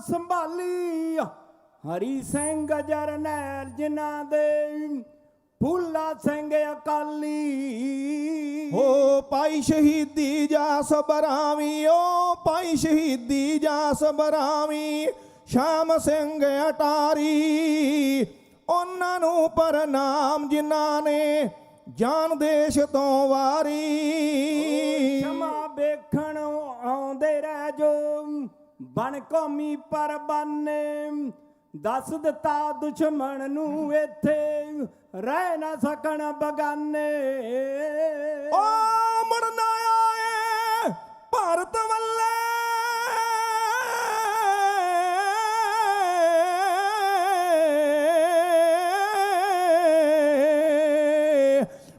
ਸੰਭਾਲੀ ਹਰੀ ਸਿੰਘ ਜਰਨੈਲ ਜਿਨ੍ਹਾਂ ਦੇ ਫੂਲਾ ਸਿੰਘ ਅਕਾਲੀ ਹੋ ਪਾਈ ਸ਼ਹੀਦੀ ਜਾਸ ਬਰਾਵੀ ਓ ਪਾਈ ਸ਼ਹੀਦੀ ਜਾਸ ਬਰਾਵੀ ਸ਼ਾਮ ਸਿੰਘ ਅਟਾਰੀ ਉਹਨਾਂ ਨੂੰ ਪ੍ਰਣਾਮ ਜਿਨ੍ਹਾਂ ਨੇ ਜਾਨ ਦੇਸ਼ ਤੋਂ ਵਾਰੀ ਸ਼ਮਾ ਵੇਖਣ ਆਉਂਦੇ ਰਹਿ ਜੋ ਬਣ ਕੌਮੀ ਪਰਬਾਨੇ ਦੱਸ ਦਿੱਤਾ ਦੁਸ਼ਮਣ ਨੂੰ ਇੱਥੇ ਰਹਿ ਨਾ ਸਕਣ ਬਗਾਨੇ ਓ ਮੁੜਨਾ ਆਏ ਭਾਰਤ ਵੱਲੇ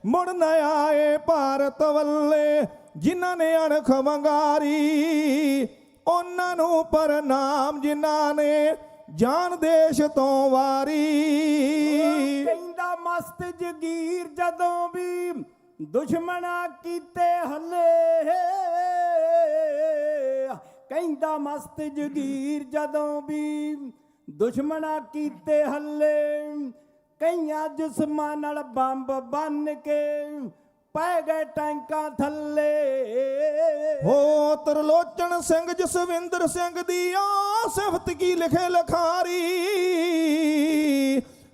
ਮੁੜਨਾ ਆਏ ਭਾਰਤ ਵੱਲੇ ਜਿਨ੍ਹਾਂ ਨੇ ਅਣਖ ਵੰਗਾਰੀ ਉਹਨਾਂ ਨੂੰ ਪ੍ਰਣਾਮ ਜਿਨ੍ਹਾਂ ਨੇ ਜਾਨ ਦੇਸ਼ ਤੋਂ ਵਾਰੀ ਕਹਿੰਦਾ ਮਸਤ ਜਗੀਰ ਜਦੋਂ ਵੀ ਦੁਸ਼ਮਣਾ ਕੀਤੇ ਹੱਲੇ ਕਹਿੰਦਾ ਮਸਤ ਜਗੀਰ ਜਦੋਂ ਵੀ ਦੁਸ਼ਮਣਾ ਕੀਤੇ ਹੱਲੇ ਕਈਆਂ ਜਿਸਮਾਂ ਨਾਲ ਬੰਬ ਬੰਨ ਕੇ ਪੈ ਗਏ ਟੈਂਕਾਂ ਥੱਲੇ ਹੋ ਤਰਲੋਚਨ ਸਿੰਘ ਜਸਵਿੰਦਰ ਸਿੰਘ ਦੀ ਆ ਸਿਫਤ ਕੀ ਲਿਖੇ ਲਖਾਰੀ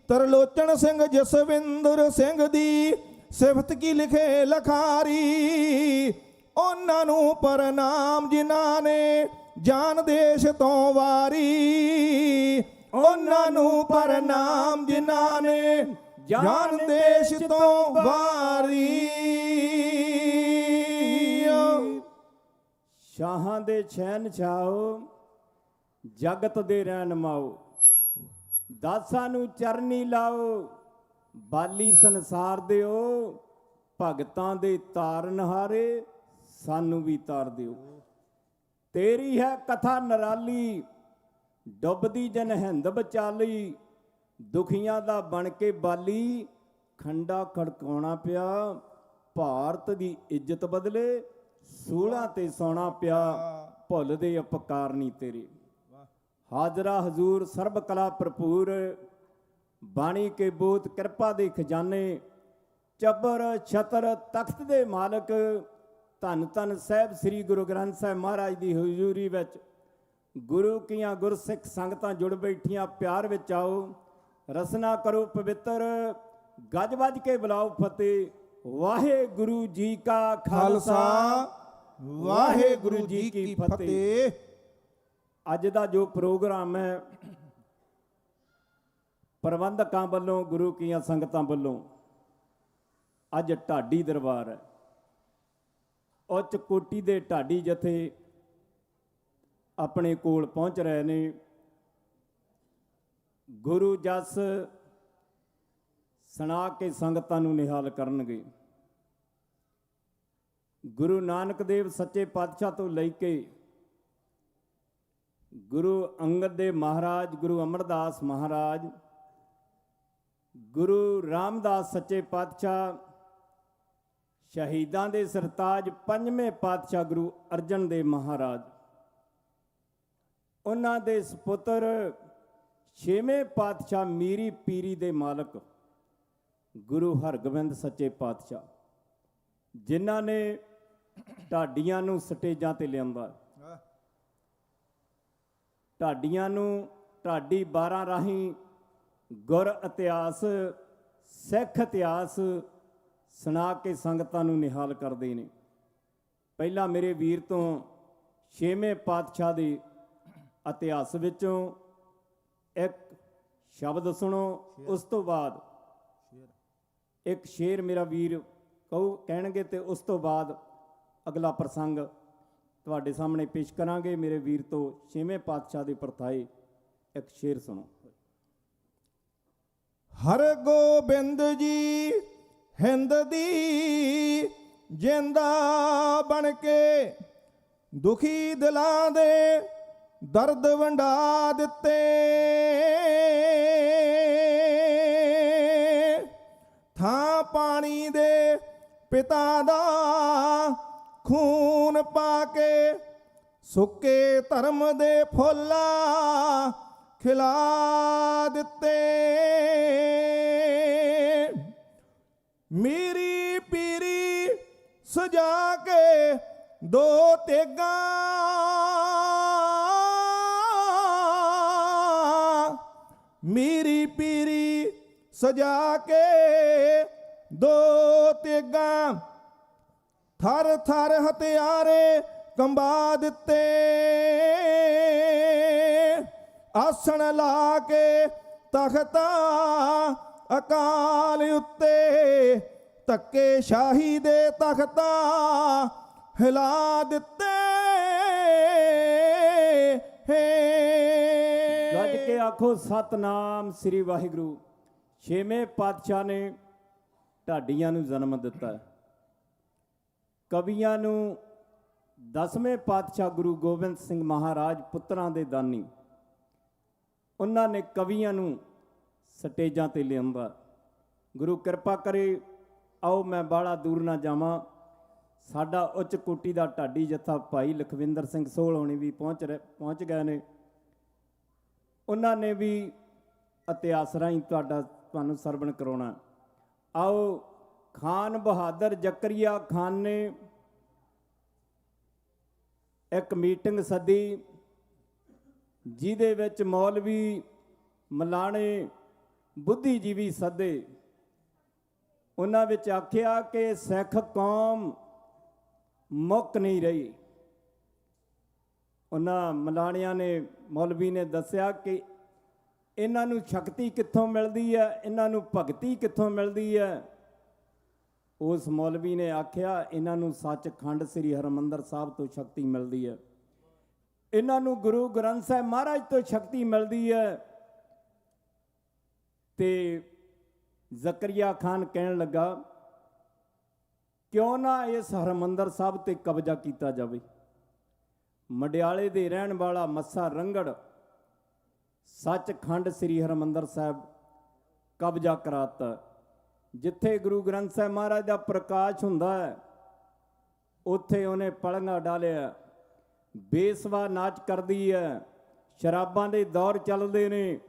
ਤਰਲੋਚਨ ਸਿੰਘ ਜਸਵਿੰਦਰ ਸਿੰਘ ਦੀ ਸਿਫਤ ਕੀ ਲਿਖੇ ਲਖਾਰੀ ਉਹਨਾਂ ਨੂੰ ਪ੍ਰਣਾਮ ਜਿਨ੍ਹਾਂ ਨੇ ਜਾਨ ਦੇਸ਼ ਤੋਂ ਵਾਰੀ ਉਹਨਾਂ ਨੂੰ ਪ੍ਰਣਾਮ ਜਿਨ੍ਹਾਂ ਨੇ ਜਾਨ ਦੇਸ਼ ਤੋਂ ਵਾਰੀ ਸ਼ਾਹਾਂ ਦੇ ਸ਼ਹਿਨਸ਼ਾਹ ਜਗਤ ਦੇ ਰਹਿਨਮਾਓ ਦਾਸਾਂ ਨੂੰ ਚਰਨੀ ਲਾਓ ਬਾਲੀ ਸੰਸਾਰ ਦਿਓ ਭਗਤਾਂ ਦੇ ਤਾਰਨਹਾਰੇ ਸਾਨੂੰ ਵੀ ਤਾਰ ਦਿਓ ਤੇਰੀ ਹੈ ਕਥਾ ਨਰਾਲੀ ਡੁੱਬਦੀ ਜਨ ਹਿੰਦ ਵਿਚਾਲੀ ਦੁਖੀਆਂ ਦਾ ਬਣ ਕੇ ਬਾਲੀ ਖੰਡਾ ਖੜਕਾਉਣਾ ਪਿਆ ਭਾਰਤ ਦੀ ਇੱਜ਼ਤ ਬਦਲੇ ਸੂਲਾਂ ਤੇ ਸੌਣਾ ਪਿਆ ਭੁੱਲਦੇ ਉਪਕਾਰ ਨਹੀਂ ਤੇਰੇ ਹਾਜ਼ਰਾ ਹਜ਼ੂਰ ਸਰਬ ਕਲਾ ਭਰਪੂਰ ਬਾਣੀ ਕੇ ਬੋਤ ਕਿਰਪਾ ਦੇ ਖਜ਼ਾਨੇ ਚੱਬਰ ਛਤਰ ਤਖਤ ਦੇ ਮਾਲਕ ਧੰਨ ਧੰਨ ਸਾਹਿਬ ਸ੍ਰੀ ਗੁਰੂ ਗ੍ਰੰਥ ਸਾਹਿਬ ਮਹਾਰਾਜ ਦੀ ਹਜ਼ੂਰੀ ਵਿੱਚ ਗੁਰੂ ਕੀਆਂ ਗੁਰਸਿੱਖ ਸੰਗਤਾਂ ਜੁੜ ਬੈਠੀਆਂ ਪਿਆਰ ਵਿੱਚ ਆਓ ਰਸਨਾ ਕਰੋ ਪਵਿੱਤਰ ਗੱਜ ਵੱਜ ਕੇ ਬੁਲਾਓ ਫਤਿਹ ਵਾਹਿਗੁਰੂ ਜੀ ਕਾ ਖਾਲਸਾ ਵਾਹਿਗੁਰੂ ਜੀ ਕੀ ਫਤਿਹ। ਅੱਜ ਦਾ ਜੋ ਪ੍ਰੋਗਰਾਮ ਹੈ ਪ੍ਰਬੰਧਕਾਂ ਵੱਲੋਂ ਗੁਰੂ ਕੀਆਂ ਸੰਗਤਾਂ ਵੱਲੋਂ ਅੱਜ ਢਾਡੀ ਦਰਬਾਰ ਹੈ ਉੱਚ ਕੋਟੀ ਦੇ ਢਾਡੀ ਜਥੇ ਆਪਣੇ ਕੋਲ ਪਹੁੰਚ ਰਹੇ ਨੇ ਗੁਰੂ ਜਸ ਸੁਣਾ ਕੇ ਸੰਗਤਾਂ ਨੂੰ ਨਿਹਾਲ ਕਰਨਗੇ ਗੁਰੂ ਨਾਨਕ ਦੇਵ ਸੱਚੇ ਪਾਤਸ਼ਾਹ ਤੋਂ ਲੈ ਕੇ ਗੁਰੂ ਅੰਗਦ ਦੇਵ ਮਹਾਰਾਜ ਗੁਰੂ ਅਮਰਦਾਸ ਮਹਾਰਾਜ ਗੁਰੂ ਰਾਮਦਾਸ ਸੱਚੇ ਪਾਤਸ਼ਾਹ ਸ਼ਹੀਦਾਂ ਦੇ ਸਰਤਾਜ ਪੰਜਵੇਂ ਪਾਤਸ਼ਾਹ ਗੁਰੂ ਅਰਜਨ ਦੇਵ ਮਹਾਰਾਜ ਉਹਨਾਂ ਦੇ ਸੁਪੁੱਤਰ ਛੇਵੇਂ ਪਾਤਸ਼ਾਹ ਮੀਰੀ ਪੀਰੀ ਦੇ ਮਾਲਕ ਗੁਰੂ ਹਰਗੋਬਿੰਦ ਸੱਚੇ ਪਾਤਸ਼ਾਹ ਜਿਨ੍ਹਾਂ ਨੇ ਢਾਡੀਆਂ ਨੂੰ ਸਟੇਜਾਂ ਤੇ ਲਿਆਂਦਾ ਢਾਡੀਆਂ ਨੂੰ ਢਾਡੀ 12 ਰਾਹੀਂ ਗੁਰ ਇਤਿਹਾਸ ਸਿੱਖ ਇਤਿਹਾਸ ਸੁਣਾ ਕੇ ਸੰਗਤਾਂ ਨੂੰ ਨਿਹਾਲ ਕਰਦੇ ਨੇ ਪਹਿਲਾਂ ਮੇਰੇ ਵੀਰ ਤੋਂ ਛੇਵੇਂ ਪਾਤਸ਼ਾਹ ਦੇ ਇਤਿਹਾਸ ਵਿੱਚੋਂ ਇੱਕ ਸ਼ਬਦ ਸੁਣੋ ਉਸ ਤੋਂ ਬਾਅਦ ਇੱਕ ਸ਼ੇਰ ਮੇਰਾ ਵੀਰ ਕਹਿਣਗੇ ਤੇ ਉਸ ਤੋਂ ਬਾਅਦ ਅਗਲਾ ਪ੍ਰਸੰਗ ਤੁਹਾਡੇ ਸਾਹਮਣੇ ਪੇਸ਼ ਕਰਾਂਗੇ ਮੇਰੇ ਵੀਰ ਤੋਂ ਛੇਵੇਂ ਪਾਤਸ਼ਾਹ ਦੇ ਪਰਥਾਏ ਇੱਕ ਸ਼ੇਰ ਸੁਣੋ। ਹਰਗੋਬਿੰਦ ਜੀ ਹਿੰਦ ਦੀ ਜਿੰਦਾ ਬਣ ਕੇ ਦੁਖੀ ਦਿਲਾਂ ਦੇ ਦਰਦ ਵੰਡਾ ਦਿੱਤੇ ਥਾਂ ਪਾਣੀ ਦੇ ਪਿਤਾ ਦਾ ਖੂਨ ਪਾ ਕੇ ਸੁੱਕੇ ਧਰਮ ਦੇ ਫੁੱਲਾ ਖਿਲਾ ਦਿੱਤੇ। ਮੀਰੀ ਪੀਰੀ ਸਜਾ ਕੇ ਦੋ ਤੇਗਾਂ, ਮੀਰੀ ਪੀਰੀ ਸਜਾ ਕੇ ਦੋ ਤੇਗਾਂ, ਥਰ ਥਰ ਹਥਿਆਰੇ ਕੰਬਾ ਦਿੱਤੇ। ਆਸਣ ਲਾ ਕੇ ਤਖਤਾ ਅਕਾਲ ਉੱਤੇ, ਧੱਕੇ ਸ਼ਾਹੀ ਦੇ ਤਖਤਾ ਹਿਲਾ ਦਿੱਤੇ। ਗੱਜ ਕੇ ਆਖੋ ਸਤਨਾਮ ਸ੍ਰੀ ਵਾਹਿਗੁਰੂ। ਛੇਵੇਂ ਪਾਤਸ਼ਾਹ ਨੇ ਢਾਡੀਆਂ ਨੂੰ ਜਨਮ ਦਿੱਤਾ। ਕਵੀਆਂ ਨੂੰ 10ਵੇਂ ਪਾਤਸ਼ਾਹ ਗੁਰੂ ਗੋਬਿੰਦ ਸਿੰਘ ਮਹਾਰਾਜ ਪੁੱਤਰਾਂ ਦੇ ਦਾਨੀ, ਉਹਨਾਂ ਨੇ ਕਵੀਆਂ ਨੂੰ ਸਟੇਜਾਂ ਤੇ ਲਿਆਂਦਾ। ਗੁਰੂ ਕਿਰਪਾ ਕਰੇ, ਆਓ ਮੈਂ ਬਾਹਲਾ ਦੂਰ ਨਾ ਜਾਵਾਂ। ਸਾਡਾ ਉੱਚ ਕੋਟੀ ਦਾ ਢਾਡੀ ਜੱਥਾ ਭਾਈ ਲਖਵਿੰਦਰ ਸਿੰਘ ਸੋਹਲ ਹੋਣੀ ਵੀ ਪਹੁੰਚ ਗਏ ਨੇ। ਉਹਨਾਂ ਨੇ ਵੀ ਇਤਿਹਾਸ ਰਾਹੀਂ ਤੁਹਾਨੂੰ ਸਰਵਣ ਕਰਾਉਣਾ। ਆਓ ਖਾਨ ਬਹਾਦਰ ਜ਼ਕਰੀਆ ਖਾਨ ਨੇ ਇੱਕ ਮੀਟਿੰਗ ਸੱਦੀ, ਜਿਹਦੇ ਵਿੱਚ ਮੌਲਵੀ ਮਲਾਣੇ ਬੁੱਧੀਜੀਵੀ ਸੱਦੇ। ਉਹਨਾਂ ਵਿੱਚ ਆਖਿਆ ਕਿ ਸਿੱਖ ਕੌਮ ਮੁੱਕ ਨਹੀਂ ਰਹੀ। ਉਹਨਾਂ ਮਲਾਣਿਆਂ ਨੇ, ਮੌਲਵੀ ਨੇ ਦੱਸਿਆ ਕਿ ਇਹਨਾਂ ਨੂੰ ਸ਼ਕਤੀ ਕਿੱਥੋਂ ਮਿਲਦੀ ਹੈ, ਇਹਨਾਂ ਨੂੰ ਭਗਤੀ ਕਿੱਥੋਂ ਮਿਲਦੀ ਹੈ। ਉਸ ਮੌਲਵੀ ਨੇ ਆਖਿਆ ਇਹਨਾਂ ਨੂੰ ਸੱਚਖੰਡ ਸ੍ਰੀ ਹਰਿਮੰਦਰ ਸਾਹਿਬ ਤੋਂ ਸ਼ਕਤੀ ਮਿਲਦੀ ਹੈ, ਇਹਨਾਂ ਨੂੰ ਗੁਰੂ ਗ੍ਰੰਥ ਸਾਹਿਬ ਮਹਾਰਾਜ ਤੋਂ ਸ਼ਕਤੀ ਮਿਲਦੀ ਹੈ। ਤੇ ਜ਼ਕਰੀਆ ਖਾਨ ਕਹਿਣ ਲੱਗਾ, ਕਿਉਂ ਨਾ ਇਸ ਹਰਿਮੰਦਰ ਸਾਹਿਬ ਤੇ ਕਬਜ਼ਾ ਕੀਤਾ ਜਾਵੇ। ਮਡਿਆਲੇ ਦੇ ਰਹਿਣ ਵਾਲਾ ਮੱਸਾ ਰੰਗੜ ਸੱਚਖੰਡ ਸ੍ਰੀ ਹਰਿਮੰਦਰ ਸਾਹਿਬ ਕਬਜ਼ਾ ਕਰਾਤਾ। ਜਿੱਥੇ ਗੁਰੂ ਗ੍ਰੰਥ ਸਾਹਿਬ ਮਹਾਰਾਜ ਦਾ ਪ੍ਰਕਾਸ਼ ਹੁੰਦਾ ਹੈ, ਉੱਥੇ ਉਹਨੇ ਪਲੰਘਾ ਡਾਲਿਆ। ਬੇਸਵਾ ਨਾਚ ਕਰਦੀ ਹੈ, ਸ਼ਰਾਬਾਂ ਦੇ ਦੌਰ ਚੱਲਦੇ ਨੇ,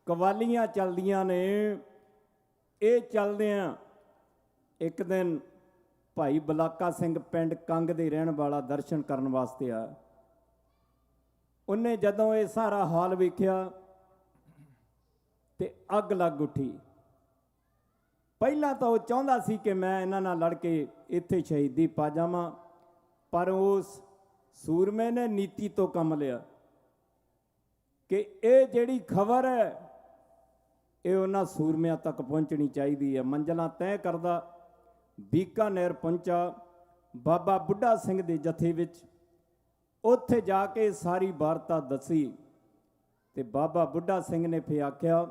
ਕਵਾਲੀਆਂ ਚੱਲਦੀਆਂ ਨੇ। ਇਹ ਚੱਲਦਿਆਂ ਇੱਕ ਦਿਨ ਭਾਈ ਬਲਾਕਾ ਸਿੰਘ ਪਿੰਡ ਕੰਗ ਦੇ ਰਹਿਣ ਵਾਲਾ ਦਰਸ਼ਨ ਕਰਨ ਵਾਸਤੇ ਆਇਆ। ਉਹਨੇ ਜਦੋਂ ਇਹ ਸਾਰਾ ਹਾਲ ਵੇਖਿਆ ਤੇ ਅੱਗ ਲੱਗ ਉੱਠੀ। ਪਹਿਲਾਂ ਤਾਂ ਉਹ ਚਾਹੁੰਦਾ ਸੀ ਕਿ ਮੈਂ ਇਹਨਾਂ ਨਾਲ ਲੜ ਕੇ ਇੱਥੇ ਸ਼ਹੀਦੀ ਪਾ ਜਾਵਾਂ, ਪਰ ਉਸ ਸੂਰਮੇ ਨੇ ਨੀਤੀ ਤੋਂ ਕੰਮ ਲਿਆ ਕਿ ਇਹ ਜਿਹੜੀ ਖਬਰ ਹੈ ਇਹ ਉਹਨਾਂ ਸੂਰਮਿਆਂ ਤੱਕ ਪਹੁੰਚਣੀ ਚਾਹੀਦੀ ਹੈ। ਮੰਜ਼ਲਾਂ ਤੈਅ ਕਰਦਾ ਬੀਕਾਨੇਰ ਪਹੁੰਚਾ ਬਾਬਾ ਬੁੱਢਾ ਸਿੰਘ ਦੇ ਜਥੇ ਵਿੱਚ। ਉੱਥੇ ਜਾ ਕੇ ਸਾਰੀ ਵਾਰਤਾ ਦੱਸੀ ਤੇ ਬਾਬਾ ਬੁੱਢਾ ਸਿੰਘ ਨੇ ਫਿਰ ਆਖਿਆ,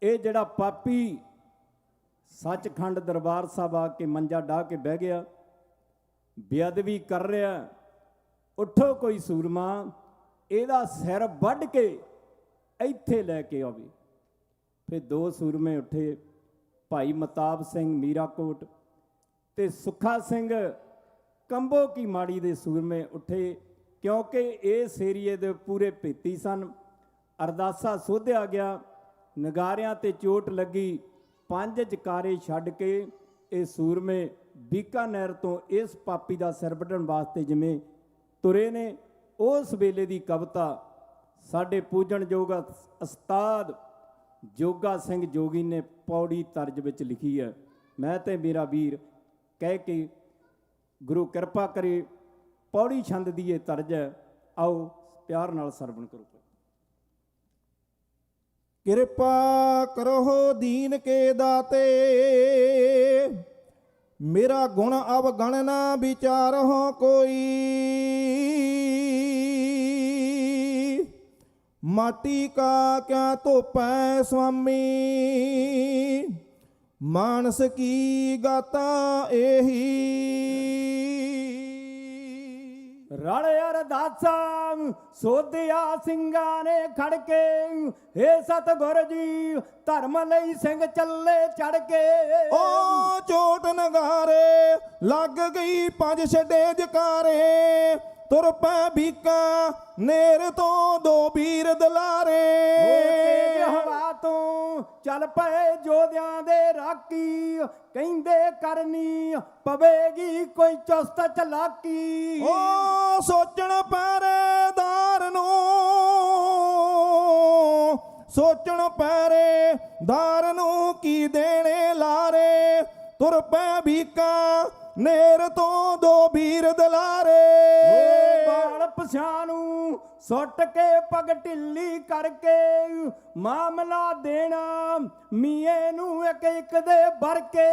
ਇਹ ਜਿਹੜਾ ਪਾਪੀ ਸੱਚਖੰਡ ਦਰਬਾਰ ਸਾਹਿਬ ਆ ਕੇ ਮੰਜਾ ਢਾਹ ਕੇ ਬਹਿ ਗਿਆ, ਬੇਅਦਬੀ ਕਰ ਰਿਹਾ, ਉੱਠੋ ਕੋਈ ਸੂਰਮਾ ਇਹਦਾ ਸਿਰ ਵੱਢ ਕੇ ਇੱਥੇ ਲੈ ਕੇ ਆਵੇ। ਫਿਰ ਦੋ ਸੂਰਮੇ ਉੱਠੇ, ਭਾਈ ਮਤਾਬ ਸਿੰਘ ਮੀਰਾਕੋਟ ਤੇ ਸੁੱਖਾ ਸਿੰਘ ਕੰਬੋ ਕੀ ਮਾੜੀ ਦੇ ਸੂਰਮੇ ਉੱਠੇ, ਕਿਉਂਕਿ ਇਸ ਏਰੀਏ ਦੇ ਪੂਰੇ ਭੇਤੀ ਸਨ। ਅਰਦਾਸਾ ਸੋਧਿਆ ਗਿਆ, ਨਗਾਰਿਆਂ ਤੇ ਚੋਟ ਲੱਗੀ। 5 ਜਕਾਰੇ ਛੱਡ ਕੇ ਇਹ ਸੂਰਮੇ ਬੀਕਾਨੇਰ ਤੋਂ ਇਸ ਪਾਪੀ ਦਾ ਸਿਰ ਵੱਢਣ ਵਾਸਤੇ ਜਿਵੇਂ ਤੁਰੇ ਨੇ। ਉਸ ਵੇਲੇ ਦੀ ਕਵਿਤਾ ਸਾਡੇ ਪੂਜਣਯੋਗ ਉਸਤਾਦ ਜੋਗਾ ਸਿੰਘ ਜੋਗੀ ਨੇ ਪੌੜੀ ਤਰਜ ਵਿੱਚ ਲਿਖੀ ਹੈ। ਮੈਂ ਤੇ ਮੇਰਾ ਵੀਰ ਕਹਿ ਕੇ ਗੁਰੂ ਕਿਰਪਾ ਕਰੇ, ਪੌੜੀ ਛੰਦ ਦੀ ਇਹ ਤਰਜ ਹੈ। ਆਓ ਪਿਆਰ ਨਾਲ ਸਰਵਣ ਕਰੋ। ਕਿਰਪਾ ਕਰੋ ਦੀਨ ਕੇ ਦਾਤੇ, ਮੇਰਾ ਗੁਣ ਅਵਗਣ ਨਾ ਵਿਚਾਰਹੁ ਕੋਈ। ਮਾਟੀ ਕਾ ਕਿਆ ਧੋਪੈ ਸੁਆਮੀ, ਮਾਨਸ ਕੀ ਗਾਤਾ ਇਹੀ। ਰਲ ਅਰਦਾਸਾਂ ਸੋਧਿਆ ਸਿੰਘਾਂ ਨੇ ਖੜ ਕੇ, ਹੇ ਸਤਿਗੁਰ ਜੀ ਧਰਮ ਲਈ ਸਿੰਘ ਚੱਲੇ ਚੜ ਕੇ। ਓ ਚੋਟ ਨਗਾਰੇ ਲੱਗ ਗਈ 5 ਛੱਡੇ ਜਕਾਰੇ, ਤੁਰ ਪੈ ਬੀਕਾ ਨੇਰ ਤੋਂ ਦੋ ਵੀਰ ਦਲਾਰੇ ਤੇਜ ਹਵਾ ਤੋਂ ਚੱਲ ਪਏ ਜੋਧਿਆਂ ਦੇ ਰਾਕੀ ਕਹਿੰਦੇ ਕਰਨੀ ਪਵੇਗੀ ਕੋਈ ਚੁਸਤ ਚਲਾਕੀ ਓ ਸੋਚਣ ਪਹਿਰੇਦਾਰ ਨੂੰ ਸੋਚਣ ਪਹਿਰੇਦਾਰ ਨੂੰ ਕੀ ਦੇਣੇ ਲਾਰੇ ਤੁਰ ਪੈ ਬੀਕਾ ਨੇਰ ਤੋਂ ਦੋ ਵੀਰ ਦਲਾਰੇ ਬਾਲ ਪਛਾਣੂ ਸੁੱਟ ਕੇ ਪਗ ਢਿੱਲੀ ਕਰਕੇ ਮਾਮਲਾ ਦੇਣਾ ਮੀਏ ਨੂੰ ਇੱਕ ਇੱਕ ਦੇ ਵਰਕੇ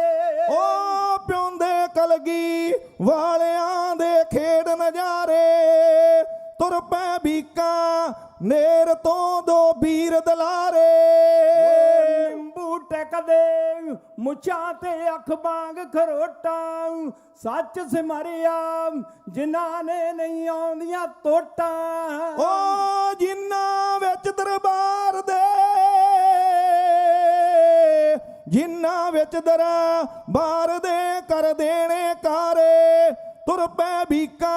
ਓ ਪਿਉਂਦੇ ਕਲਗੀ ਵਾਲਿਆਂ ਦੇ ਖੇਡ ਨਜ਼ਾਰੇ ਤੁਰ ਪੈ ਬੀਕਾ ਨੇਰ ਤੋਂ ਦੋ ਵੀਰ ਦਲਾਰੇ ਨਿੰਬੂ ਟਿਕਦੇ ਮੁੱਛਾਂ ਤੇ ਅੱਖ ਵਾਂਗ ਖਰੋਟਾਂ ਸੱਚ ਸਿਮਰਿਆ ਜਿਨ੍ਹਾਂ ਨੇ ਨਹੀਂ ਆਉਂਦੀਆਂ ਤੋਟਾਂ ਓ ਜਿਨ੍ਹਾਂ ਵਿੱਚ ਦਰਬਾਰ ਦੇ ਜਿਨ੍ਹਾਂ ਵਿੱਚ ਦਰਬਾਰ ਦੇ ਕਰ ਦੇਣੇ ਕਾਰੇ ਤੁਰ ਪੈ ਬੀਕਾ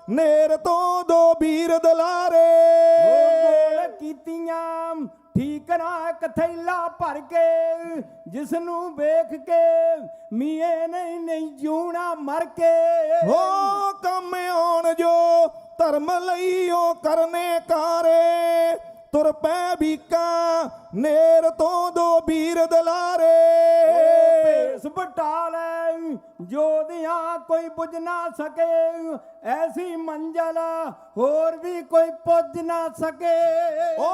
ਨੇਰ ਤੋਂ ਦੋ ਵੀਰ ਦਲਾਰੇ ਗੋਲ ਕੀਤੀਆਂ ਠੀਕ ਨਾ ਇੱਕ ਥੈਲਾ ਭਰ ਕੇ ਜਿਸ ਨੂੰ ਵੇਖ ਕੇ ਮੀਏ ਨਹੀਂ ਜੂਣਾ ਮਰ ਕੇ ਹੋ ਕੰਮ ਆਉਣ ਜੋ ਧਰਮ ਲਈ ਉਹ ਕਰਨੇ ਕਾਰੇ ਤੁਰ ਪੈ ਬੀਕਾ ਨੇਰ ਤੋਂ ਦੋ ਵੀਰ ਦਲਾਰੇ ਭੇਸ ਬਟਾਲੇ ਜੋਧਿਆਂ ਕੋਈ ਪੁੱਜ ਨਾ ਸਕੇ ਐਸੀ ਮੰਜ਼ਲ ਹੋਰ ਵੀ ਕੋਈ ਪੁੱਜ ਨਾ ਸਕੇ ਓ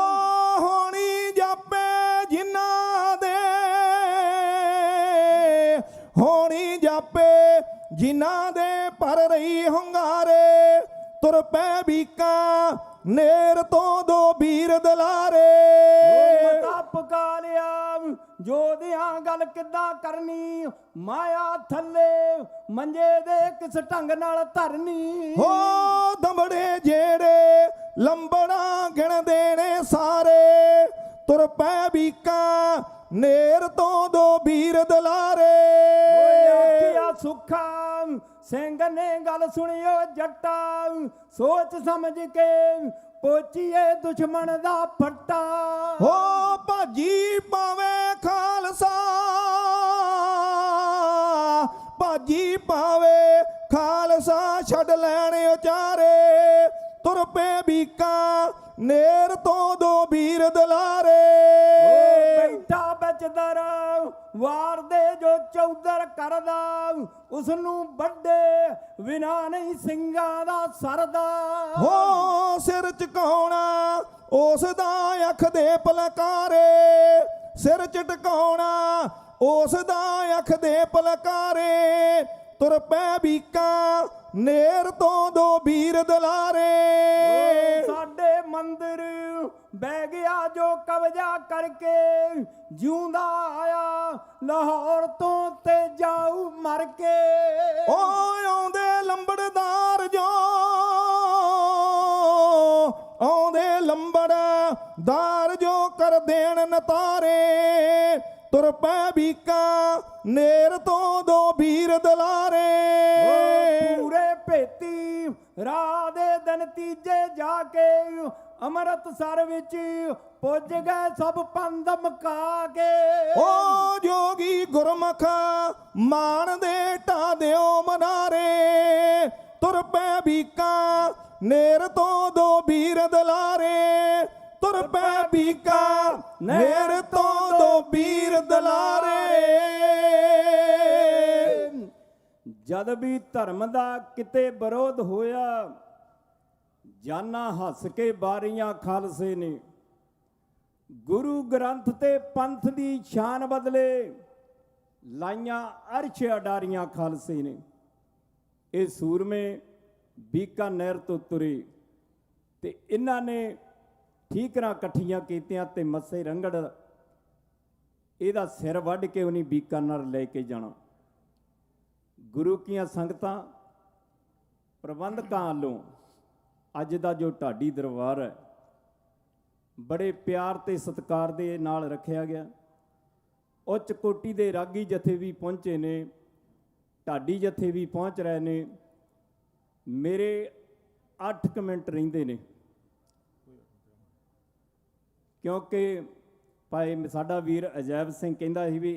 ਹੋਣੀ ਜਾਪੇ ਜਿਨ੍ਹਾਂ ਦੇ ਹੋਣੀ ਜਾਪੇ ਜਿਨ੍ਹਾਂ ਦੇ ਪਰ ਰਹੀ ਹੁੰਗਾਰੇ ਤੁਰ ਪੈ ਬੀਕਾ ਨੇਰ ਤੋਂ ਦੋ ਵੀਰ ਦਲਾਰੇ ਮਤਾ ਪਕਾ ਲਿਆ ਜੋਧਿਆਂ ਗੱਲ ਕਿੱਦਾਂ ਕਰਨੀ ਮਾਇਆ ਥੱਲੇ ਮੰਜੇ ਦੇ ਕਿਸ ਢੰਗ ਨਾਲ ਧਰਨੀ ਹੋ ਦੰਬੜੇ ਜਿਹੜੇ ਲੰਬੜਾ ਗਿਣ ਦੇਣੇ ਸਾਰੇ ਤੁਰ ਪੈ ਬੀਕਾ ਨੇਰ ਤੋਂ ਦੋ ਵੀਰ ਦਲਾਰੇ ਆਖਿਆ ਸੁੱਖਾ ਸਿੰਘ ਨੇ ਗੱਲ ਸੁਣਿਓ ਜੱਟਾ ਸੋਚ ਸਮਝ ਕੇ ਪੋਚੀਏ ਦੁਸ਼ਮਣ ਦਾ ਫੱਟਾ ਹੋ ਭਾਜੀ ਪਾਵੇ ਖਾਲਸਾ ਭਾਜੀ ਪਾਵੇ ਖਾਲਸਾ ਛੱਡ ਲੈਣ ਉਚਾਰੇ ਤੁਰ ਪੈ ਬੀਕਾ ਨੇਰ ਤੋਂ ਦੋ ਵੀਰ ਦਲਾਰੇ ਬੈਠਾ ਵਿੱਚ ਦਰ ਵਾਰ ਦੇ ਜੋ ਚੌਧਰ ਕਰਦਾ ਉਸ ਨੂੰ ਵੱਡੇ ਬਿਨਾ ਨਹੀਂ ਸਿੰਘਾਂ ਦਾ ਸਰਦਾ ਹੋ ਸਿਰ ਝੁਕਾਉਣਾ ਉਸ ਦਾ ਅੱਖ ਦੇ ਪਲਕਾਰੇ ਸਿਰ ਝਟਕਾਉਣਾ ਉਸ ਦਾ ਅੱਖ ਦੇ ਪਲਕਾਰੇ ਤੁਰ ਪੈ ਬੀਕਾ ਨੇਰ ਤੋਂ ਦੋ ਵੀਰ ਦਲਾਰੇ ਸਾਡੇ ਮੰਦਿਰ ਬਹਿ ਗਿਆ ਜੋ ਕਬਜ਼ਾ ਕਰਕੇ ਜਿਉਂਦਾ ਆਇਆ ਲਾਹੌਰ ਤੋਂ ਤੇ ਜਾਊ ਮਰ ਕੇ ਓ ਆਉਂਦੇ ਲੰਬੜਦਾਰ ਜੋ ਆਉਂਦੇ ਲੰਬੜਦਾਰ ਜੋ ਕਰ ਦੇਣ ਨਤਾਰੇ ਤੁਰ ਪੈ ਬੀਕਾ ਨੇਰ ਤੋਂ ਦੋ ਵੀਰ ਦਲਾਰੇ ਪੂਰੇ ਭੇਤੀ ਰਾਹ ਦੇ ਦਿਨ ਤੀਜੇ ਜਾ ਕੇ ਅੰਮ੍ਰਿਤਸਰ ਵਿੱਚ ਪੁੱਜ ਗਏ ਸਭ ਪੰਧ ਮੁਕਾ ਕੇ ਓ ਜੋਗੀ ਗੁਰਮੁਖ ਮਾਨ ਦੇ ਢਾ ਦਿਓ ਮਨਾਰੇ ਤੁਰ ਪੈ ਬੀਕਾ ਨੇਰ ਤੋਂ ਦੋ ਵੀਰ ਦਲਾਰੇ ਤੁਰ ਪੈ ਬੀਕਾ ਨੇਰ ਤੋਂ ਦੋ ਵੀਰ ਦਲਾਰੇ ਜਦ ਵੀ ਧਰਮ ਦਾ ਕਿਤੇ ਵਿਰੋਧ ਹੋਇਆ ਜਾਨਾਂ ਹੱਸ ਕੇ ਬਾਰੀਆਂ ਖਾਲਸੇ ਨੇ ਗੁਰੂ ਗ੍ਰੰਥ ਤੇ ਪੰਥ ਦੀ ਸ਼ਾਨ ਬਦਲੇ ਲਾਈਆਂ ਅਰਸ਼ ਅਡਾਰੀਆਂ ਖਾਲਸੇ ਨੇ ਇਹ ਸੂਰਮੇ ਬੀਕਾਨੇਰ ਤੋਂ ਤੁਰੇ ਤੇ ਇਹਨਾਂ ਨੇ ਠੀਕਰਾਂ ਇਕੱਠੀਆਂ ਕੀਤੀਆਂ ਤੇ ਮੱਸੇ ਰੰਗੜ ਇਹਦਾ ਸਿਰ ਵੱਢ ਕੇ ਉਹਨੇ ਬੀਕਾਨੇਰ ਲੈ ਕੇ ਜਾਣਾ ਗੁਰੂ ਕੀਆਂ ਸੰਗਤਾਂ ਪ੍ਰਬੰਧਕਾਂ ਵੱਲੋਂ ਅੱਜ ਦਾ ਜੋ ਢਾਡੀ ਦਰਬਾਰ ਹੈ ਬੜੇ ਪਿਆਰ ਤੇ ਸਤਿਕਾਰ ਦੇ ਨਾਲ ਰੱਖਿਆ ਗਿਆ ਉੱਚ ਕੋਟੀ ਦੇ ਰਾਗੀ ਜਥੇ ਵੀ ਪਹੁੰਚੇ ਨੇ ਢਾਡੀ ਜਥੇ ਵੀ ਪਹੁੰਚ ਰਹੇ ਨੇ ਮੇਰੇ 8 ਮਿੰਟ ਰਹਿੰਦੇ ਨੇ, ਕਿਉਂਕਿ ਭਾਈ ਸਾਡਾ ਵੀਰ ਅਜੈਬ ਸਿੰਘ ਕਹਿੰਦਾ ਸੀ ਵੀ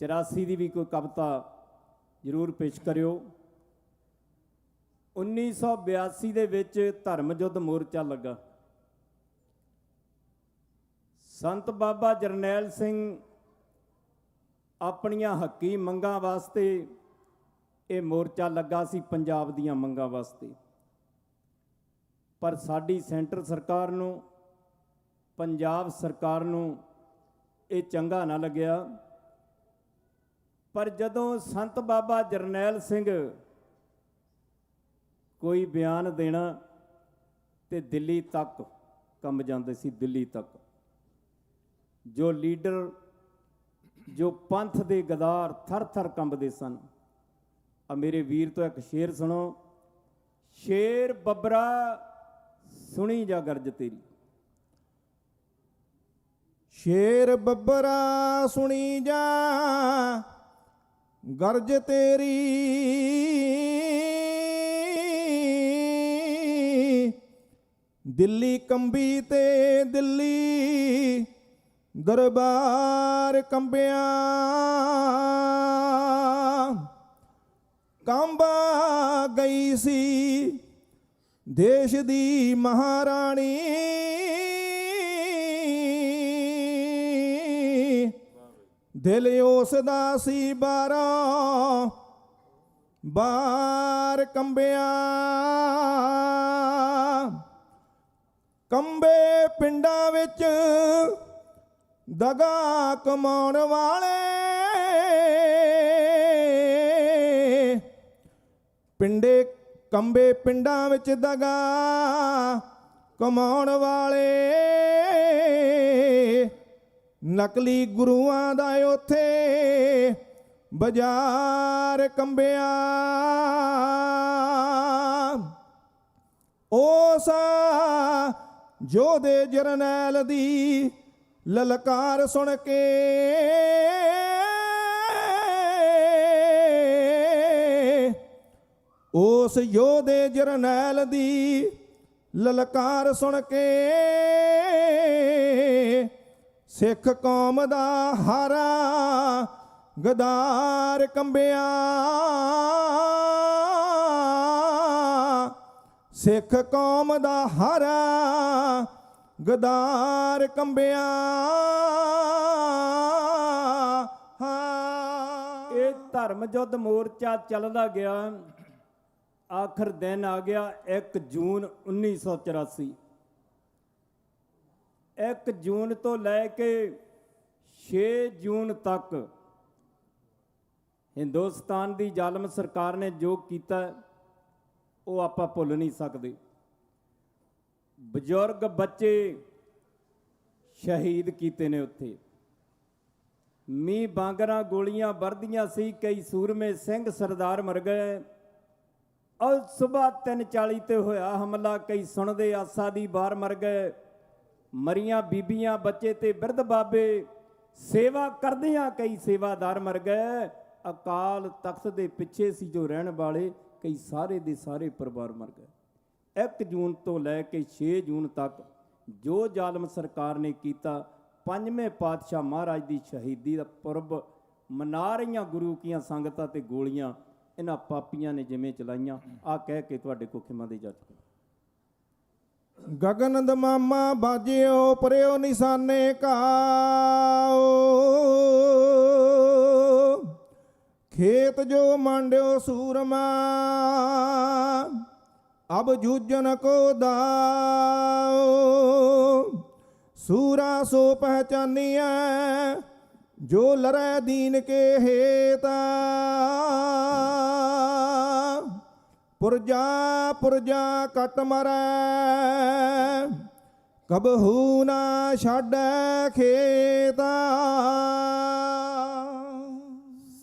84 ਦੀ ਵੀ ਕੋਈ ਕਵਿਤਾ ਜ਼ਰੂਰ ਪੇਸ਼ ਕਰਿਓ। 1982 ਦੇ ਵਿੱਚ ਧਰਮ ਯੁੱਧ ਮੋਰਚਾ ਲੱਗਾ। ਸੰਤ ਬਾਬਾ ਜਰਨੈਲ ਸਿੰਘ ਆਪਣੀਆਂ ਹੱਕੀ ਮੰਗਾਂ ਵਾਸਤੇ ਇਹ ਮੋਰਚਾ ਲੱਗਾ ਸੀ, ਪੰਜਾਬ ਦੀਆਂ ਮੰਗਾਂ ਵਾਸਤੇ। ਪਰ ਸਾਡੀ ਸੈਂਟਰ ਸਰਕਾਰ ਨੂੰ, ਪੰਜਾਬ ਸਰਕਾਰ ਨੂੰ ਇਹ ਚੰਗਾ ਨਾ ਲੱਗਿਆ। ਪਰ ਜਦੋਂ ਸੰਤ ਬਾਬਾ ਜਰਨੈਲ ਸਿੰਘ ਕੋਈ ਬਿਆਨ ਦੇਣਾ ਤੇ ਦਿੱਲੀ ਤੱਕ ਕੰਬ ਜਾਂਦੇ ਸੀ, ਦਿੱਲੀ ਤੱਕ। ਜੋ ਲੀਡਰ, ਜੋ ਪੰਥ ਦੇ ਗਦਾਰ ਥਰ ਥਰ ਕੰਬਦੇ ਸਨ। ਆ ਮੇਰੇ ਵੀਰ ਤੋਂ ਇੱਕ ਸ਼ੇਰ ਸੁਣੋ। ਸ਼ੇਰ ਬੱਬਰਾ ਸੁਣੀ ਜਾ ਗਰਜ ਤੇਰੀ। ਸ਼ੇਰ ਬੱਬਰਾ ਸੁਣੀ ਜਾ ਗਰਜ ਤੇਰੀ, ਦਿੱਲੀ ਕੰਬੀ ਤੇ ਦਿੱਲੀ ਦਰਬਾਰ ਕੰਬਿਆ। ਕੰਬਾ ਗਈ ਸੀ ਦੇਸ਼ ਦੀ ਮਹਾਰਾਣੀ, ਦਿਲ ਉਸ ਦਾ ਸੀ ਬਾਰਾਂ ਬਾਰ ਕੰਬਿਆ। ਕੰਬੇ ਪਿੰਡਾਂ ਵਿੱਚ ਦਗਾ ਕਮਾਉਣ ਵਾਲੇ, ਕੰਬੇ ਪਿੰਡਾਂ ਵਿੱਚ ਦਗਾ ਕਮਾਉਣ ਵਾਲੇ, ਨਕਲੀ ਗੁਰੂਆਂ ਦਾ ਉੱਥੇ ਬਾਜ਼ਾਰ ਕੰਬਿਆ। ਉਸ ਯੋਧੇ ਜਰਨੈਲ ਦੀ ਲਲਕਾਰ ਸੁਣ ਕੇ ਉਸ ਯੋਧੇ ਜਰਨੈਲ ਦੀ ਲਲਕਾਰ ਸੁਣ ਕੇ ਸਿੱਖ ਕੌਮ ਦਾ ਹਾਰਾ ਗਦਾਰ ਕੰਬਿਆ। ਸਿੱਖ ਕੌਮ ਦਾ ਹਾਰਾ ਗਦਾਰ ਕੰਬਿਆ। ਇਹ ਧਰਮ ਯੁੱਧ ਮੋਰਚਾ ਚੱਲਦਾ ਗਿਆ। ਆਖਰ ਦਿਨ ਆ ਗਿਆ 1 ਜੂਨ 1984। 1 ਜੂਨ ਤੋਂ ਲੈ ਕੇ 6 ਜੂਨ ਤੱਕ ਹਿੰਦੁਸਤਾਨ ਦੀ ਜ਼ਾਲਮ ਸਰਕਾਰ ਨੇ ਜੋ ਕੀਤਾ ਉਹ ਆਪਾਂ ਭੁੱਲ ਨਹੀਂ ਸਕਦੇ। ਬਜ਼ੁਰਗ ਬੱਚੇ ਸ਼ਹੀਦ ਕੀਤੇ ਨੇ ਉੱਥੇ। ਮੀਂਹ ਬਾਂਗਰਾਂ ਗੋਲੀਆਂ ਵਰਦੀਆਂ ਸੀ, ਕਈ ਸੂਰਮੇ ਸਿੰਘ ਸਰਦਾਰ ਮਰ ਗਏ। ਔਰ ਸੁਬਾਹ 3:40 ਤੇ ਹੋਇਆ ਹਮਲਾ, ਕਈ ਸੁਣਦੇ ਆਸਾ ਦੀ ਬਾਰ ਮਰ ਗਏ। ਮਰੀਆਂ ਬੀਬੀਆਂ, ਬੱਚੇ ਤੇ ਬਿਰਧ ਬਾਬੇ, ਸੇਵਾ ਕਰਦਿਆਂ ਕਈ ਸੇਵਾਦਾਰ ਮਰ ਗਏ। ਅਕਾਲ ਤਖਤ ਦੇ ਪਿੱਛੇ ਸੀ ਜੋ ਰਹਿਣ ਵਾਲੇ, ਕਈ ਸਾਰੇ ਦੇ ਸਾਰੇ ਪਰਿਵਾਰ ਮਰ ਗਏ। 1 ਜੂਨ ਤੋਂ ਲੈ ਕੇ 6 ਜੂਨ ਤੱਕ ਜੋ ਜ਼ਾਲਮ ਸਰਕਾਰ ਨੇ ਕੀਤਾ, 5ਵੇਂ ਪਾਤਸ਼ਾਹ ਮਹਾਰਾਜ ਦੀ ਸ਼ਹੀਦੀ ਦਾ ਪੁਰਬ ਮਨਾ ਰਹੀਆਂ ਗੁਰੂ ਕੀਆਂ ਸੰਗਤਾਂ ਤੇ ਗੋਲੀਆਂ ਇਹਨਾਂ ਪਾਪੀਆਂ ਨੇ ਜਿਵੇਂ ਚਲਾਈਆਂ। ਆ ਕਹਿ ਕੇ ਤੁਹਾਡੇ ਕੋ ਖਿਮਾ ਦੇ ਜਾ ਚੁੱਕਾ। ਗਗਨ ਦਮਾਮਾ ਬਾਜਿਓ ਪਰਿਓ ਨਿਸ਼ਾਨੇ ਕਾਓ, ਖੇਤ ਜੋ ਮੰਡਿਓ ਸੂਰਮਾ ਅਬ ਜੂਝਨ ਕੋ ਦਾਓ। ਸੂਰਾ ਸੋ ਪਹਿਚਾਨੀਐ ਜੋ ਲੜੈ ਦੀਨ ਕੇ ਹੇਤਾ, ਪੁਰਜਾ ਪੁਰਜਾ ਕਟ ਮਰੈ ਕਬਹੂ ਨਾ ਛੱਡੈ ਖੇਤਾ।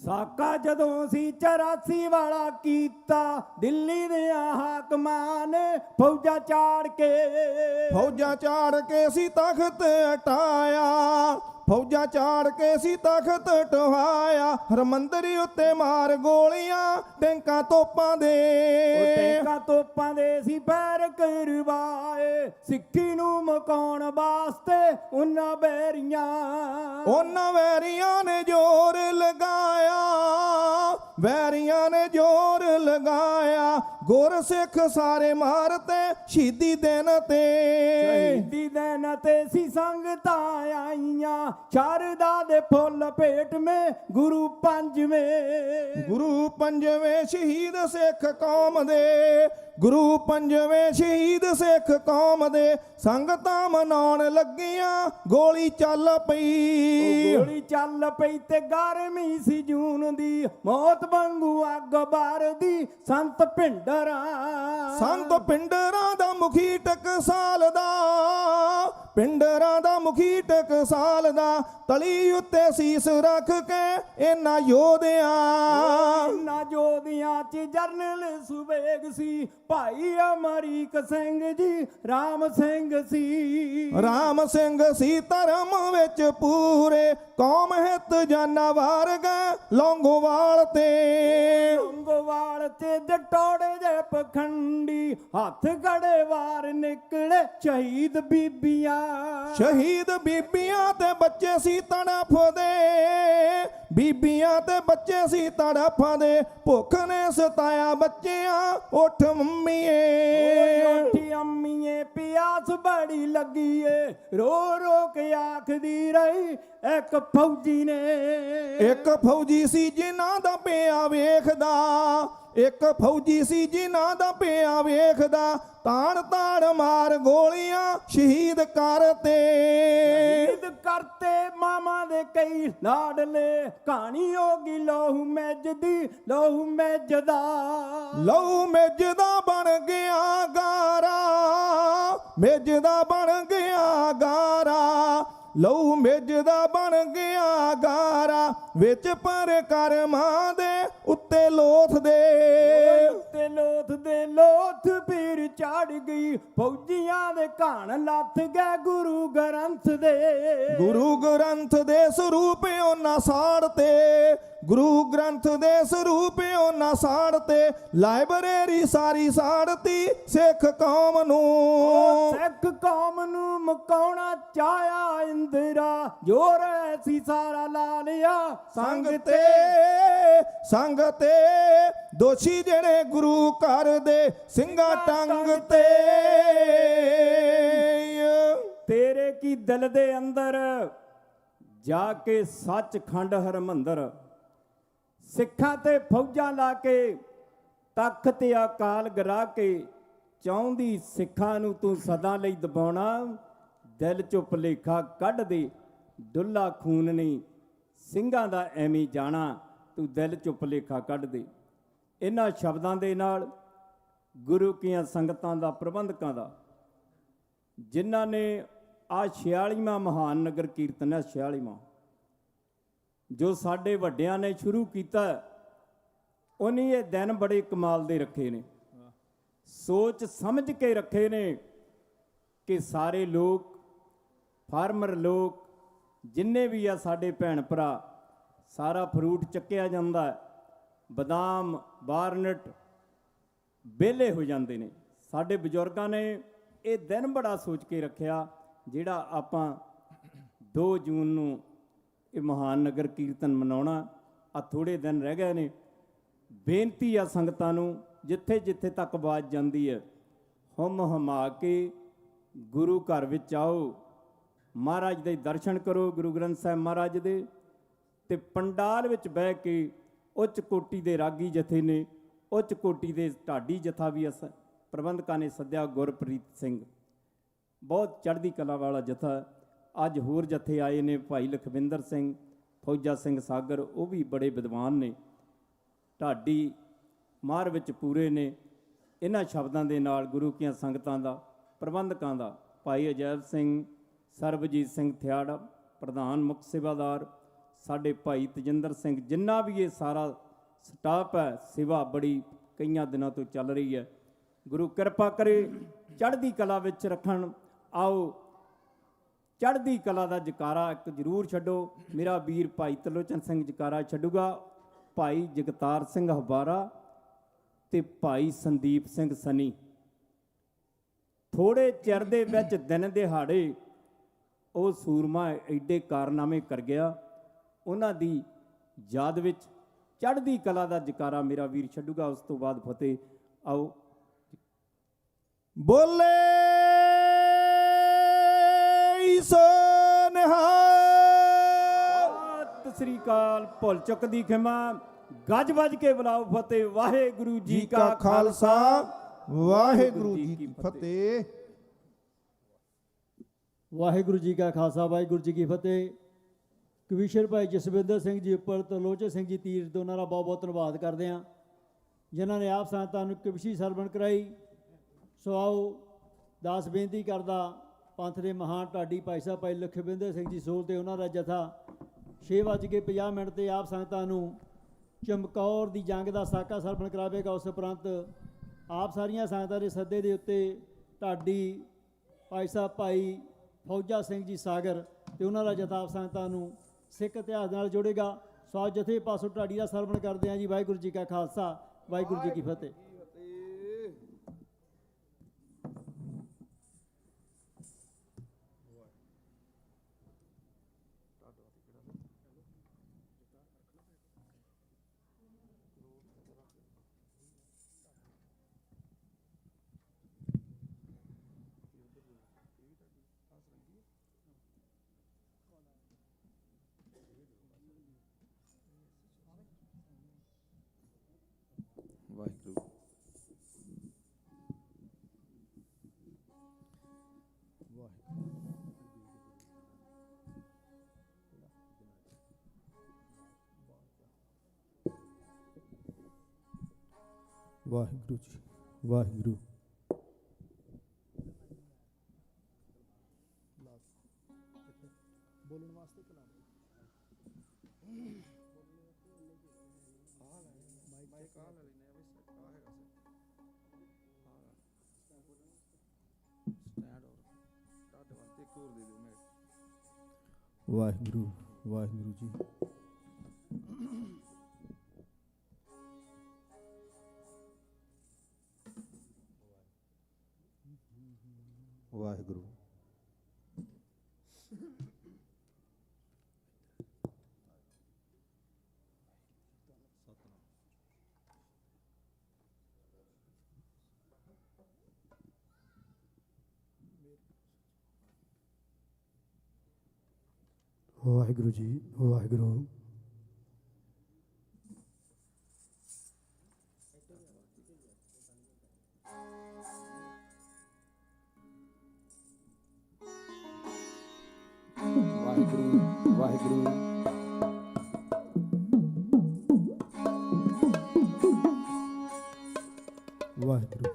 ਸੱਕ ਨਾਕਾ ਜਦੋਂ ਸੀ 84 ਵਾਲਾ ਕੀਤਾ, ਦਿੱਲੀ ਦੇ ਹਾਕਮਾਂ ਨੇ ਫੌਜਾਂ ਚਾੜ ਕੇ, ਫੌਜਾਂ ਚਾੜ ਕੇ ਸੀ ਤਖਤ ਹਟਾਇਆ, ਫੌਜਾਂ ਚਾੜ ਕੇ ਸੀ ਤਖਤ ਢਵਾਇਆ, ਹਰਮੰਦਰ ਉੱਤੇ ਮਾਰ ਗੋਲੀਆਂ ਟੈਂਕਾਂ ਤੋਪਾਂ ਦੇ, ਉਹ ਟੈਂਕਾਂ ਤੋਪਾਂ ਦੇ ਸੀ ਪੈਰ ਕਰਵਾਏ, ਸਿੱਖੀ ਨੂੰ ਮੁਕਾਉਣ ਵਾਸਤੇ ਉਹਨਾਂ ਬੈਰੀਆਂ, ਉਹਨਾਂ ਵੈਰੀਆਂ ਨੇ ਜ਼ੋਰ ਲਗਾਇਆ, ਵੈਰੀਆਂ ਨੇ ਜ਼ੋਰ ਲਗਾਇਆ, ਗੁਰਸਿੱਖ ਸਾਰੇ ਮਾਰਤੇ ਸ਼ਹੀਦੀ ਦਿਨ ਤੇ, ਸ਼ਹੀਦੀ ਦਿਨ ਤੇ ਸੀ ਸੰਗਤਾਂ ਆਈਆਂ, ਸ਼ਰਧਾ ਦੇ ਫੁੱਲ ਭੇਟ ਮੇ ਗੁਰੂ ਪੰਜਵੇਂ, ਗੁਰੂ ਪੰਜਵੇਂ ਸ਼ਹੀਦ ਸਿੱਖ ਕੌਮ ਦੇ, ਗੁਰੂ ਪੰਜਵੇਂ ਸ਼ਹੀਦ ਸਿੱਖ ਕੌਮ ਦੇ, ਸੰਗਤਾਂ ਮਨਾਉਣ ਲੱਗੀਆਂ ਗੋਲੀ ਚੱਲ ਪਈ, ਗੋਲੀ ਚੱਲ ਪਈ ਤੇ ਗਰਮੀ ਸੀ ਜੂਨ ਦੀ, ਮੌਤ ਵਾਂਗੂ ਅੱਗ ਬਾਰਦੀ ਸੰਤ ਭਿੰਡਰਾਂ, ਸੰਤ ਪਿੰਡਰਾਂ ਦਾ ਮੁਖੀ ਟਕਸਾਲ ਦਾ, ਪਿੰਡਰਾਂ ਦਾ ਮੁਖੀ ਟਕਸਾਲ ਦਾ, ਤਲੀ ਉੱਤੇ ਸੀਸ ਰੱਖ ਕੇ ਇਹਨਾਂ ਯੋਧਿਆਂ, ਇਹਨਾਂ ਯੋਧਿਆਂ ਚ ਜਰਨਲ ਸੁਬੇਗ ਸੀ, ਭਾਈ ਅਮਰੀਕ ਸਿੰਘ ਜੀ ਰਾਮ ਸਿੰਘ ਸੀ, ਰਾਮ ਸਿੰਘ ਸੀ ਧਰਮ ਵਿੱਚ ਪੂਰੇ, ਕੌਮ ਹਿੱਤ ਜਾਨਾਂ ਵਾਰ ਗਏ ਲੌਂਗੋਵਾਲ ਤੇ, ਲੌਂਗੋਵਾਲ ਤੇ ਜਟੋੜੇ ਜੇ ਪਖੰਡੀ, ਹੱਥ ਗੜੇ ਵਾਰ ਨਿਕਲੇ ਸ਼ਹੀਦ ਬੀਬੀਆਂ, ਸ਼ਹੀਦ ਬੀਬੀਆਂ ਤੇ ਬੱਚੇ ਸੀ ਤੜਫਦੇ, ਬੀਬੀਆਂ ਤੇ ਬੱਚੇ ਸੀ ਤੜਫਦੇ, ਭੁੱਖ ਨੇ ਸਤਾਇਆ ਬੱਚਿਆਂ ਉੱਠ ਮੰਮੀਏ, ਉੱਠੀ ਅੰਮੀਏ ਪਿਆਸ ਬੜੀ ਲੱਗੀ ਏ, ਰੋ ਰੋ ਕੇ ਆਖਦੀ ਰਹੀ ਇੱਕ ਫੌਜੀ ਨੇ, ਇੱਕ ਫੌਜੀ ਸੀ ਜਿਨ੍ਹਾਂ ਦਾ ਪਿਆ ਵੇਖਦਾ, ਇੱਕ ਫੌਜੀ ਸੀ ਜਿਨ੍ਹਾਂ ਦਾ ਪਿਆ ਵੇਖਦਾ, ਤਾਣ ਤਾਣ ਮਾਰ ਗੋਲੀਆਂ ਸ਼ਹੀਦ ਕਰਤੇ, ਸ਼ਹੀਦ ਕਰਤੇ ਮਾਮਾ ਦੇ ਕਈ ਲਾਡਲੇ, ਕਹਾਣੀ ਹੋ ਗਈ ਲਹੂ ਮੈਜ ਦੀ, ਲਹੂ ਮੈਜ ਦਾ, ਲਹੂ ਮੇਜ ਦਾ ਬਣ ਗਿਆ ਗਾਰਾ, ਮੇਜ ਦਾ ਬਣ ਗਿਆ ਗਾਰਾ, ਲਹੂ ਮੇਜ ਦਾ ਬਣ ਗਿਆ ਗਾਰਾ, ਵਿੱਚ ਪਰ ਕਰਮਾਂ ਦੇ ਉੱਤੇ ਲੋਥ ਦੇ, ਉੱਤੇ ਲੋਥ ਦੇ ਲੋਥ ਪੀਰ ਚੜ ਗਈ, ਫੌਜੀਆਂ ਦੇ ਘਾਣ ਲੱਥ ਗਏ ਗੁਰੂ ਗ੍ਰੰਥ ਦੇ, ਗੁਰੂ ਗ੍ਰੰਥ ਦੇ ਸਰੂਪ ਉਹਨਾਂ ਸਾੜਤੇ, ਗੁਰੂ ਗ੍ਰੰਥ ਦੇ ਸਰੂਪ ਉਹਨਾਂ ਸਾੜਤੇ, ਲਾਇਬ੍ਰੇਰੀ ਸਾਰੀ ਸਾੜਤੀ ਸਿੱਖ ਕੌਮ ਨੂੰ, ਸਿੱਖ ਕੌਮ ਨੂੰ ਮੁਕਾਉਣਾ ਚਾਹਿਆ ਇੰਦਰਾ, ਜੋਰ ਐਸੀ ਸਾਰਾ ਲਾ ਲਿਆ ਸੰਗ ਤੇ, ਸੰਗ ਤੇ, ਦੋਸ਼ੀ ਜਿਹੜੇ ਗੁਰੂ ਘਰ ਦੇ ਸਿੰਘਾਂ ਟੰਗ ਤੇ, ਤੇਰੇ ਕੀ ਦਿਲ ਦੇ ਅੰਦਰ ਜਾ ਕੇ ਸੱਚਖੰਡ ਹਰਮੰਦਰ, ਸਿੱਖਾਂ ਤੇ ਫੌਜਾਂ ਲਾ ਕੇ ਤਖਤ ਤੇ ਅਕਾਲ ਗਿਰਾ ਕੇ, ਚਾਹੁੰਦੀ ਸਿੱਖਾਂ ਨੂੰ ਤੂੰ ਸਦਾ ਲਈ ਦਬਾਉਣਾ, ਦਿਲ ਚੋਂ ਭੁਲੇਖਾ ਕੱਢ ਦੇ, ਡੁੱਲਾ ਖੂਨ ਨਹੀਂ ਸਿੰਘਾਂ ਦਾ ਐਵੇਂ ਜਾਣਾ, ਤੂੰ ਦਿਲ ਚੋਂ ਭੁਲੇਖਾ ਕੱਢ ਦੇ। ਇਹਨਾਂ ਸ਼ਬਦਾਂ ਦੇ ਨਾਲ ਗੁਰੂ ਕੀਆਂ ਸੰਗਤਾਂ ਦਾ, ਪ੍ਰਬੰਧਕਾਂ ਦਾ, ਜਿਨ੍ਹਾਂ ਨੇ ਆ 46ਵਾਂ ਮਹਾਨ ਨਗਰ ਕੀਰਤਨ ਹੈ, 46ਵਾਂ ਜੋ ਸਾਡੇ ਵੱਡਿਆਂ ਨੇ ਸ਼ੁਰੂ ਕੀਤਾ, ਉਹਨੇ ਇਹ ਦਿਨ ਬੜੇ ਕਮਾਲ ਦੇ ਰੱਖੇ ਨੇ, ਸੋਚ ਸਮਝ ਕੇ ਰੱਖੇ ਨੇ ਕਿ ਸਾਰੇ ਲੋਕ, ਫਾਰਮਰ ਲੋਕ ਜਿੰਨੇ ਵੀ ਆ ਸਾਡੇ ਭੈਣ ਭਰਾ, ਸਾਰਾ ਫਰੂਟ ਚੱਕਿਆ ਜਾਂਦਾ, ਬਦਾਮ ਵਾਰਨਟ ਵਿਹਲੇ ਹੋ ਜਾਂਦੇ ਨੇ। ਸਾਡੇ ਬਜ਼ੁਰਗਾਂ ਨੇ ਇਹ ਦਿਨ ਬੜਾ ਸੋਚ ਕੇ ਰੱਖਿਆ, ਜਿਹੜਾ ਆਪਾਂ 2 ਜੂਨ ਨੂੰ ਇਹ ਮਹਾਨ ਨਗਰ ਕੀਰਤਨ ਮਨਾਉਣਾ। ਆ ਥੋੜੇ ਦਿਨ ਰਹਿ ਗਏ ਨੇ। ਬੇਨਤੀ ਆ ਸੰਗਤਾਂ ਨੂੰ, ਜਿੱਥੇ ਜਿੱਥੇ ਤੱਕ ਆਵਾਜ਼ ਜਾਂਦੀ ਹੈ, ਹੁਮ ਹਮਾ ਕੇ ਗੁਰੂ ਘਰ ਵਿੱਚ ਆਓ, ਮਹਾਰਾਜ ਦੇ ਦਰਸ਼ਨ ਕਰੋ, ਗੁਰੂ ਗ੍ਰੰਥ ਸਾਹਿਬ ਮਹਾਰਾਜ ਦੇ, ਤੇ ਪੰਡਾਲ ਵਿੱਚ ਬਹਿ ਕੇ ਉੱਚ ਕੋਟੀ ਦੇ ਰਾਗੀ ਜਥੇ ਨੇ, ਉੱਚ ਕੋਟੀ ਦੇ ਢਾਡੀ ਜਥਾ ਵੀ ਪ੍ਰਬੰਧਕਾਂ ਨੇ ਸੱਦਿਆ, ਗੁਰਪ੍ਰੀਤ ਸਿੰਘ ਬਹੁਤ ਚੜ੍ਹਦੀ ਕਲਾ ਵਾਲਾ ਜਥਾ। ਅੱਜ ਹੋਰ ਜਥੇ ਆਏ ਨੇ, ਭਾਈ ਲਖਵਿੰਦਰ ਸਿੰਘ, ਫੌਜਾ ਸਿੰਘ ਸਾਗਰ, ਉਹ ਵੀ ਬੜੇ ਵਿਦਵਾਨ ਨੇ, ਢਾਡੀ ਮਾਰ ਵਿੱਚ ਪੂਰੇ ਨੇ। ਇਹਨਾਂ ਸ਼ਬਦਾਂ ਦੇ ਨਾਲ ਗੁਰੂ ਕੀਆਂ ਸੰਗਤਾਂ ਦਾ, ਪ੍ਰਬੰਧਕਾਂ ਦਾ, ਭਾਈ ਅਜੈਬ ਸਿੰਘ, ਸਰਬਜੀਤ ਸਿੰਘ ਥਿਆੜਾ ਪ੍ਰਧਾਨ ਮੁੱਖ ਸੇਵਾਦਾਰ, ਸਾਡੇ ਭਾਈ ਤਜਿੰਦਰ ਸਿੰਘ, ਜਿੰਨਾ ਵੀ ਇਹ ਸਾਰਾ ਸਟਾਫ ਹੈ, ਸੇਵਾ ਬੜੀ ਕਈਆਂ ਦਿਨਾਂ ਤੋਂ ਚੱਲ ਰਹੀ ਹੈ। ਗੁਰੂ ਕਿਰਪਾ ਕਰੇ, ਚੜ੍ਹਦੀ ਕਲਾ ਵਿੱਚ ਰੱਖਣ। ਆਓ ਚੜ੍ਹਦੀ ਕਲਾ ਦਾ ਜਕਾਰਾ ਇੱਕ ਜ਼ਰੂਰ ਛੱਡੋ। ਮੇਰਾ ਵੀਰ ਭਾਈ ਤਲੋਚਨ ਸਿੰਘ ਜਕਾਰਾ ਛੱਡੂਗਾ, ਭਾਈ ਜਗਤਾਰ ਸਿੰਘ ਹਬਾਰਾ ਤੇ ਭਾਈ ਸੰਦੀਪ ਸਿੰਘ ਸਨੀ। ਥੋੜੇ ਚਿਰ ਦੇ ਵਿੱਚ ਦਿਨ ਦਿਹਾੜੇ ਉਹ ਸੂਰਮਾ ਐਡੇ ਕਾਰਨਾਮੇ ਕਰ ਗਿਆ, ਉਹਨਾਂ ਦੀ ਯਾਦ ਵਿੱਚ ਚੜ੍ਹਦੀ ਕਲਾ ਦਾ ਜਕਾਰਾ ਮੇਰਾ ਵੀਰ ਛੱਡੂਗਾ। ਉਸ ਤੋਂ ਬਾਅਦ ਫਤਿਹ। ਆਓ ਬੋਲੇ ਸੋ ਨਿਹਾਲ। ਸਤਿ ਸ੍ਰੀ ਅਕਾਲ। ਭੁੱਲ ਚੁੱਕ ਦੀ ਖਿਮਾ, ਗੱਜ ਵੱਜ ਕੇ ਬੁਲਾਓ ਫਤਿਹ। ਵਾਹਿਗੁਰੂ ਜੀ ਕਾ ਖਾਲਸਾ, ਵਾਹਿਗੁਰੂ ਜੀ ਕੀ ਫਤਿਹ। ਵਾਹਿਗੁਰੂ ਜੀ ਕਾ ਖਾਲਸਾ, ਵਾਹਿਗੁਰੂ ਜੀ ਕੀ ਫਤਿਹ। ਕਵੀਸ਼ਰ ਭਾਈ ਜਸਵਿੰਦਰ ਸਿੰਘ ਜੀ ਉੱਪਰ ਤਲੋਚਨ ਸਿੰਘ ਜੀ ਤੀਰ, ਦੋਨਾਂ ਦਾ ਬਹੁਤ ਬਹੁਤ ਧੰਨਵਾਦ ਕਰਦੇ ਹਾਂ, ਜਿਨ੍ਹਾਂ ਨੇ ਆਪ ਸੰਗਤਾਂ ਨੂੰ ਕਵਿਸ਼ੀ ਸਰਵਣ ਕਰਾਈ। ਸੋ ਆਓ ਦਾਸ ਬੇਨਤੀ ਕਰਦਾ, ਪੰਥ ਦੇ ਮਹਾਨ ਢਾਡੀ ਭਾਈ ਸਾਹਿਬ ਭਾਈ ਲਖਵਿੰਦਰ ਸਿੰਘ ਜੀ ਸੋਲ ਤੇ ਉਹਨਾਂ ਦਾ ਜਥਾ 6:50 ਤੇ ਆਪ ਸੰਗਤਾਂ ਨੂੰ ਚਮਕੌਰ ਦੀ ਜੰਗ ਦਾ ਸਾਕਾ ਸਰਵਣ ਕਰਾਵੇਗਾ। ਉਸ ਉਪਰੰਤ ਆਪ ਸਾਰੀਆਂ ਸੰਗਤਾਂ ਦੇ ਸੱਦੇ ਦੇ ਉੱਤੇ ਢਾਡੀ ਭਾਈ ਸਾਹਿਬ ਭਾਈ ਫੌਜਾ ਸਿੰਘ ਜੀ ਸਾਗਰ ਤੇ ਉਹਨਾਂ ਦਾ ਜਥਾ ਆਪ ਸੰਗਤਾਂ ਨੂੰ ਸਿੱਖ ਇਤਿਹਾਸ ਨਾਲ ਜੋੜੇਗਾ। ਸੋ ਆਪ ਜਥੇ ਪਾਸੋਂ ਢਾਡੀ ਦਾ ਸਰਵਣ ਕਰਦੇ ਹਾਂ ਜੀ। ਵਾਹਿਗੁਰੂ ਜੀ ਕਾ ਖਾਲਸਾ, ਵਾਹਿਗੁਰੂ ਜੀ ਕੀ ਫਤਿਹ। ਵਾਹਿਗੁਰੂ। ਵਾਹਿਗੁਰੂ ਜੀ, ਵਾਹਿਗੁਰੂ। ਬੋਲਣ ਵਾਸਤੇ ਕਲਾਮ ਵਾਹਿਗੁਰੂ, ਵਾਹਿਗੁਰੂ ਜੀ। ਵਾਹਿਗੁਰੂ। ਵਾਹਿਗੁਰੂ ਜੀ, ਵਾਹਿਗੁਰੂ। ਵਾਹਿਗੁਰੂ, ਵਾਹਿਗੁਰੂ। ਵਾਹਿਗੁਰੂ।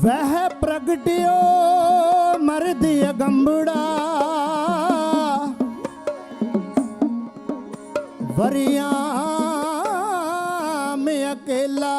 ਵਹਿ ਪ੍ਰਗਟਿਓ ਮਰਦ ਅਗੰਬੜਾ ਵਰਿਆਂ ਮੈਂ ਅਕੇਲਾ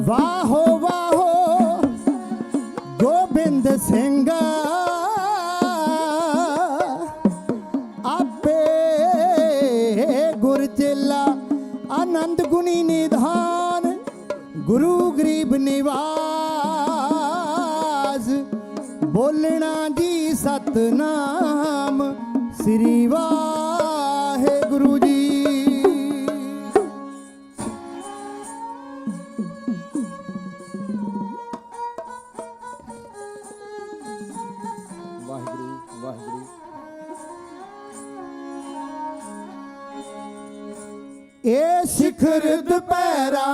ਵਾਹੋ ਵਾਹੋ ਗੋਬਿੰਦ ਸਿੰਘ ਆਪੇ ਗੁਰ ਚੇਲਾ ਆਨੰਦ ਗੁਣੀ ਨਿਧਾਨ ਗੁਰੂ ਗਰੀਬ ਨਿਵਾਸ ਬੋਲਣਾ ਜੀ ਸਤਨਾਮ ਸ੍ਰੀ ਵਾਹਿਗੁਰੂ ਜੀ। ਵਾਹਿਗੁਰੂ ਵਾਹਿਗੁਰੂ। ਇਹ ਸਿਖਰ ਦੁਪਹਿਰਾ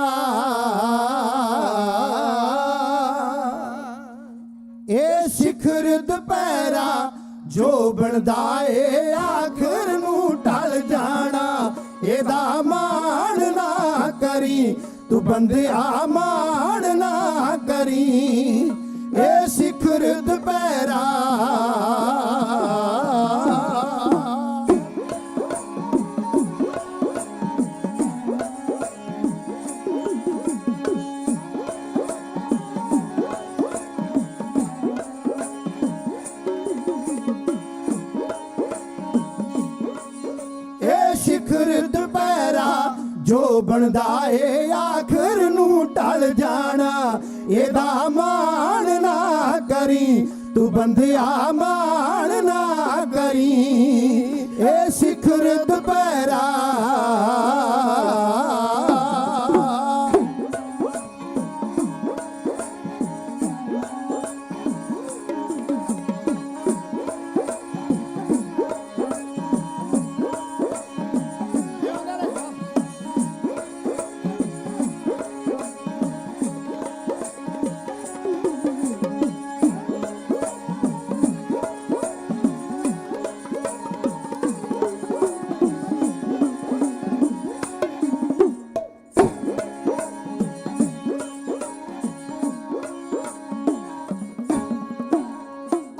ਇਹ ਸਿਖਰ ਦੁਪਹਿਰਾ ਜੋ ਬਣਦਾ ਏ ਆਖਰ ਨੂੰ ਢਲ ਜਾਣਾ ਇਹਦਾ ਮਾਣ ਨਾ ਕਰੀ ਤੂੰ ਬੰਦਿਆ ਮਾਣ ਨਾ ਕਰੀ ਇਹ ਸਿਖਰ ਦੁਪਹਿਰਾ ਸਿਖਰ ਦੁਪਹਿਰਾ ਜੋ ਬਣਦਾ ਏ ਆਖਰ ਨੂੰ ਢਲ ਜਾਣਾ ਇਹਦਾ ਮਾਣ ਨਾ ਕਰੀ ਤੂੰ ਬੰਦਿਆ ਮਾਣ ਨਾ ਕਰੀ ਇਹ ਸਿਖਰ ਦੁਪਹਿਰਾ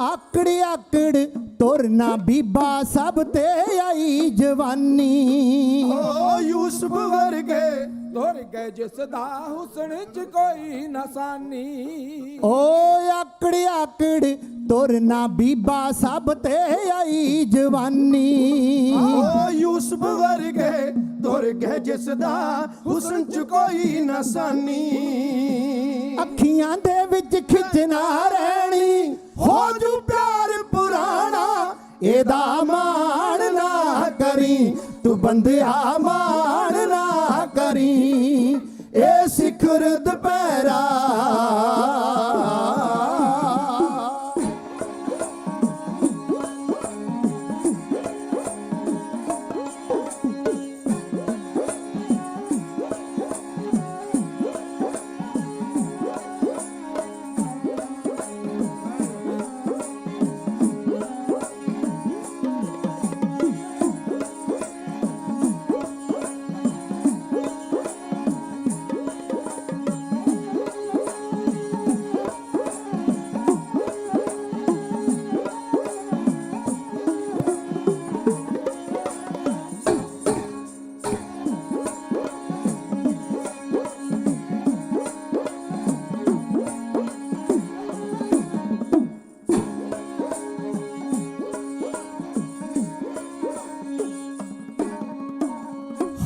ਆਕੜ ਆਕੜ ਤੁਰਨਾ ਬੀਬਾ ਸਭ ਤੇ ਆਈ ਜਵਾਨੀ ਓ ਯੂਸਫ ਵਰਗੇ ਤੁਰ ਗਏ ਜਿਸ ਦਾ ਹੁਸਨ ਚ ਕੋਈ ਨਸਾਨੀ ਓ ਆਕੜ ਆਕੜ ਤੁਰਨਾ ਬੀਬਾ ਸਭ ਤੇ ਆਈ ਜਵਾਨੀ ਓ ਯੂਸਫ ਵਰਗੇ ਤੁਰ ਗਏ ਜਿਸ ਦਾ ਹੁਸਨ ਚ ਕੋਈ ਨਸਾਨੀ ਅੱਖੀਆਂ ਦੇ ਵਿੱਚ ਖਿੱਚਣਾ ਰਹਿਣੀ ਹੋ ਜੂ ਪਿਆਰ ਪੁਰਾਣਾ ਇਹਦਾ ਮਾਣ ਨਾ ਕਰੀ ਤੂੰ ਬੰਦਿਆ ਮਾਣ ਨਾ ਕਰੀ ਇਹ ਸਿਖਰ ਦੁਪਹਿਰਾ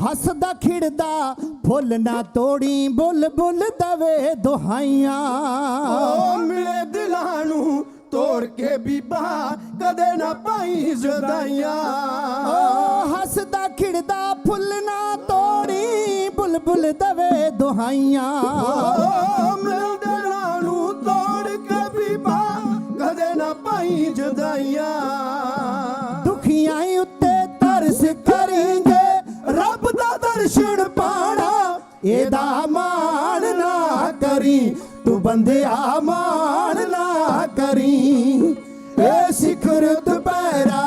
ਹੱਸਦਾ ਖਿੜਦਾ ਫੁੱਲ ਨਾ ਤੋੜੀ ਬੁਲਬੁਲ ਦਵੇ ਦੁਹਾਈਆਂ ਓ ਮਿਲੇ ਦਿਲਾਂ ਨੂੰ ਤੋੜ ਕੇ ਬੀਬਾ ਕਦੇ ਨਾ ਪਾਈ ਜੁਦਾਈਆਂ ਓ ਹੱਸਦਾ ਖਿੜਦਾ ਫੁੱਲ ਨਾ ਤੋੜੀ ਬੁਲਬੁਲ ਦਵੇ ਦੁਹਾਈਆਂ ਓ ਮਿਲੇ ਦਿਲਾਂ ਨੂੰ ਤੋੜ ਮਾਈ ਜੁਦਾਈਆਂ। ਦੁਖੀਆਂ ਉੱਤੇ ਤਰਸ ਕਰੀਂਗੇ, ਰੱਬ ਦਾ ਦਰਸ਼ਨ ਪਾਣਾ। ਇਹਦਾ ਮਾਣ ਨਾ ਕਰੀ ਤੂੰ ਬੰਦਿਆ, ਮਾਣ ਨਾ ਕਰੀ ਇਹ ਸਿਖਰ ਦੁਪਹਿਰਾ।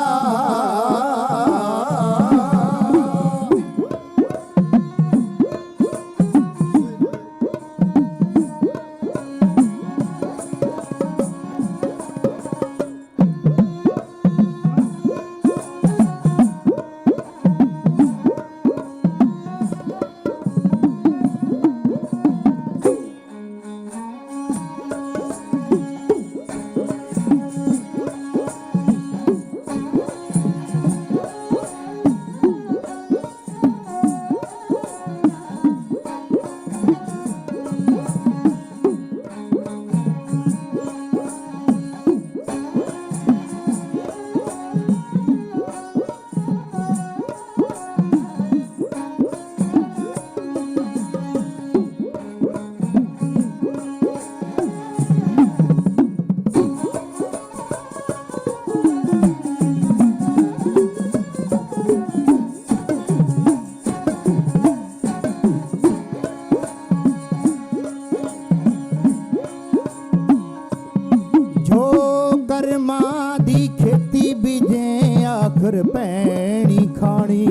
ਕਰਮਾਂ ਦੀ ਖੇਤੀ ਬੀਜੇ ਆਖਰ ਪੈਣੀ ਖਾਣੀ।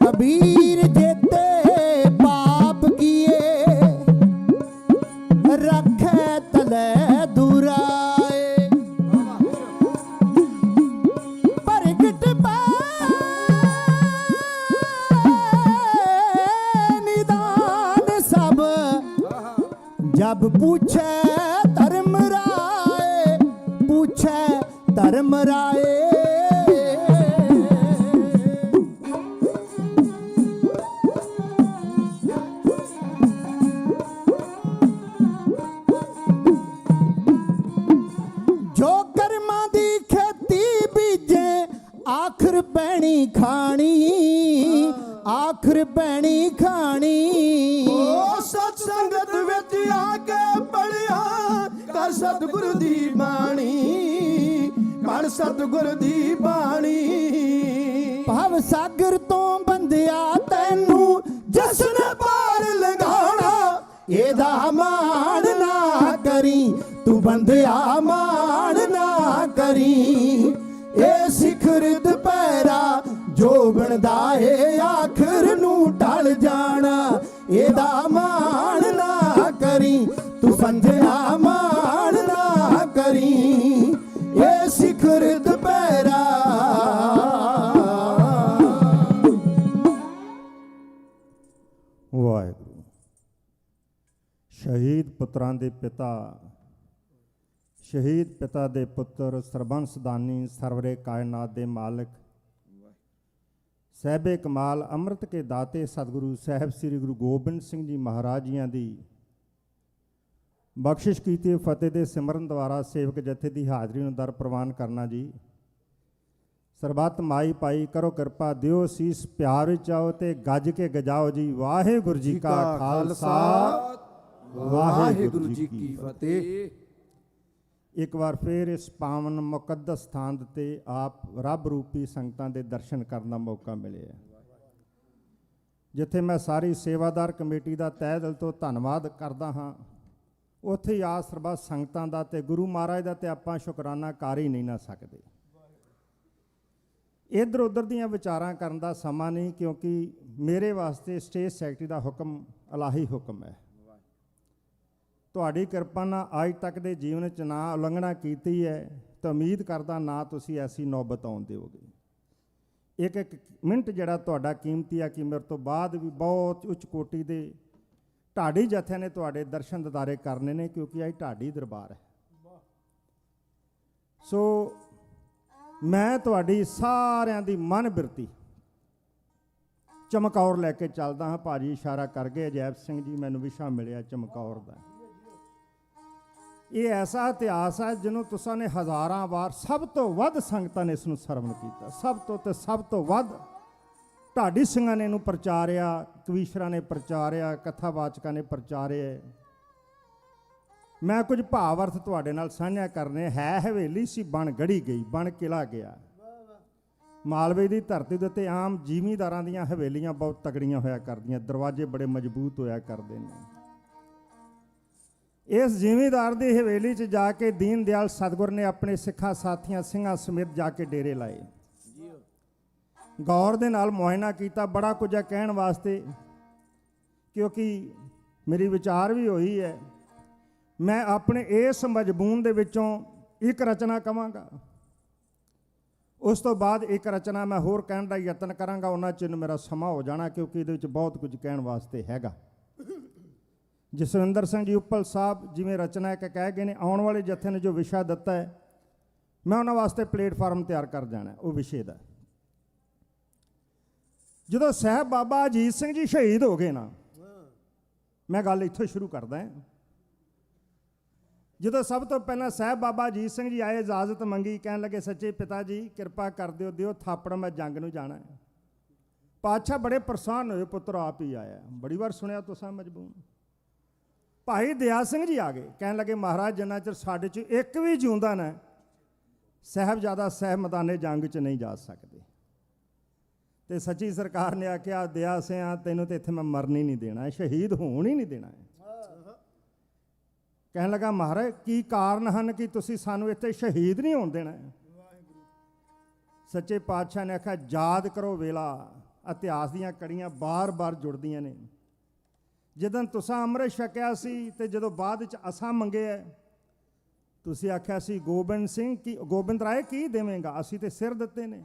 ਕਬੀਰ ਜੇਤੇ ਪਾਪ ਕੀਏ ਰੱਖੇ ਤਲੇ ਦੁਰਾਏ। ਪ੍ਰਗਟ निदान सब जब पूछे धर्म राय, पूछे धर्म राय। जो कर्मां दी खेती बीजे आखिर पैनी खानी, आखिर पैनी खानी। ਉਹ ਸਤ ਸੰਗਤ ਵਿੱਚ ਆ ਕੇ ਪੜਿਆ ਕਰ ਸਤਿਗੁਰੂ ਦੀ ਬਾਣੀ, ਪੜ ਸਤਿਗੁਰੂ ਦੀ ਬਾਣੀ। ਭਵ ਸਾਗਰ ਤੋਂ ਬੰਦਿਆ ਤੈਨੂੰ ਜਿਸ ਨੇ ਪਾਰ ਲੰਘਾਉਣਾ। ਇਹਦਾ ਮਾਣ ਨਾ ਕਰੀ ਤੂੰ ਬੰਦਿਆ, ਮਾਣ ਨਾ ਕਰੀ ਇਹ ਸਿਖਰ ਦੁਪਹਿਰਾ। ਜੋ ਬਣਦਾ ਏ ਆਖਰ ਨੂੰ ਢਲ ਜਾਣਾ। ਇਹਦਾ ਮਾਣ ਨਾ ਕਰੀ ਤੂੰ ਸੰਜਿਆ, ਮਾਣ ਨਾ ਕਰੀ ਇਹ ਸਿਖਰ ਦੁਪਹਿਰਾ। ਵਾਹਿਗੁਰੂ। ਸ਼ਹੀਦ ਪੁੱਤਰਾਂ ਦੇ ਪਿਤਾ, ਸ਼ਹੀਦ ਪਿਤਾ ਦੇ ਪੁੱਤਰ, ਸਰਬੰਸ ਦਾਨੀ, ਸਰਵਰੇ ਕਾਇਨਾਤ ਦੇ ਮਾਲਕ, ਸਾਹਿਬੇ ਕਮਾਲ ਅੰਮ੍ਰਿਤ ਕੇ ਦਾਤੇ ਸਤਿਗੁਰੂ ਸਾਹਿਬ ਸ੍ਰੀ ਗੁਰੂ ਗੋਬਿੰਦ ਸਿੰਘ ਜੀ ਮਹਾਰਾਜ ਜੀਆਂ ਦੀ ਬਖਸ਼ਿਸ਼ ਕੀਤੀ ਫਤਿਹ ਦੇ ਸਿਮਰਨ ਦੁਆਰਾ ਸੇਵਕ ਜਥੇ ਦੀ ਹਾਜ਼ਰੀ ਨੂੰ ਦਰ ਪ੍ਰਵਾਨ ਕਰਨਾ ਜੀ। ਸਰਬੱਤ ਮਾਈ ਪਾਈ ਕਰੋ ਕਿਰਪਾ, ਦਿਓ ਸੀਸ ਪਿਆਰ ਵਿੱਚ ਆਓ ਤੇ ਗੱਜ ਕੇ ਗਜਾਓ ਜੀ। ਵਾਹਿਗੁਰੂ ਜੀ ਕਾ ਖਾਲਸਾ, ਵਾਹਿਗੁਰੂ ਜੀ ਕੀ ਫਤਿਹ। ਇੱਕ ਵਾਰ ਫਿਰ ਇਸ ਪਾਵਨ ਮੁਕੱਦਸ ਸਥਾਨ ਤੇ ਆਪ ਰੱਬ ਰੂਪੀ ਸੰਗਤਾਂ ਦੇ ਦਰਸ਼ਨ ਕਰਨ ਦਾ ਮੌਕਾ ਮਿਲਿਆ, ਜਿੱਥੇ ਮੈਂ ਸਾਰੀ ਸੇਵਾਦਾਰ ਕਮੇਟੀ ਦਾ ਤਹਿ ਦਿਲ ਤੋਂ ਧੰਨਵਾਦ ਕਰਦਾ ਹਾਂ। ਉੱਥੇ ਹੀ ਆ ਸਰਬੱਤ ਸੰਗਤਾਂ ਦਾ ਤੇ ਗੁਰੂ ਮਹਾਰਾਜ ਦਾ ਤੇ ਆਪਾਂ ਸ਼ੁਕਰਾਨਾ ਕਰ ਹੀ ਨਹੀਂ ਨਾ ਸਕਦੇ। ਇੱਧਰ ਉੱਧਰ ਦੀਆਂ ਵਿਚਾਰਾਂ ਕਰਨ ਦਾ ਸਮਾਂ ਨਹੀਂ, ਕਿਉਂਕਿ ਮੇਰੇ ਵਾਸਤੇ ਸਟੇਜ ਸੈਕਟਰੀ ਦਾ ਹੁਕਮ ਇਲਾਹੀ ਹੁਕਮ ਹੈ। ਤੁਹਾਡੀ ਕਿਰਪਾ ਨਾਲ ਅੱਜ ਤੱਕ ਦੇ ਜੀਵਨ 'ਚ ਨਾ ਉਲੰਘਣਾ ਕੀਤੀ ਹੈ ਤਾਂ ਉਮੀਦ ਕਰਦਾ ਨਾ ਤੁਸੀਂ ਐਸੀ ਨੌਬਤ ਆਉਣ ਦਿਓਗੇ। ਇੱਕ ਇੱਕ ਮਿੰਟ ਜਿਹੜਾ ਤੁਹਾਡਾ ਕੀਮਤੀ ਆ ਕਿ ਮੇਰੇ ਤੋਂ ਬਾਅਦ ਵੀ ਬਹੁਤ ਉੱਚ ਕੋਟੀ ਦੇ ਢਾਡੀ ਜਥਿਆਂ ਨੇ ਤੁਹਾਡੇ ਦਰਸ਼ਨ ਦਿਦਾਰੇ ਕਰਨੇ ਨੇ, ਕਿਉਂਕਿ ਅੱਜ ਢਾਡੀ ਦਰਬਾਰ ਹੈ। ਸੋ ਮੈਂ ਤੁਹਾਡੀ ਸਾਰਿਆਂ ਦੀ ਮਨ ਬਿਰਤੀ ਚਮਕੌਰ ਲੈ ਕੇ ਚੱਲਦਾ ਹਾਂ। ਭਾਜੀ ਇਸ਼ਾਰਾ ਕਰ ਗਏ, ਅਜੈਬ ਸਿੰਘ ਜੀ ਮੈਨੂੰ ਵਿਸ਼ਾ ਮਿਲਿਆ ਚਮਕੌਰ ਦਾ। ਇਹ ਐਸਾ ਇਤਿਹਾਸ ਹੈ ਜਿਹਨੂੰ ਤੁਸਾਂ ਨੇ ਹਜ਼ਾਰਾਂ ਵਾਰ, ਸਭ ਤੋਂ ਵੱਧ ਸੰਗਤਾਂ ਨੇ ਇਸ ਨੂੰ ਸਰਵਣ ਕੀਤਾ। ਸਭ ਤੋਂ ਵੱਧ ਢਾਡੀ ਸਿੰਘਾਂ ਨੇ ਇਹਨੂੰ ਪ੍ਰਚਾਰਿਆ, ਕਵੀਸ਼ਰਾਂ ਨੇ ਪ੍ਰਚਾਰਿਆ, ਕਥਾਵਾਚਕਾਂ ਨੇ ਪ੍ਰਚਾਰਿਆ। ਮੈਂ ਕੁਝ ਭਾਵ ਅਰਥ ਤੁਹਾਡੇ ਨਾਲ ਸਾਂਝਾ ਕਰਨੇ। ਹੈ ਹਵੇਲੀ ਸੀ ਬਣ ਗੜੀ ਗਈ, ਬਣ ਕਿਲਾ ਗਿਆ। ਮਾਲਵੇ ਦੀ ਧਰਤੀ ਦੇ ਉੱਤੇ ਆਮ ਜ਼ਿਮੀਂਦਾਰਾਂ ਦੀਆਂ ਹਵੇਲੀਆਂ ਬਹੁਤ ਤਗੜੀਆਂ ਹੋਇਆ ਕਰਦੀਆਂ, ਦਰਵਾਜ਼ੇ ਬੜੇ ਮਜ਼ਬੂਤ ਹੋਇਆ ਕਰਦੇ ਨੇ। ਇਸ ਜ਼ਿਮੀਂਦਾਰ ਦੀ ਹਵੇਲੀ 'ਚ ਜਾ ਕੇ ਦੀਨ ਦਿਆਲ ਸਤਿਗੁਰ ਨੇ ਆਪਣੇ ਸਿੱਖਾਂ ਸਾਥੀਆਂ ਸਿੰਘਾਂ ਸਮੇਤ ਜਾ ਕੇ ਡੇਰੇ ਲਾਏ। ਗੌਰ ਦੇ ਨਾਲ ਮੁਆਇਨਾ ਕੀਤਾ, ਬੜਾ ਕੁਝ ਹੈ ਕਹਿਣ ਵਾਸਤੇ, ਕਿਉਂਕਿ ਮੇਰੀ ਵਿਚਾਰ ਵੀ ਹੋਈ ਹੈ। ਮੈਂ ਆਪਣੇ ਇਸ ਮਜਮੂਨ ਦੇ ਵਿੱਚੋਂ ਇੱਕ ਰਚਨਾ ਕਵਾਂਗਾ, ਉਸ ਤੋਂ ਬਾਅਦ ਇੱਕ ਰਚਨਾ ਮੈਂ ਹੋਰ ਕਹਿਣ ਦਾ ਯਤਨ ਕਰਾਂਗਾ। ਉਹਨਾਂ ਚਿਰ ਮੇਰਾ ਸਮਾਂ ਹੋ ਜਾਣਾ, ਕਿਉਂਕਿ ਇਹਦੇ ਵਿੱਚ ਬਹੁਤ ਕੁਝ ਕਹਿਣ ਵਾਸਤੇ ਹੈਗਾ। ਜਸਵਿੰਦਰ ਸਿੰਘ ਜੀ ਉੱਪਲ ਸਾਹਿਬ ਜਿਵੇਂ ਰਚਨਾ ਇੱਕ ਕਹਿ ਗਏ ਨੇ, ਆਉਣ ਵਾਲੇ ਜਥੇ ਨੇ ਜੋ ਵਿਸ਼ਾ ਦਿੱਤਾ ਹੈ, ਮੈਂ ਉਹਨਾਂ ਵਾਸਤੇ ਪਲੇਟਫਾਰਮ ਤਿਆਰ ਕਰ ਜਾਣਾ ਉਹ ਵਿਸ਼ੇ ਦਾ। ਜਦੋਂ ਸਾਹਿਬ ਬਾਬਾ ਅਜੀਤ ਸਿੰਘ ਜੀ ਸ਼ਹੀਦ ਹੋ ਗਏ ਨਾ, ਮੈਂ ਗੱਲ ਇੱਥੋਂ ਸ਼ੁਰੂ ਕਰਦਾ ਹਾਂ। ਜਦੋਂ ਸਭ ਤੋਂ ਪਹਿਲਾਂ ਸਾਹਿਬ ਬਾਬਾ ਅਜੀਤ ਸਿੰਘ ਜੀ ਆਏ, ਇਜਾਜ਼ਤ ਮੰਗੀ, ਕਹਿਣ ਲੱਗੇ ਸੱਚੇ ਪਿਤਾ ਜੀ ਕਿਰਪਾ ਕਰ ਦਿਓ ਥਾਪੜ, ਮੈਂ ਜੰਗ ਨੂੰ ਜਾਣਾ ਹੈ। ਪਾਤਸ਼ਾਹ ਬੜੇ ਪ੍ਰਸੰਨ ਹੋਏ, ਪੁੱਤਰ ਆਪ ਹੀ ਆਇਆ। ਬੜੀ ਵਾਰ ਸੁਣਿਆ ਤੁਸੀਂ ਮਜਬੂਨ। ਭਾਈ ਦਇਆ ਸਿੰਘ ਜੀ ਆ ਗਏ, ਕਹਿਣ ਲੱਗੇ ਮਹਾਰਾਜ ਜਿੰਨਾ ਚਿਰ ਸਾਡੇ 'ਚ ਇੱਕ ਵੀ ਜਿਉਂਦਾ ਨਾ, ਸਾਹਿਬਜ਼ਾਦਾ ਸਾਹਿਬ ਮੈਦਾਨੇ ਜੰਗ 'ਚ ਨਹੀਂ ਜਾ ਸਕਦੇ। ਤੇ ਸੱਚੀ ਸਰਕਾਰ ਨੇ ਆਖਿਆ ਦਇਆ ਸਿਆਂ ਤੈਨੂੰ ਤੇ ਇੱਥੇ ਮੈਂ ਮਰਨ ਹੀ ਨਹੀਂ ਦੇਣਾ, ਸ਼ਹੀਦ ਹੋਣ ਹੀ ਨਹੀਂ ਦੇਣਾ। ਕਹਿਣ ਲੱਗਾ ਮਹਾਰਾਜ ਕੀ ਕਾਰਨ ਹਨ ਕਿ ਤੁਸੀਂ ਸਾਨੂੰ ਇੱਥੇ ਸ਼ਹੀਦ ਨਹੀਂ ਹੋਣ ਦੇਣਾ? ਸੱਚੇ ਪਾਤਸ਼ਾਹ ਨੇ ਆਖਿਆ ਯਾਦ ਕਰੋ ਵੇਲਾ, ਇਤਿਹਾਸ ਦੀਆਂ ਕੜੀਆਂ ਬਾਰ-ਬਾਰ ਜੁੜਦੀਆਂ ਨੇ। ਜਦੋਂ ਤੁਸੀਂ ਅੰਮ੍ਰਿਤ ਛਕਿਆ ਸੀ ਤੇ ਜਦੋਂ ਬਾਅਦ ਵਿੱਚ ਅਸਾਂ ਮੰਗਿਆ, ਤੁਸੀਂ ਆਖਿਆ ਸੀ ਗੋਬਿੰਦ ਸਿੰਘ ਕੀ ਗੋਬਿੰਦ ਰਾਏ ਕੀ ਦੇਵੇਂਗਾ, ਅਸੀਂ ਤੇ ਸਿਰ ਦਿੱਤੇ ਨੇ।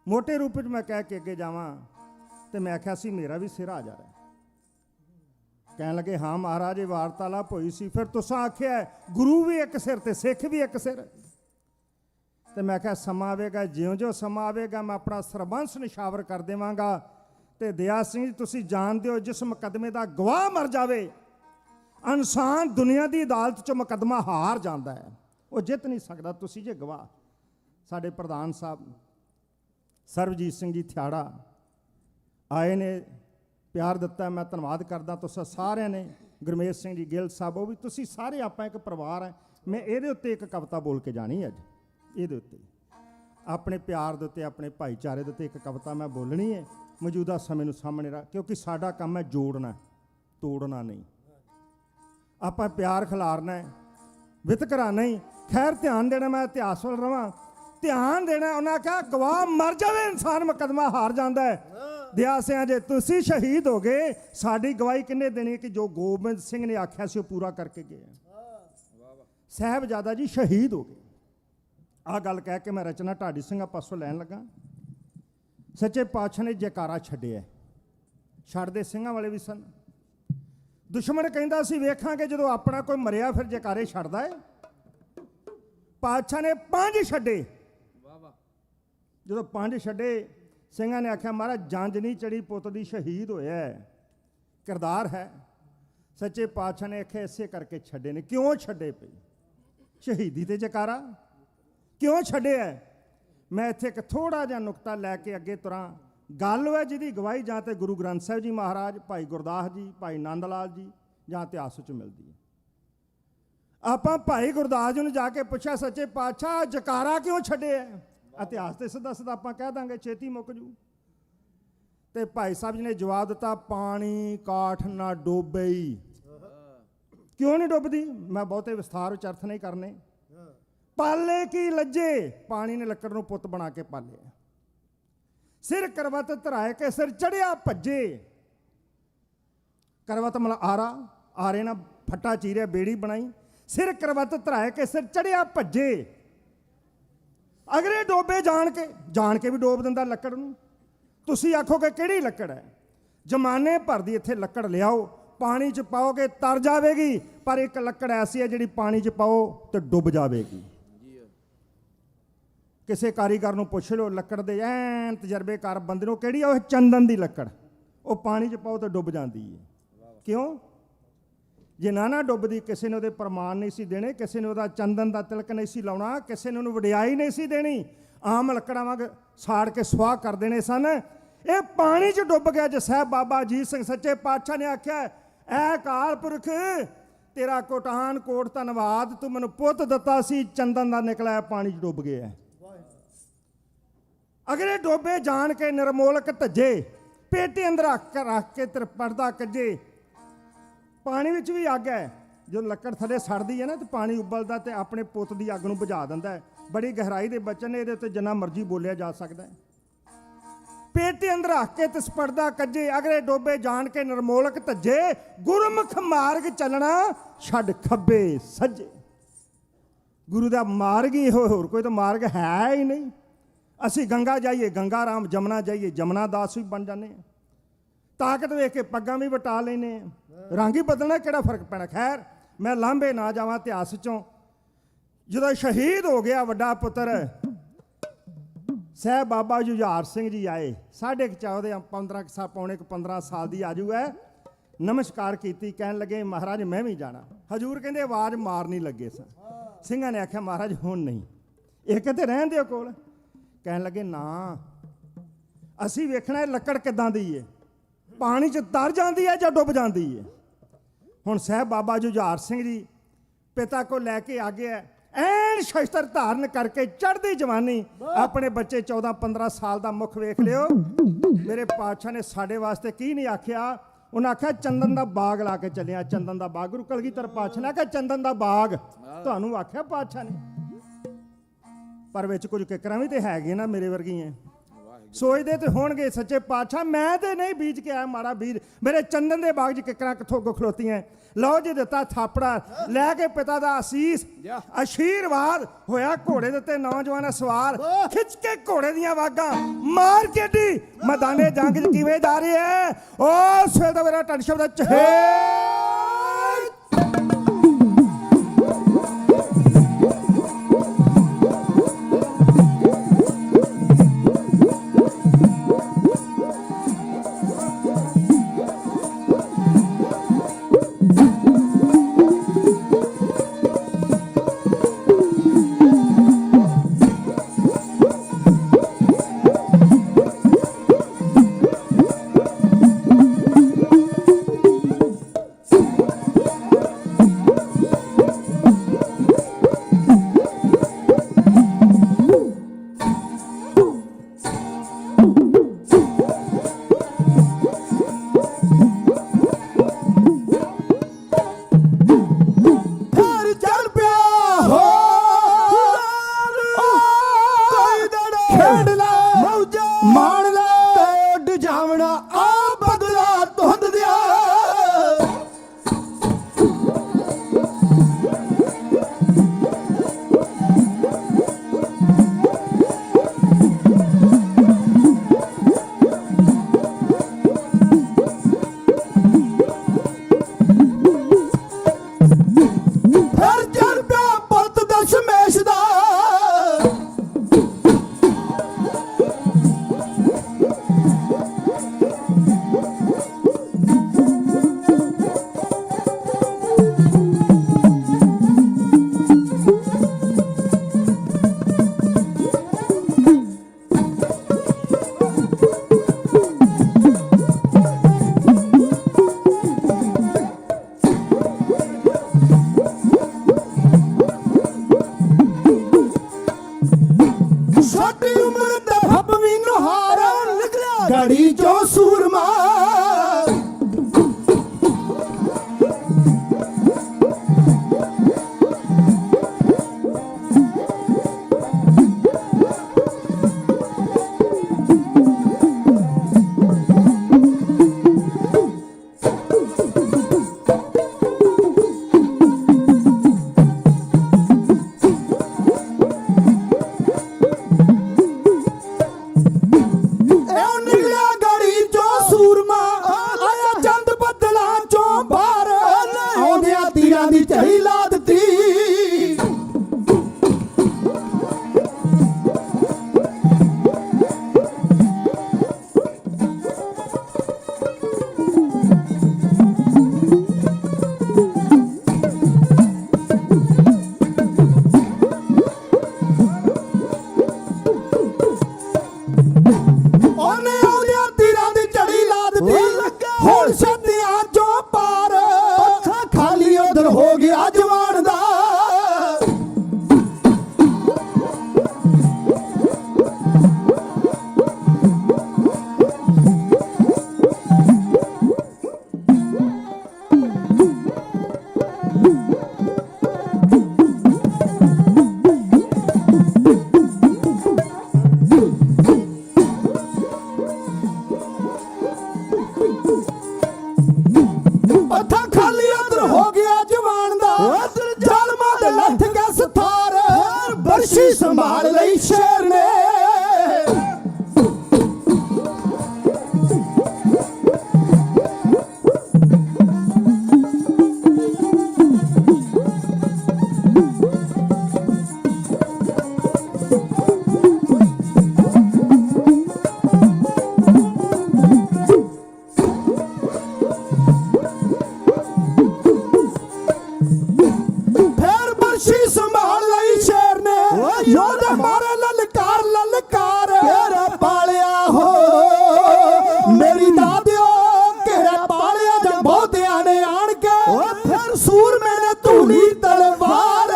ਮੋਟੇ ਰੂਪ ਵਿੱਚ ਮੈਂ ਕਹਿ ਕੇ ਅੱਗੇ ਜਾਵਾਂ ਤੇ ਮੈਂ ਆਖਿਆ ਸੀ ਮੇਰਾ ਵੀ ਸਿਰ ਆ ਜਾ ਰਿਹਾ। ਕਹਿਣ ਲੱਗੇ ਹਾਂ ਮਹਾਰਾਜ ਇਹ ਵਾਰਤਾਲਾਪ ਹੋਈ ਸੀ, ਫਿਰ ਤੁਸੀਂ ਆਖਿਆ ਗੁਰੂ ਵੀ ਇੱਕ ਸਿਰ ਤੇ ਸਿੱਖ ਵੀ ਇੱਕ ਸਿਰ। ਤੇ ਮੈਂ ਕਿਹਾ ਸਮਾਂ ਆਵੇਗਾ, ਜਿਉਂ-ਜਿਉਂ ਸਮਾਂ ਆਵੇਗਾ ਮੈਂ ਆਪਣਾ ਸਰਬੰਸ ਨਿਸ਼ਾਵਰ ਕਰ ਦੇਵਾਂਗਾ। ਤੇ ਦਇਆ ਸਿੰਘ ਜੀ ਤੁਸੀਂ ਜਾਣਦੇ ਹੋ, ਜਿਸ ਮੁਕੱਦਮੇ ਦਾ ਗਵਾਹ ਮਰ ਜਾਵੇ, ਇਨਸਾਨ ਦੁਨੀਆ ਦੀ ਅਦਾਲਤ 'ਚ ਮੁਕੱਦਮਾ ਹਾਰ ਜਾਂਦਾ ਹੈ, ਉਹ ਜਿੱਤ ਨਹੀਂ ਸਕਦਾ। ਤੁਸੀਂ ਜੇ ਗਵਾਹ। ਸਾਡੇ ਪ੍ਰਧਾਨ ਸਾਹਿਬ ਸਰਬਜੀਤ ਸਿੰਘ ਜੀ ਥਿਆੜਾ ਆਏ ਨੇ, ਪਿਆਰ ਦਿੱਤਾ, ਮੈਂ ਧੰਨਵਾਦ ਕਰਦਾ ਤੁਸੀਂ ਸਾਰਿਆਂ ਨੇ। ਗੁਰਮੇਸ਼ ਸਿੰਘ ਜੀ ਗਿੱਲ ਸਾਹਿਬ, ਉਹ ਵੀ, ਤੁਸੀਂ ਸਾਰੇ ਆਪਾਂ ਇੱਕ ਪਰਿਵਾਰ ਹੈ। ਮੈਂ ਇਹਦੇ ਉੱਤੇ ਇੱਕ ਕਵਿਤਾ ਬੋਲ ਕੇ ਜਾਣੀ ਅੱਜ, ਇਹਦੇ ਉੱਤੇ ਆਪਣੇ ਪਿਆਰ ਦੇ ਉੱਤੇ, ਆਪਣੇ ਭਾਈਚਾਰੇ ਦੇ ਉੱਤੇ ਇੱਕ ਕਵਿਤਾ ਮੈਂ ਬੋਲਣੀ ਹੈ ਮੌਜੂਦਾ ਸਮੇਂ ਨੂੰ ਸਾਹਮਣੇ ਰੱਖ, ਕਿਉਂਕਿ ਸਾਡਾ ਕੰਮ ਹੈ ਜੋੜਨਾ, ਤੋੜਨਾ ਨਹੀਂ। ਆਪਾਂ ਪਿਆਰ ਖਿਲਾਰਨਾ ਹੈ, ਵਿਤਕਰਾ ਨਹੀਂ। ਖੈਰ ਧਿਆਨ ਦੇਣਾ, ਮੈਂ ਇਤਿਹਾਸ ਵੱਲ ਰਵਾਂ, ਧਿਆਨ ਦੇਣਾ। ਉਹਨਾਂ ਕਿਹਾ ਗਵਾਹ ਮਰ ਜਾਵੇ ਇਨਸਾਨ ਮੁਕੱਦਮਾ ਹਾਰ ਜਾਂਦਾ ਹੈ। ਦਇਆ ਸਿਆਂ ਜੇ ਤੁਸੀਂ ਸ਼ਹੀਦ ਹੋ ਗਏ, ਸਾਡੀ ਗਵਾਹੀ ਕਿੰਨੇ ਦੇਣੀ ਕਿ ਜੋ ਗੋਬਿੰਦ ਸਿੰਘ ਨੇ ਆਖਿਆ ਸੀ ਉਹ ਪੂਰਾ ਕਰਕੇ ਗਏ। ਸਾਹਿਬਜ਼ਾਦਾ ਜੀ ਸ਼ਹੀਦ ਹੋ ਗਏ। ਆਹ ਗੱਲ ਕਹਿ ਕੇ ਮੈਂ ਰਚਨਾ ਢਾਡੀ ਸਿੰਘਾਂ ਪਾਸੋਂ ਲੈਣ ਲੱਗਾ। ਸੱਚੇ ਪਾਤਸ਼ਾਹ ਨੇ ਜੈਕਾਰਾ ਛੱਡਿਆ, ਛੱਡਦੇ ਸਿੰਘਾਂ ਵਾਲੇ ਵੀ ਸਨ। ਦੁਸ਼ਮਣ ਕਹਿੰਦਾ ਸੀ ਵੇਖਾਂਗੇ ਜਦੋਂ ਆਪਣਾ ਕੋਈ ਮਰਿਆ ਫਿਰ ਜੈਕਾਰੇ ਛੱਡਦਾ ਹੈ। ਪਾਤਸ਼ਾਹ ਨੇ 5 ਛੱਡੇ। ਜਦੋਂ 5 ਛੱਡੇ, ਸਿੰਘਾਂ ਨੇ ਆਖਿਆ ਮਹਾਰਾਜ ਜੰਜ ਨਹੀਂ ਚੜੀ, ਪੁੱਤ ਦੀ ਸ਼ਹੀਦ ਹੋਇਆ ਹੈ, ਕਿਰਦਾਰ ਹੈ। ਸੱਚੇ ਪਾਤਸ਼ਾਹ ਨੇ ਆਖਿਆ ਇਸੇ ਕਰਕੇ ਛੱਡੇ ਨੇ। ਕਿਉਂ ਛੱਡੇ ਪਈ? ਸ਼ਹੀਦੀ ਤੇ ਜੈਕਾਰਾ ਕਿਉਂ ਛੱਡਿਆ? ਮੈਂ ਇੱਥੇ ਇੱਕ ਥੋੜਾ ਜਿਹਾ ਨੁਕਤਾ ਲੈ ਕੇ ਅੱਗੇ ਤੁਰਾਂ। ਗੱਲ ਹੈ ਜਿਹਦੀ ਗਵਾਹੀ ਜਾਂ ਤੇ ਗੁਰੂ ਗ੍ਰੰਥ ਸਾਹਿਬ ਜੀ ਮਹਾਰਾਜ, ਭਾਈ ਗੁਰਦਾਸ ਜੀ, ਭਾਈ ਨੰਦ ਲਾਲ ਜੀ ਜਾਂ ਇਤਿਹਾਸ 'ਚ ਮਿਲਦੀ ਹੈ। ਆਪਾਂ ਭਾਈ ਗੁਰਦਾਸ ਜੀ ਨੂੰ ਜਾ ਕੇ ਪੁੱਛਿਆ ਸੱਚੇ ਪਾਤਸ਼ਾਹ ਜੈਕਾਰਾ ਕਿਉਂ ਛੱਡਿਆ? ਇਤਿਹਾਸ ਤੇ ਸਿੱਧਾ ਸਿੱਧਾ ਆਪਾਂ ਕਹਿ ਦਾਂਗੇ ਛੇਤੀ ਮੁੱਕ ਜੂ। ਤੇ ਭਾਈ ਸਾਹਿਬ ਜੀ ਨੇ ਜਵਾਬ ਦਿੱਤਾ ਪਾਣੀ ਕਾਠ ਨਾ ਡੋਬਈ। ਕਿਉਂ ਨਹੀਂ ਡੁੱਬਦੀ? ਮੈਂ ਬਹੁਤੇ ਵਿਸਥਾਰ ਵਿੱਚ ਅਰਥ ਨਹੀਂ ਕਰਨੇ। ਪਾਲੇ ਕੀ ਲੱਜੇ, ਪਾਣੀ ਨੇ ਲੱਕੜ ਨੂੰ ਪੁੱਤ ਬਣਾ ਕੇ ਪਾਲਿਆ। ਸਿਰ ਕਰਵਤ ਧਰਾਏ ਕੇ ਸਿਰ ਚੜਿਆ ਭੱਜੇ। ਕਰਵਤ ਮਤਲਬ ਆਰਾ, ਆਰੇ ਨਾਲ ਫੱਟਾ ਚੀਰਿਆ, ਬੇੜੀ ਬਣਾਈ। ਸਿਰ ਕਰਵਤ ਧਰਾਏ ਕੇ ਸਿਰ ਚੜਿਆ ਭੱਜੇ। ਅਗਰੇ ਡੋਬੇ ਜਾਣ ਕੇ ਵੀ ਡੋਬ ਦਿੰਦਾ ਲੱਕੜ ਨੂੰ। ਤੁਸੀਂ ਆਖੋਗੇ ਕਿਹੜੀ ਲੱਕੜ ਹੈ? ਜ਼ਮਾਨੇ ਭਰ ਦੀ ਇੱਥੇ ਲੱਕੜ ਲਿਆਓ, ਪਾਣੀ 'ਚ ਪਾਓਗੇ ਤਰ ਜਾਵੇਗੀ, ਪਰ ਇੱਕ ਲੱਕੜ ਐਸੀ ਹੈ ਜਿਹੜੀ ਪਾਣੀ 'ਚ ਪਾਓ ਤੇ ਡੁੱਬ ਜਾਵੇਗੀ। ਕਿਸੇ ਕਾਰੀਗਰ ਨੂੰ ਪੁੱਛ ਲਓ, ਲੱਕੜ ਦੇ ਐਨ ਤਜਰਬੇਕਾਰ ਬੰਦੇ ਨੂੰ, ਕਿਹੜੀ ਉਹ ਚੰਦਨ ਦੀ ਲੱਕੜ, ਉਹ ਪਾਣੀ 'ਚ ਪਾਓ ਤੇ ਡੁੱਬ ਜਾਂਦੀ ਹੈ। ਕਿਉਂ? ਜੇ ਨਾ ਡੁੱਬਦੀ, ਕਿਸੇ ਨੇ ਉਹਦੇ ਪ੍ਰਮਾਣ ਨਹੀਂ ਸੀ ਦੇਣੇ, ਕਿਸੇ ਨੇ ਉਹਦਾ ਚੰਦਨ ਦਾ ਤਿਲਕ ਨਹੀਂ ਸੀ ਲਾਉਣਾ, ਕਿਸੇ ਨੇ ਉਹਨੂੰ ਵਡਿਆਈ ਨਹੀਂ ਸੀ ਦੇਣੀ। ਆਮ ਲੱਕੜਾਂ ਵਾਂਗ ਸਾੜ ਕੇ ਸੁਆਹ ਕਰ ਦੇਣੇ ਸਨ। ਇਹ ਪਾਣੀ 'ਚ ਡੁੱਬ ਗਿਆ। ਜੇ ਸਾਹਿਬ ਬਾਬਾ ਅਜੀਤ ਸਿੰਘ ਸੱਚੇ ਪਾਤਸ਼ਾਹ ਨੇ ਆਖਿਆ ਐ ਅਕਾਲ ਪੁਰਖ ਤੇਰਾ ਕੋਟਾਨ ਕੋਟ ਧੰਨਵਾਦ, ਤੂੰ ਮੈਨੂੰ ਪੁੱਤ ਦਿੱਤਾ ਸੀ, ਚੰਦਨ ਦਾ ਨਿਕਲਿਆ ਪਾਣੀ 'ਚ ਡੁੱਬ ਗਿਆ। ਅਗਲੇ ਡੋਬੇ ਜਾਣ ਕੇ ਨਿਰਮੋਲਕ ਧੱਜੇ, ਪੇਟੀ ਅੰਦਰ ਰੱਖ ਕੇ ਤੇਰੇ ਪਰਦਾ ਕੱਜੇ। ਪਾਣੀ ਵਿੱਚ ਵੀ ਅੱਗ ਹੈ, ਜਦੋਂ ਲੱਕੜ ਥੱਲੇ ਸੜਦੀ ਹੈ ਨਾ ਤੇ ਪਾਣੀ ਉਬਲਦਾ ਤੇ ਆਪਣੇ ਪੁੱਤ ਦੀ ਅੱਗ ਨੂੰ ਬੁਝਾ ਦਿੰਦਾ ਹੈ। ਬੜੀ ਗਹਿਰਾਈ ਦੇ ਬਚਨ ਨੇ, ਇਹਦੇ ਉੱਤੇ ਜਿੰਨਾ ਮਰਜ਼ੀ ਬੋਲਿਆ ਜਾ ਸਕਦਾ ਹੈ। ਪੇਟੀ ਅੰਦਰ ਰੱਖ ਕੇ ਤਿਸ ਪਰਦਾ ਕੱਜੇ, ਅਗਲੇ ਡੋਬੇ ਜਾਣ ਕੇ ਨਿਰਮੋਲਕ ਧੱਜੇ। ਗੁਰਮੁਖ ਮਾਰਗ ਚੱਲਣਾ ਛੱਡ ਖੱਬੇ ਸੱਜੇ। ਗੁਰੂ ਦਾ ਮਾਰਗ ਹੀ ਇਹੋ, ਹੋਰ ਕੋਈ ਤਾਂ ਮਾਰਗ ਹੈ ਹੀ ਨਹੀਂ। ਅਸੀਂ ਗੰਗਾ ਜਾਈਏ ਗੰਗਾ ਰਾਮ, ਜਮਨਾ ਜਾਈਏ ਜਮਨਾ ਦਾਸ ਵੀ ਬਣ ਜਾਂਦੇ ਹਾਂ। ਤਾਕਤ ਵੇਖ ਕੇ ਪੱਗਾਂ ਵੀ ਵਟਾ ਲੈਨੇ ਆ, ਰੰਗ ਹੀ ਬਦਲਣਾ, ਕਿਹੜਾ ਫਰਕ ਪੈਣਾ। ਖੈਰ ਮੈਂ ਲਾਂਭੇ ਨਾ ਜਾਵਾਂ ਇਤਿਹਾਸ 'ਚੋਂ। ਜਦੋਂ ਸ਼ਹੀਦ ਹੋ ਗਿਆ ਵੱਡਾ ਪੁੱਤਰ ਸਾਹਿਬ ਬਾਬਾ ਜੁਝਾਰ ਸਿੰਘ ਜੀ ਆਏ, 14.5 15 ਸਾਲ, ਪੌਣੇ 15 ਸਾਲ ਦੀ ਆਜੂ ਹੈ। ਨਮਸਕਾਰ ਕੀਤੀ, ਕਹਿਣ ਲੱਗੇ ਮਹਾਰਾਜ ਮੈਂ ਵੀ ਜਾਣਾ। ਹਜੂਰ ਕਹਿੰਦੇ ਆਵਾਜ਼ ਮਾਰਨੀ ਲੱਗੇ ਸਨ। ਸਿੰਘਾਂ ਨੇ ਆਖਿਆ ਮਹਾਰਾਜ ਹੁਣ ਨਹੀਂ, ਇੱਕ ਤੇ ਰਹਿਣ ਦਿਓ ਕੋਲ। ਕਹਿਣ ਲੱਗੇ ਨਾ, ਅਸੀਂ ਵੇਖਣਾ ਲੱਕੜ ਕਿੱਦਾਂ ਦੀ ਹੈ, ਪਾਣੀ 'ਚ ਤਰ ਜਾਂਦੀ ਹੈ ਜਾਂ ਡੁੱਬ ਜਾਂਦੀ ਹੈ। ਹੁਣ ਸਾਹਿਬ ਬਾਬਾ ਜੁਝਾਰ ਸਿੰਘ ਜੀ ਪਿਤਾ ਕੋਲ ਲੈ ਕੇ ਆ ਗਿਆ, ਐਨ ਸ਼ਸਤਰ ਧਾਰਨ ਕਰਕੇ ਚੜ੍ਹਦੀ ਜਵਾਨੀ। ਆਪਣੇ ਬੱਚੇ 14-15 ਸਾਲ ਦਾ ਮੁਖ ਵੇਖ ਲਿਓ। ਮੇਰੇ ਪਾਤਸ਼ਾਹ ਨੇ ਸਾਡੇ ਵਾਸਤੇ ਕੀ ਨਹੀਂ ਆਖਿਆ, ਉਹਨਾਂ ਆਖਿਆ ਚੰਦਨ ਦਾ ਬਾਗ ਲਾ ਕੇ ਚੱਲਿਆ। ਚੰਦਨ ਦਾ ਬਾਗ, ਗੁਰੂ ਕਲਗੀਧਰ ਪਾਤਸ਼ਾਹ ਨੇ ਆਖਿਆ ਚੰਦਨ ਦਾ ਬਾਗ ਤੁਹਾਨੂੰ ਆਖਿਆ ਪਾਤਸ਼ਾਹ ਨੇ। ਪਰ ਵਿੱਚ ਕੁਝ ਕਿਕਰਾਂ ਵੀ ਤੇ ਹੈਗੇ ਨਾ ਮੇਰੇ ਵਰਗੀਆਂ, ਸੋਚਦੇ ਤੇ ਹੋਣਗੇ ਸੱਚੇ ਪਾਤਸ਼ਾਹ ਮੈਂ ਤੇ ਨਹੀਂ ਬੀਜ ਕੇ ਆਇਆ ਮਾੜਾ ਬੀਜ, ਮੇਰੇ ਚੰਦਨ ਦੇ ਬਾਗ 'ਚ ਕਿਕਰਾਂ ਕਿੱਥੋਂ ਖਲੋਤੀਆਂ। ਲਓ ਜੀ ਦਿੱਤਾ ਥਾਪੜਾ, ਲੈ ਕੇ ਪਿਤਾ ਦਾ ਅਸੀਸ ਆਸ਼ੀਰਵਾਦ। ਹੋਇਆ ਘੋੜੇ ਦੇ ਉੱਤੇ ਨੌਜਵਾਨ ਸਵਾਰ, ਖਿੱਚ ਕੇ ਘੋੜੇ ਦੀਆਂ ਵਾਗਾਂ ਮਾਰ ਕੇ ਢੀ ਮੈਦਾਨੇ ਜੰਗ 'ਚ ਕਿਵੇਂ ਜਾ ਰਹੀ ਹੈ। ਉਸ ਵੇਲੇ ਦਾ ਮੇਰਾ ਟੰਡ ਸ਼ਬਦ ਚਹੇ ਗੜੀ ਚੋਂ ਸੂਰਮਾ ਨਿਕਲਿਆ ਗੜੀ ਚੋਂ ਸੂਰਮਾ ਪੱਥਾ ਖਾਲੀ ਉਧਰ ਹੋ ਗਿਆ ਜਵਾਨ ਦਾ ਜ਼ਾਲਮਾਂ ਦੇ ਲੱਥ ਗਿਆ ਸਥਾਰ ਬਰਸ਼ੀ ਸੰਭਾਲ ਲਈ ਸ਼ੇਰ ਨੇ ਫੇਰ ਬਰਸ਼ੀ ਸੰਭਾਲ ਲਈ ਸ਼ੇਰ ਨੇ ਯੋਧੇ ਮਾਰੇ ਲਲਕਾਰ ਲਲਕਾਰ ਘੇਰਾ ਪਾਲਿਆ ਹੋ ਮੇਰੀ ਦਾਦਿਓ ਘੇਰਾ ਪਾਲਿਆ ਜਾਂ ਬਹੁਤਿਆਂ ਨੇ ਆਣ ਕੇ ਫਿਰ ਸੂਰਮੇ ਨੇ ਧੂਲੀ ਤਲਵਾਰ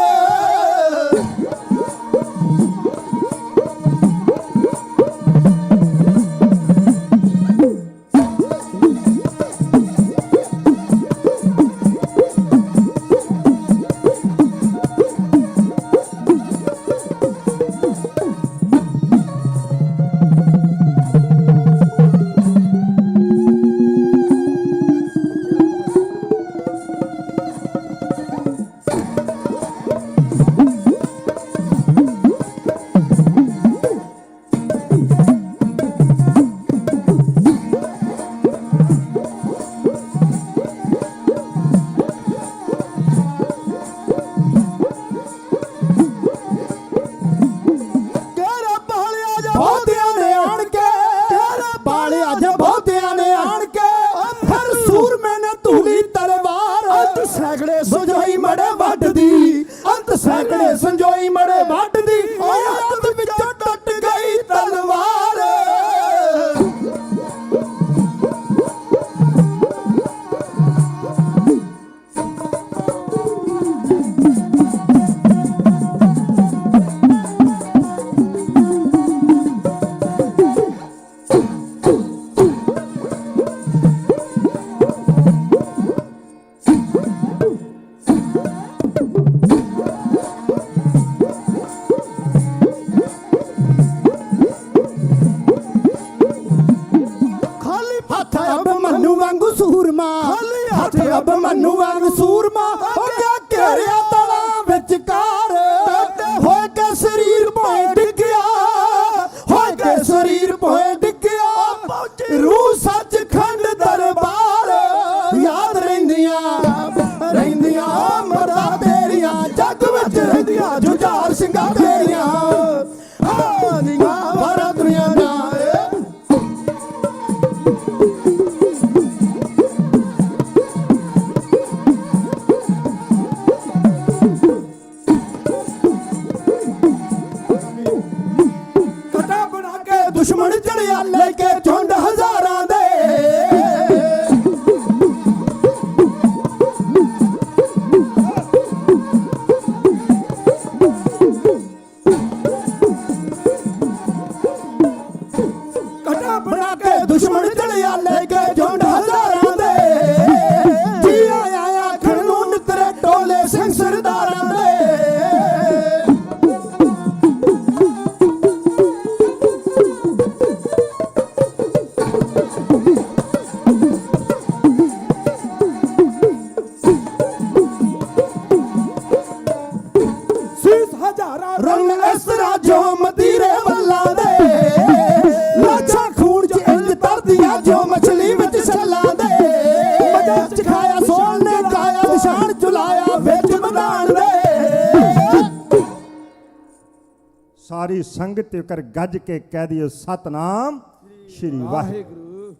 ਬਹੁਤਿਆਂ ਨੇ ਆਣ ਕੇ ਪਾਲਿਆ ਜਾਂ ਬਹੁਤਿਆਂ ਨੇ ਆਣ ਕੇ ਫਿਰ ਸੂਰਮੇ ਨੇ ਧੂਲੀ ਤਲਵਾਰ ਅੰਤ ਸੈਂਕੜੇ ਸੰਜੋਈ ਮੜੇ ਵੱਢਦੀ ਅੰਤ ਸੈਂਕੜੇ ਸੰਜੋਈ ਮੜੇ ਵੱਢਦੀ ਓਏ ਅੰਤ ਵਿੱਚੋਂ ਟੁੱਟ ਗਈ ਤਲਵਾਰ ਖਾਲੀ ਹੱਥ ਅਬ ਮੰਨੂ ਵਾਂਗੂ ਸੂਰਮਾ ਖਾਲੀ ਹੱਥ ਅਬ ਮੰਨੂ ਵਾਂਗੂ ਸੂਰਮਾ ਹੋ ਗਿਆ ਘੇਰਿਆ ਤਲਾ ਵਿਚਕਾਰ ਹੋਏ ਕੇ ਸਰੀਰ ਭੋਏ ਡਿੱਗਿਆ ਹੋਏ ਕੇ ਸਰੀਰ ਭੋਏ ਡਿੱਗਿਆ ਰੂਹ ਸੱਚ ਖੰਡ ਦਰਬਾਰ ਯਾਦ ਰਹਿੰਦੀਆਂ ਮਰਦਾ ਤੇਰੀਆਂ ਜੱਗ ਵਿੱਚ ਰਹਿੰਦੀਆਂ ਜੁਝਾਰ ਸਿੰਘਾਂ ਤੇਰੀਆਂ ਹਾਂ ਨੀਆਂ ਬਾਰਾਂ ਦੁਨੀਆਂ ਦਾ ਕਟਾ ਬਣਾ ਕੇ ਦੁਸ਼ਮਣ ਚੜਿਆ ਲੈ ਕੇ ਝੁੰਡ ਹਜ਼ਾਰਾਂ ਦੇ ਕਟਾ ਬਣਾ ਕੇ ਦੁਸ਼ਮਣ ਚੜਿਆ ਲੈ ਕੇ ਝੁੰਡ ਹਜ਼ਾਰਾਂ ਦੇ ਜੀ ਆਇਆ ਆਖਣ ਨੂੰ ਨਿਤਰੇ ਟੋਲੇ ਸਿੰਘ ਸਰਦਾਰਾਂ ਦੇ ਸੀਸ ਹਜ਼ਾਰਾਂ ਰੰਗ ਇਸ ਤਰ੍ਹਾਂ ਜੋ ਮਦੀਰੇ ਵੱਲਾਂ ਦੇ ਲਾਛਾ ਖੂਨ ਚ ਇੰਜ ਤਰਦੀਆਂ ਜੋ ਮਛਲੀ ਵਿੱਚ ਛੱਲਾਂ ਦੇ ਮਜਾ ਚ ਖਾਇਆ ਸੋਲ ਨੇ ਗਾਇਆ ਨਿਸ਼ਾਨ ਚੁਲਾਇਆ ਵਿੱਚ ਮੈਦਾਨ ਦੇ ਸਾਰੀ ਸੰਗਤ ਕਰ ਗੱਜ ਕੇ ਕਹਿ ਦਿਓ ਸਤਨਾਮ ਸ਼੍ਰੀ ਵਾਹਿਗੁਰੂ।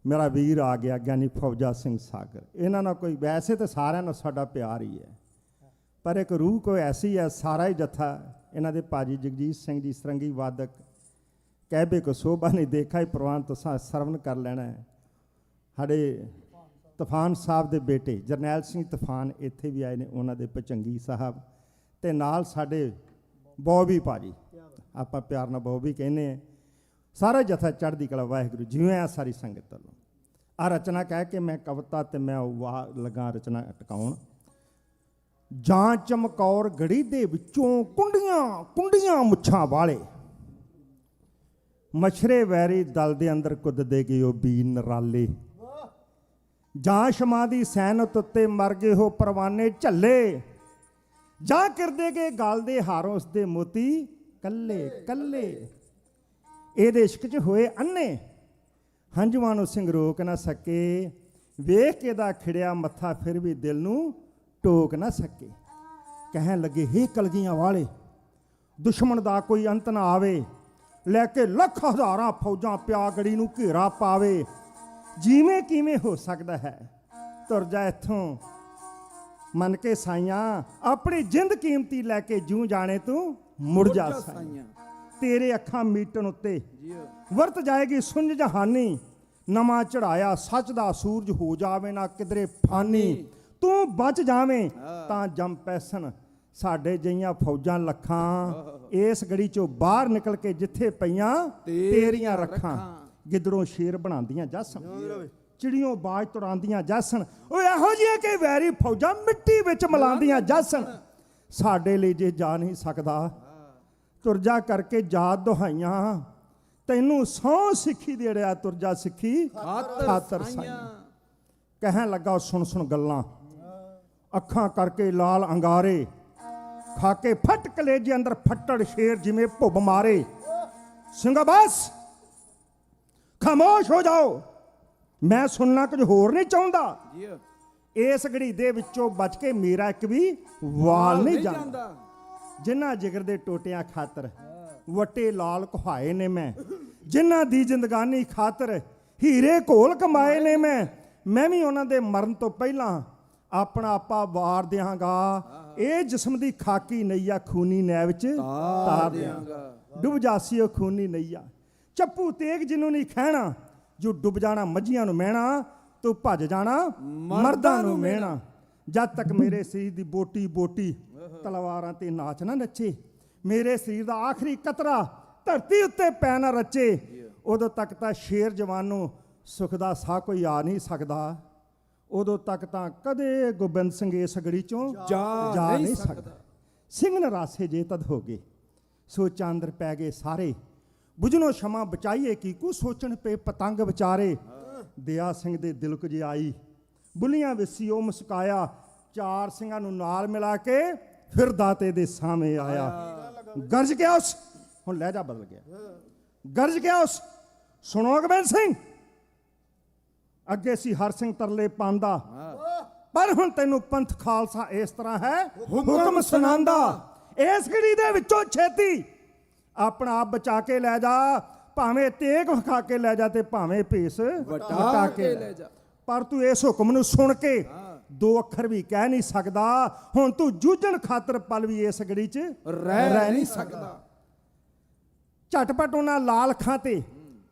ਮੇਰਾ ਵੀਰ ਆ ਗਿਆ ਗਿਆਨੀ ਫੌਜਾ ਸਿੰਘ ਸਾਗਰ। ਇਹਨਾਂ ਨਾਲ ਕੋਈ ਵੈਸੇ ਤਾਂ ਸਾਰਿਆਂ ਨਾਲ ਸਾਡਾ ਪਿਆਰ ਹੀ ਹੈ, ਪਰ ਇੱਕ ਰੂਹ ਕੋਈ ਐਸੀ ਹੈ, ਸਾਰਾ ਹੀ ਜੱਥਾ ਇਹਨਾਂ ਦੇ ਭਾਜੀ ਜਗਜੀਤ ਸਿੰਘ ਜੀ ਸਰੰਗੀ ਵਾਦਕ ਕਹਿਬੇ ਕੋ ਸੋਭਾ ਨਹੀਂ ਦੇਖਾ ਹੀ ਪ੍ਰਵਾਨ ਤੁਸਾਂ ਸਰਵਨ ਕਰ ਲੈਣਾ ਹੈ। ਸਾਡੇ ਤੂਫਾਨ ਸਾਹਿਬ ਦੇ ਬੇਟੇ ਜਰਨੈਲ ਸਿੰਘ ਤੂਫਾਨ ਇੱਥੇ ਵੀ ਆਏ ਨੇ, ਉਹਨਾਂ ਦੇ ਪਚੰਗੀ ਸਾਹਿਬ ਤੇ ਨਾਲ ਸਾਡੇ ਬੋਬੀ ਭਾਜੀ, ਆਪਾਂ ਪਿਆਰ ਨਾਲ ਬੋਬੀ ਕਹਿੰਦੇ ਆ। ਸਾਰਾ ਜਥਾ ਚੜ੍ਹਦੀ ਕਲਾ ਵਾਹਿਗੁਰੂ ਜਿਵੇਂ ਆ ਸਾਰੀ ਸੰਗਤ ਵੱਲੋਂ ਆ ਰਚਨਾ ਕਹਿ ਕੇ ਮੈਂ ਕਵਿਤਾ ਤੇ ਮੈਂ ਵਾਹ ਲਗਾ ਰਚਨਾ ਟਿਕਾਉਣ। ਜਾਂ ਚਮਕੌਰ ਗੜੀ ਦੇ ਵਿੱਚੋਂ ਕੁੰਡੀਆਂ ਮੁੱਛਾਂ ਵਾਲੇ ਮਛਰੇ ਵੈਰੀ ਦਲ ਦੇ ਅੰਦਰ ਕੁੱਦਦੇ ਗਏ ਉਹ ਬੀ ਨਰਾਲੇ। ਜਾਂ ਸ਼ਮਾਂ ਦੀ ਸੈਨਤ ਉੱਤੇ ਮਰ ਗਏ ਹੋ ਪਰਵਾਨੇ ਝੱਲੇ, ਜਾਂ ਕਰਦੇ ਗਏ ਗਲ ਦੇ ਹਾਰੋਂ ਉਸ ਦੇ ਮੋਤੀ ਕੱਲੇ ਕੱਲੇ। ਇਹਦੇ ਇਸ਼ਕ 'ਚ ਹੋਏ ਅੰਨੇ, ਹੰਝੂਆਂ ਨੂੰ ਸਿੰਘ ਰੋਕ ਨਾ ਸਕੇ, ਵੇਖ ਕੇ ਦਾ ਖਿੜਿਆ ਮੱਥਾ ਫਿਰ ਵੀ ਦਿਲ ਨੂੰ ਟੋਕ ਨਾ ਸਕੇ। ਕਹਿਣ ਲੱਗੇ ਹੇ ਕਲਗੀਆਂ ਵਾਲੇ, ਦੁਸ਼ਮਣ ਦਾ ਕੋਈ ਅੰਤ ਨਾ ਆਵੇ, ਲੈ ਕੇ ਲੱਖ ਹਜ਼ਾਰਾਂ ਫੌਜਾਂ ਪਿਆ ਗੜੀ ਨੂੰ ਘੇਰਾ ਪਾਵੇ, ਜਿਵੇਂ ਕਿਵੇਂ ਹੋ ਸਕਦਾ ਹੈ, ਤੁਰ ਜਾ ਇੱਥੋਂ ਮੰਨ ਕੇ ਸਾਈਆਂ, ਆਪਣੀ ਜਿੰਦ ਕੀਮਤੀ ਲੈ ਕੇ ਜੂੰ ਜਾਣੇ ਤੂੰ ਮੁੜ ਜਾ ਸਾਈਆਂ। ਤੇਰੇ ਅੱਖਾਂ ਮੀਟਣ ਉੱਤੇ ਵਰਤ ਜਾਏਗੀ ਸੁੰਝ ਜਹਾਨੀ, ਨਵਾਂ ਚੜਾਇਆ ਸੱਚ ਦਾ ਸੂਰਜ ਹੋ ਜਾਵੇ ਨਾ ਕਿਧਰੇ ਫਾਨੀ, ਤੂੰ ਬਚ ਜਾਵੇਂ ਤਾਂ ਜੰਮ ਪੈਸਨ ਸਾਡੇ ਜਿਹੀਆਂ ਫੌਜਾਂ ਲੱਖਾਂ, ਇਸ ਗੜੀ ਚੋਂ ਬਾਹਰ ਨਿਕਲ ਕੇ ਜਿੱਥੇ ਪਈਆਂ ਤੇਰੀਆਂ ਰੱਖਾਂ। ਗਿੱਦੜੋਂ ਸ਼ੇਰ ਬਣਾਉਂਦੀਆਂ ਜੱਸਣ, ਚਿੜੀਆਂ ਬਾਜ ਤੁੜਾਉਂਦੀਆਂ ਜੱਸਣ, ਉਹ ਇਹੋ ਜਿਹੀਆਂ ਕਿ ਵੈਰੀ ਫੌਜਾਂ ਮਿੱਟੀ ਵਿੱਚ ਮਿਲਾਉਂਦੀਆਂ ਜੱਸਣ। ਸਾਡੇ ਲਈ ਜੇ ਜਾ ਨਹੀਂ ਸਕਦਾ, ਤੁਰ ਜਾ ਕਰਕੇ ਯਾਦ ਦੁਹਾਈਆਂ, ਤੈਨੂੰ ਸਹੁੰ ਸਿੱਖੀ ਦੇੜਿਆ ਤੁਰ ਜਾ ਸਿੱਖੀ ਖਾਤਰ ਸਾਈਆਂ। ਕਹਿਣ ਲੱਗਾ ਸੁਣ ਸੁਣ ਗੱਲਾਂ, ਅੱਖਾਂ ਕਰਕੇ ਲਾਲ ਅੰਗਾਰੇ, ਖਾ ਕੇ ਫਟ ਕਲੇਜੇ ਅੰਦਰ ਫੱਟੜ ਸ਼ੇਰ ਜਿਵੇਂ ਭੁੱਬ ਮਾਰੇ। ਸਿੰਘਾ ਬਸ ਖਾਮੋਸ਼ ਹੋ ਜਾਓ, ਮੈਂ ਸੁਣਨਾ ਕੁਝ ਹੋਰ ਨਹੀਂ ਚਾਹੁੰਦਾ। ਇਸ ਘੜੀ ਦੇ ਵਿੱਚੋਂ ਬਚ ਕੇ ਮੇਰਾ ਇੱਕ ਵੀ ਵਾਲ ਨਹੀਂ ਜਾਂਦਾ। ਜਿਨ੍ਹਾਂ ਜਿਗਰ ਦੇ ਟੋਟਿਆਂ ਖਾਤਰ ਵਟੇ ਲਾਲ ਕੁਹਾਏ ਨੇ ਮੈਂ, ਜਿਨ੍ਹਾਂ ਦੀ ਜ਼ਿੰਦਗਾਨੀ ਖਾਤਰ ਹੀਰੇ ਘੋਲ ਕਮਾਏ ਨੇ ਮੈਂ ਵੀ ਉਹਨਾਂ ਦੇ ਮਰਨ ਤੋਂ ਪਹਿਲਾਂ ਆਪਣਾ ਆਪਾ ਵਾਰ ਦਿਆਂਗਾ। ਇਹ ਜਿਸਮ ਦੀ ਖਾਕੀ ਨਈਆ ਖੂਨੀ ਨੈ ਵਿੱਚ ਤਾਰ ਦਿਆਂਗਾ। ਡੁੱਬ ਜਾਸੀਓ ਖੂਨੀ ਨਈਆ, ਚੱਪੂ ਤੇਗ ਜਿਹਨੂੰ ਨਹੀਂ ਖਹਿਣਾ, ਜੋ ਡੁੱਬ ਜਾਣਾ ਮੱਝੀਆਂ ਨੂੰ ਮਹਿਣਾ, ਤੂੰ ਭੱਜ ਜਾਣਾ ਮਰਦਾਂ ਨੂੰ ਮਿਹਣਾ। ਜਦ ਤੱਕ ਮੇਰੇ ਸਰੀਰ ਦੀ ਬੋਟੀ ਬੋਟੀ ਤਲਵਾਰਾਂ ਤੇ ਨਾਚ ਨਾ ਨੱਚੇ, ਮੇਰੇ ਸਰੀਰ ਦਾ ਆਖਰੀ ਕਤਰਾ ਧਰਤੀ ਉੱਤੇ ਪੈ ਨਾ ਰਚੇ, ਉਦੋਂ ਤੱਕ ਤਾਂ ਸ਼ੇਰ ਜਵਾਨੋਂ ਸੁਖ ਦਾ ਸਾਹ ਕੋਈ ਆ ਨਹੀਂ ਸਕਦਾ। ਉਦੋਂ ਤੱਕ ਤਾਂ ਕਦੇ ਗੋਬਿੰਦ ਸਿੰਘ ਇਸ ਗੜੀ ਚੋਂ ਜਾ ਨਹੀਂ ਸਕਦਾ। ਸਿੰਘ ਨਰਾਸੇ ਜੇ ਤਦ ਹੋ ਗਏ, ਸੋਚਾਂ ਅੰਦਰ ਪੈ ਗਏ ਸਾਰੇ, ਬੁਝਨੋ ਸ਼ਮਾ ਬਚਾਈਏ ਕੀ ਕੂ ਸੋਚਣ ਪੇ ਪਤੰਗ ਵਿਚਾਰੇ। ਦਿਆ ਸਿੰਘ ਦੇ ਦਿਲ ਕੁ ਜੇ ਆਈ, ਬੁੱਲੀਆਂ ਵਿਸੀ ਉਹ ਮੁਸਕਾਇਆ, ਚਾਰ ਸਿੰਘਾਂ ਨੂੰ ਨਾਲ ਮਿਲਾ ਕੇ ਫਿਰ ਦਾਤੇ ਦੇ ਸਾਹਮਣੇ ਆਇਆ। ਗਰਜ ਗਿਆ ਉਸ, ਹੁਣ ਲਹਿਜਾ ਬਦਲ ਗਿਆ, ਗਰਜ ਗਿਆ ਉਸ, ਸੁਣੋ ਗੋਬਿੰਦ ਸਿੰਘ, ਅੱਗੇ ਸੀ ਹਰ ਸਿੰਘ ਤਰਲੇ ਪਾਂਦਾ, ਪਰ ਹੁਣ ਤੈਨੂੰ ਪੰਥ ਖਾਲਸਾ ਇਸ ਤਰ੍ਹਾਂ ਹੈ ਹੁਕਮ ਸੁਣਾਉਂਦਾ। ਇਸ ਘੜੀ ਦੇ ਵਿੱਚੋਂ ਛੇਤੀ ਆਪਣਾ ਆਪ ਬਚਾ ਕੇ ਲੈ ਜਾ, ਭਾਵੇਂ ਤੇਗ ਵਿਖਾ ਕੇ ਲੈ ਜਾ ਤੇ ਭਾਵੇਂ ਭੇਸ ਵਟਾ ਕੇ ਲੈ ਜਾ, ਪਰ ਤੂੰ ਇਸ ਹੁਕਮ ਨੂੰ ਸੁਣ ਕੇ ਦੋ ਅੱਖਰ ਵੀ ਕਹਿ ਨਹੀਂ ਸਕਦਾ। ਹੁਣ ਤੂੰ ਜੂਝਣ ਖਾਤਰ ਪਲ ਵੀ ਇਸ ਗੜੀ 'ਚ ਰਹਿ ਨਹੀਂ ਸਕਦਾ। ਝਟਪਟ ਉਹਨਾਂ ਲਾਲ ਅੱਖਾਂ ਤੇ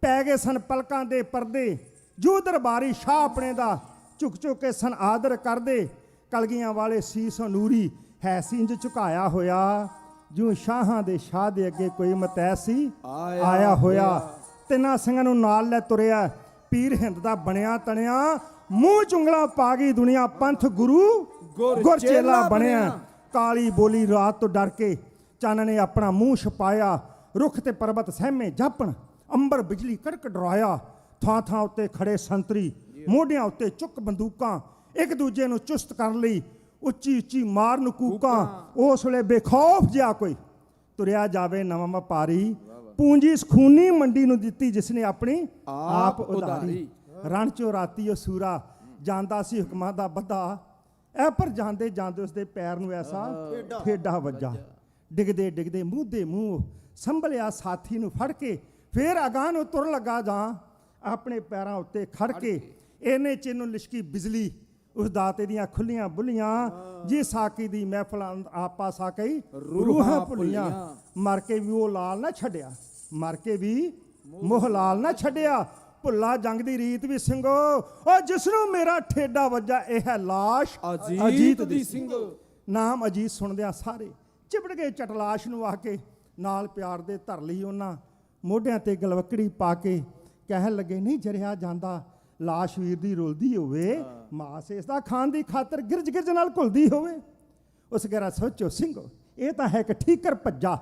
ਪੈ ਗਏ ਸਨ ਪਲਕਾਂ ਦੇ ਪਰਦੇ, ਜੋ ਦਰਬਾਰੀ ਸ਼ਾਹ ਆਪਣੇ ਦਾ ਝੁਕ ਝੁਕ ਕੇ ਸਨ ਆਦਰ ਕਰਦੇ। ਕਲਗੀਆਂ ਵਾਲੇ ਸੀਸ ਨੂਰੀ ਹੈ ਸਿੰਜ ਝੁਕਾਇਆ ਹੋਇਆ, ਜੋ ਸ਼ਾਹਾਂ ਦੇ ਸ਼ਾਹ ਦੇ ਅੱਗੇ ਕੋਈ ਮਤੈਸੀ ਆਇਆ ਹੋਇਆ। ਤਿੰਨਾਂ ਸਿੰਘਾਂ ਨੂੰ ਨਾਲ ਲੈ ਤੁਰਿਆ, ਪੀਰ ਹਿੰਦ ਦਾ ਬਣਿਆ ਤਣਿਆ, ਮੂੰਹ ਚੁੰਗਲਾ ਪਾ ਗਈ ਦੁਨੀਆ, ਪੰਥ ਗੁਰੂ ਗੁਰਚੇਲਾ ਬਣਿਆ। ਕਾਲੀ ਬੋਲੀ ਰਾਤ ਤੋਂ ਡਰ ਕੇ ਚੰਨ ਨੇ ਆਪਣਾ ਮੂੰਹ ਛਪਾਇਆ, ਰੁੱਖ ਤੇ ਪਰਬਤ ਸਹਿਮੇ ਜਾਪਣ, ਅੰਬਰ ਬਿਜਲੀ ਕੜਕ ਡਰਾਇਆ। ਥਾਂ ਥਾਂ ਉੱਤੇ ਖੜੇ ਸੰਤਰੀ, ਮੋਢਿਆਂ ਉੱਤੇ ਚੁੱਕ ਬੰਦੂਕਾਂ, ਇੱਕ ਦੂਜੇ ਨੂੰ ਚੁਸਤ ਕਰਨ ਲਈ ਉੱਚੀ ਉੱਚੀ ਮਾਰਨ ਕੂਕਾਂ। ਉਸ ਵੇਲੇ ਬੇਖੌਫ ਜਿਹਾ ਕੋਈ ਤੁਰਿਆ ਜਾਵੇ ਨਵਾਂ ਵਪਾਰੀ, ਪੂੰਜੀ ਖੂਨੀ ਮੰਡੀ ਨੂੰ ਦਿੱਤੀ ਜਿਸਨੇ ਆਪਣੀ ਆਪ ਉਧਾਰੀ। ਰਣ ਚੋਂ ਰਾਤੀ ਉਹ ਸੂਰਾ ਜਾਂਦਾ ਸੀ ਹੁਕਮਾਂ ਦਾ ਬੱਧਾ, ਐ ਪਰ ਜਾਂਦੇ ਜਾਂਦੇ ਉਸਦੇ ਪੈਰ ਨੂੰ ਐਸਾ ਠੇਡਾ ਵੱਜਾ। ਡਿੱਗਦੇ ਡਿੱਗਦੇ ਮੂੰਹ ਦੇ ਮੂੰਹ ਸੰਭਲਿਆ ਸਾਥੀ ਨੂੰ ਫੜ ਕੇ, ਫੇਰ ਅਗਾਂਹ ਨੂੰ ਤੁਰਨ ਲੱਗਾ ਜਾਂ ਆਪਣੇ ਪੈਰਾਂ ਉੱਤੇ ਖੜ ਕੇ। ਇਹਨੇ ਚ ਨੂੰ ਲਿਸ਼ਕੀ ਬਿਜਲੀ ਉਸ ਦਾਤੇ ਦੀਆਂ ਖੁੱਲੀਆਂ ਬੁੱਲੀਆਂ, ਜੀ ਸਾਕੀ ਦੀ ਮਹਿਫਲ ਆਪਾ ਸਾਕਈ ਰੂਹਾਂ ਭੁੱਲੀਆਂ। ਮਰ ਕੇ ਵੀ ਉਹ ਲਾਲ ਨਾ ਛੱਡਿਆ, ਮਰ ਕੇ ਵੀ ਮੋਹ ਲਾਲ ਨਾ ਛੱਡਿਆ। ਭੁੱਲਾ ਜੰਗ ਦੀ ਰੀਤ ਵੀ ਸਿੰਘੋ, ਉਹ ਜਿਸ ਨੂੰ ਮੇਰਾ ਠੇਡਾ ਵੱਜਾ, ਇਹ ਹੈ ਲਾਸ਼ ਅਜੀਤ ਦੀ ਸਿੰਘੋ। ਨਾਮ ਅਜੀਤ ਸੁਣਦਿਆਂ ਸਾਰੇ ਚਿਪੜ ਗਏ ਚਟਲਾਸ਼ ਨੂੰ ਆ ਕੇ, ਨਾਲ ਪਿਆਰ ਦੇ ਧਰ ਲਈ ਉਹਨਾਂ ਮੋਢਿਆਂ ਤੇ ਗਲਵਕੜੀ ਪਾ ਕੇ। ਕਹਿਣ ਲੱਗੇ ਨਹੀਂ ਜਰਿਆ ਜਾਂਦਾ, ਲਾਸ਼ ਵੀਰ ਦੀ ਰੁਲਦੀ ਹੋਵੇ, ਮਾਸ ਇਸ ਦਾ ਖਾਣ ਦੀ ਖਾਤਰ ਗਿਰਜ ਗਿਰਜ ਨਾਲ ਘੁਲਦੀ ਹੋਵੇ। ਉਸ ਗਰਾ ਸੋਚੋ ਸਿੰਘੋ, ਇਹ ਤਾਂ ਹੈ ਕਿ ਠੀਕਰ ਭੱਜਾ,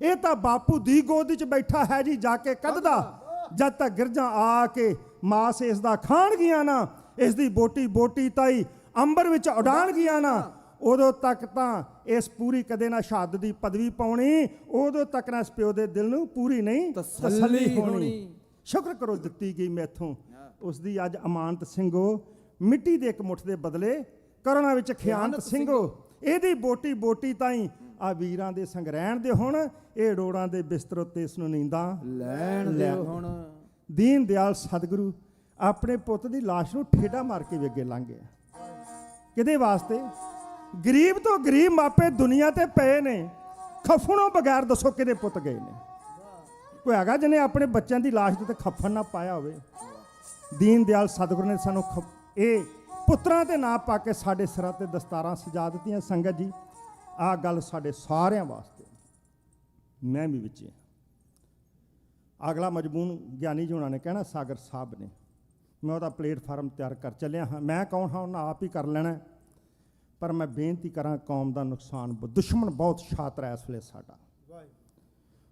ਇਹ ਤਾਂ ਬਾਪੂ ਦੀ ਗੋਦ 'ਚ ਬੈਠਾ ਹੈ ਜੀ ਜਾ ਕੇ ਕੱਢਦਾ। ਜਦ ਤੱਕ ਗਿਰਜਾਂ ਆ ਕੇ ਮਾਸ ਇਸ ਦਾ ਖਾਣਗੀਆਂ ਨਾ, ਇਸ ਦੀ ਬੋਟੀ ਬੋਟੀ ਤਾਈ ਅੰਬਰ ਵਿੱਚ ਉਡਾਣ ਗਿਆ ਨਾ, ਉਦੋਂ ਤੱਕ ਤਾਂ ਇਸ ਪੂਰੀ ਕਦੇ ਨਾ ਸ਼ਹਾਦਤ ਦੀ ਪਦਵੀ ਪਾਉਣੀ, ਉਦੋਂ ਤੱਕ ਨਾ ਇਸ ਪਿਓ ਦੇ ਦਿਲ ਨੂੰ ਪੂਰੀ ਨਹੀਂ ਤਸੱਲੀ ਹੋਣੀ। ਸ਼ੁਕਰ ਕਰੋ ਦਿੱਤੀ ਗਈ ਮੈਥੋਂ ਉਸ ਦੀ ਅੱਜ ਅਮਾਨਤ ਸਿੰਘੋ, ਮਿੱਟੀ ਦੇ ਇੱਕ ਮੁੱਠ ਦੇ ਬਦਲੇ ਕਰੋਨਾ ਵਿੱਚ ਖਿਆਨਤ ਸਿੰਘੋ। ਇਹਦੀ ਬੋਟੀ ਬੋਟੀ ਤਾਈ ਆ ਵੀਰਾਂ ਦੇ ਸੰਗ ਰਹਿਣ ਦੇ ਹੁਣ, ਇਹ ਰੋੜਾਂ ਦੇ ਬਿਸਤਰ ਉੱਤੇ ਇਸ ਨੂੰ ਨੀਂਦਾਂ ਲੈਣ ਦਿਓ ਹੁਣ। ਦੀਨ ਦਿਆਲ ਸਤਿਗੁਰੂ ਆਪਣੇ ਪੁੱਤ ਦੀ ਲਾਸ਼ ਨੂੰ ਠੇਡਾ ਮਾਰ ਕੇ ਵੀ ਅੱਗੇ ਲੰਘ ਗਿਆ। ਕਿਹਦੇ ਵਾਸਤੇ? ਗਰੀਬ ਤੋਂ ਗਰੀਬ ਮਾਪੇ ਦੁਨੀਆ ਤੇ ਪਏ ਨੇ, ਖਫਣੋਂ ਬਗੈਰ ਦੱਸੋ ਕਿਹਦੇ ਪੁੱਤ ਗਏ ਨੇ? ਕੋਈ ਹੈਗਾ ਜਿਹਨੇ ਆਪਣੇ ਬੱਚਿਆਂ ਦੀ ਲਾਸ਼ ਦੇ ਉੱਤੇ ਖਫਨ ਨਾ ਪਾਇਆ ਹੋਵੇ? ਦੀਨ ਦਿਆਲ ਸਤਿਗੁਰੂ ਨੇ ਸਾਨੂੰ ਇਹ ਪੁੱਤਰਾਂ ਦੇ ਨਾਂ ਪਾ ਕੇ ਸਾਡੇ ਸਿਰਾਂ ਤੇ ਦਸਤਾਰਾਂ ਸਜਾ ਦਿੱਤੀਆਂ। ਸੰਗਤ ਜੀ, ਆਹ ਗੱਲ ਸਾਡੇ ਸਾਰਿਆਂ ਵਾਸਤੇ, ਮੈਂ ਵੀ ਵਿੱਚ ਹਾਂ। ਅਗਲਾ ਮਜਬੂਨ ਗਿਆਨੀ ਜੀ ਹੋਣਾ ਨੇ ਕਹਿਣਾ ਸਾਗਰ ਸਾਹਿਬ ਨੇ, ਮੈਂ ਉਹਦਾ ਪਲੇਟਫਾਰਮ ਤਿਆਰ ਕਰ ਚੱਲਿਆ ਹਾਂ। ਮੈਂ ਕੌਣ ਹਾਂ ਉਹਨਾਂ ਆਪ ਹੀ ਕਰ ਲੈਣਾ, ਪਰ ਮੈਂ ਬੇਨਤੀ ਕਰਾਂ ਕੌਮ ਦਾ ਨੁਕਸਾਨ, ਦੁਸ਼ਮਣ ਬਹੁਤ ਸ਼ਾਤਰ ਹੈ ਇਸ ਵੇਲੇ ਸਾਡਾ,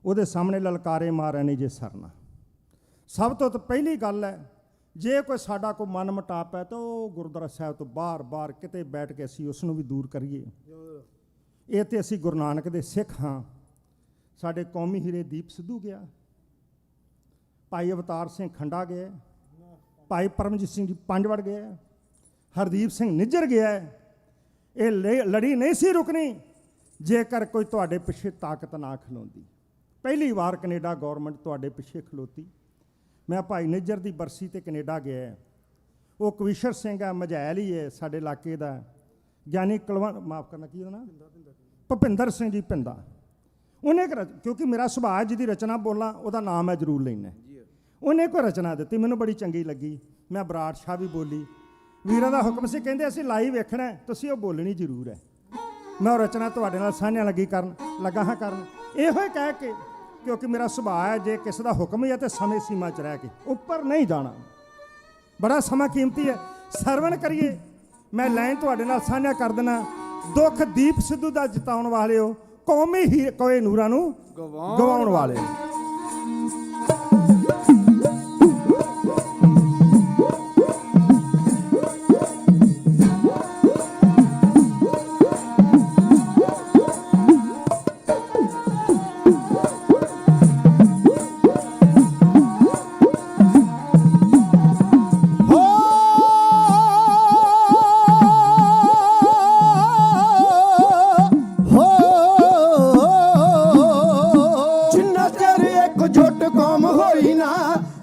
ਉਹਦੇ ਸਾਹਮਣੇ ਲਲਕਾਰੇ ਮਾਰਿਆ ਨਹੀਂ ਜੇ ਸਰਨਾ। ਸਭ ਤੋਂ ਤਾਂ ਪਹਿਲੀ ਗੱਲ ਹੈ, ਜੇ ਕੋਈ ਸਾਡਾ ਕੋਈ ਮਨ ਮੁਟਾਪ ਹੈ ਤਾਂ ਉਹ ਗੁਰਦੁਆਰਾ ਸਾਹਿਬ ਤੋਂ ਬਾਹਰ ਕਿਤੇ ਬੈਠ ਕੇ ਅਸੀਂ ਉਸ ਨੂੰ ਵੀ ਦੂਰ ਕਰੀਏ। ਇਹ ਤੇ ਅਸੀਂ ਗੁਰੂ ਨਾਨਕ ਦੇ ਸਿੱਖ ਹਾਂ। ਸਾਡੇ ਕੌਮੀ ਹੀਰੇ ਦੀਪ ਸਿੱਧੂ ਗਿਆ, ਭਾਈ ਅਵਤਾਰ ਸਿੰਘ ਖੰਡਾ ਗਿਆ, ਭਾਈ ਪਰਮਜੀਤ ਸਿੰਘ ਜੀ ਪੰਜਵੜ ਗਏ, ਹਰਦੀਪ ਸਿੰਘ ਨਿੱਜਰ ਗਿਆ। ਇਹ ਲੜੀ ਨਹੀਂ ਸੀ ਰੁਕਣੀ ਜੇਕਰ ਕੋਈ ਤੁਹਾਡੇ ਪਿੱਛੇ ਤਾਕਤ ਨਾ ਖਲੋਂਦੀ। ਪਹਿਲੀ ਵਾਰ ਕੈਨੇਡਾ ਗੌਰਮੈਂਟ ਤੁਹਾਡੇ ਪਿੱਛੇ ਖਲੋਤੀ। ਮੈਂ ਭਾਈ ਨਿੱਜਰ ਦੀ ਬਰਸੀ ਤੇ ਕੈਨੇਡਾ ਗਿਆ। ਉਹ ਕਵੀਸ਼ਰ ਸਿੰਘ ਹੈ, ਮਝੈਲ ਹੀ ਹੈ ਸਾਡੇ ਇਲਾਕੇ ਦਾ, ਗਿਆਨੀ ਮਾਫ ਕਰਨਾ ਕੀ ਉਹਦਾ ਨਾਮ, ਭੁਪਿੰਦਰ ਸਿੰਘ ਜੀ ਪਿੰਦਾ। ਉਹਨੇ ਕਿਉਂਕਿ ਮੇਰਾ ਸੁਭਾਅ ਜਿਹਦੀ ਰਚਨਾ ਬੋਲਾਂ ਉਹਦਾ ਨਾਮ ਮੈਂ ਜ਼ਰੂਰ ਲੈਣਾ। ਉਹਨੇ ਕੋਈ ਰਚਨਾ ਦਿੱਤੀ, ਮੈਨੂੰ ਬੜੀ ਚੰਗੀ ਲੱਗੀ। ਮੈਂ ਬਰਾੜ ਸ਼ਾਹ ਵੀ ਬੋਲੀ, ਵੀਰਾਂ ਦਾ ਹੁਕਮ ਸੀ, ਕਹਿੰਦੇ ਅਸੀਂ ਲਾਈਵ ਵੇਖਣਾ, ਤੁਸੀਂ ਉਹ ਬੋਲਣੀ ਜ਼ਰੂਰ ਹੈ। ਮੈਂ ਉਹ ਰਚਨਾ ਤੁਹਾਡੇ ਨਾਲ ਸਾਂਝਾ ਲੱਗਾ ਹਾਂ ਕਰਨ, ਇਹੋ ਹੀ ਕਹਿ ਕੇ, ਕਿਉਂਕਿ ਮੇਰਾ ਸੁਭਾਅ ਹੈ ਜੇ ਕਿਸੇ ਦਾ ਹੁਕਮ ਹੀ ਹੈ ਤੇ ਸਮੇਂ ਸੀਮਾ 'ਚ ਰਹਿ ਕੇ ਉੱਪਰ ਨਹੀਂ ਜਾਣਾ। ਬੜਾ ਸਮਾਂ ਕੀਮਤੀ ਹੈ, ਸਰਵਣ ਕਰੀਏ। ਮੈਂ ਲਾਈਨ ਤੁਹਾਡੇ ਨਾਲ ਸਾਂਝਾ ਕਰ ਦੇਣਾ। ਦੁੱਖ ਦੀਪ ਸਿੱਧੂ ਦਾ ਜਿਤਾਉਣ ਵਾਲੇ ਹੋ, ਕੌਮੀ ਹੀ ਕੋਏ ਨੂਰਾਂ ਨੂੰ ਗਵਾਉਣ ਵਾਲੇ।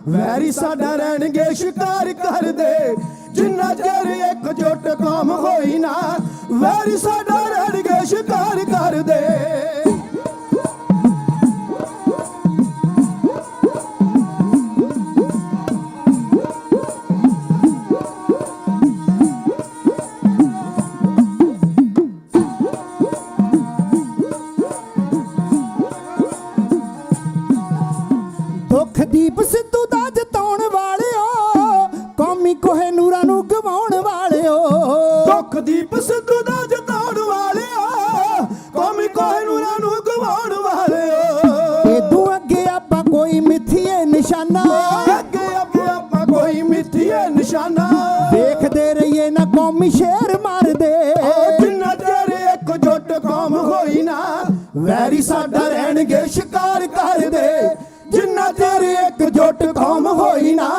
ਵੈਰੀ ਸਾਡਾ ਰਹਿਣਗੇ ਸ਼ਿਕਾਰ ਕਰਦੇ, ਜਿੰਨਾ ਚਿਰ ਇਕਜੁੱਟ ਕੌਮ ਹੋਈ ਨਾ, ਵੈਰੀ ਸਾਡਾ ਰਹਿਣਗੇ ਸ਼ਿਕਾਰ ਕਰਦੇ। ਦੁੱਖ ਦੀਪ ਸਿੱਧੂ ਦਾ ਜਿਤਾਉਣ ਵਾਲਿਓ, ਕੌਮੀ ਕੋਹੇ ਨੂਰਾਂ ਨੂੰ ਗਵਾਉਣ ਵਾਲਿਓ। ਦੁੱਖ ਦੀਪ ਸਿੱਧੂ ਦਾ ਜਿਤਾਉਣ ਵਾਲਿਓ, ਕੌਮੀ ਕੋਹੇ ਨੂਰਾਂ ਨੂੰ ਗਵਾਉਣ ਵਾਲਿਓ। ਇਦੋਂ ਅੱਗੇ ਆਪਾਂ ਕੋਈ ਮਿੱਥੀਏ ਨਿਸ਼ਾਨਾ, ਅੱਗੇ ਆਪਾਂ ਕੋਈ ਮਿੱਥੀਏ ਨਿਸ਼ਾਨਾ, ਵੇਖਦੇ ਰਹੀਏ ਨਾ ਕੌਮੀ ਸ਼ੇਰ ਮਾਰਦੇ। ਜਿੰਨਾ ਚਿਰ ਇਕਜੁੱਟ ਕੌਮ ਹੋਈ ਨਾ, ਵੈਰੀ ਸਾਡਾ ਰਹਿਣਗੇ ਸ਼ਿਕਾਰ ਕਰਦੇ। ਜਿੰਨਾ ਚਿਰ ਇਕਜੁੱਟ ਕੌਮ ਹੋਈ ਨਾ,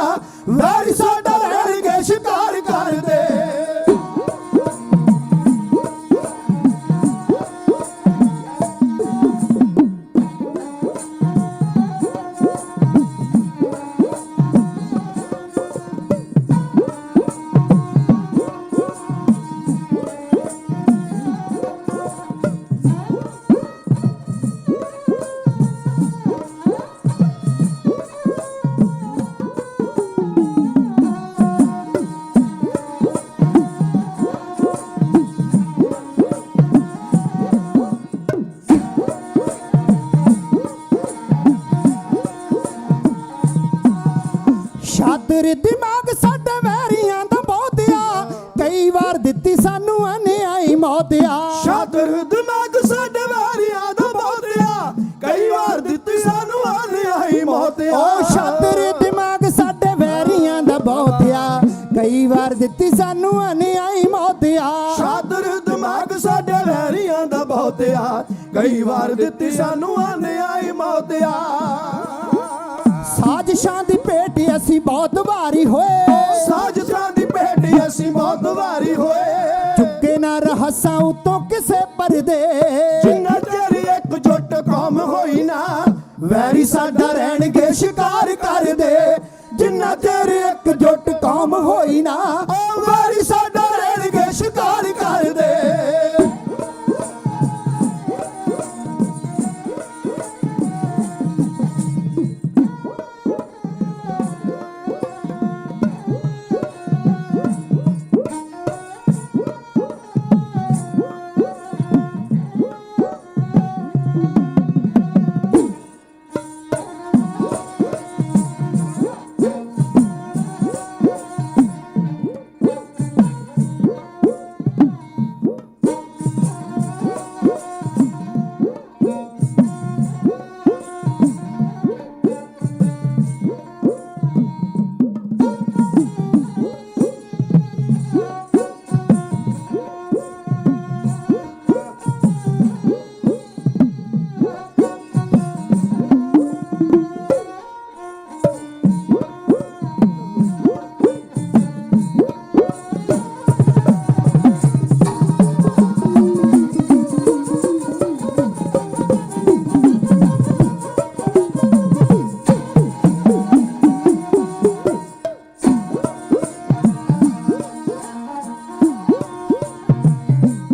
ਵੈਰੀ ਸਾਡਾ ਰਹਿਣਗੇ ਸ਼ਿਕਾਰ ਕਰਦੇ। ਸ਼ਾਤਰ ਦਿਮਾਗ ਸਾਡੇ ਵੈਰੀਆਂ ਦਾ ਬਹੁਤਿਆ, ਕਈ ਵਾਰ ਦਿੱਤੀ ਸਾਨੂੰ ਅਨਿਆਈ ਮੌਤਿਆ। ਸ਼ਾਤਰ ਦਿਮਾਗ ਸਾਡੇ ਵੈਰੀਆਂ ਦਾ ਬਹੁਤਿਆ, ਕਈ ਵਾਰ ਦਿੱਤੀ ਸਾਨੂੰ ਅਨਿਆਈ ਮੌਤਿਆ। ਓ ਸ਼ਾਤਰ ਦਿਮਾਗ ਸਾਡੇ ਵੈਰੀਆਂ ਦਾ ਬਹੁਤਿਆ, ਕਈ ਕਈ ਵਾਰ ਦਿੱਤੀ ਸਾਨੂੰ ਅਨਿਆਈ ਮੌਤ ਆ। ਸ਼ਾਦਰ ਦਿਮਾਗ ਸਾਡੇ ਵੈਰੀਆਂ ਦਾ ਬਹੁਤ ਆ, ਕਈ ਵਾਰ ਦਿੱਤੀ ਸਾਨੂੰ ਅਨਿਆਈ ਮੌਤ ਆ। ਸਾਜ਼ਿਸ਼ਾਂ ਦੀ ਭੇਟ ਅਸੀਂ ਬਹੁਤ ਵਾਰੀ ਹੋਏ, ਸਾਜ਼ਿਸ਼ਾਂ ਦੀ ਭੇਟ ਅਸੀਂ ਬਹੁਤ ਵਾਰੀ ਹੋਏ। ਚੁੱਕੇ ਨਾ ਰਹਸਾਂ ਉਤੋਂ ਕਿਸੇ ਪਰਦੇ, ਜਿੰਨਾ ਚਿਰ ਇਕਜੁੱਟ ਕੌਮ ਹੋਈ ਨਾ, ਵੈਰੀ ਸਾਡਾ ਰਹਿਣਗੇ ਸ਼ਿਕਾਰ ਕਰਦੇ। ਜਿੰਨਾ ਚਿਰ ਇਕਜੁੱਟ ਕੌਮ ਹੋਈ ਨਾ, ਵੈਰੀ ਸਾਡਾ ਰਹਿਣਗੇ ਸ਼ਿਕਾਰ ਕਰਦੇ।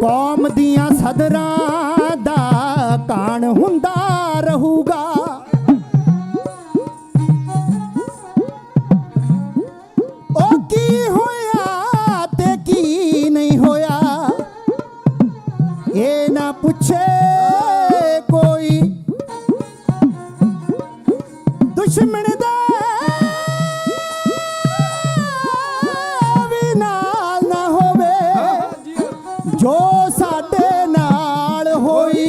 ਕੌਮ ਦੀਆਂ ਸਦਰਾਂ ਦਾ ਕਾਣ ਹੁੰਦਾ ਰਹੂਗਾ। ਉਹ ਕੀ ਹੋਇਆ ਤੇ ਕੀ ਨਹੀਂ ਹੋਇਆ, ਇਹ ਨਾ ਪੁੱਛੇ ਕੋਈ। ਦੁਸ਼ਮਣ ਦਾ ਵੀ ਨਾਲ ਨਾ ਹੋਵੇ, ਜੋ ਸਾਡੇ ਨਾਲ ਹੋਈ।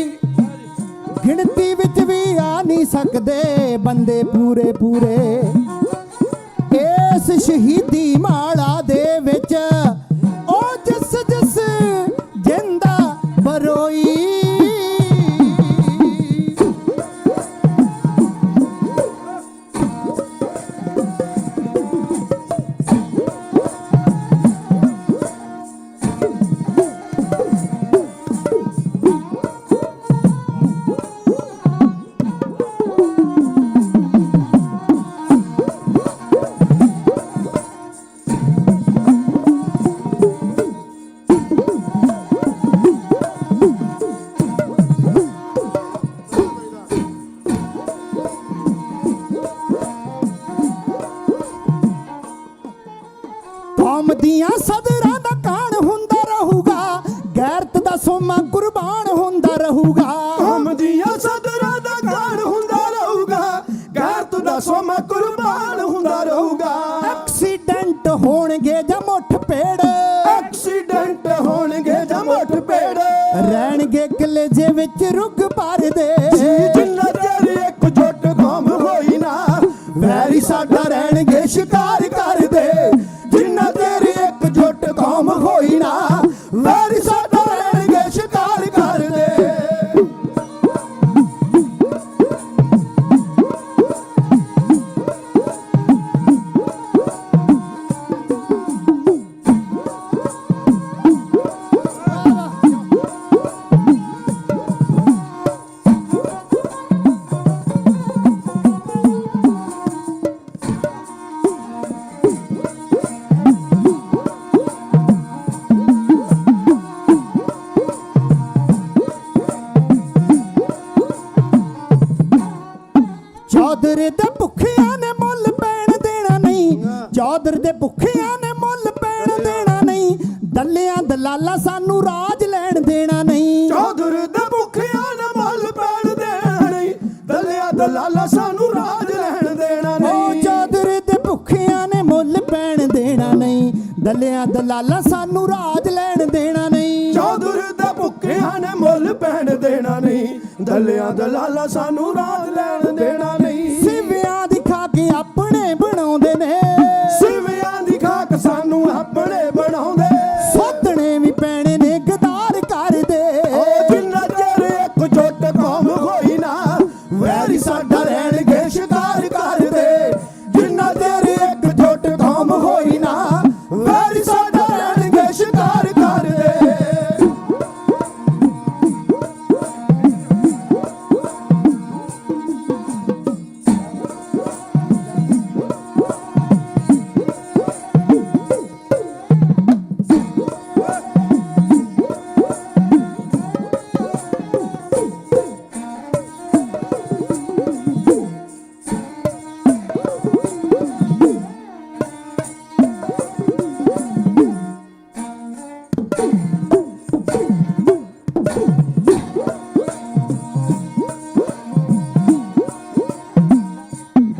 ਗਿਣਤੀ ਵਿੱਚ ਵੀ ਆ ਨਹੀਂ ਸਕਦੇ ਬੰਦੇ ਪੂਰੇ ਪੂਰੇ, ਇਸ ਸ਼ਹੀਦੀ ਮਾਲਾ ਦੇ ਵਿੱਚ ਉਹ ਜਿਸ ਜਿਸ ਜਿੰਦਾ ਬਰੋਈ। ਕੌਮ ਦੀਆਂ ਸਦਰਾਂ ਦਾ ਕਾਣ ਹੁੰਦਾ ਰਹੂਗਾ, ਗੈਰਤ ਦਾ ਸੋਮਾ ਕੁਰਬਾਨ ਹੁੰਦਾ ਰਹੂਗਾ। ਕੌਮ ਦੀਆਂ ਸਦਰਾਂ ਦਾ ਕਾਣ ਹੁੰਦਾ ਰਹੂਗਾ, ਗੈਰਤ ਦਾ ਸੋਮਾ ਕੁਰਬਾਨ ਹੁੰਦਾ ਰਹੂਗਾ। ਐਕਸੀਡੈਂਟ ਹੋਣਗੇ ਜਾਂ ਮੁੱਠ ਪੇੜ, ਐਕਸੀਡੈਂਟ ਹੋਣਗੇ ਜਾਂ ਮੁੱਠ ਪੇੜ, ਰਹਿਣਗੇ ਕਲੇਜੇ ਵਿੱਚ ਰੁੱਗ ਭਰਦੇ। ਜਿੰਨਾ ਚਿਰ ਇਕਜੁੱਟ ਕੌਮ ਹੋਈ ਨਾ, ਵੈਰੀ ਸਾਡਾ ਰਹਿਣਗੇ ਸ਼ਿਕਾਰ ਕਰਦੇ। ਜਿੰਨਾ ਚਿਰ ਇਕਜੁੱਟ ਕੌਮ ਹੋਈ ਨਾ, ਵੈਰੀ ਸਾਡਾ ਰਹਿਣਗੇ ਸ਼ਿਕਾਰ ਕਰਦੇ। ਚੌਧਰ ਦੇ ਭੁੱਖਿਆਂ ਨੇ ਮੁੱਲ ਪੈਣ ਦੇਣਾ ਨਹੀਂ, ਚੌਧਰ ਦੇ ਭੁੱਖਿਆਂ ਨੇ ਮੁੱਲ ਪੈਣ ਦੇਣਾ ਨਹੀਂ। ਦੱਲਿਆਂ ਦਲਾਲਾਂ ਸਾਨੂੰ ਰਾਜ ਲੈਣ ਦੇਣਾ ਨਹੀਂ। ਚੌਧਰ ਦੇ ਭੁੱਖਿਆਂ ਨੇ ਮੁੱਲ ਪੈਣ ਦੇਣਾ ਨਹੀਂ, ਦੱਲਿਆਂ ਦਲਾਲਾਂ ਸਾਨੂੰ ਰਾਜ ਲੈਣ ਦੇਣਾ ਉਹ ਨਹੀਂ। ਚੌਧਰ ਦੇ ਭੁੱਖਿਆਂ ਨੇ ਮੁੱਲ ਪੈਣ ਦੇਣਾ ਨਹੀਂ, ਦੱਲਿਆਂ ਦਲਾਲਾਂ ਸਾਨੂੰ ਰਾਜ ਲੈਣ ਦੇਣਾ ਨਹੀਂ। ਚੌਧਰ ਦੇ ਭੁੱਖਿਆਂ ਨੇ ਮੁੱਲ ਪੈਣ ਦੇਣਾ ਨਹੀਂ, ਦੱਲਿਆਂ ਦਲਾਲਾਂ ਸਾਨੂੰ ਰਾਜ ਲੈਣ ਦੇਣਾ ਨਹੀਂ। ਸਿਵਿਆਂ ਦੀ ਖਾਕ ਆਪਣੇ ਬਣਾਉਂਦੇ ਨੇ, ਸਿਵਿਆਂ ਦੀ ਖਾਕ ਸਾਨੂੰ ਆਪਣੇ ਬਣਾਉਂਦੇ ਸੋਧਣੇ ਵੀ ਪੈਣੇ ਨੇ ਗਦਾਰ ਕਰਦੇ ਜਿੰਨਾ ਚਿਰ ਇਕਜੁੱਟ ਕੌਮ ਹੋਈ ਨਾ ਵੈਰੀ ਸਾਡਾ ਰਹਿਣਗੇ ਸ਼ਿਕਾਰ ਕਰਦੇ ਜਿੰਨਾ ਚਿਰ ਇਕਜੁੱਟ ਕੌਮ ਹੋਈ ਨਾ ਵੈਰੀ ਸਾਡਾ ਰਹਿਣਗੇ ਸ਼ਿਕਾਰ ਕਰਦੇ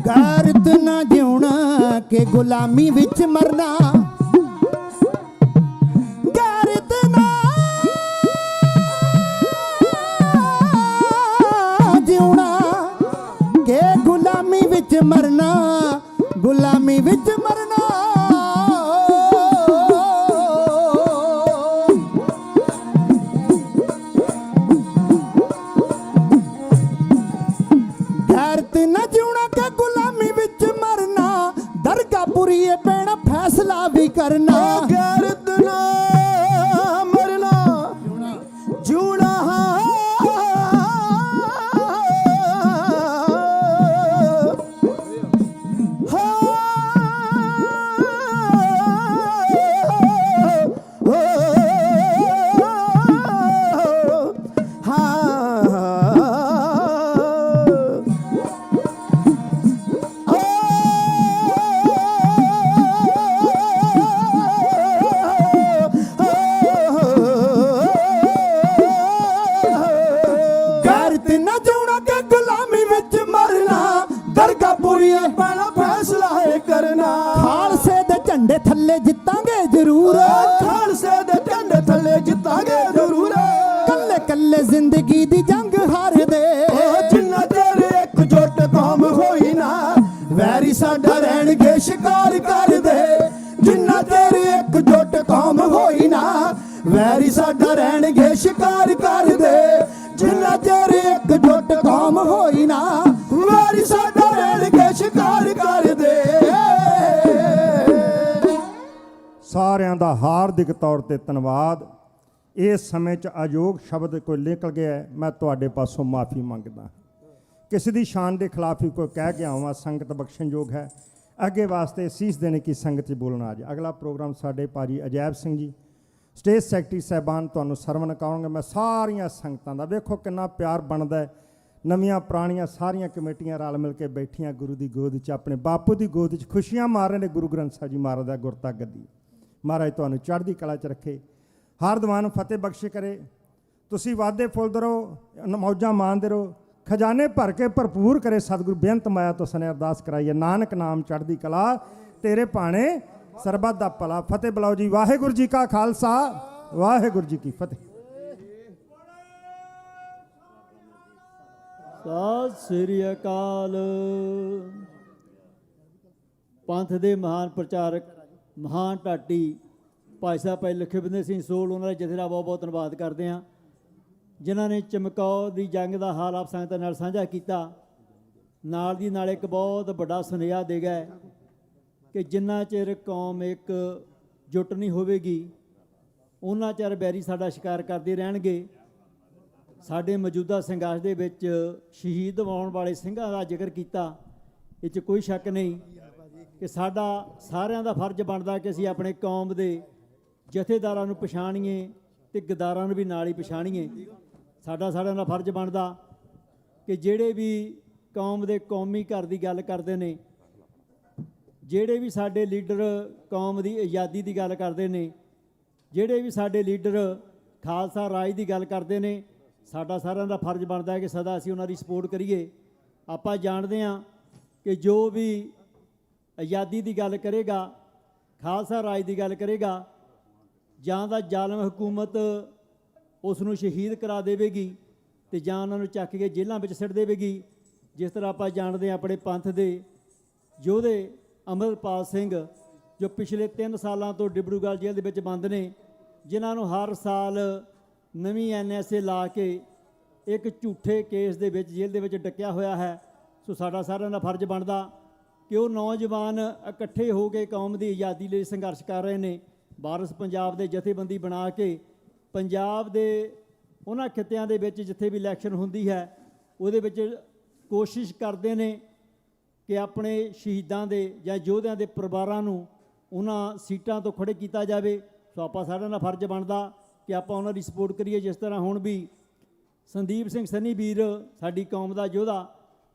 ਗੈਰਤ ਨਾ ਜਿਉਣਾ ਕਿ ਗੁਲਾਮੀ ਵਿੱਚ ਮਰਨਾ ਗੈਰਤ ਨਾ ਜਿਉਣਾ ਕਿ ਗੁਲਾਮੀ ਵਿੱਚ ਮਰਨਾ ਗੁਲਾਮੀ ਵਿੱਚ ਮਰਨਾ ਗੈਰਤ ਨਾ ਜਿਉਣਾ ਕਿ ਗੁਲਾਮੀ ਵਿੱਚ ਮਰਨਾ ਦਰਗਾਹਪੁਰੀਏ ਪੈਣਾ ਫੈਸਲਾ ਵੀ ਕਰਨਾ ਗੈਰਤ ਨਾ ਮਰਨਾ ਜਿਉਣਾ ਪੈਣਾ ਫੈਸਲਾ ਹੈ ਕਰਨਾ ਖਾਲਸੇ ਦੇ ਝੰਡੇ ਥੱਲੇ ਜਿੱਤਾਂਗੇ ਜ਼ਰੂਰ ਖਾਲਸੇ ਦੇ ਝੰਡੇ ਥੱਲੇ ਜਿੱਤਾਂਗੇ ਜ਼ਰੂਰ ਕੱਲੇ ਕੱਲੇ ਜ਼ਿੰਦਗੀ ਦੀ ਜੰਗ ਹਾਰਦੇ ਜਿੰਨਾ ਚਿਰ ਇਕਜੁੱਟ ਕੌਮ ਹੋਈ ਨਾ ਵੈਰੀ ਸਾਡਾ ਰਹਿਣਗੇ ਸ਼ਿਕਾਰ ਕਰਦੇ ਜਿੰਨਾ ਚਿਰ ਇਕਜੁੱਟ ਕੌਮ ਹੋਈ ਨਾ ਵੈਰੀ ਸਾਡਾ ਰਹਿਣਗੇ ਸ਼ਿਕਾਰ ਕਰਦੇ ਜਿੰਨਾ ਚਿਰ ਇਕਜੁੱਟ ਕੌਮ ਹੋਈ ਨਾ ਵੈਰੀ ਸਾਡਾ ਰਹਿਣਗੇ ਸ਼ਿਕਾਰ ਕਰਦੇ ਸਾਰਿਆਂ ਦਾ ਹਾਰਦਿਕ ਤੌਰ ਤੇ ਧੰਨਵਾਦ। ਇਸ ਸਮੇਂ 'ਚ ਅਯੋਗ ਸ਼ਬਦ ਕੋਈ ਨਿਕਲ ਗਿਆ ਹੈ, ਮੈਂ ਤੁਹਾਡੇ ਪਾਸੋਂ ਮਾਫੀ ਮੰਗਦਾ। ਕਿਸੇ ਦੀ ਸ਼ਾਨ ਦੇ ਖਿਲਾਫ ਹੀ ਕੋਈ ਕਹਿ ਗਿਆ ਹਾਂ, ਸੰਗਤ ਬਖਸ਼ਣਯੋਗ ਹੈ। ਅੱਗੇ ਵਾਸਤੇ ਸੀਸ ਦੇਣੇ ਕੀ ਸੰਗਤ 'ਚ ਬੋਲਣਾ ਅੱਜ। ਅਗਲਾ ਪ੍ਰੋਗਰਾਮ ਸਾਡੇ ਭਾਜੀ ਅਜੈਬ ਸਿੰਘ ਜੀ ਸਟੇਜ ਸੈਕਟਰੀ ਸਾਹਿਬਾਨ ਤੁਹਾਨੂੰ ਸਰਵਣ ਕਰਾਂਗੇ। ਮੈਂ ਸਾਰੀਆਂ ਸੰਗਤਾਂ ਦਾ ਵੇਖੋ ਕਿੰਨਾ ਪਿਆਰ ਬਣਦਾ ਹੈ। ਨਵੀਆਂ ਪੁਰਾਣੀਆਂ ਸਾਰੀਆਂ ਕਮੇਟੀਆਂ ਰਲ ਮਿਲ ਕੇ ਬੈਠੀਆਂ ਗੁਰੂ ਦੀ ਗੋਦ 'ਚ, ਆਪਣੇ ਬਾਪੂ ਦੀ ਗੋਦ 'ਚ ਖੁਸ਼ੀਆਂ ਮਾਰ ਰਹੇ ਨੇ। ਗੁਰੂ ਗ੍ਰੰਥ ਸਾਹਿਬ ਜੀ ਮਹਾਰਾਜ ਦਾ ਗੁਰਤਾ ਗੱਦੀ, ਮਹਾਰਾਜ ਤੁਹਾਨੂੰ ਚੜ੍ਹਦੀ ਕਲਾ 'ਚ ਰੱਖੇ, ਹਰ ਦੀਵਾਨ ਫਤਿਹ ਬਖਸ਼ ਕਰੇ। ਤੁਸੀਂ ਵਾਧੇ ਫੁੱਲਦੇ ਰਹੋ, ਮੌਜਾਂ ਮਾਣਦੇ ਰਹੋ, ਖਜ਼ਾਨੇ ਭਰ ਕੇ ਭਰਪੂਰ ਕਰੇ ਸਤਿਗੁਰੂ। ਬੇਅੰਤ ਮਾਇਆ ਤੋਂ ਸਨੇ ਅਰਦਾਸ ਕਰਾਈਏ, ਨਾਨਕ ਨਾਮ ਚੜ੍ਹਦੀ ਕਲਾ ਤੇਰੇ ਭਾਣੇ ਸਰਬੱਤ ਦਾ ਭਲਾ। ਫਤਿਹ ਬੁਲਾਓ ਜੀ। ਵਾਹਿਗੁਰੂ ਜੀ ਕਾ ਖਾਲਸਾ, ਵਾਹਿਗੁਰੂ ਜੀ ਕੀ ਫਤਿਹ। ਸਤਿ ਸ੍ਰੀ ਅਕਾਲ। ਪੰਥ ਦੇ ਮਹਾਨ ਪ੍ਰਚਾਰਕ, ਮਹਾਨ ਢਾਡੀ ਭਾਈ ਸਾਹਿਬ ਭਾਈ ਲਖਵਿੰਦਰ ਸਿੰਘ ਸੋਲ, ਉਹਨਾਂ ਦੇ ਜਥੇ ਦਾ ਬਹੁਤ ਬਹੁਤ ਧੰਨਵਾਦ ਕਰਦੇ ਹਾਂ, ਜਿਨ੍ਹਾਂ ਨੇ ਚਮਕੌਰ ਦੀ ਜੰਗ ਦਾ ਹਾਲ ਆਪ ਸੰਗਤਾਂ ਨਾਲ ਸਾਂਝਾ ਕੀਤਾ। ਨਾਲ ਦੀ ਨਾਲ ਇੱਕ ਬਹੁਤ ਵੱਡਾ ਸੁਨੇਹਾ ਦੇ ਗਏ ਕਿ ਜਿੰਨਾ ਚਿਰ ਕੌਮ ਇੱਕ ਜੁੱਟ ਨਹੀਂ ਹੋਵੇਗੀ, ਉਹਨਾਂ ਚਿਰ ਬੈਰੀ ਸਾਡਾ ਸ਼ਿਕਾਰ ਕਰਦੇ ਰਹਿਣਗੇ। ਸਾਡੇ ਮੌਜੂਦਾ ਸੰਘਰਸ਼ ਦੇ ਵਿੱਚ ਸ਼ਹੀਦ ਹੋਣ ਵਾਲੇ ਸਿੰਘਾਂ ਦਾ ਜ਼ਿਕਰ ਕੀਤਾ, ਇਹ 'ਚ ਕੋਈ ਸ਼ੱਕ ਨਹੀਂ ਕਿ ਸਾਡਾ ਸਾਰਿਆਂ ਦਾ ਫਰਜ਼ ਬਣਦਾ ਕਿ ਅਸੀਂ ਆਪਣੇ ਕੌਮ ਦੇ ਜਥੇਦਾਰਾਂ ਨੂੰ ਪਛਾਣੀਏ ਅਤੇ ਗਦਾਰਾਂ ਨੂੰ ਵੀ ਨਾਲ ਹੀ ਪਛਾਣੀਏ। ਸਾਰਿਆਂ ਦਾ ਫਰਜ਼ ਬਣਦਾ ਕਿ ਜਿਹੜੇ ਵੀ ਕੌਮ ਦੇ ਕੌਮੀ ਘਰ ਦੀ ਗੱਲ ਕਰਦੇ ਨੇ, ਜਿਹੜੇ ਵੀ ਸਾਡੇ ਲੀਡਰ ਕੌਮ ਦੀ ਆਜ਼ਾਦੀ ਦੀ ਗੱਲ ਕਰਦੇ ਨੇ, ਜਿਹੜੇ ਵੀ ਸਾਡੇ ਲੀਡਰ ਖਾਲਸਾ ਰਾਜ ਦੀ ਗੱਲ ਕਰਦੇ ਨੇ, ਸਾਰਿਆਂ ਦਾ ਫਰਜ਼ ਬਣਦਾ ਹੈ ਕਿ ਸਦਾ ਅਸੀਂ ਉਹਨਾਂ ਦੀ ਸਪੋਰਟ ਕਰੀਏ। ਆਪਾਂ ਜਾਣਦੇ ਹਾਂ ਕਿ ਜੋ ਵੀ ਆਜ਼ਾਦੀ ਦੀ ਗੱਲ ਕਰੇਗਾ, ਖਾਲਸਾ ਰਾਜ ਦੀ ਗੱਲ ਕਰੇਗਾ, ਜਾਂ ਤਾਂ ਜ਼ਾਲਮ ਹਕੂਮਤ ਉਸ ਨੂੰ ਸ਼ਹੀਦ ਕਰਾ ਦੇਵੇਗੀ ਅਤੇ ਜਾਂ ਉਹਨਾਂ ਨੂੰ ਚੱਕ ਕੇ ਜੇਲ੍ਹਾਂ ਵਿੱਚ ਸਿੱਟ ਦੇਵੇਗੀ। ਜਿਸ ਤਰ੍ਹਾਂ ਆਪਾਂ ਜਾਣਦੇ ਹਾਂ ਆਪਣੇ ਪੰਥ ਦੇ ਯੋਧੇ ਅੰਮ੍ਰਿਤਪਾਲ ਸਿੰਘ ਜੋ ਪਿਛਲੇ 3 ਸਾਲਾਂ ਤੋਂ ਡਿਬਰੂਗੜ੍ਹ ਜੇਲ੍ਹ ਦੇ ਵਿੱਚ ਬੰਦ ਨੇ, ਜਿਨ੍ਹਾਂ ਨੂੰ ਹਰ ਸਾਲ ਨਵੀਂ NSA ਲਾ ਕੇ ਇੱਕ ਝੂਠੇ ਕੇਸ ਦੇ ਵਿੱਚ ਜੇਲ੍ਹ ਦੇ ਵਿੱਚ ਡੱਕਿਆ ਹੋਇਆ ਹੈ। ਸੋ ਸਾਡਾ ਸਾਰਿਆਂ ਦਾ ਫਰਜ਼ ਬਣਦਾ ਕਿ ਉਹ ਨੌਜਵਾਨ ਇਕੱਠੇ ਹੋ ਕੇ ਕੌਮ ਦੀ ਆਜ਼ਾਦੀ ਲਈ ਸੰਘਰਸ਼ ਕਰ ਰਹੇ ਨੇ। ਵਾਰਿਸ ਪੰਜਾਬ ਦੇ ਜਥੇਬੰਦੀ ਬਣਾ ਕੇ ਪੰਜਾਬ ਦੇ ਉਹਨਾਂ ਖਿੱਤਿਆਂ ਦੇ ਵਿੱਚ ਜਿੱਥੇ ਵੀ ਇਲੈਕਸ਼ਨ ਹੁੰਦੀ ਹੈ ਉਹਦੇ ਵਿੱਚ ਕੋਸ਼ਿਸ਼ ਕਰਦੇ ਨੇ ਕਿ ਆਪਣੇ ਸ਼ਹੀਦਾਂ ਦੇ ਜਾਂ ਯੋਧਿਆਂ ਦੇ ਪਰਿਵਾਰਾਂ ਨੂੰ ਉਹਨਾਂ ਸੀਟਾਂ ਤੋਂ ਖੜੇ ਕੀਤਾ ਜਾਵੇ। ਸੋ ਆਪਾਂ ਸਾਰਿਆਂ ਦਾ ਫਰਜ਼ ਬਣਦਾ ਕਿ ਆਪਾਂ ਉਹਨਾਂ ਦੀ ਸਪੋਰਟ ਕਰੀਏ। ਜਿਸ ਤਰ੍ਹਾਂ ਹੁਣ ਵੀ ਸੰਦੀਪ ਸਿੰਘ ਸਨੀ ਵੀਰ ਸਾਡੀ ਕੌਮ ਦਾ ਯੋਧਾ,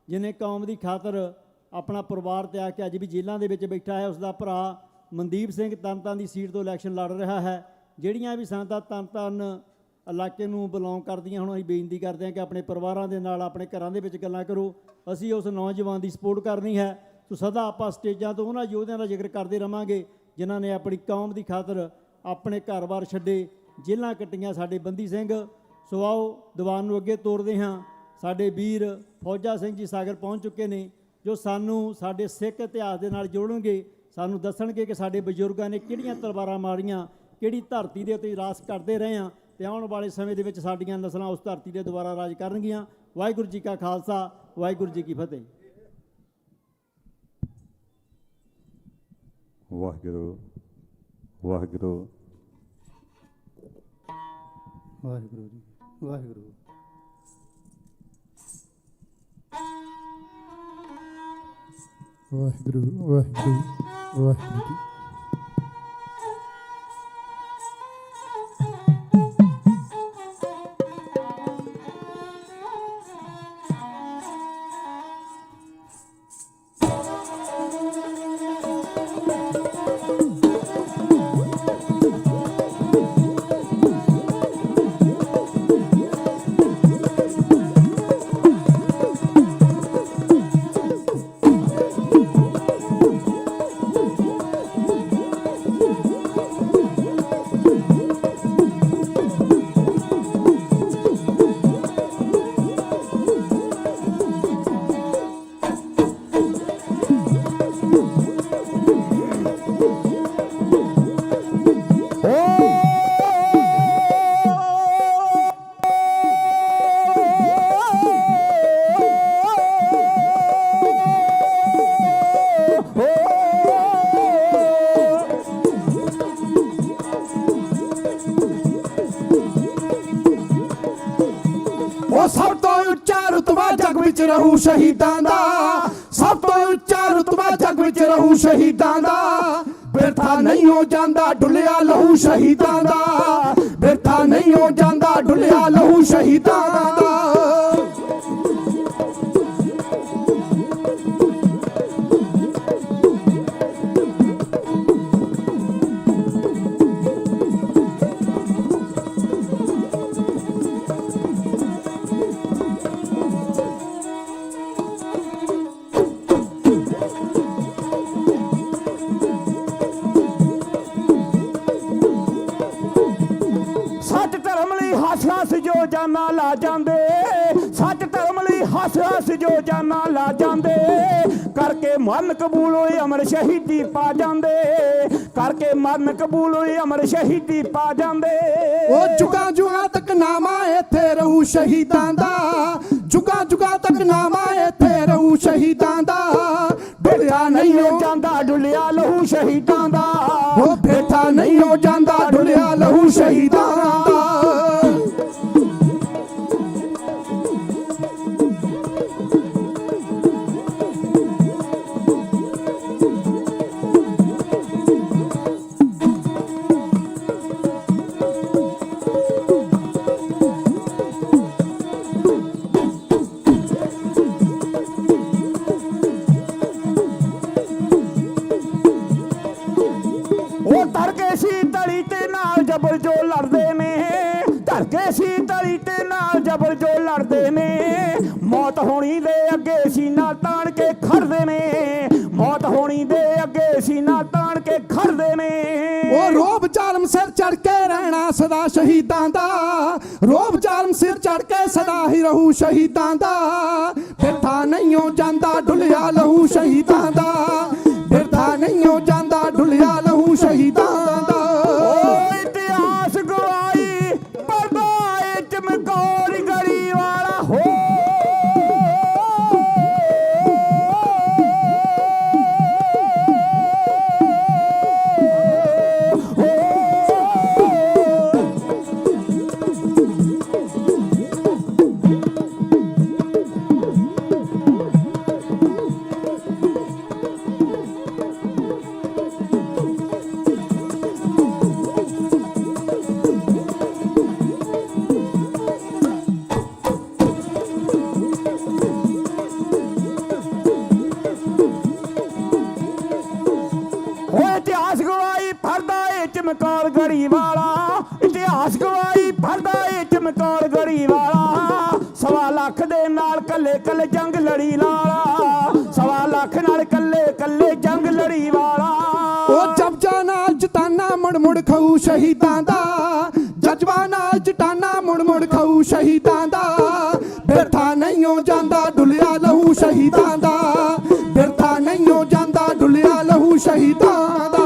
ਜਿਹਨੇ ਕੌਮ ਦੀ ਖਾਤਰ ਆਪਣਾ ਪਰਿਵਾਰ ਤਿਆਗ ਕੇ ਅੱਜ ਵੀ ਜੇਲ੍ਹਾਂ ਦੇ ਵਿੱਚ ਬੈਠਾ ਹੈ, ਉਸ ਦਾ ਭਰਾ ਮਨਦੀਪ ਸਿੰਘ ਤਰਨਤਾਰਨ ਦੀ ਸੀਟ ਤੋਂ ਇਲੈਕਸ਼ਨ ਲੜ ਰਿਹਾ ਹੈ। ਜਿਹੜੀਆਂ ਵੀ ਸੰਗਤਾਂ ਤਰਨਤਾਰਨ ਇਲਾਕੇ ਨੂੰ ਬਿਲੋਂਗ ਕਰਦੀਆਂ, ਹੁਣ ਅਸੀਂ ਬੇਨਤੀ ਕਰਦੇ ਹਾਂ ਕਿ ਆਪਣੇ ਪਰਿਵਾਰਾਂ ਦੇ ਨਾਲ ਆਪਣੇ ਘਰਾਂ ਦੇ ਵਿੱਚ ਗੱਲਾਂ ਕਰੋ। ਅਸੀਂ ਉਸ ਨੌਜਵਾਨ ਦੀ ਸਪੋਰਟ ਕਰਨੀ ਹੈ। ਸੋ ਸਦਾ ਆਪਾਂ ਸਟੇਜਾਂ ਤੋਂ ਉਹਨਾਂ ਯੋਧਿਆਂ ਦਾ ਜ਼ਿਕਰ ਕਰਦੇ ਰਵਾਂਗੇ ਜਿਨ੍ਹਾਂ ਨੇ ਆਪਣੀ ਕੌਮ ਦੀ ਖਾਤਰ ਆਪਣੇ ਘਰ-ਬਾਰ ਛੱਡੇ, ਜੇਲ੍ਹਾਂ ਕੱਟੀਆਂ। ਸਾਡੇ ਬੰਦੀ ਸਿੰਘ। ਸੋ ਆਓ ਦੀਵਾਨ ਨੂੰ ਅੱਗੇ ਤੋਰਦੇ ਹਾਂ। ਸਾਡੇ ਵੀਰ ਫੌਜਾ ਸਿੰਘ ਜੀ ਸਾਗਰ ਪਹੁੰਚ ਚੁੱਕੇ ਨੇ, ਜੋ ਸਾਨੂੰ ਸਾਡੇ ਸਿੱਖ ਇਤਿਹਾਸ ਦੇ ਨਾਲ ਜੋੜਨਗੇ, ਸਾਨੂੰ ਦੱਸਣਗੇ ਕਿ ਸਾਡੇ ਬਜ਼ੁਰਗਾਂ ਨੇ ਕਿਹੜੀਆਂ ਤਲਵਾਰਾਂ ਮਾਰੀਆਂ, ਕਿਹੜੀ ਧਰਤੀ ਦੇ ਉੱਤੇ ਰਾਜ ਕਰਦੇ ਰਹੇ ਹਾਂ, ਤੇ ਆਉਣ ਵਾਲੇ ਸਮੇਂ ਦੇ ਵਿੱਚ ਸਾਡੀਆਂ ਨਸਲਾਂ ਉਸ ਧਰਤੀ ਦੇ ਦੁਆਰਾ ਰਾਜ ਕਰਨਗੀਆਂ। ਵਾਹਿਗੁਰੂ ਜੀ ਕਾ ਖਾਲਸਾ, ਵਾਹਿਗੁਰੂ ਜੀ ਕੀ ਫਤਿਹ। ਵਾਹਿਗੁਰੂ ਵਾਹਿਗੁਰੂ ਵਾਹਿਗੁਰੂ ਜੀ ਵਾਹਿਗੁਰੂ। ਵਾਹਿਗੁਰੂ ਵਾਹਿਗੁਰੂ ਵਾਹਿਗੁਰੂ ਜੀ। ਸਭ ਤੋਂ ਉੱਚਾ ਰੁਤਬਾ ਜਗ ਵਿੱਚ ਰਹੂ ਸ਼ਹੀਦਾਂ ਦਾ, ਸਭ ਤੋਂ ਉੱਚਾ ਰੁਤਬਾ ਜਗ ਵਿੱਚ ਰਹੂ ਸ਼ਹੀਦਾਂ ਦਾ। ਬਿਰਥਾ ਨਹੀਂ ਹੋ ਜਾਂਦਾ ਡੁੱਲਿਆ ਲਹੂ ਸ਼ਹੀਦਾਂ ਦਾ, ਬਿਰਥਾ ਨਹੀਂ ਹੋ ਜਾਂਦਾ ਡੁੱਲਿਆ ਲਹੂ ਸ਼ਹੀਦਾਂ ਦਾ। ਹੱਸ ਜੋ ਜਾਨਾਂ ਲਾ ਜਾਂਦੇ, ਸੱਚ ਧਰਮ ਲਈ ਹੱਸ ਜੋ ਜਾਨਾਂ ਲਾ ਜਾਂਦੇ। ਕਰਕੇ ਮਰਨ ਕਬੂਲ ਹੋਏ ਅਮਰ ਸ਼ਹੀਦੀ ਪਾ ਜਾਂਦੇ, ਕਰਕੇ ਮਰਨ ਕਬੂਲ ਹੋਏ ਅਮਰ ਸ਼ਹੀਦੀ ਪਾ ਜਾਂਦੇ। ਉਹ ਜੁਗਾਂ ਜੁਗਾਂ ਤੱਕ ਨਾਮਾ ਇੱਥੇ ਰਹੂ ਸ਼ਹੀਦਾਂ ਦਾ, ਜੁਗਾਂ ਜੁਗਾਂ ਤੱਕ ਨਾਮਾ ਇੱਥੇ ਰਹੂ ਸ਼ਹੀਦਾਂ ਦਾ। ਡੁੱਲਿਆ ਨਹੀਂ ਹੋ ਜਾਂਦਾ ਡੁੱਲਿਆ ਲਹੂ ਸ਼ਹੀਦਾਂ ਦਾ, ਉਹ ਬੇਟਾ ਨਹੀਂ ਹੋ ਜਾਂਦਾ ਡੁੱਲਿਆ ਲਹੂ ਸ਼ਹੀਦਾਂ ਦਾ। ਜਬਰ ਜੋ ਲੜਦੇ ਨੇ, ਧਰਕੇ ਸੀ ਤਲੀ ਤੇ ਨਾਲ ਜਬਰ ਜੋ ਲੜਦੇ ਨੇ। ਮੌਤ ਹੋਣੀ ਦੇ ਅੱਗੇ ਸੀਨਾ ਤਾਣ ਕੇ ਖੜਦੇ ਨੇ, ਮੌਤ ਹੋਣੀ ਦੇ ਅੱਗੇ ਸੀਨਾ ਤਾਣ ਕੇ ਖੜਦੇ ਨੇ। ਉਹ ਰੋਬ ਜ਼ਾਲਮ ਸਿਰ ਚੜ ਕੇ ਰਹਿਣਾ ਸਦਾ ਸ਼ਹੀਦਾਂ ਦਾ, ਰੋਬ ਜ਼ਾਲਮ ਸਿਰ ਚੜ ਕੇ ਸਦਾ ਹੀ ਰਹੂ ਸ਼ਹੀਦਾਂ ਦਾ। ਬਿਰਥਾ ਨਹੀਂ ਹੋ ਜਾਂਦਾ ਡੁੱਲਿਆ ਲਹੂ ਸ਼ਹੀਦਾਂ ਦਾ, ਬਿਰਥਾ ਨਹੀਂ ਜਾਂਦਾ ਡੁੱਲਿਆ ਲਹੂ ਸ਼ਹੀਦਾਂ ਦਾ। ਓ ਇਤਿਹਾਸ ਗਵਾਈ ਪਰਦਾ ਏ ਚਮਕੌਰ ਗੜੀ ਵਾਲਾ ਹੋ। ਇਤਿਹਾਸ ਗਵਾਈ ਫਰਦਾ ਏ ਚਮਕੌਰ ਗੜੀ ਵਾਲਾ, ਇਤਿਹਾਸ ਗਵਾਈ ਫਰਦਾ ਏ ਚਮਕੌਰ ਗੜੀ ਵਾਲਾ। 1.25 ਲੱਖ ਦੇ ਨਾਲ ਕੱਲੇ ਕੱਲੇ ਜੰਗ ਲੜੀ ਲਾਲਾ, 1.25 ਲੱਖ ਨਾਲ ਕੱਲੇ ਕੱਲੇ ਜੰਗ ਲੜੀ ਵਾਲਾ। ਉਹ ਜਬਜਾ ਨਾਲ ਜਟਾਨਾ ਮੁੜ ਮੁੜ ਖਾਊ ਸ਼ਹੀਦਾਂ ਦਾ, ਜਜ਼ਬਾ ਨਾਲ ਜਟਾਨਾ ਮੁੜ ਮੁੜ ਖਾਊ ਸ਼ਹੀਦਾਂ ਦਾ। ਬਿਰਥਾ ਨਹੀਂ ਜਾਂਦਾ ਡੁੱਲਿਆ ਲਹੂ ਸ਼ਹੀਦਾਂ ਦਾ, ਬਿਰਥਾ ਨਹੀਂ ਜਾਂਦਾ ਡੁੱਲਿਆ ਲਹੂ ਸ਼ਹੀਦਾਂ ਦਾ।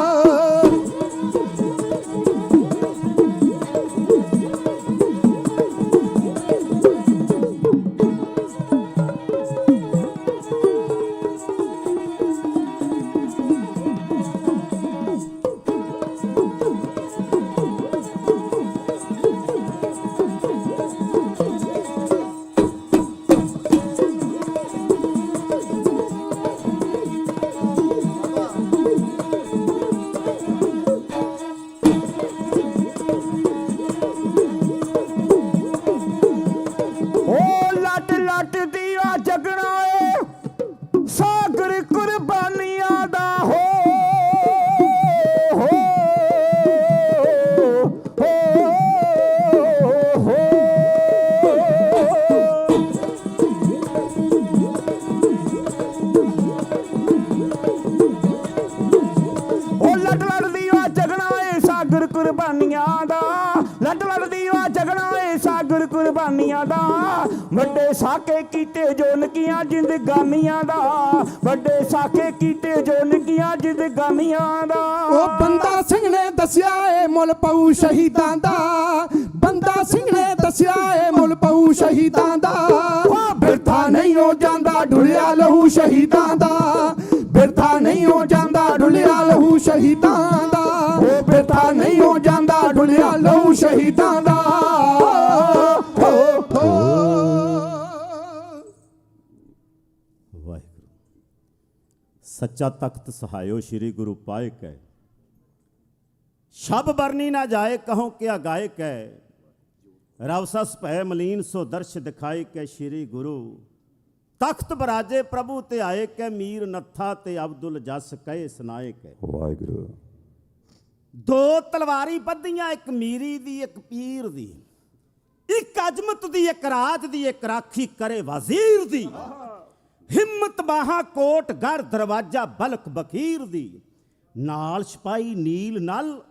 ਕੁਰਬਾਨੀਆਂ ਦਾ, ਲੱਡ ਲੱਡ ਦੀਵਾ ਜਗਣਾ ਏ ਸਾਗਰ ਕੁਰਬਾਨੀਆਂ ਦਾ। ਵੱਡੇ ਸਾਕੇ ਕੀਤੇ ਜੋ ਨਕੀਆਂ ਜ਼ਿੰਦਗਾਨੀਆਂ ਦਾ, ਵੱਡੇ ਸਾਕੇ ਕੀਤੇ ਜੋ ਨਕੀਆਂ ਜ਼ਿੰਦਗਾਨੀਆਂ ਦਾ। ਉਹ ਬੰਦਾ ਸਿੰਘ ਨੇ ਦੱਸਿਆ ਏ ਮੁੱਲ ਪਊ ਸ਼ਹੀਦਾਂ ਦਾ, ਬੰਦਾ ਸਿੰਘ ਨੇ ਦੱਸਿਆ ਏ ਮੁੱਲ ਪਊ ਸ਼ਹੀਦਾਂ ਦਾ। ਬਿਰਥਾ ਨਹੀਂ ਹੋ ਜਾਂਦਾ ਡੁੱਲਿਆ ਲਹੂ ਸ਼ਹੀਦਾਂ ਦਾ, ਬਿਰਥਾ ਨਹੀਂ ਹੋ ਜਾਂਦਾ ਡੁੱਲਿਆ ਲਹੂ ਸ਼ਹੀਦਾਂ ਦਾ। ਉਹ ਬਿਰਥਾ ਨਹੀਂ ਹੋ ਜਾਂਦਾ ਡੁੱਲਿਆ ਲਹੂ ਸ਼ਹੀਦਾਂ ਦਾ। ਵਾਹਿਗੁਰੂ ਸੱਚਾ ਤਖਤ ਸਹਾਇਓ ਸ਼੍ਰੀ ਗੁਰੂ ਪਾਇਕ ਹੈ। ਸ਼ਬ ਬਰਨੀ ਨਾ ਜਾਏ ਕਹੋ ਕਿਆ ਗਾਇਕ ਹੈ। ਰਵ ਸਸ ਭੈ ਮਲੀਨ ਸੋ ਦਰਸ਼ ਦਿਖਾਏ ਕੈ ਸ਼੍ਰੀ ਗੁਰੂ। ਤਖਤ ਬਰਾਜੇ ਪ੍ਰਭੂ ਤੇ ਆਏ ਕੈ ਮੀਰ ਨੱਥਾ ਤੇ ਅਬਦੁਲ ਜਸ ਕਹੇ ਸੁਨਾਏ ਕੈ। ਵਾਹਿਗੁਰੂ ਦੋ ਤਲਵਾਰੀ ਬੱਧੀਆਂ, ਇੱਕ ਮੀਰੀ ਦੀ ਇੱਕ ਪੀਰ ਦੀ, ਇੱਕ ਅਜਮਤ ਦੀ ਇੱਕ ਰਾਜ ਦੀ, ਇੱਕ ਰਾਖੀ ਕਰੇ ਵਜ਼ੀਰ ਦੀ। ਹਿੰਮਤ ਬਾਹਾਂ ਕੋਟ ਗੜ ਦਰਵਾਜ਼ਾ ਬਲਕ ਬਖੀਰ ਦੀ। ਨਾਲ ਸਿਪਾਹੀ ਨੀਲ ਨਲ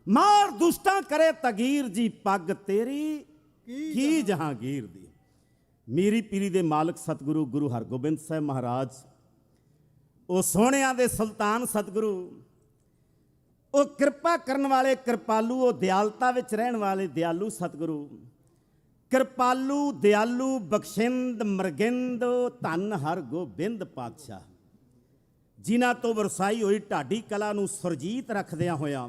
ਮਾਰ ਦੁਸ਼ਟਾਂ ਕਰੇ ਤਗੀਰ ਜੀ। ਪੱਗ ਤੇਰੀ ਕੀ ਜਹਾਂਗੀਰ ਦੀ। ਮੀਰੀ ਪੀਰੀ ਦੇ ਮਾਲਕ ਸਤਿਗੁਰੂ ਗੁਰੂ ਹਰਗੋਬਿੰਦ ਸਾਹਿਬ ਮਹਾਰਾਜ, ਉਹ ਸੋਹਣਿਆਂ ਦੇ ਸੁਲਤਾਨ ਸਤਿਗੁਰੂ, ਉਹ ਕਿਰਪਾ ਕਰਨ ਵਾਲੇ ਕਿਰਪਾਲੂ, ਉਹ ਦਿਆਲਤਾ ਵਿੱਚ ਰਹਿਣ ਵਾਲੇ ਦਿਆਲੂ ਸਤਿਗੁਰੂ। ਕਿਰਪਾਲੂ ਦਿਆਲੂ ਬਖਸ਼ਿੰਦ ਮਰਗਿੰਦ ਧੰਨ ਹਰਗੋਬਿੰਦ ਪਾਤਸ਼ਾਹ, ਜਿਨ੍ਹਾਂ ਤੋਂ ਵਰਸਾਈ ਹੋਈ ਢਾਡੀ ਕਲਾ ਨੂੰ ਸੁਰਜੀਤ ਰੱਖਦਿਆਂ ਹੋਇਆਂ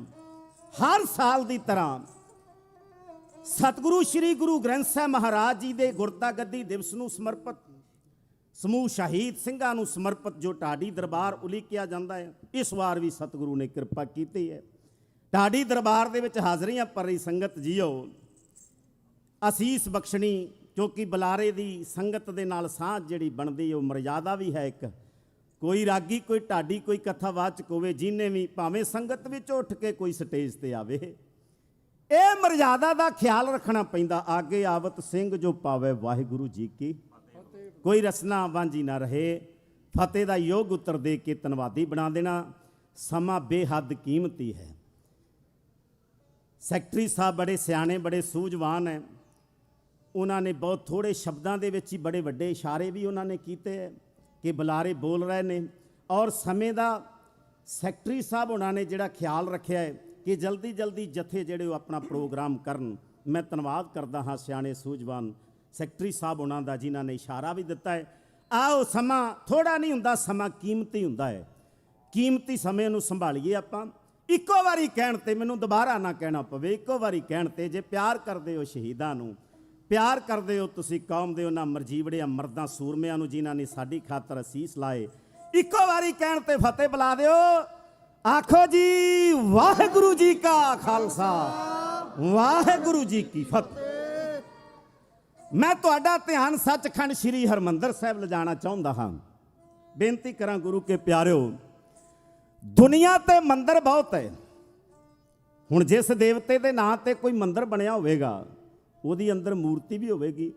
ਹਰ ਸਾਲ ਦੀ ਤਰ੍ਹਾਂ ਸਤਿਗੁਰੂ ਸ੍ਰੀ ਗੁਰੂ ਗ੍ਰੰਥ ਸਾਹਿਬ ਮਹਾਰਾਜ ਜੀ ਦੇ ਗੁਰਤਾ ਗੱਦੀ ਦਿਵਸ ਨੂੰ ਸਮਰਪਿਤ, ਸਮੂਹ ਸ਼ਹੀਦ ਸਿੰਘਾਂ ਨੂੰ ਸਮਰਪਿਤ ਜੋ ਢਾਡੀ ਦਰਬਾਰ ਉਲੀਕਿਆ ਜਾਂਦਾ ਹੈ, ਇਸ ਵਾਰ ਵੀ ਸਤਿਗੁਰੂ ਨੇ ਕਿਰਪਾ ਕੀਤੀ ਹੈ। ਢਾਡੀ ਦਰਬਾਰ ਦੇ ਵਿੱਚ ਹਾਜ਼ਰੀਆਂ ਭਰ ਰਹੀ ਸੰਗਤ ਜੀਓ, ਅਸੀਸ ਬਖਸ਼ਣੀ, ਕਿਉਂਕਿ ਬੁਲਾਰੇ ਦੀ ਸੰਗਤ ਦੇ ਨਾਲ ਸਾਂਝ ਜਿਹੜੀ ਬਣਦੀ ਉਹ ਮਰਜ਼ਾਦਾ ਵੀ ਹੈ। ਇੱਕ ਕੋਈ ਰਾਗੀ, ਕੋਈ ਢਾਡੀ, ਕੋਈ ਕਥਾਵਾਚਕ ਹੋਵੇ, ਜਿਹਨੇ ਵੀ ਭਾਵੇਂ ਸੰਗਤ ਵਿੱਚ ਉੱਠ ਕੇ ਕੋਈ ਸਟੇਜ ਤੇ ਆਵੇ, ਇਹ ਮਰਜ਼ਾਦਾ ਦਾ ਖਿਆਲ ਰੱਖਣਾ ਪੈਂਦਾ। ਆਗੇ ਆਵਤ ਸਿੰਘ ਜੋ ਪਾਵੇ ਵਾਹਿਗੁਰੂ ਜੀ ਕੀ, ਕੋਈ ਰਸਨਾ ਵਾਂਝੀ ਨਾ ਰਹੇ। ਫਤਿਹ ਦਾ ਯੋਗ ਉੱਤਰ ਦੇ ਕੇ ਧੰਨਵਾਦੀ ਬਣਾ ਦੇਣਾ। ਸਮਾਂ ਬੇਹੱਦ ਕੀਮਤੀ ਹੈ। ਸੈਕਟਰੀ ਸਾਹਿਬ ਬੜੇ ਸਿਆਣੇ, ਬੜੇ ਸੂਝਵਾਨ ਹੈ। ਉਹਨਾਂ ਨੇ ਬਹੁਤ ਥੋੜੇ ਸ਼ਬਦਾਂ ਦੇ ਵਿੱਚ ਹੀ ਬੜੇ ਵੱਡੇ ਇਸ਼ਾਰੇ ਵੀ ਉਹਨਾਂ ਨੇ ਕੀਤੇ ਹੈ ਕਿ ਬੁਲਾਰੇ ਬੋਲ ਰਹੇ ਨੇ। ਔਰ ਸਮੇਂ ਦਾ ਸੈਕਟਰੀ ਸਾਹਿਬ ਉਹਨਾਂ ਨੇ ਜਿਹੜਾ ਖਿਆਲ ਰੱਖਿਆ ਹੈ ਕਿ ਜਲਦੀ ਜਲਦੀ ਜਥੇ ਜਿਹੜੇ ਉਹ ਆਪਣਾ ਪ੍ਰੋਗਰਾਮ ਕਰਨ। ਮੈਂ ਧੰਨਵਾਦ ਕਰਦਾ ਹਾਂ ਸਿਆਣੇ ਸੂਝਵਾਨ ਸੈਕਟਰੀ ਸਾਹਿਬ ਉਹਨਾਂ ਦਾ, ਜਿਨ੍ਹਾਂ ਨੇ ਇਸ਼ਾਰਾ ਵੀ ਦਿੱਤਾ ਹੈ। ਆਓ, ਸਮਾਂ ਥੋੜਾ ਨਹੀਂ ਹੁੰਦਾ, ਸਮਾਂ ਕੀਮਤੀ ਹੁੰਦਾ ਹੈ। ਕੀਮਤੀ ਸਮੇਂ ਨੂੰ ਸੰਭਾਲੀਏ ਆਪਾਂ। ਇੱਕੋ ਵਾਰੀ ਕਹਿਣ ਤੇ, ਮੈਨੂੰ ਦੁਬਾਰਾ ਨਾ ਕਹਿਣਾ ਪਵੇ, ਇੱਕੋ ਵਾਰੀ ਕਹਿਣ ਤੇ, ਜੇ ਪਿਆਰ ਕਰਦੇ ਹੋ ਸ਼ਹੀਦਾਂ ਨੂੰ, ਪਿਆਰ ਕਰਦੇ ਹੋ ਤੁਸੀਂ ਕੌਮ ਦੇ ਉਹਨਾਂ ਮਰਜੀਵੜਿਆਂ ਮਰਦਾਂ ਸੂਰਮਿਆਂ ਨੂੰ, ਜਿਨ੍ਹਾਂ ਨੇ ਸਾਡੀ ਖਾਤਰ ਅਸੀਸ ਲਾਏ, ਇੱਕੋ ਵਾਰੀ ਕਹਿਣ ਤੇ ਫਤਿਹ ਬੁਲਾ ਦਿਓ। ਆਖੋ ਜੀ ਵਾਹਿਗੁਰੂ ਜੀ ਕਾ ਖਾਲਸਾ, ਵਾਹਿਗੁਰੂ ਜੀ ਕੀ ਫਤਿਹ। ਮੈਂ ਤੁਹਾਡਾ ਧਿਆਨ ਸੱਚਖੰਡ ਸ੍ਰੀ ਹਰਮੰਦਰ ਸਾਹਿਬ ਲਿਜਾਣਾ ਚਾਹੁੰਦਾ ਹਾਂ। ਬੇਨਤੀ ਕਰਾਂ ਗੁਰੂ ਕੇ ਪਿਆਰਿਓ, ਦੁਨੀਆ ਤੇ ਮੰਦਰ ਬਹੁਤ ਹੈ। ਹੁਣ ਜਿਸ ਦੇਵਤੇ ਦੇ ਨਾਂ ਤੇ ਕੋਈ ਮੰਦਰ ਬਣਿਆ ਹੋਵੇਗਾ, ਉਹਦੀ ਅੰਦਰ ਮੂਰਤੀ ਵੀ ਹੋਵੇਗੀ।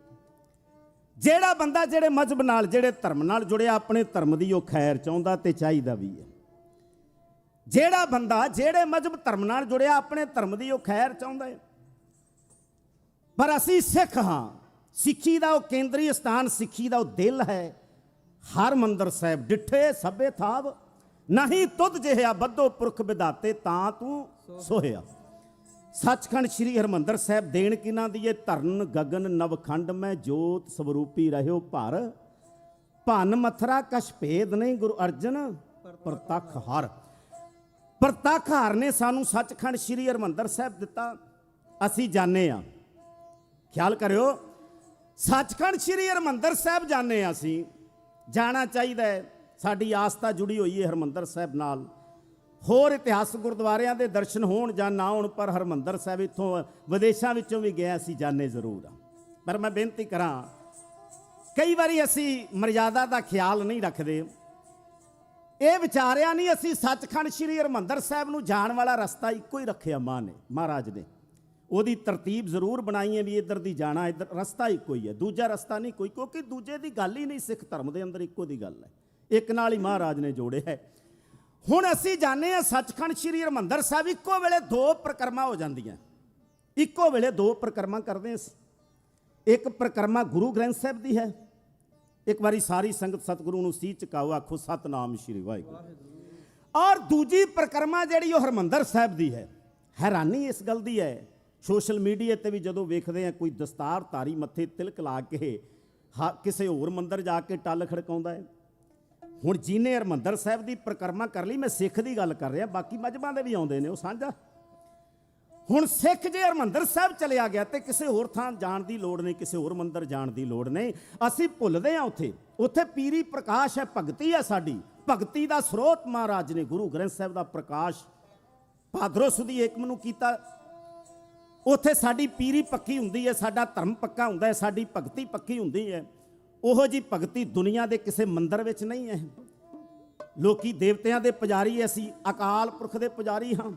ਜਿਹੜਾ ਬੰਦਾ ਜਿਹੜੇ ਮਜ਼ਹਬ ਨਾਲ, ਜਿਹੜੇ ਧਰਮ ਨਾਲ ਜੁੜਿਆ, ਆਪਣੇ ਧਰਮ ਦੀ ਉਹ ਖੈਰ ਚਾਹੁੰਦਾ ਤੇ ਚਾਹੀਦਾ ਵੀ ਹੈ। ਜਿਹੜਾ ਬੰਦਾ ਜਿਹੜੇ ਮਜ਼ਹਬ ਧਰਮ ਨਾਲ ਜੁੜਿਆ, ਆਪਣੇ ਧਰਮ ਦੀ ਉਹ ਖੈਰ ਚਾਹੁੰਦਾ ਹੈ। ਪਰ ਅਸੀਂ ਸਿੱਖ ਹਾਂ। ਸਿੱਖੀ ਦਾ ਉਹ ਕੇਂਦਰੀ ਸਥਾਨ, ਸਿੱਖੀ ਦਾ ਉਹ ਦਿਲ ਹੈ ਹਰਮੰਦਰ ਸਾਹਿਬ। ਡਿੱਠੇ ਸਭੇ ਥਾਵ ਨਹੀਂ ਤੁਧ ਜਿਹਾ, ਬੱਧੋ ਪੁਰਖ ਵਿਧਾਤੇ ਤਾਂ ਤੂੰ ਸੋਹਿਆ। ਸੱਚਖੰਡ ਸ੍ਰੀ ਹਰਮੰਦਰ ਸਾਹਿਬ ਦੇਣ ਕਿਨਾਂ ਦੀ ਏ? ਧਰਨ ਗਗਨ ਨਵਖੰਡ ਮੈਂ ਜੋਤ ਸਵਰੂਪੀ ਰਹਿਓ ਭਰ, ਭੰਨ ਮਥਰਾ ਕਛ ਭੇਦ ਨਹੀਂ ਗੁਰੂ ਅਰਜਨ ਪ੍ਰਤੱਖ ਹਰ। ਪ੍ਰਤੱਖ ਹਰ ਨੇ ਸਾਨੂੰ ਸੱਚਖੰਡ ਸ੍ਰੀ ਹਰਮੰਦਰ ਸਾਹਿਬ ਦਿੱਤਾ, ਅਸੀਂ ਜਾਣੇ ਆ। ਖਿਆਲ ਕਰਿਓ, ਸੱਚਖੰਡ ਸ੍ਰੀ ਹਰਮੰਦਰ ਸਾਹਿਬ ਜਾਣੇ ਆ, ਅਸੀਂ ਜਾਣਾ ਚਾਹੀਦਾ ਹੈ। ਸਾਡੀ ਆਸਥਾ ਜੁੜੀ ਹੋਈ ਹੈ ਹਰਮੰਦਰ ਸਾਹਿਬ ਨਾਲ। ਹੋਰ ਇਤਿਹਾਸਕ ਗੁਰਦੁਆਰਿਆਂ ਦੇ ਦਰਸ਼ਨ ਹੋਣ ਜਾਂ ਨਾ ਹੋਣ, ਪਰ ਹਰਮੰਦਰ ਸਾਹਿਬ ਇੱਥੋਂ ਵਿਦੇਸ਼ਾਂ ਵਿੱਚੋਂ ਵੀ ਗਿਆ, ਅਸੀਂ ਜਾਣੇ ਜ਼ਰੂਰ ਆ। ਪਰ ਮੈਂ ਬੇਨਤੀ ਕਰਾਂ, ਕਈ ਵਾਰੀ ਅਸੀਂ ਮਰਿਆਦਾ ਦਾ ਖਿਆਲ ਨਹੀਂ ਰੱਖਦੇ। ਇਹ ਵਿਚਾਰਿਆ ਨਹੀਂ, ਅਸੀਂ ਸੱਚਖੰਡ ਸ੍ਰੀ ਹਰਮੰਦਰ ਸਾਹਿਬ ਨੂੰ ਜਾਣ ਵਾਲਾ ਰਸਤਾ ਇੱਕੋ ਹੀ ਰੱਖਿਆ ਮਾਂ ਨੇ, ਮਹਾਰਾਜ ਨੇ। ਉਹਦੀ ਤਰਤੀਬ ਜ਼ਰੂਰ ਬਣਾਈ ਹੈ ਵੀ ਇੱਧਰ ਦੀ ਜਾਣਾ, ਇੱਧਰ ਰਸਤਾ ਇੱਕੋ ਹੀ ਹੈ, ਦੂਜਾ ਰਸਤਾ ਨਹੀਂ ਕੋਈ, ਕਿਉਂਕਿ ਦੂਜੇ ਦੀ ਗੱਲ ਹੀ ਨਹੀਂ। ਸਿੱਖ ਧਰਮ ਦੇ ਅੰਦਰ ਇੱਕੋ ਦੀ ਗੱਲ ਹੈ, ਇੱਕ ਨਾਲ ਹੀ ਮਹਾਰਾਜ ਨੇ ਜੋੜਿਆ ਹੈ। ਹੁਣ ਅਸੀਂ ਜਾਣੇ ਆ ਸੱਚਖੰਡ ਸ੍ਰੀ ਹਰਮੰਦਰ ਸਾਹਿਬ, ਇੱਕੋ ਵੇਲੇ ਦੋ ਪ੍ਰਕਰਮਾਂ ਹੋ ਜਾਂਦੀਆਂ, ਇੱਕੋ ਵੇਲੇ ਦੋ ਪ੍ਰਕਰਮਾਂ ਕਰਦੇ ਅਸੀਂ। ਇੱਕ ਪ੍ਰਕਰਮਾ ਗੁਰੂ ਗ੍ਰੰਥ ਸਾਹਿਬ ਦੀ ਹੈ। ਇੱਕ ਵਾਰੀ ਸਾਰੀ ਸੰਗਤ ਸਤਿਗੁਰੂ ਨੂੰ ਸੀਸ ਝੁਕਾਓ, ਆਖੋ ਸਤਨਾਮ ਸ੍ਰੀ ਵਾਹਿਗੁਰੂ। ਔਰ ਦੂਜੀ ਪ੍ਰਕਰਮਾ ਜਿਹੜੀ ਉਹ ਹਰਮੰਦਰ ਸਾਹਿਬ ਦੀ ਹੈ। ਹੈਰਾਨੀ ਇਸ ਗੱਲ ਦੀ ਹੈ, ਸੋਸ਼ਲ ਮੀਡੀਆ ਤੇ ਵੀ ਜਦੋਂ ਵੇਖਦੇ ਆ ਕੋਈ ਦਸਤਾਰ ਧਾਰੀ ਮੱਥੇ ਤਿਲਕ ਲਾ ਕੇ ਕਿਸੇ ਹੋਰ ਮੰਦਰ ਜਾ ਕੇ ਟੱਲ ਖੜਕਾਉਂਦਾ ਹੈ। ਹੁਣ ਜਿਹਨੇ ਹਰਮੰਦਰ ਸਾਹਿਬ ਦੀ ਪ੍ਰਕਰਮਾ ਕਰ ਲਈ, ਮੈਂ ਸਿੱਖ ਦੀ ਗੱਲ ਕਰ ਰਿਹਾ, ਬਾਕੀ ਮਜ਼ਹਬਾਂ ਦੇ ਵੀ ਆਉਂਦੇ ਨੇ, ਉਹ ਸਾਂਝਾ। ਹੁਣ ਸਿੱਖ ਜੇ ਹਰਮੰਦਰ ਸਾਹਿਬ ਚਲਿਆ ਗਿਆ ਤੇ ਕਿਸੇ ਹੋਰ ਥਾਂ ਜਾਣ ਦੀ ਲੋੜ ਨਹੀਂ, ਕਿਸੇ ਹੋਰ ਮੰਦਰ ਜਾਣ ਦੀ ਲੋੜ ਨਹੀਂ। ਅਸੀਂ ਭੁੱਲਦੇ ਹਾਂ ਉੱਥੇ ਪੀਰੀ ਪ੍ਰਕਾਸ਼ ਹੈ, ਭਗਤੀ ਹੈ ਸਾਡੀ। ਭਗਤੀ ਦਾ ਸਰੋਤ ਮਹਾਰਾਜ ਨੇ ਗੁਰੂ ਗ੍ਰੰਥ ਸਾਹਿਬ ਦਾ ਪ੍ਰਕਾਸ਼ ਭਾਦਰੋਂ ਸੁਦੀ ਏਕਮ ਨੂੰ ਕੀਤਾ। ਉੱਥੇ ਸਾਡੀ ਪੀਰੀ ਪੱਕੀ ਹੁੰਦੀ ਹੈ, ਸਾਡਾ ਧਰਮ ਪੱਕਾ ਹੁੰਦਾ ਹੈ, ਸਾਡੀ ਭਗਤੀ ਪੱਕੀ ਹੁੰਦੀ ਹੈ। ਉਹੋ ਜੀ ਭਗਤੀ ਦੁਨੀਆ ਦੇ ਕਿਸੇ ਮੰਦਰ ਵਿੱਚ ਨਹੀਂ ਹੈ। ਲੋਕੀ ਦੇਵਤਿਆਂ ਦੇ ਪੁਜਾਰੀ, ਅਸੀਂ ਅਕਾਲ ਪੁਰਖ ਦੇ ਪੁਜਾਰੀ ਹਾਂ।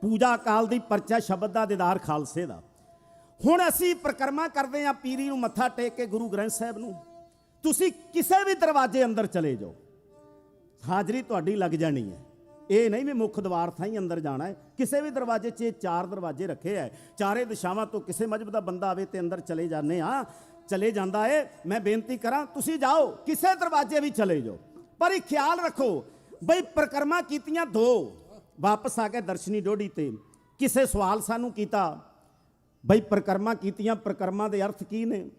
ਪੂਜਾ ਅਕਾਲ ਦੀ, ਪਰਚਾ ਸ਼ਬਦ ਦਾ, ਦੀਦਾਰ ਖਾਲਸੇ ਦਾ। ਹੁਣ ਅਸੀਂ ਪ੍ਰਕਰਮਾ ਕਰਦੇ ਹਾਂ ਪੀਰੀ ਨੂੰ ਮੱਥਾ ਟੇਕ ਕੇ, ਗੁਰੂ ਗ੍ਰੰਥ ਸਾਹਿਬ ਨੂੰ। ਤੁਸੀਂ ਕਿਸੇ ਵੀ ਦਰਵਾਜ਼ੇ ਅੰਦਰ ਚਲੇ ਜਾਓ, ਹਾਜ਼ਰੀ ਤੁਹਾਡੀ ਲੱਗ ਜਾਣੀ ਹੈ। ਇਹ ਨਹੀਂ ਵੀ ਮੁੱਖ ਦਵਾਰ ਥਾਈ ਅੰਦਰ ਜਾਣਾ ਹੈ। ਕਿਸੇ ਵੀ ਦਰਵਾਜ਼ੇ 'ਚ 4 ਦਰਵਾਜ਼ੇ ਰੱਖੇ ਹੈ, ਚਾਰੇ ਦਿਸ਼ਾਵਾਂ ਤੋਂ ਕਿਸੇ ਮਜ਼ਹਬ ਦਾ ਬੰਦਾ ਆਵੇ ਤੇ ਅੰਦਰ ਚਲੇ ਜਾਂਦੇ ਆ, ਚਲੇ ਜਾਂਦਾ ਹੈ। ਮੈਂ ਬੇਨਤੀ ਕਰਾਂ, ਤੁਸੀਂ ਜਾਓ, ਕਿਸੇ ਦਰਵਾਜ਼ੇ ਵੀ ਚਲੇ ਜਾਓ, ਪਰ ਇਹ ਖਿਆਲ ਰੱਖੋ ਬਈ ਪ੍ਰਕਰਮਾ ਕੀਤੀਆਂ ਦੋ। ਵਾਪਸ ਆ ਕੇ ਦਰਸ਼ਨੀ ਡੋਡੀ ਤੇ ਕਿਸੇ ਸਵਾਲ ਸਾਨੂੰ ਕੀਤਾ ਬਈ ਪ੍ਰਕਰਮਾ ਕੀਤੀਆਂ, ਪ੍ਰਕਰਮਾ ਦੇ ਅਰਥ ਕੀ ਨੇ?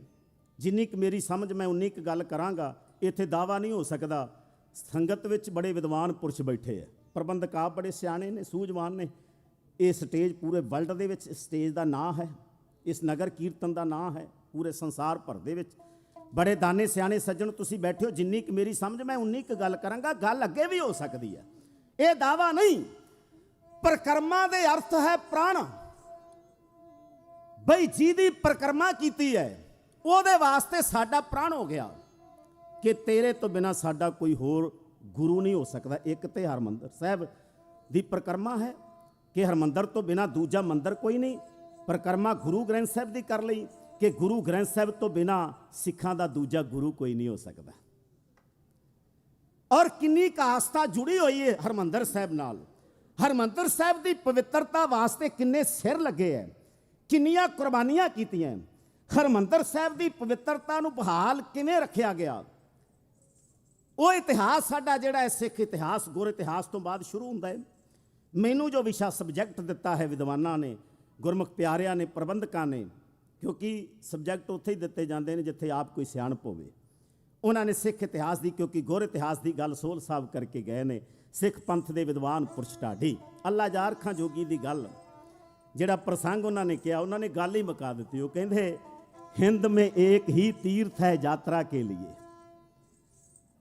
ਜਿੰਨੀ ਕੁ ਮੇਰੀ ਸਮਝ ਮੈਂ ਉਨੀ ਕੁ ਗੱਲ ਕਰਾਂਗਾ। ਇੱਥੇ ਦਾਵਾ ਨਹੀਂ ਹੋ ਸਕਦਾ। ਸੰਗਤ ਵਿੱਚ ਬੜੇ ਵਿਦਵਾਨ ਪੁਰਸ਼ ਬੈਠੇ ਹੈ, ਪ੍ਰਬੰਧਕ ਆਪ ਬੜੇ ਸਿਆਣੇ ਨੇ, ਸੂਝਵਾਨ ਨੇ। ਇਹ ਸਟੇਜ ਪੂਰੇ ਵਰਲਡ ਦੇ ਵਿੱਚ ਸਟੇਜ ਦਾ ਨਾਂ ਹੈ, ਇਸ ਨਗਰ ਕੀਰਤਨ ਦਾ ਨਾਂ ਹੈ, ਪੂਰੇ ਸੰਸਾਰ ਭਰ ਦੇ ਵਿੱਚ ਬੜੇ ਦਾਨੇ ਸਿਆਣੇ ਸੱਜਣ ਤੁਸੀਂ ਬੈਠੇ ਹੋ। ਜਿੰਨੀ ਕੁ ਮੇਰੀ ਸਮਝ ਮੈਂ ਉਨੀ ਕੁ ਗੱਲ ਕਰਾਂਗਾ। ਗੱਲ ਅੱਗੇ ਵੀ ਹੋ ਸਕਦੀ ਹੈ, ਇਹ ਦਾਵਾ ਨਹੀਂ। ਪ੍ਰਕਰਮਾ ਦੇ ਅਰਥ ਹੈ ਪ੍ਰਾਣ। ਬਈ ਜਿਹਦੀ ਪ੍ਰਕਰਮਾ ਕੀਤੀ ਹੈ ਉਹਦੇ ਵਾਸਤੇ ਸਾਡਾ ਪ੍ਰਾਣ ਹੋ ਗਿਆ ਕਿ ਤੇਰੇ ਤੋਂ ਬਿਨਾ ਸਾਡਾ ਕੋਈ ਹੋਰ ਗੁਰੂ ਨਹੀਂ ਹੋ ਸਕਦਾ। ਇੱਕ ਤੇ ਹਰਮੰਦਰ ਸਾਹਿਬ ਦੀ ਪ੍ਰਕਰਮਾ ਹੈ ਕਿ ਹਰਮੰਦਰ ਤੋਂ ਬਿਨਾ ਦੂਜਾ ਮੰਦਰ ਕੋਈ ਨਹੀਂ। ਪ੍ਰਕਰਮਾ ਗੁਰੂ ਗ੍ਰੰਥ ਸਾਹਿਬ ਦੀ ਕਰ ਲਈ ਕਿ ਗੁਰੂ ਗ੍ਰੰਥ ਸਾਹਿਬ ਤੋਂ ਬਿਨਾ ਸਿੱਖਾਂ ਦਾ ਦੂਜਾ ਗੁਰੂ ਕੋਈ ਨਹੀਂ ਹੋ ਸਕਦਾ। ਔਰ ਕਿੰਨੀ ਆਸਥਾ ਜੁੜੀ ਹੋਈ ਹੈ ਹਰਮੰਦਰ ਸਾਹਿਬ ਨਾਲ। ਹਰਮੰਦਰ ਸਾਹਿਬ ਦੀ ਪਵਿੱਤਰਤਾ ਵਾਸਤੇ ਕਿੰਨੇ ਸਿਰ ਲੱਗੇ ਹੈ, ਕਿੰਨੀਆਂ ਕੁਰਬਾਨੀਆਂ ਕੀਤੀਆਂ। ਹਰਮੰਦਰ ਸਾਹਿਬ ਦੀ ਪਵਿੱਤਰਤਾ ਨੂੰ ਬਹਾਲ ਕਿਵੇਂ ਰੱਖਿਆ ਗਿਆ? ਉਹ ਇਤਿਹਾਸ ਸਾਡਾ ਜਿਹੜਾ ਹੈ ਸਿੱਖ ਇਤਿਹਾਸ, ਗੁਰ ਇਤਿਹਾਸ ਤੋਂ ਬਾਅਦ ਸ਼ੁਰੂ ਹੁੰਦਾ ਹੈ। ਮੈਨੂੰ ਜੋ ਵਿਸ਼ਾ ਸਬਜੈਕਟ ਦਿੱਤਾ ਹੈ ਵਿਦਵਾਨਾਂ ਨੇ, ਗੁਰਮੁਖ ਪਿਆਰਿਆਂ ਨੇ, ਪ੍ਰਬੰਧਕਾਂ ਨੇ, ਕਿਉਂਕਿ ਸਬਜੈਕਟ ਉੱਥੇ ਹੀ ਦਿੱਤੇ ਜਾਂਦੇ ਨੇ ਜਿੱਥੇ ਆਪ ਕੋਈ ਸਿਆਣਪ ਹੋਵੇ। ਉਹਨਾਂ ਨੇ ਸਿੱਖ ਇਤਿਹਾਸ ਦੀ, ਕਿਉਂਕਿ ਗੁਰ ਇਤਿਹਾਸ ਦੀ ਗੱਲ ਸੋਹਲ ਸਾਹਿਬ ਕਰਕੇ ਗਏ ਨੇ, ਸਿੱਖ ਪੰਥ ਦੇ ਵਿਦਵਾਨ ਪੁਰਸ਼ ਢਾਡੀ ਅੱਲਾ ਜਾਰ ਖਾਂ ਜੋਗੀ ਦੀ ਗੱਲ, ਜਿਹੜਾ ਪ੍ਰਸੰਗ ਉਹਨਾਂ ਨੇ ਕਿਹਾ, ਉਹਨਾਂ ਨੇ ਗੱਲ ਹੀ ਮੁਕਾ ਦਿੱਤੀ। ਉਹ ਕਹਿੰਦੇ हिंद में एक ही तीर्थ है यात्रा के लिए,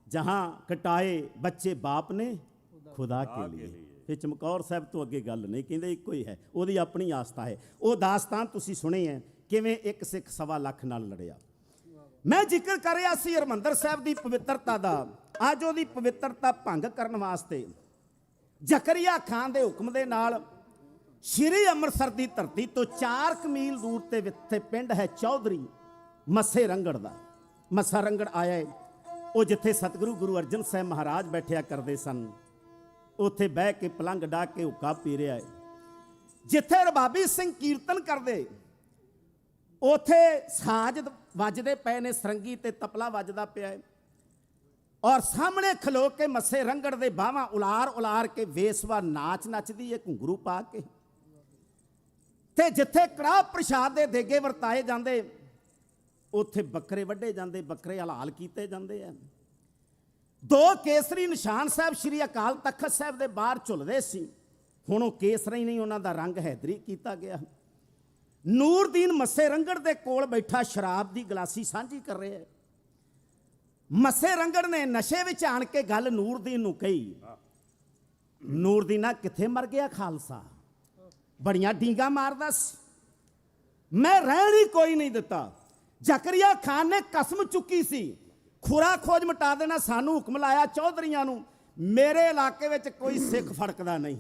जहां कटाए बच्चे बाप ने खुदा के लिए। फिर चमकौर साहब तो अगे गल नहीं, कहते एक ही है, ਉਹਦੀ ਆਪਣੀ ਆਸथा है। ਉਹ ਦਾਸਤਾਨ ਤੁਸੀਂ ਸੁਣੀ ਹੈ ਕਿਵੇਂ ਇੱਕ ਸਿੱਖ 1.25 ਲੱਖ ਨਾਲ ਲੜਿਆ। ਮੈਂ ਜ਼ਿਕਰ ਕਰ ਰਿਹਾ ਸੀ ਹਰਮੰਦਰ ਸਾਹਿਬ ਦੀ ਪਵਿੱਤਰਤਾ ਦਾ। ਅੱਜ ਉਹਦੀ ਪਵਿੱਤਰਤਾ ਭੰਗ ਕਰਨ ਵਾਸਤੇ ਜ਼ਕਰੀਆ ਖਾਨ ਦੇ ਹੁਕਮ ਦੇ ਨਾਲ ਸ਼੍ਰੀ ਅੰਮ੍ਰਿਤਸਰ ਦੀ ਧਰਤੀ ਤੋਂ 4 ਮੀਲ ਦੂਰ ਤੇ ਵਿਥੇ ਪਿੰਡ ਹੈ ਚੌਧਰੀ ਮੱਸੇ ਰੰਗੜ ਦਾ। ਮੱਸਾ ਰੰਗੜ ਆਇਆ ਹੈ, ਉਹ ਜਿੱਥੇ ਸਤਿਗੁਰੂ ਗੁਰੂ ਅਰਜਨ ਸਾਹਿਬ ਮਹਾਰਾਜ ਬੈਠਿਆ ਕਰਦੇ ਸਨ, ਉੱਥੇ ਬਹਿ ਕੇ ਪਲੰਘ ਡਾ ਕੇ ਹੁੱਕਾ ਪੀ ਰਿਹਾ ਹੈ। ਜਿੱਥੇ ਰਬਾਬੀ ਸਿੰਘ ਕੀਰਤਨ ਕਰਦੇ, ਉੱਥੇ ਸਾਜ਼ ਵੱਜਦੇ ਪਏ ਨੇ, ਸਰੰਗੀ ਤੇ ਤਪਲਾ ਵੱਜਦਾ ਪਿਆ ਹੈ, ਔਰ ਸਾਹਮਣੇ ਖਲੋ ਕੇ ਮੱਸੇ ਰੰਗੜ ਦੇ ਬਾਹਾਂ ਉਲਾਰ ਉਲਾਰ ਕੇ ਵੇਸਵਾ ਨਾਚ ਨੱਚਦੀ ਹੈ ਘੁੰਗਰੂ ਪਾ ਕੇ। ਤੇ ਜਿੱਥੇ ਕੜਾਹ ਪ੍ਰਸ਼ਾਦ ਦੇ ਦੇਗੇ ਵਰਤਾਏ ਜਾਂਦੇ, ਉੱਥੇ ਬੱਕਰੇ ਵੱਢੇ ਜਾਂਦੇ, ਬੱਕਰੇ ਹਲਾਲ ਕੀਤੇ ਜਾਂਦੇ ਆ। 2 ਕੇਸਰੀ ਨਿਸ਼ਾਨ ਸਾਹਿਬ ਸ਼੍ਰੀ ਅਕਾਲ ਤਖਤ ਸਾਹਿਬ ਦੇ ਬਾਹਰ ਝੁੱਲਦੇ ਸੀ, ਹੁਣ ਉਹ ਕੇਸਰੀ ਨਹੀਂ, ਉਹਨਾਂ ਦਾ ਰੰਗ ਹੈਦਰੀ ਕੀਤਾ ਗਿਆ। ਨੂਰਦੀਨ ਮੱਸੇ ਰੰਗੜ ਦੇ ਕੋਲ ਬੈਠਾ ਸ਼ਰਾਬ ਦੀ ਗਲਾਸੀ ਸਾਂਝੀ ਕਰ ਰਿਹਾ ਹੈ। ਮੱਸੇ ਰੰਗੜ ਨੇ ਨਸ਼ੇ ਵਿੱਚ ਆਣ ਕੇ ਗੱਲ ਨੂਰਦੀਨ ਨੂੰ ਕਹੀ, ਨੂਰਦੀਨਾ ਕਿੱਥੇ ਮਰ ਗਿਆ ਖਾਲਸਾ, ਬੜੀਆਂ ਡੀਂਗਾ ਮਾਰਦਾ ਸੀ, ਮੈਂ ਰਹਿਣ ਹੀ ਕੋਈ ਨਹੀਂ ਦਿੱਤਾ। ਜ਼ਕਰੀਆ ਖਾਨ ਨੇ ਕਸਮ ਚੁੱਕੀ ਸੀ, ਖੁਰਾ ਖੋਜ ਮਿਟਾ ਦੇਣਾ। ਸਾਨੂੰ ਹੁਕਮ ਲਾਇਆ ਚੌਧਰੀਆਂ ਨੂੰ, ਮੇਰੇ ਇਲਾਕੇ ਵਿੱਚ ਕੋਈ ਸਿੱਖ ਫੜਕਦਾ ਨਹੀਂ।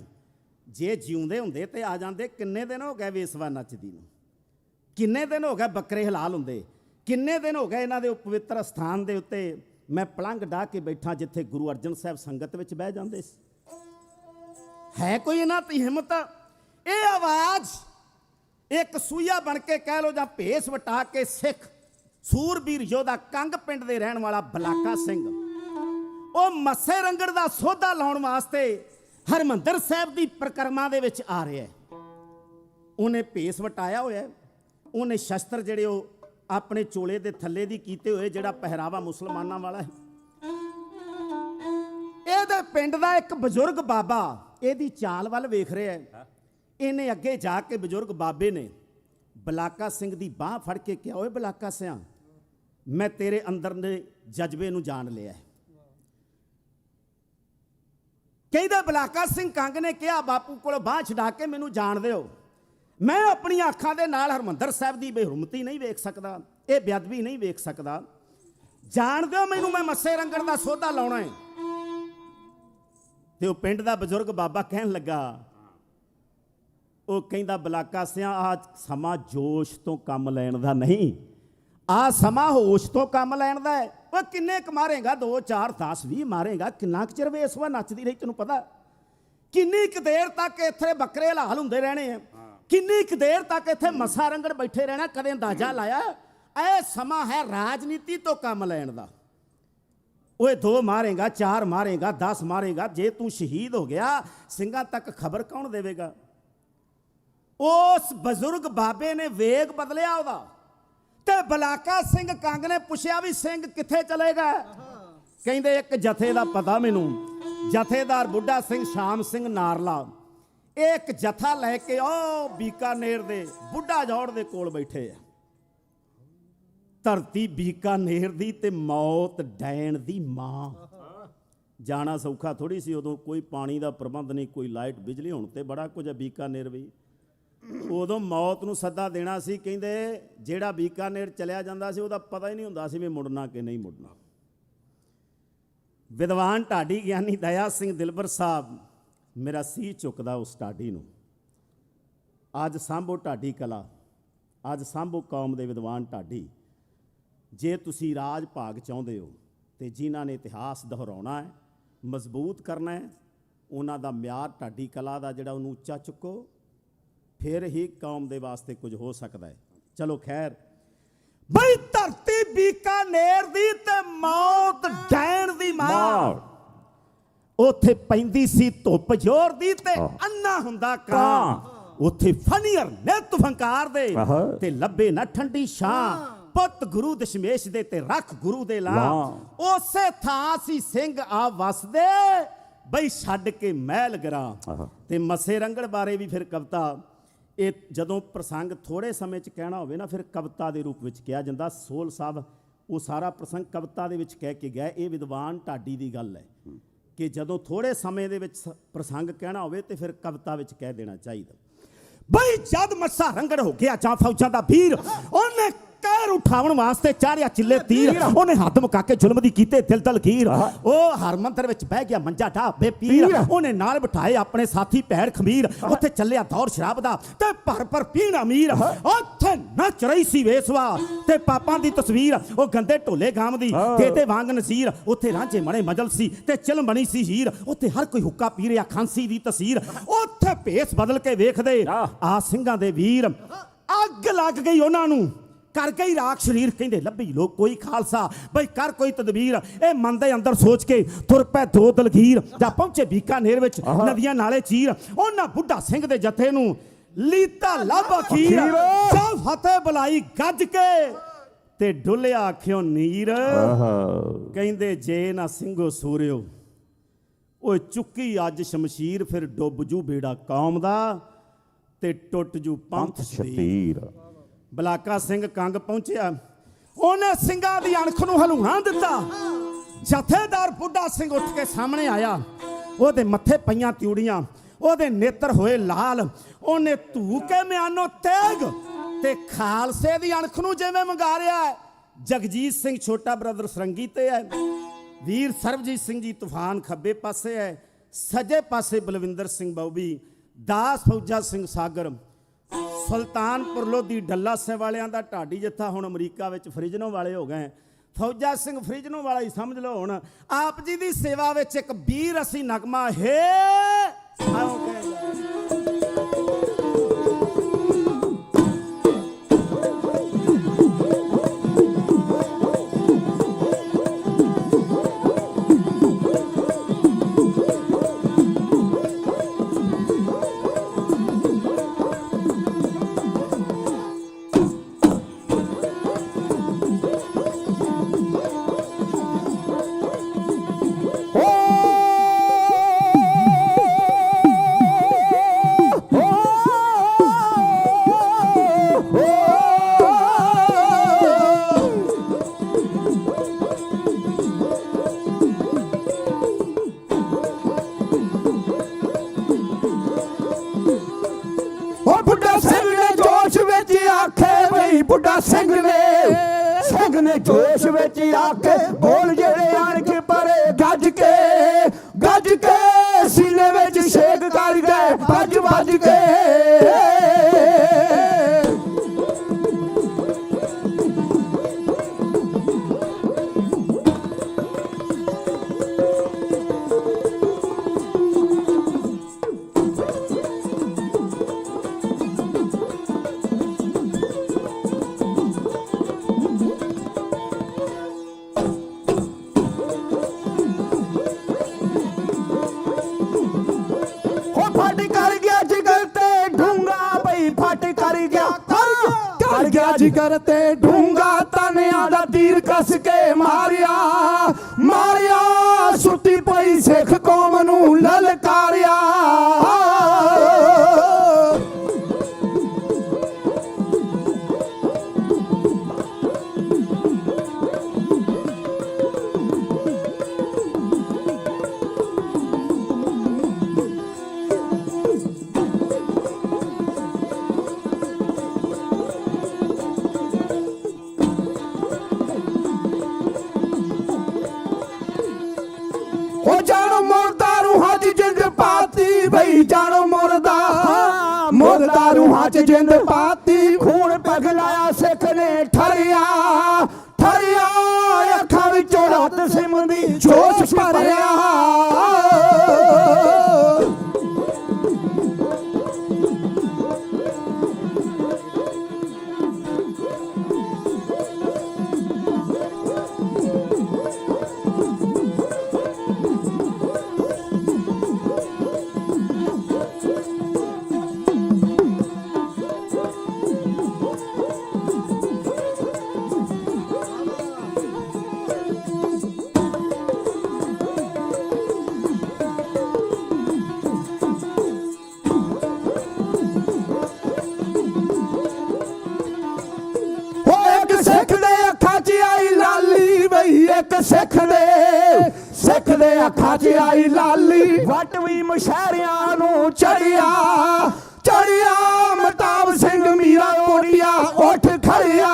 ਜੇ ਜਿਉਂਦੇ ਹੁੰਦੇ ਤੇ ਆ ਜਾਂਦੇ। ਕਿੰਨੇ ਦਿਨ ਹੋ ਗਏ ਵੇਸਵਾ ਨੱਚਦੀ ਨੂੰ, ਕਿੰਨੇ ਦਿਨ ਹੋ ਗਏ ਬੱਕਰੇ ਹਲਾਲ ਹੁੰਦੇ, ਕਿੰਨੇ ਦਿਨ ਹੋ ਗਏ ਇਹਨਾਂ ਦੇ ਪਵਿੱਤਰ ਸਥਾਨ ਦੇ ਉੱਤੇ ਮੈਂ ਪਲੰਘ ਡਾ ਕੇ ਬੈਠਾ ਜਿੱਥੇ ਗੁਰੂ ਅਰਜਨ ਸਾਹਿਬ ਸੰਗਤ ਵਿੱਚ ਬਹਿ ਜਾਂਦੇ ਸੀ। ਹੈ ਕੋਈ ਇਹਨਾਂ ਦੀ ਹਿੰਮਤ? ਇਹ ਆਵਾਜ਼ ਇੱਕ ਸੂਈਆ ਬਣ ਕੇ ਕਹਿ ਲੋ ਜਾਂ ਭੇਸ ਵਟਾ ਕੇ ਸਿੱਖ ਸੂਰਬੀਰ ਯੋਧਾ ਕੰਗ ਪਿੰਡ ਦੇ ਰਹਿਣ ਵਾਲਾ ਬਲਾਕਾ ਸਿੰਘ, ਉਹ ਮੱਸੇ ਰੰਗੜ ਦਾ ਸੋਧਾ ਲਾਉਣ ਵਾਸਤੇ ਹਰਮੰਦਰ ਸਾਹਿਬ ਦੀ ਪ੍ਰਕਰਮਾ ਦੇ ਵਿੱਚ ਆ ਰਿਹਾ ਹੈ। ਉਹਨੇ ਭੇਸ ਵਟਾਇਆ ਹੋਇਆ, ਉਹਨੇ ਸ਼ਸਤਰ ਜਿਹੜੇ ਉਹ ਆਪਣੇ ਚੋਲੇ ਦੇ ਥੱਲੇ ਦੀ ਕੀਤੇ ਹੋਏ, ਜਿਹੜਾ ਪਹਿਰਾਵਾ ਮੁਸਲਮਾਨਾਂ ਵਾਲਾ ਹੈ। ਇਹਦੇ ਪਿੰਡ ਦਾ ਇੱਕ ਬਜ਼ੁਰਗ ਬਾਬਾ ਇਹਦੀ ਚਾਲ ਵੱਲ ਵੇਖ ਰਿਹਾ ਹੈ। ਇਹਨੇ ਅੱਗੇ ਜਾ ਕੇ ਬਜ਼ੁਰਗ ਬਾਬੇ ਨੇ ਬਲਾਕਾ ਸਿੰਘ ਦੀ ਬਾਹ ਫੜ ਕੇ ਕਿਹਾ, ਓਏ ਬਲਾਕਾ ਸਿਆਂ, ਮੈਂ ਤੇਰੇ ਅੰਦਰ ਦੇ ਜਜ਼ਬੇ ਨੂੰ ਜਾਣ ਲਿਆ ਹੈ। ਕਹਿੰਦਾ ਬਲਾਕਾ ਸਿੰਘ ਕੰਗ ਨੇ ਕਿਹਾ, ਬਾਪੂ ਕੋਲ ਬਾਹ ਛਡਾ ਕੇ ਮੈਨੂੰ ਜਾਣ ਦਿਓ, ਮੈਂ ਆਪਣੀਆਂ ਅੱਖਾਂ ਦੇ ਨਾਲ ਹਰਮੰਦਰ ਸਾਹਿਬ ਦੀ ਬੇਹਰਮਤੀ ਨਹੀਂ ਵੇਖ ਸਕਦਾ, ਇਹ ਬੇਅਦਬੀ ਨਹੀਂ ਵੇਖ ਸਕਦਾ, ਜਾਣ ਦਿਓ ਮੈਨੂੰ, ਮੈਂ ਮੱਸੇ ਰੰਗੜ ਦਾ ਸੋਧਾ ਲਾਉਣਾ ਹੈ। ਤੇ ਉਹ ਪਿੰਡ ਦਾ ਬਜ਼ੁਰਗ ਬਾਬਾ ਕਹਿਣ ਲੱਗਾ, ਉਹ ਕਹਿੰਦਾ ਬਲਾਕਾ ਸਿਆਂ, ਆਹ ਸਮਾਂ ਜੋਸ਼ ਤੋਂ ਕੰਮ ਲੈਣ ਦਾ ਨਹੀਂ, ਆਹ ਸਮਾਂ ਹੋਸ਼ ਤੋਂ ਕੰਮ ਲੈਣ ਦਾ ਹੈ। ਉਹ ਕਿੰਨੇ ਕੁ ਮਾਰੇਗਾ, 2 4 10 20 ਮਾਰੇਗਾ, ਕਿੰਨਾ ਕੁ ਚਿਰ ਵੇਸਵਾ ਨੱਚਦੀ ਰਹੀ ਤੈਨੂੰ ਪਤਾ? ਕਿੰਨੀ ਕੁ ਦੇਰ ਤੱਕ ਇੱਥੇ ਬੱਕਰੇ ਹਲਾਲ ਹੁੰਦੇ ਰਹਿਣੇ ਆ, ਕਿੰਨੀ ਕੁ ਦੇਰ ਤੱਕ ਇੱਥੇ ਮੱਸਾ ਰੰਗੜ ਬੈਠੇ ਰਹਿਣਾ? ਕਦੇ ਅੰਦਾਜ਼ਾ ਲਾਇਆ? ਇਹ ਸਮਾਂ ਹੈ ਰਾਜਨੀਤੀ ਤੋਂ ਕੰਮ ਲੈਣ ਦਾ। ਓਏ 2 ਮਾਰੇਗਾ, 4 ਮਾਰੇਗਾ, 10 ਮਾਰੇਗਾ, ਜੇ ਤੂੰ ਸ਼ਹੀਦ ਹੋ ਗਿਆ ਸਿੰਘਾਂ ਤੱਕ ਖਬਰ ਕੌਣ ਦੇਵੇਗਾ? ਉਸ ਬਜ਼ੁਰਗ ਬਾਬੇ ਨੇ ਵੇਗ ਬਦਲਿਆ ਉਹਦਾ, ਤੇ ਬਲਾਕਾ ਸਿੰਘ ਕੰਗ ਨੇ ਪੁੱਛਿਆ ਵੀ ਸਿੰਘ ਕਿੱਥੇ ਚਲੇਗਾ? ਕਹਿੰਦੇ ਇੱਕ ਜਥੇ ਦਾ ਪਤਾ ਮੈਨੂੰ, ਜਥੇਦਾਰ ਬੁੱਢਾ ਸਿੰਘ ਸ਼ਾਮ ਸਿੰਘ ਨਾਰਲਾ, ਇਹ ਇੱਕ ਜਥਾ ਲੈ ਕੇ ਉਹ ਬੀਕਾਨੇਰ ਦੇ ਬੁੱਢਾ ਜੋੜ ਦੇ ਕੋਲ ਬੈਠੇ ਆ। ਧਰਤੀ ਬੀਕਾਨੇਰ ਦੀ ਤੇ ਮੌਤ ਡੈਣ ਦੀ ਮਾਂ। ਜਾਣਾ ਸੌਖਾ ਥੋੜੀ ਸੀ, ਉਦੋਂ ਕੋਈ ਪਾਣੀ ਦਾ ਪ੍ਰਬੰਧ ਨਹੀਂ, ਕੋਈ ਲਾਈਟ ਬਿਜਲੀ, ਹੁਣ ਤੇ ਬੜਾ ਕੁਝ ਹੈ ਬੀਕਾਨੇਰ ਵੀ। ਉਦੋਂ ਮੌਤ ਨੂੰ ਸੱਦਾ ਦੇਣਾ ਸੀ, ਕਹਿੰਦੇ ਜਿਹੜਾ ਬੀਕਾਨੇਰ ਚਲਿਆ ਜਾਂਦਾ ਸੀ ਉਹਦਾ ਪਤਾ ਹੀ ਨਹੀਂ ਹੁੰਦਾ ਸੀ ਵੀ ਮੁੜਨਾ ਕਿ ਨਹੀਂ ਮੁੜਨਾ। ਵਿਦਵਾਨ ਢਾਡੀ ਗਿਆਨੀ ਦਇਆ ਸਿੰਘ ਦਿਲਬਰ ਸਾਹਿਬ ਮੇਰਾ ਸੀ ਝੁਕਦਾ ਉਸ ਢਾਡੀ ਨੂੰ। ਅੱਜ ਸਾਂਭੋ ਢਾਡੀ ਕਲਾ, ਅੱਜ ਸਾਂਭੋ ਕੌਮ ਦੇ ਵਿਦਵਾਨ ਢਾਡੀ। ਜੇ ਤੁਸੀਂ ਰਾਜ ਭਾਗ ਚਾਹੁੰਦੇ ਹੋ ਤੇ ਜਿਨ੍ਹਾਂ ਨੇ ਇਤਿਹਾਸ ਦੁਹਰਾਉਣਾ ਹੈ, ਮਜ਼ਬੂਤ ਕਰਨਾ ਹੈ, ਉਹਨਾਂ ਦਾ ਮਿਆਰ ਢਾਡੀ ਕਲਾ ਦਾ ਜਿਹੜਾ ਉਹਨੂੰ ਉੱਚਾ ਚੁੱਕੋ, ਫਿਰ ਹੀ ਕੌਮ ਦੇ ਵਾਸਤੇ ਕੁਝ ਹੋ ਸਕਦਾ ਹੈ। ਚਲੋ ਖੈਰ ਬਈ, ਧਰਤੀ ਬੀਕਾਨੇਰ ਦੀ ਤੇ ਮੌਤ ਡੈਣ ਦੀ ਮਾਰ। ਉੱਥੇ ਪੈਂਦੀ ਸੀ ਧੁੱਪ ਜ਼ੋਰ ਦੀ ਤੇ ਅੰਨਾ ਹੁੰਦਾ ਕਾਂ। ਉੱਥੇ ਫਨੀਅਰ ਨਿਤ ਫੰਕਾਰ ਦੇ ਤੇ ਲੱਭੇ ਨਾ ਠੰਡੀ ਛਾਂ। ਪੁੱਤ ਗੁਰੂ ਦਸ਼ਮੇਸ਼ ਦੇ ਤੇ ਰੱਖ ਗੁਰੂ ਦੇ ਲਾਂ। ਉਸੇ ਥਾਂ ਸੀ ਸਿੰਘ ਆ ਵਸਦੇ ਬਈ ਛੱਡ ਕੇ ਮਹਿਲ ਗਰਾਂ। ਤੇ ਮੱਸੇ ਰੰਗੜ ਬਾਰੇ ਵੀ ਫਿਰ ਕਵਿਤਾ, ਇਹ ਜਦੋਂ ਪ੍ਰਸੰਗ ਥੋੜੇ ਸਮੇਂ 'ਚ ਕਹਿਣਾ ਹੋਵੇ ਨਾ ਫਿਰ ਕਵਿਤਾ ਦੇ ਰੂਪ ਵਿੱਚ ਕਿਹਾ ਜਾਂਦਾ। ਸੋਹਲ ਸਾਹਿਬ ਉਹ ਸਾਰਾ ਪ੍ਰਸੰਗ ਕਵਿਤਾ ਦੇ ਵਿੱਚ ਕਹਿ ਕੇ ਗਿਆ। ਇਹ ਵਿਦਵਾਨ ਢਾਡੀ ਦੀ ਗੱਲ ਹੈ ਕਿ ਜਦੋਂ ਥੋੜੇ ਸਮੇਂ ਦੇ ਵਿੱਚ ਪ੍ਰਸੰਗ ਕਹਿਣਾ ਹੋਵੇ ਤੇ ਫਿਰ ਕਵਿਤਾ ਵਿੱਚ ਕਹਿ ਦੇਣਾ ਚਾਹੀਦਾ। ਬਈ ਜਦ ਮੱਸਾ ਰੰਗੜ ਹੋ ਗਿਆ ਜਾਂ ਫੌਜਾਂ ਦਾ ਵੀਰ, ਉਹਨੇ ਕਹਿਰ ਉਠਾਉਣ ਵਾਸਤੇ ਚਾਰਿਆ ਚਿੱਲੇ ਤੀਰ। ਉਹਨੇ ਹੱਦ ਮੁਕਾ ਕੇ ਜ਼ੁਲਮ ਦੀ ਕੀਤੇ ਦਿਲ ਦਲਗੀਰ। ਉਹ ਹਰਮੰਦਰ ਵਿੱਚ ਬਹਿ ਗਿਆ ਮੰਜਾ ਢਾਬੇ ਪੀਰ। ਉਹਨੇ ਨਾਲ ਬਿਠਾਏ ਆਪਣੇ ਸਾਥੀ ਭੈੜ ਖਮੀਰ। ਉੱਥੇ ਚੱਲਿਆ ਦੌਰ ਸ਼ਰਾਬ ਦਾ ਤੇ ਭਰ ਪੀਣ ਅਮੀਰ। ਉੱਥੇ ਨੱਚ ਰਹੀ ਸੀ ਵੇਸਵਾ ਤੇ ਪਾਪਾਂ ਦੀ ਤਸਵੀਰ। ਉਹ ਗੰਦੇ ਢੋਲੇ ਗਾਮ ਦੀ ਤੇ ਵਾਂਗ ਨਸੀਰ। ਉੱਥੇ ਰਾਂਝੇ ਮਣੇ ਮਜਲ ਸੀ ਤੇ ਚਿਲਮ ਬਣੀ ਸੀ ਹੀਰ। ਉੱਥੇ ਹਰ ਕੋਈ ਹੁੱਕਾ ਪੀ ਰਿਹਾ ਖਾਂਸੀ ਦੀ ਤਸਵੀਰ। ਉੱਥੇ ਭੇਸ ਬਦਲ ਕੇ ਵੇਖਦੇ ਆ ਸਿੰਘਾਂ ਦੇ ਵੀਰ। ਅੱਗ ਲੱਗ ਗਈ ਉਹਨਾਂ ਨੂੰ, ਕਰ ਗਈ ਰਾਖ ਸ਼ਰੀਰ। ਕਹਿੰਦੇ ਲੱਭੀ ਲੋਕ ਕੋਈ ਖਾਲਸਾ, ਬਈ ਕਰ ਕੋਈ ਤਦਬੀਰ। ਇਹ ਮਨ ਦੇ ਅੰਦਰ ਸੋਚ ਕੇ ਤੁਰ ਪੈ ਦੋ ਦਲਗੀਰ। ਜਾਂ ਪਹੁੰਚੇ ਬੀਕਾਨੇਰ ਵਿੱਚ ਨਦੀਆਂ ਨਾਲੇ ਚੀਰ। ਉਹਨਾਂ ਬੁੱਢਾ ਸਿੰਘ ਦੇ ਜਥੇ ਨੂੰ ਲੀਤਾ ਲੱਭ ਅਖੀਰ। ਜਾਂ ਫਤਿਹ ਬੁਲਾਈ ਗੱਜ ਕੇ ਤੇ ਡੁੱਲਿਆ ਅੱਖਿਓਂ ਨੀਰ। ਕਹਿੰਦੇ ਜੇ ਨਾ ਸਿੰਘੋ ਸੂਰਿਓ, ਓਏ ਚੁੱਕੀ ਅੱਜ ਸ਼ਮਸ਼ੀਰ। ਫਿਰ ਡੁੱਬ ਜੂ ਬੇੜਾ ਕੌਮ ਦਾ ਤੇ ਟੁੱਟ ਜੂ ਪੰਥ ਸ਼ਤੀਰ। ਬਲਾਕਾ ਸਿੰਘ ਕੰਗ ਪਹੁੰਚਿਆ। ਉਹਨੇ ਸਿੰਘਾਂ ਦੀ ਅਣਖ ਨੂੰ ਹਲੂਣਾ ਦਿੱਤਾ। ਜਥੇਦਾਰ ਬੁੱਢਾ ਸਿੰਘ ਉੱਠ ਕੇ ਸਾਹਮਣੇ ਆਇਆ। ਉਹਦੇ ਮੱਥੇ ਪਈਆਂ ਤਿਉੜੀਆਂ, ਉਹਦੇ ਨੇਤਰ ਹੋਏ ਲਾਲ। ਉਹਨੇ ਧੂ ਕੇ ਮਿਆਨੋ ਤੇਗ ਤੇ ਖਾਲਸੇ ਦੀ ਅਣਖ ਨੂੰ ਜਿਵੇਂ ਮੰਗਾਰਿਆ। ਜਗਜੀਤ ਸਿੰਘ ਛੋਟਾ ਬ੍ਰਦਰ ਸਰੰਗੀ ਤੇ ਹੈ। ਵੀਰ ਸਰਬਜੀਤ ਸਿੰਘ ਜੀ ਤੂਫਾਨ ਖੱਬੇ ਪਾਸੇ ਹੈ। ਸੱਜੇ ਪਾਸੇ ਬਲਵਿੰਦਰ ਸਿੰਘ ਬੌਬੀ, ਦਾਸ ਫੌਜਾ ਸਿੰਘ ਸਾਗਰ, ਸੁਲਤਾਨਪੁਰ ਲੋਧੀ ਡੱਲਾ ਸਿੰਘ ਵਾਲਿਆਂ ਦਾ ਢਾਡੀ ਜੱਥਾ ਹੁਣ ਅਮਰੀਕਾ ਵਿੱਚ ਫਰਿਜਨੋ ਵਾਲੇ ਹੋ ਗਏ। ਫੌਜਾ ਸਿੰਘ ਫਰਿਜਨੋ ਵਾਲਾ ਹੀ ਸਮਝ ਲਓ। ਹੁਣ ਆਪ ਜੀ ਦੀ ਸੇਵਾ ਵਿੱਚ ਇੱਕ ਵੀਰ ਅਸੀਂ ਨਗਮਾ ਹੈ। ਬੁੱਢਾ ਸਿੰਘ ਨੇ ਜੋਸ਼ ਵਿੱਚ ਆਕੇ ਬੋਲ ਜਿਹੜੇ ਆਣ ਕੇ ਪਰੇ ਗੱਜ ਕੇ ਸੀਨੇ ਵਿੱਚ ਛੇਕ ਕਰ ਗਏ ਵੱਜ ਕੇ। ਜਿਗਰ ਤੇ ਢੂੰਗਾ ਤਨਿਆਂ ਦਾ ਤੀਰ ਕੱਸ ਕੇ ਮਾਰਿਆ ਸੁੱਤੀ ਪਈ ਸਿੱਖ ਕੌਮ ਨੂੰ ਲਲਕਾਰਿਆ। ਜਾਣੋ ਮੁਰਦਾ ਰੂਹਾਂ ਚ ਜਿੰਦ ਪਾਤੀ। ਖੂਨ ਪਗਲਾਇਆ ਸਿੱਖ ਨੇ ਠਰਿਆ ਅੱਖਾਂ ਵਿੱਚੋਂ ਰਾਤ ਸਿਮਦੀ ਜੋਸ਼ ਭਰਿਆ। ਇੱਕ ਸਿੱਖ ਦੇ ਅੱਖਾਂ 'ਚ ਆਈ ਲਾਲੀ ਵੱਟ ਵੀ ਮਸ਼ਹਿਰਿਆਂ ਨੂੰ ਚੜਿਆ ਮਹਿਤਾਬ ਸਿੰਘ ਮੀਰਾ ਕੋਟੀਆ ਉੱਠ ਖੜਿਆ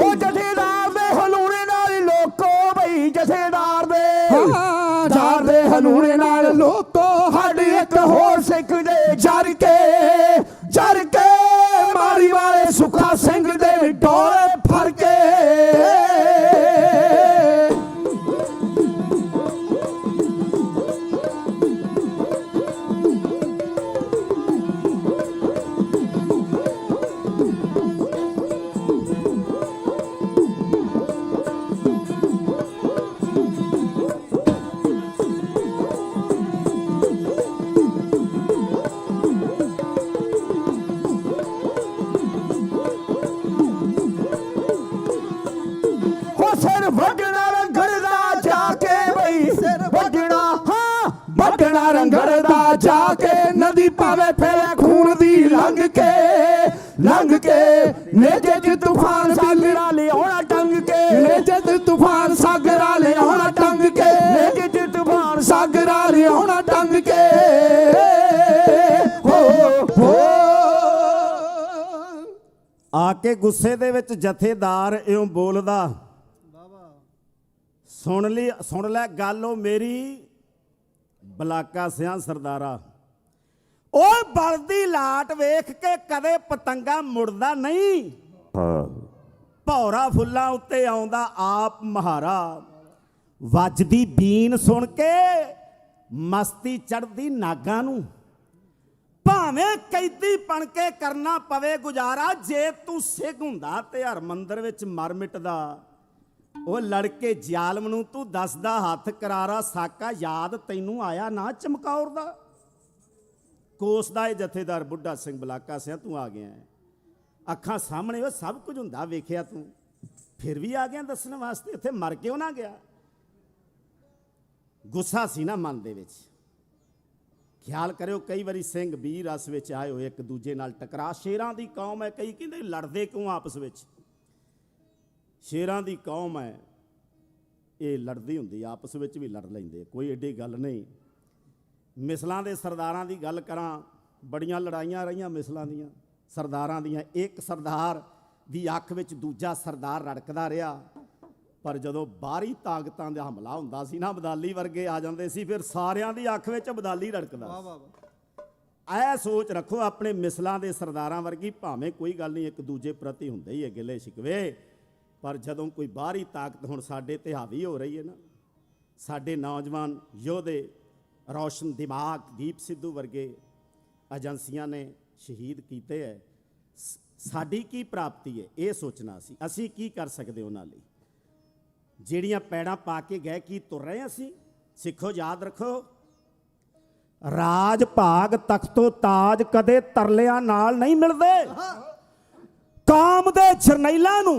ਉਹ ਜਥੇਦਾਰ ਦੇ ਹਲੂਣੇ ਨਾਲ ਲੋਕੋ ਬਈ ਜਥੇਦਾਰ ਦੇ ਹਲੂਣੇ ਨਾਲ ਲੋਕੋ ਸਾਡੇ ਇੱਕ ਹੋਰ ਸਿੱਖ ਦੇ ਜਰ ਕੇ ਮਾਰੀ ਵਾਲੇ ਸੁੱਖਾ ਸਿੰਘ ਦੇ ਡੋਲੇ ਫੜ ਕੇ ਵੱਢਣਾ ਰੰਗੜ ਦਾ ਜਾ ਕੇ ਨਦੀ ਪਾਵੇ ਫੇਰੇ ਖੂਨ ਦੀ ਲੰਘ ਕੇ ਨੇਜੇ 'ਚ ਤੂਫਾਨ ਸਾਗਰਾਂ ਲਿਆਉਣਾ ਟੰਗ ਕੇ ਨੇਜੇ 'ਚ ਤੂਫਾਨ ਸਾਗਰਾਂ ਲਿਆਉਣਾ ਟੰਗ ਕੇ ਨੇਜੇ 'ਚ ਤੂਫਾਨ ਸਾਗਰਾਂ ਲਿਆਉਣਾ ਟੰਗ ਕੇ ਹੋ ਆ ਕੇ ਗੁੱਸੇ ਦੇ ਵਿੱਚ ਜਥੇਦਾਰ ਇਉਂ ਬੋਲਦਾ। ਸੁਣ ਲੈ ਗੱਲ ਉਹ ਮੇਰੀ ਬਲਾਕਾ ਸਿਆਂ ਸਰਦਾਰਾ। ਉਹ ਬਲਦੀ ਲਾਟ ਵੇਖ ਕੇ ਕਦੇ ਪਤੰਗਾ ਮੁੜਦਾ ਨਹੀਂ, ਭੌਰਾ ਫੁੱਲਾਂ ਉੱਤੇ ਆਉਂਦਾ ਆਪ ਮਹਾਰਾ। ਵੱਜਦੀ ਬੀਨ ਸੁਣ ਕੇ ਮਸਤੀ ਚੜਦੀ ਨਾਗਾਂ ਨੂੰ, ਭਾਵੇਂ ਕੈਦੀ ਬਣ ਕੇ ਕਰਨਾ ਪਵੇ ਗੁਜ਼ਾਰਾ। ਜੇ ਤੂੰ ਸਿੱਖ ਹੁੰਦਾ ਤੇ ਹਰਮੰਦਰ ਵਿੱਚ ਮਰ ਮਿਟਦਾ। ਉਹ ਲੜਕੇ ਜ਼ਾਲਮ ਨੂੰ ਤੂੰ ਦੱਸਦਾ ਹੱਥ ਕਰਾਰਾ, ਸਾਕਾ ਯਾਦ ਤੈਨੂੰ ਆਇਆ ਨਾ ਚਮਕੌਰ ਦਾ। ਕੋਸਦਾ ਏ ਜਥੇਦਾਰ ਬੁੱਢਾ ਸਿੰਘ ਬਲਾਕਾ ਸਿਆ, ਤੂੰ ਆ ਗਿਆ ਅੱਖਾਂ ਸਾਹਮਣੇ, ਉਹ ਸਭ ਕੁਝ ਹੁੰਦਾ ਵੇਖਿਆ ਤੂੰ, ਫਿਰ ਵੀ ਆ ਗਿਆ ਦੱਸਣ ਵਾਸਤੇ। ਇੱਥੇ ਮਰ ਕਿਉਂ ਨਾ ਗਿਆ? ਗੁੱਸਾ ਸੀ ਨਾ ਮਨ ਦੇ ਵਿੱਚ। ਖਿਆਲ ਕਰਿਓ ਕਈ ਵਾਰੀ ਸਿੰਘ ਵੀਰ ਰਸ ਵਿੱਚ ਆਏ ਹੋਏ ਇੱਕ ਦੂਜੇ ਨਾਲ ਟਕਰਾ। ਸ਼ੇਰਾਂ ਦੀ ਕੌਮ ਹੈ, ਕਈ ਕਹਿੰਦੇ ਲੜਦੇ ਕਿਉਂ ਆਪਸ ਵਿੱਚ। ਸ਼ੇਰਾਂ ਦੀ ਕੌਮ ਹੈ, ਇਹ ਲੜਦੀ ਹੁੰਦੀ, ਆਪਸ ਵਿੱਚ ਵੀ ਲੜ ਲੈਂਦੇ, ਕੋਈ ਏਡੀ ਗੱਲ ਨਹੀਂ। ਮਿਸਲਾਂ ਦੇ ਸਰਦਾਰਾਂ ਦੀ ਗੱਲ ਕਰਾਂ, ਬੜੀਆਂ ਲੜਾਈਆਂ ਰਹੀਆਂ ਮਿਸਲਾਂ ਦੀਆਂ ਸਰਦਾਰਾਂ ਦੀਆਂ। ਇੱਕ ਸਰਦਾਰ ਦੀ ਅੱਖ ਵਿੱਚ ਦੂਜਾ ਸਰਦਾਰ ਰੜਕਦਾ ਰਿਹਾ, ਪਰ ਜਦੋਂ ਬਾਹਰੀ ਤਾਕਤਾਂ ਦਾ ਹਮਲਾ ਹੁੰਦਾ ਸੀ ਨਾ, ਅਬਦਾਲੀ ਵਰਗੇ ਆ ਜਾਂਦੇ ਸੀ, ਫਿਰ ਸਾਰਿਆਂ ਦੀ ਅੱਖ ਵਿੱਚ ਅਬਦਾਲੀ ਰੜਕਦਾ। ਐ ਸੋਚ ਰੱਖੋ ਆਪਣੇ ਮਿਸਲਾਂ ਦੇ ਸਰਦਾਰਾਂ ਵਰਗੀ, ਭਾਵੇਂ ਕੋਈ ਗੱਲ ਨਹੀਂ ਇੱਕ ਦੂਜੇ ਪ੍ਰਤੀ ਹੁੰਦੇ ਹੀ ਹੈ ਗਿਲੇ ਸ਼ਿਕਵੇ, ਪਰ ਜਦੋਂ ਕੋਈ ਬਾਹਰੀ ਤਾਕਤ ਹੁਣ ਸਾਡੇ ਤੇ ਹਾਵੀ ਹੋ ਰਹੀ ਹੈ ਨਾ, ਸਾਡੇ ਨੌਜਵਾਨ ਯੋਧੇ ਰੌਸ਼ਨ ਦਿਮਾਗ ਦੀਪ ਸਿੱਧੂ ਵਰਗੇ ਏਜੰਸੀਆਂ ਨੇ ਸ਼ਹੀਦ ਕੀਤੇ ਹੈ, ਸਾਡੀ ਕੀ ਪ੍ਰਾਪਤੀ ਹੈ ਇਹ ਸੋਚਣਾ ਸੀ। ਅਸੀਂ ਕੀ ਕਰ ਸਕਦੇ ਉਹਨਾਂ ਲਈ? ਜਿਹੜੀਆਂ ਪੈੜਾਂ ਪਾ ਕੇ ਗਏ, ਕੀ ਤੁਰ ਰਹੇ ਅਸੀਂ? ਸਿੱਖੋ ਯਾਦ ਰੱਖੋ, ਰਾਜ ਭਾਗ ਤਖਤੋ ਤਾਜ ਕਦੇ ਤਰਲਿਆਂ ਨਾਲ ਨਹੀਂ ਮਿਲਦੇ। ਕਾਮ ਦੇ ਜਰਨੈਲਾਂ ਨੂੰ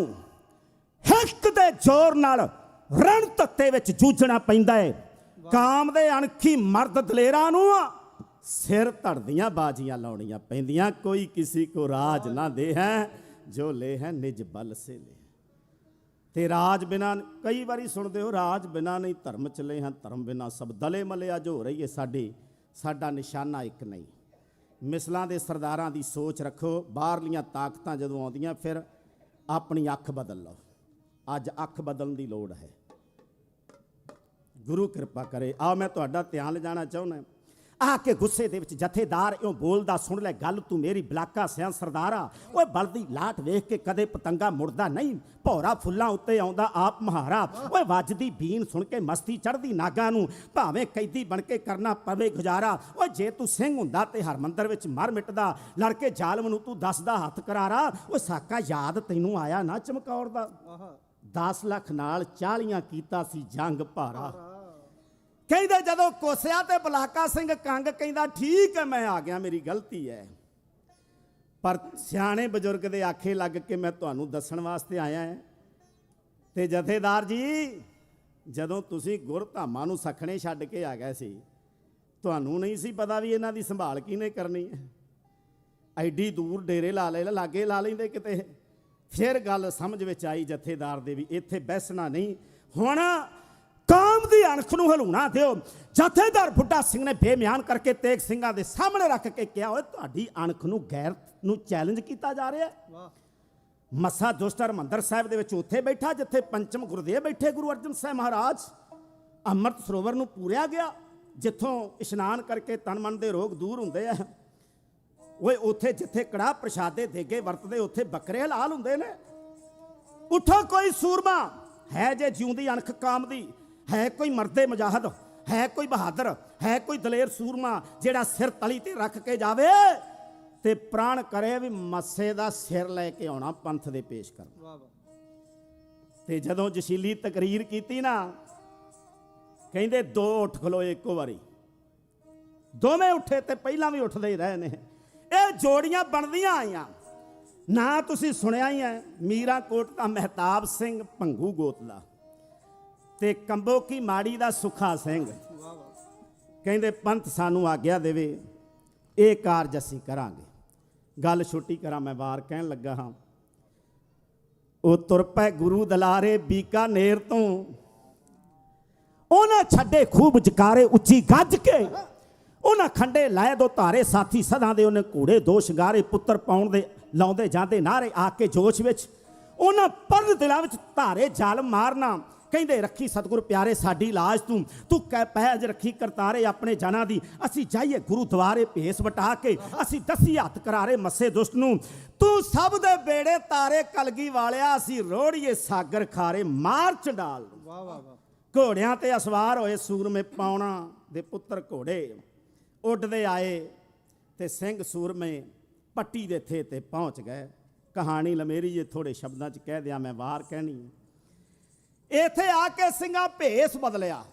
ਹਿੱਕ ਦੇ ਜ਼ੋਰ ਨਾਲ ਰਣ ਧੱਤੇ ਵਿੱਚ ਜੂਝਣਾ ਪੈਂਦਾ ਹੈ। ਕਾਮ ਦੇ ਅਣਖੀ ਮਰਦ ਦਲੇਰਾਂ ਨੂੰ ਸਿਰ ਧੜਦੀਆਂ ਬਾਜੀਆਂ ਲਾਉਣੀਆਂ ਪੈਂਦੀਆਂ। ਕੋਈ ਕਿਸੇ ਕੋ ਰਾਜ ਨਾ ਦੇ ਹੈ, ਜੋ ਲੈ ਹੈ ਨਿਜ ਬਲ ਸੇ ਲੈ। ਤੇ ਰਾਜ ਬਿਨਾਂ, ਕਈ ਵਾਰੀ ਸੁਣਦੇ ਹੋ, ਰਾਜ ਬਿਨਾਂ ਨਹੀਂ ਧਰਮ ਚਲੇ ਹਨ, ਧਰਮ ਬਿਨਾਂ ਸਭ ਦਲੇ ਮਲੇ। ਅੱਜ ਹੋ ਰਹੀ ਹੈ ਸਾਡਾ ਨਿਸ਼ਾਨਾ ਇੱਕ ਨਹੀਂ। ਮਿਸਲਾਂ ਦੇ ਸਰਦਾਰਾਂ ਦੀ ਸੋਚ ਰੱਖੋ। ਬਾਹਰਲੀਆਂ ਤਾਕਤਾਂ ਜਦੋਂ ਆਉਂਦੀਆਂ ਫਿਰ ਆਪਣੀ ਅੱਖ ਬਦਲ ਲਓ। ਅੱਜ ਅੱਖ ਬਦਲਣ ਦੀ ਲੋੜ ਹੈ, ਗੁਰੂ ਕਿਰਪਾ ਕਰੇ। ਆਓ ਮੈਂ ਤੁਹਾਡਾ ਧਿਆਨ ਲਿਜਾਣਾ ਚਾਹੁੰਦਾ। ਆ ਕੇ ਗੁੱਸੇ ਦੇ ਵਿੱਚ ਜਥੇਦਾਰ ਇਉਂ ਬੋਲਦਾ, ਸੁਣ ਲੈ ਗੱਲ ਤੂੰ ਮੇਰੀ ਬਲਾਕਾ ਸਿਆਂ ਸਰਦਾਰਾ। ਓਏ ਬਲਦੀ ਲਾਟ ਵੇਖ ਕੇ ਕਦੇ ਪਤੰਗਾ ਮੁੜਦਾ ਨਹੀਂ, ਭੌਰਾ ਫੁੱਲਾਂ ਉੱਤੇ ਆਉਂਦਾ ਆਪ ਮਹਾਰਾ। ਓਏ ਵੱਜਦੀ ਬੀਨ ਸੁਣ ਕੇ ਮਸਤੀ ਚੜ੍ਹਦੀ ਨਾਗਾਂ ਨੂੰ, ਭਾਵੇਂ ਕੈਦੀ ਬਣ ਕੇ ਕਰਨਾ ਪਵੇ ਗੁਜ਼ਾਰਾ। ਓਏ ਜੇ ਤੂੰ ਸਿੰਘ ਹੁੰਦਾ ਤੇ ਹਰਮੰਦਰ ਵਿੱਚ ਮਰ ਮਿਟਦਾ, ਲੜਕੇ ਜ਼ਾਲਮ ਨੂੰ ਤੂੰ ਦੱਸਦਾ ਹੱਥ ਕਰਾਰਾ। ਓਏ ਸਾਕਾ ਯਾਦ ਤੈਨੂੰ ਆਇਆ ਨਾ ਚਮਕੌਰ ਦਾ। 10 ਲੱਖ ਨਾਲ 40 ਕੀਤਾ ਸੀ ਜੰਗ ਭਾਰਾ। ਕਹਿੰਦੇ ਜਦੋਂ ਕੋਸਿਆ ਤੇ ਬਲਾਕਾ ਸਿੰਘ ਕੰਗ ਕਹਿੰਦਾ ਠੀਕ ਹੈ ਮੈਂ ਆ ਗਿਆ, ਮੇਰੀ ਗਲਤੀ ਹੈ, ਪਰ ਸਿਆਣੇ ਬਜ਼ੁਰਗ ਦੇ ਆਖੇ ਲੱਗ ਕੇ ਮੈਂ ਤੁਹਾਨੂੰ ਦੱਸਣ ਵਾਸਤੇ ਆਇਆ ਹਾਂ। ਤੇ ਜਥੇਦਾਰ ਜੀ, ਜਦੋਂ ਤੁਸੀਂ ਗੁਰਧਾਮਾਂ ਨੂੰ ਸਖਣੇ ਛੱਡ ਕੇ ਆ ਗਏ ਸੀ, ਤੁਹਾਨੂੰ ਨਹੀਂ ਸੀ ਪਤਾ ਵੀ ਇਹਨਾਂ ਦੀ ਸੰਭਾਲ ਕਿਹਨੇ ਕਰਨੀ ਹੈ? ਐਡੀ ਦੂਰ ਡੇਰੇ ਲਾਗੇ ਲਾ ਲੈਂਦੇ ਕਿਤੇ। ਫਿਰ ਗੱਲ ਸਮਝ ਵਿੱਚ ਆਈ ਜਥੇਦਾਰ ਦੇ ਵੀ ਇੱਥੇ ਬੈਸਣਾ ਨਹੀਂ, ਹੁਣ ਕਾਮ ਦੀ ਅਣਖ ਨੂੰ ਹਲੂਣਾ ਦਿਓ। ਜਥੇਦਾਰ ਬੁੱਢਾ ਸਿੰਘ ਨੇ ਬੇਮਿਆਨ ਕਰਕੇ ਤੇਗ ਸਿੰਘਾਂ ਦੇ ਸਾਹਮਣੇ ਰੱਖ ਕੇ ਕਿਹਾ, ਓਏ ਤੁਹਾਡੀ ਅਣਖ ਨੂੰ ਗੈਰਤ ਨੂੰ ਚੈਲੰਜ ਕੀਤਾ ਜਾ ਰਿਹਾ ਹੈ। ਮੱਸਾ ਦੁਸ਼ਟ ਹਰਿਮੰਦਰ ਸਾਹਿਬ ਦੇ ਵਿੱਚ ਉੱਥੇ ਬੈਠਾ ਜਿੱਥੇ ਪੰਚਮ ਗੁਰਦੇਵ ਬੈਠੇ ਗੁਰੂ ਅਰਜਨ ਸਾਹਿਬ ਮਹਾਰਾਜ। ਅੰਮ੍ਰਿਤ ਸਰੋਵਰ ਨੂੰ ਪੂਰਿਆ ਗਿਆ ਜਿੱਥੋਂ ਇਸ਼ਨਾਨ ਕਰਕੇ ਤਨ ਮਨ ਦੇ ਰੋਗ ਦੂਰ ਹੁੰਦੇ ਆ। ਓਏ ਉੱਥੇ ਜਿੱਥੇ ਕੜਾਹ ਪ੍ਰਸ਼ਾਦੇ ਦੇਗੇ ਵਰਤਦੇ ਉੱਥੇ ਬੱਕਰੇ ਹਲਾਲ ਹੁੰਦੇ ਨੇ। ਉੱਠੋ ਕੋਈ ਸੂਰਮਾ ਹੈ ਜੇ ਜਿਉਂਦੀ ਅਣਖ ਕਾਮ ਦੀ, ਹੈ ਕੋਈ ਮਰਦੇ ਮੁਜਾਹਦ, ਹੈ ਕੋਈ ਬਹਾਦਰ, ਹੈ ਕੋਈ ਦਲੇਰ ਸੂਰਮਾ ਜਿਹੜਾ ਸਿਰ ਤਲੀ ਤੇ ਰੱਖ ਕੇ ਜਾਵੇ ਤੇ ਪ੍ਰਾਣ ਕਰੇ ਵੀ ਮੱਸੇ ਦਾ ਸਿਰ ਲੈ ਕੇ ਆਉਣਾ ਪੰਥ ਦੇ ਪੇਸ਼ ਕਰਨ। ਤੇ ਜਦੋਂ ਜਸ਼ੀਲੀ ਤਕਰੀਰ ਕੀਤੀ ਨਾ, ਕਹਿੰਦੇ ਦੋ ਉੱਠ ਖਲੋਏ ਇੱਕੋ ਵਾਰੀ, ਦੋਵੇਂ ਉੱਠੇ ਤੇ ਪਹਿਲਾਂ ਵੀ ਉੱਠਦੇ ਹੀ ਰਹੇ ਨੇ। ਇਹ ਜੋੜੀਆਂ ਬਣਦੀਆਂ ਆਈਆਂ ਨਾ, ਤੁਸੀਂ ਸੁਣਿਆ ਹੀ ਹੈ। ਮੀਰਾ ਕੋਟ ਦਾ ਮਹਿਤਾਬ ਸਿੰਘ ਭੰਗੂ ਗੋਤ ਦਾ ਤੇ ਕੰਬੋ ਕੀ ਮਾੜੀ ਦਾ ਸੁਖਾ ਸਿੰਘ ਕਹਿੰਦੇ ਪੰਥ ਸਾਨੂੰ ਆਗਿਆ ਦੇਵੇ, ਇਹ ਕਾਰਜ ਅਸੀਂ ਕਰਾਂਗੇ। ਗੱਲ ਛੋਟੀ ਕਰਾਂ, ਮੈਂ ਵਾਰ ਕਹਿਣ ਲੱਗਾ ਹਾਂ। ਉਹ ਤੁਰ ਪਏ ਗੁਰੂ ਦਲਾਰੇ ਬੀਕਾਨੇਰ ਤੋਂ, ਉਹਨਾਂ ਛੱਡੇ ਖੂਬ ਜਕਾਰੇ ਉੱਚੀ ਗੱਜ ਕੇ, ਉਹਨਾਂ ਖੰਡੇ ਲਾਏ ਦੋ ਧਾਰੇ ਸਾਥੀ ਸਦਾ ਦੇ, ਉਹਨੇ ਘੋੜੇ ਦੋ ਸ਼ਿੰਗਾਰੇ ਪੁੱਤਰ ਪਾਉਣ ਦੇ ਲਾਉਂਦੇ ਜਾਂਦੇ ਨਾਰੇ ਆ ਕੇ ਜੋਸ਼ ਵਿੱਚ, ਉਹਨਾਂ ਪਰ ਦਿਲਾਂ ਵਿੱਚ ਧਾਰੇ ਜ਼ਾਲਮ ਮਾਰਨਾ। ਕਹਿੰਦੇ ਰੱਖੀ ਸਤਿਗੁਰ ਪਿਆਰੇ ਸਾਡੀ ਲਾਜ ਤੂੰ ਕਹਿ ਪਹਿਜ ਰੱਖੀ ਕਰਤਾਰੇ ਆਪਣੇ ਜਨਾਂ ਦੀ। ਅਸੀਂ ਜਾਈਏ ਗੁਰੂ ਦੁਆਰੇ ਭੇਸ ਵਟਾ ਕੇ, ਅਸੀਂ ਦਸੀ ਹੱਥ ਕਰਾਰੇ ਮੱਸੇ ਦੁਸ਼ਟ ਨੂੰ। ਤੂੰ ਸਭ ਦੇ ਬੇੜੇ ਤਾਰੇ ਕਲਗੀ ਵਾਲਿਆ, ਅਸੀਂ ਰੋੜੀਏ ਸਾਗਰ ਖਾਰੇ ਮਾਰ ਚੰਡਾਲ। ਵਾਹ ਵਾਹ ਵਾਹ। ਘੋੜਿਆਂ ਤੇ ਅਸਵਾਰ ਹੋਏ ਸੂਰਮੇ ਪਾਉਣਾ ਦੇ ਪੁੱਤਰ ਘੋੜੇ ਉੱਡਦੇ ਆਏ ਤੇ ਸਿੰਘ ਸੂਰਮੇ ਪੱਟੀ ਦੇ ਥੇ ਤੇ ਪਹੁੰਚ ਗਏ। ਕਹਾਣੀ ਲਮੇਰੀ ਜੇ ਥੋੜੇ ਸ਼ਬਦਾਂ 'ਚ ਕਹਿ ਦਿਆਂ, ਮੈਂ ਵਾਰ ਕਹਿਣੀ। ਇੱਥੇ ਆ ਕੇ ਸਿੰਘਾਂ ਭੇਸ ਬਦਲਿਆ।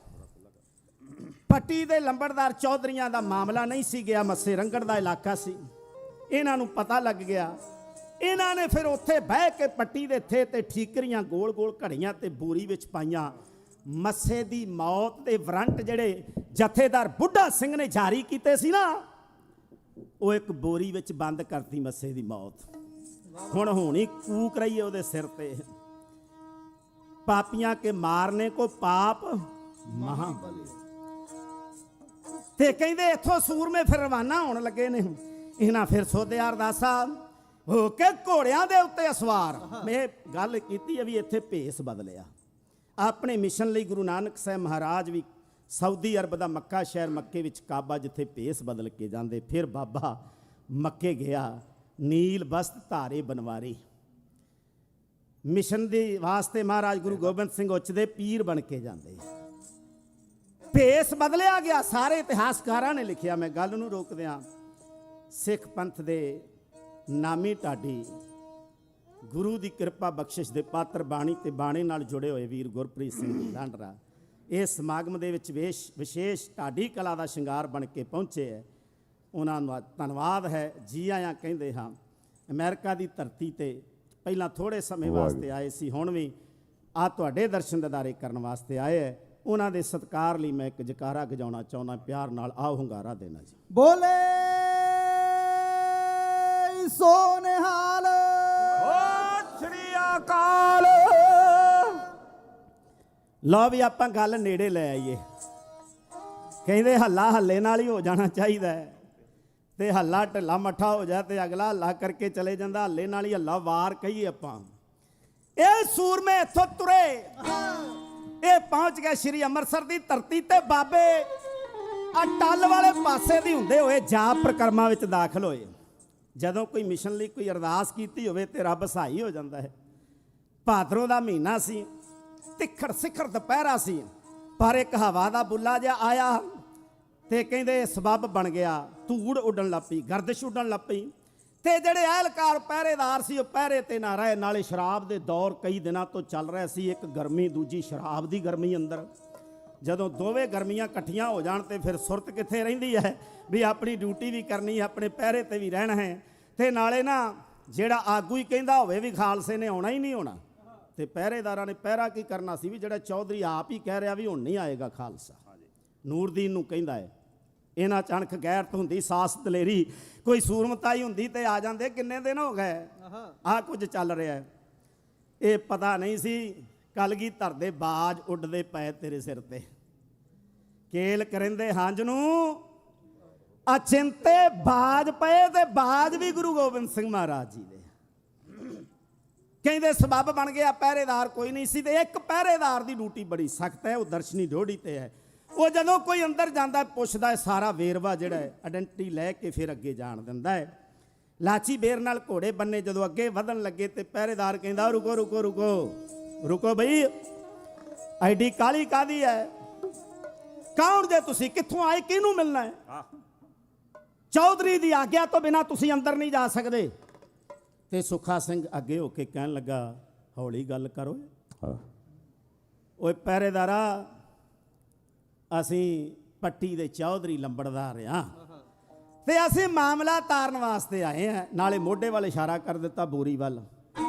ਪੱਟੀ ਦੇ ਲੰਬੜਦਾਰ ਚੌਧਰੀਆਂ ਦਾ ਮਾਮਲਾ ਨਹੀਂ ਸੀ ਗਿਆ, ਮੱਸੇ ਰੰਗੜ ਦਾ ਇਲਾਕਾ ਸੀ। ਇਹਨਾਂ ਨੂੰ ਪਤਾ ਲੱਗ ਗਿਆ। ਇਹਨਾਂ ਨੇ ਫਿਰ ਉੱਥੇ ਬਹਿ ਕੇ ਪੱਟੀ ਦੇ ਥੇ ਤੇ ਠੀਕਰੀਆਂ ਗੋਲ ਗੋਲ ਘੜੀਆਂ ਤੇ ਬੋਰੀ ਵਿੱਚ ਪਾਈਆਂ। ਮੱਸੇ ਦੀ ਮੌਤ ਦੇ ਵਾਰੰਟ ਜਿਹੜੇ ਜਥੇਦਾਰ ਬੁੱਢਾ ਸਿੰਘ ਨੇ ਜਾਰੀ ਕੀਤੇ ਸੀ ਨਾ, ਉਹ ਇੱਕ ਬੋਰੀ ਵਿੱਚ ਬੰਦ ਕਰਤੀ ਮੱਸੇ ਦੀ ਮੌਤ। ਹੁਣ ਹੋਣੀ ਕੂਕ ਰਹੀ ਹੈ ਉਹਦੇ ਸਿਰ ਤੇ। ਪਾਪੀਆਂ ਕੇ ਮਾਰਨੇ ਕੋ ਪਾਪ ਮਹਾ। ਤੇ ਕਹਿੰਦੇ ਇੱਥੋਂ ਸੂਰਮੇ ਫਿਰ ਰਵਾਨਾ ਹੋਣ ਲੱਗੇ ਨੇ। ਇਹਨਾਂ ਫਿਰ ਸੋਧਿਆ ਅਰਦਾਸਾ ਹੋ ਕੇ ਘੋੜਿਆਂ ਦੇ ਉੱਤੇ ਅਸਵਾਰ। ਮੈਂ ਗੱਲ ਕੀਤੀ ਹੈ ਵੀ ਇੱਥੇ ਭੇਸ ਬਦਲਿਆ। ਆਪਣੇ ਮਿਸ਼ਨ ਲਈ ਗੁਰੂ ਨਾਨਕ ਸਾਹਿਬ ਮਹਾਰਾਜ ਵੀ ਸਾਊਦੀ ਅਰਬ ਦਾ ਮੱਕਾ ਸ਼ਹਿਰ, ਮੱਕੇ ਵਿੱਚ ਕਾਬਾ, ਜਿੱਥੇ ਭੇਸ ਬਦਲ ਕੇ ਜਾਂਦੇ। ਫਿਰ ਬਾਬਾ ਮੱਕੇ ਗਿਆ, ਨੀਲ ਬਸਤ ਧਾਰੇ ਬਨਵਾਰੀ। ਮਿਸ਼ਨ ਦੇ ਵਾਸਤੇ ਮਹਾਰਾਜ ਗੁਰੂ ਗੋਬਿੰਦ ਸਿੰਘ ਉੱਚ ਦੇ ਪੀਰ ਬਣ ਕੇ ਜਾਂਦੇ। ਭੇਸ ਬਦਲਿਆ ਗਿਆ। ਸਾਰੇ ਇਤਿਹਾਸਕਾਰਾਂ ਨੇ ਲਿਖਿਆ। ਮੈਂ ਗੱਲ ਨੂੰ ਰੋਕ ਦਿਆਂ। ਸਿੱਖ ਪੰਥ ਦੇ ਨਾਮੀ ਢਾਡੀ, ਗੁਰੂ ਦੀ ਕਿਰਪਾ ਬਖਸ਼ਿਸ਼ ਦੇ ਪਾਤਰ, ਬਾਣੀ ਤੇ ਬਾਣੇ ਨਾਲ ਜੁੜੇ ਹੋਏ ਵੀਰ ਗੁਰਪ੍ਰੀਤ ਸਿੰਘ ਜੀ ਲਾਂਡਰਾ ਇਸ ਸਮਾਗਮ ਦੇ ਵਿੱਚ ਵਿਸ਼ੇਸ਼ ਢਾਡੀ ਕਲਾ ਦਾ ਸ਼ਿੰਗਾਰ ਬਣ ਕੇ ਪਹੁੰਚੇ ਹੈ। ਉਹਨਾਂ ਨੂੰ ਧੰਨਵਾਦ ਹੈ, ਜੀ ਆਇਆਂ ਕਹਿੰਦੇ ਹਾਂ। ਅਮਰੀਕਾ ਦੀ ਧਰਤੀ ਤੇ ਪਹਿਲਾਂ ਥੋੜੇ ਸਮੇਂ ਵਾਸਤੇ ਆਏ ਸੀ, ਹੁਣ ਵੀ ਆ ਤੁਹਾਡੇ ਦਰਸ਼ਨ ਦਿਦਾਰੇ ਕਰਨ ਵਾਸਤੇ ਆਏ ਹੈ। ਉਹਨਾਂ ਦੇ ਸਤਿਕਾਰ ਲਈ ਮੈਂ ਇੱਕ ਜਕਾਰਾ ਗਜਾਉਣਾ ਚਾਹੁੰਦਾ, ਪਿਆਰ ਨਾਲ ਆਓ ਹੁੰਗਾਰਾ ਦੇਣਾ ਜੀ। ਬੋਲੇ ਸੋਨਿਹਾਲ ਸ੍ਰੀ ਅਕਾਲ। ਲਓ ਵੀ ਆਪਾਂ ਗੱਲ ਨੇੜੇ ਲੈ ਆਈਏ। ਕਹਿੰਦੇ ਹੱਲਾ ਹੱਲੇ ਨਾਲ ਹੀ ਹੋ ਜਾਣਾ ਚਾਹੀਦਾ ਹੈ, ਤੇ ਹੱਲਾ ਢਿੱਲਾ ਮੱਠਾ ਹੋ ਜਾ ਤੇ ਅਗਲਾ ਹੱਲਾ ਕਰਕੇ ਚਲੇ ਜਾਂਦਾ। ਹੱਲੇ ਨਾਲ ਹੀ ਹੱਲਾ ਵਾਰ ਕਹੀਏ ਆਪਾਂ। ਇਹ ਸੂਰਮੇ ਇੱਥੋਂ ਤੁਰੇ, ਇਹ ਪਹੁੰਚ ਗਏ ਸ਼੍ਰੀ ਅੰਮ੍ਰਿਤਸਰ ਦੀ ਧਰਤੀ ਤੇ। ਬਾਬੇ ਆ ਟੱਲ ਵਾਲੇ ਪਾਸੇ ਦੀ ਹੁੰਦੇ ਹੋਏ ਜਾਪ ਪ੍ਰਕਰਮਾਂ ਵਿੱਚ ਦਾਖਲ ਹੋਏ। ਜਦੋਂ ਕੋਈ ਮਿਸ਼ਨ ਲਈ ਕੋਈ ਅਰਦਾਸ ਕੀਤੀ ਹੋਵੇ ਤੇ ਰੱਬ ਸਹਾਈ ਹੋ ਜਾਂਦਾ ਹੈ। ਭਾਦਰੋਂ ਦਾ ਮਹੀਨਾ ਸੀ, ਤਿੱਖੜ ਸਿਖਰ ਦੁਪਹਿਰਾ ਸੀ, ਪਰ ਇੱਕ ਹਵਾ ਦਾ ਬੁੱਲਾ ਜਿਹਾ ਆਇਆ ਤੇ ਕਹਿੰਦੇ ਸਬੱਬ ਬਣ ਗਿਆ। ਧੂੜ ਉੱਡਣ ਲੱਗ ਪਈ, ਗਰਦਿਸ਼ ਉੱਡਣ ਲੱਗ ਪਈ, ਤੇ ਜਿਹੜੇ ਅਹਿਲਕਾਰ ਪਹਿਰੇਦਾਰ ਸੀ ਉਹ ਪਹਿਰੇ ਤੇ ਨਾ ਰਹੇ। ਨਾਲੇ ਸ਼ਰਾਬ ਦੇ ਦੌਰ ਕਈ ਦਿਨਾਂ ਤੋਂ ਚੱਲ ਰਿਹਾ ਸੀ। ਇੱਕ ਗਰਮੀ, ਦੂਜੀ ਸ਼ਰਾਬ ਦੀ ਗਰਮੀ ਅੰਦਰ। ਜਦੋਂ ਦੋਵੇਂ ਗਰਮੀਆਂ ਇਕੱਠੀਆਂ ਹੋ ਜਾਣ ਤੇ ਫਿਰ ਸੁਰਤ ਕਿੱਥੇ ਰਹਿੰਦੀ ਹੈ ਵੀ ਆਪਣੀ ਡਿਊਟੀ ਵੀ ਕਰਨੀ, ਆਪਣੇ ਪਹਿਰੇ ਤੇ ਵੀ ਰਹਿਣਾ ਹੈ। ਤੇ ਨਾਲੇ ਨਾ ਜਿਹੜਾ ਆਗੂ ਹੀ ਕਹਿੰਦਾ ਹੋਵੇ ਵੀ ਖਾਲਸੇ ਨੇ ਆਉਣਾ ਹੀ ਨਹੀਂ ਆਉਣਾ, ਤੇ ਪਹਿਰੇਦਾਰਾਂ ਨੇ ਪਹਿਰਾ ਕੀ ਕਰਨਾ ਸੀ ਵੀ ਜਿਹੜਾ ਚੌਧਰੀ ਆਪ ਹੀ ਕਹਿ ਰਿਹਾ ਵੀ ਹੁਣ ਨਹੀਂ ਆਏਗਾ ਖਾਲਸਾ, ਨੂਰਦੀਨ ਨੂੰ ਕਹਿੰਦਾ ਹੈ। ਇਹਨਾਂ ਅਚਾਨਕ ਗੈਰਤ ਹੁੰਦੀ, ਸਾਸ ਦਲੇਰੀ, ਕੋਈ ਸੂਰਮਤਾਈ ਹੁੰਦੀ ਤੇ ਆ ਜਾਂਦੇ। ਕਿੰਨੇ ਦਿਨ ਹੋ ਗਏ ਆਹ ਕੁਝ ਚੱਲ ਰਿਹਾ ਹੈ। ਇਹ ਪਤਾ ਨਹੀਂ ਸੀ ਕਲਗੀਧਰ ਦੇ ਬਾਜ ਉੱਡਦੇ ਪਏ ਤੇਰੇ ਸਿਰ ਤੇ, ਕੇਲ ਕਰਿੰਦੇ ਹੰਝ ਨੂੰ ਅਚਿੰਤੇ ਬਾਜ ਪਏ, ਤੇ ਬਾਜ ਵੀ ਗੁਰੂ ਗੋਬਿੰਦ ਸਿੰਘ ਮਹਾਰਾਜ ਜੀ ਦੇ। ਕਹਿੰਦੇ ਸਬੱਬ ਬਣ ਗਿਆ, ਪਹਿਰੇਦਾਰ ਕੋਈ ਨਹੀਂ ਸੀ, ਤੇ ਇੱਕ ਪਹਿਰੇਦਾਰ ਦੀ ਡਿਊਟੀ ਬੜੀ ਸਖਤ ਹੈ, ਉਹ ਦਰਸ਼ਨੀ ਡਿਊਟੀ ਤੇ ਹੈ। ਉਹ ਜਦੋਂ ਕੋਈ ਅੰਦਰ ਜਾਂਦਾ ਪੁੱਛਦਾ ਹੈ ਸਾਰਾ ਵੇਰਵਾ ਜਿਹੜਾ ਹੈ, ਆਇਡੈਂਟੀ ਲੈ ਕੇ ਫਿਰ ਅੱਗੇ ਜਾਣ ਦਿੰਦਾ ਹੈ। ਲਾਚੀ ਬੇਰ ਨਾਲ ਘੋੜੇ ਬੰਨੇ ਜਦੋਂ ਅੱਗੇ ਵਧਣ ਲੱਗੇ ਤੇ ਪਹਿਰੇਦਾਰ ਕਹਿੰਦਾ ਰੁਕੋ ਰੁਕੋ ਰੁਕੋ ਰੁਕੋ ਬਈ, ਐਡੀ ਕਾਲੀ ਕਾਦੀ ਹੈ? ਕੌਣ ਜੇ ਤੁਸੀਂ, ਕਿੱਥੋਂ ਆਏ, ਕਿਹਨੂੰ ਮਿਲਣਾ ਹੈ? ਚੌਧਰੀ ਦੀ ਆਗਿਆ ਤੋਂ ਬਿਨਾਂ ਤੁਸੀਂ ਅੰਦਰ ਨਹੀਂ ਜਾ ਸਕਦੇ। ਤੇ ਸੁੱਖਾ ਸਿੰਘ ਅੱਗੇ ਹੋ ਕੇ ਕਹਿਣ ਲੱਗਾ ਹੌਲੀ ਗੱਲ ਕਰੋ। ਓਏ ਪਹਿਰੇਦਾਰਾ, ਅਸੀਂ ਪੱਟੀ ਦੇ ਚੌਧਰੀ ਲੰਬੜਦਾਰ ਆ, ਤੇ ਅਸੀਂ ਮਾਮਲਾ ਤਾਰਨ ਵਾਸਤੇ ਆਏ ਆ। ਨਾਲੇ ਮੋਢੇ ਵੱਲ ਇਸ਼ਾਰਾ ਕਰ ਦਿੱਤਾ ਬੋਰੀ ਵੱਲ,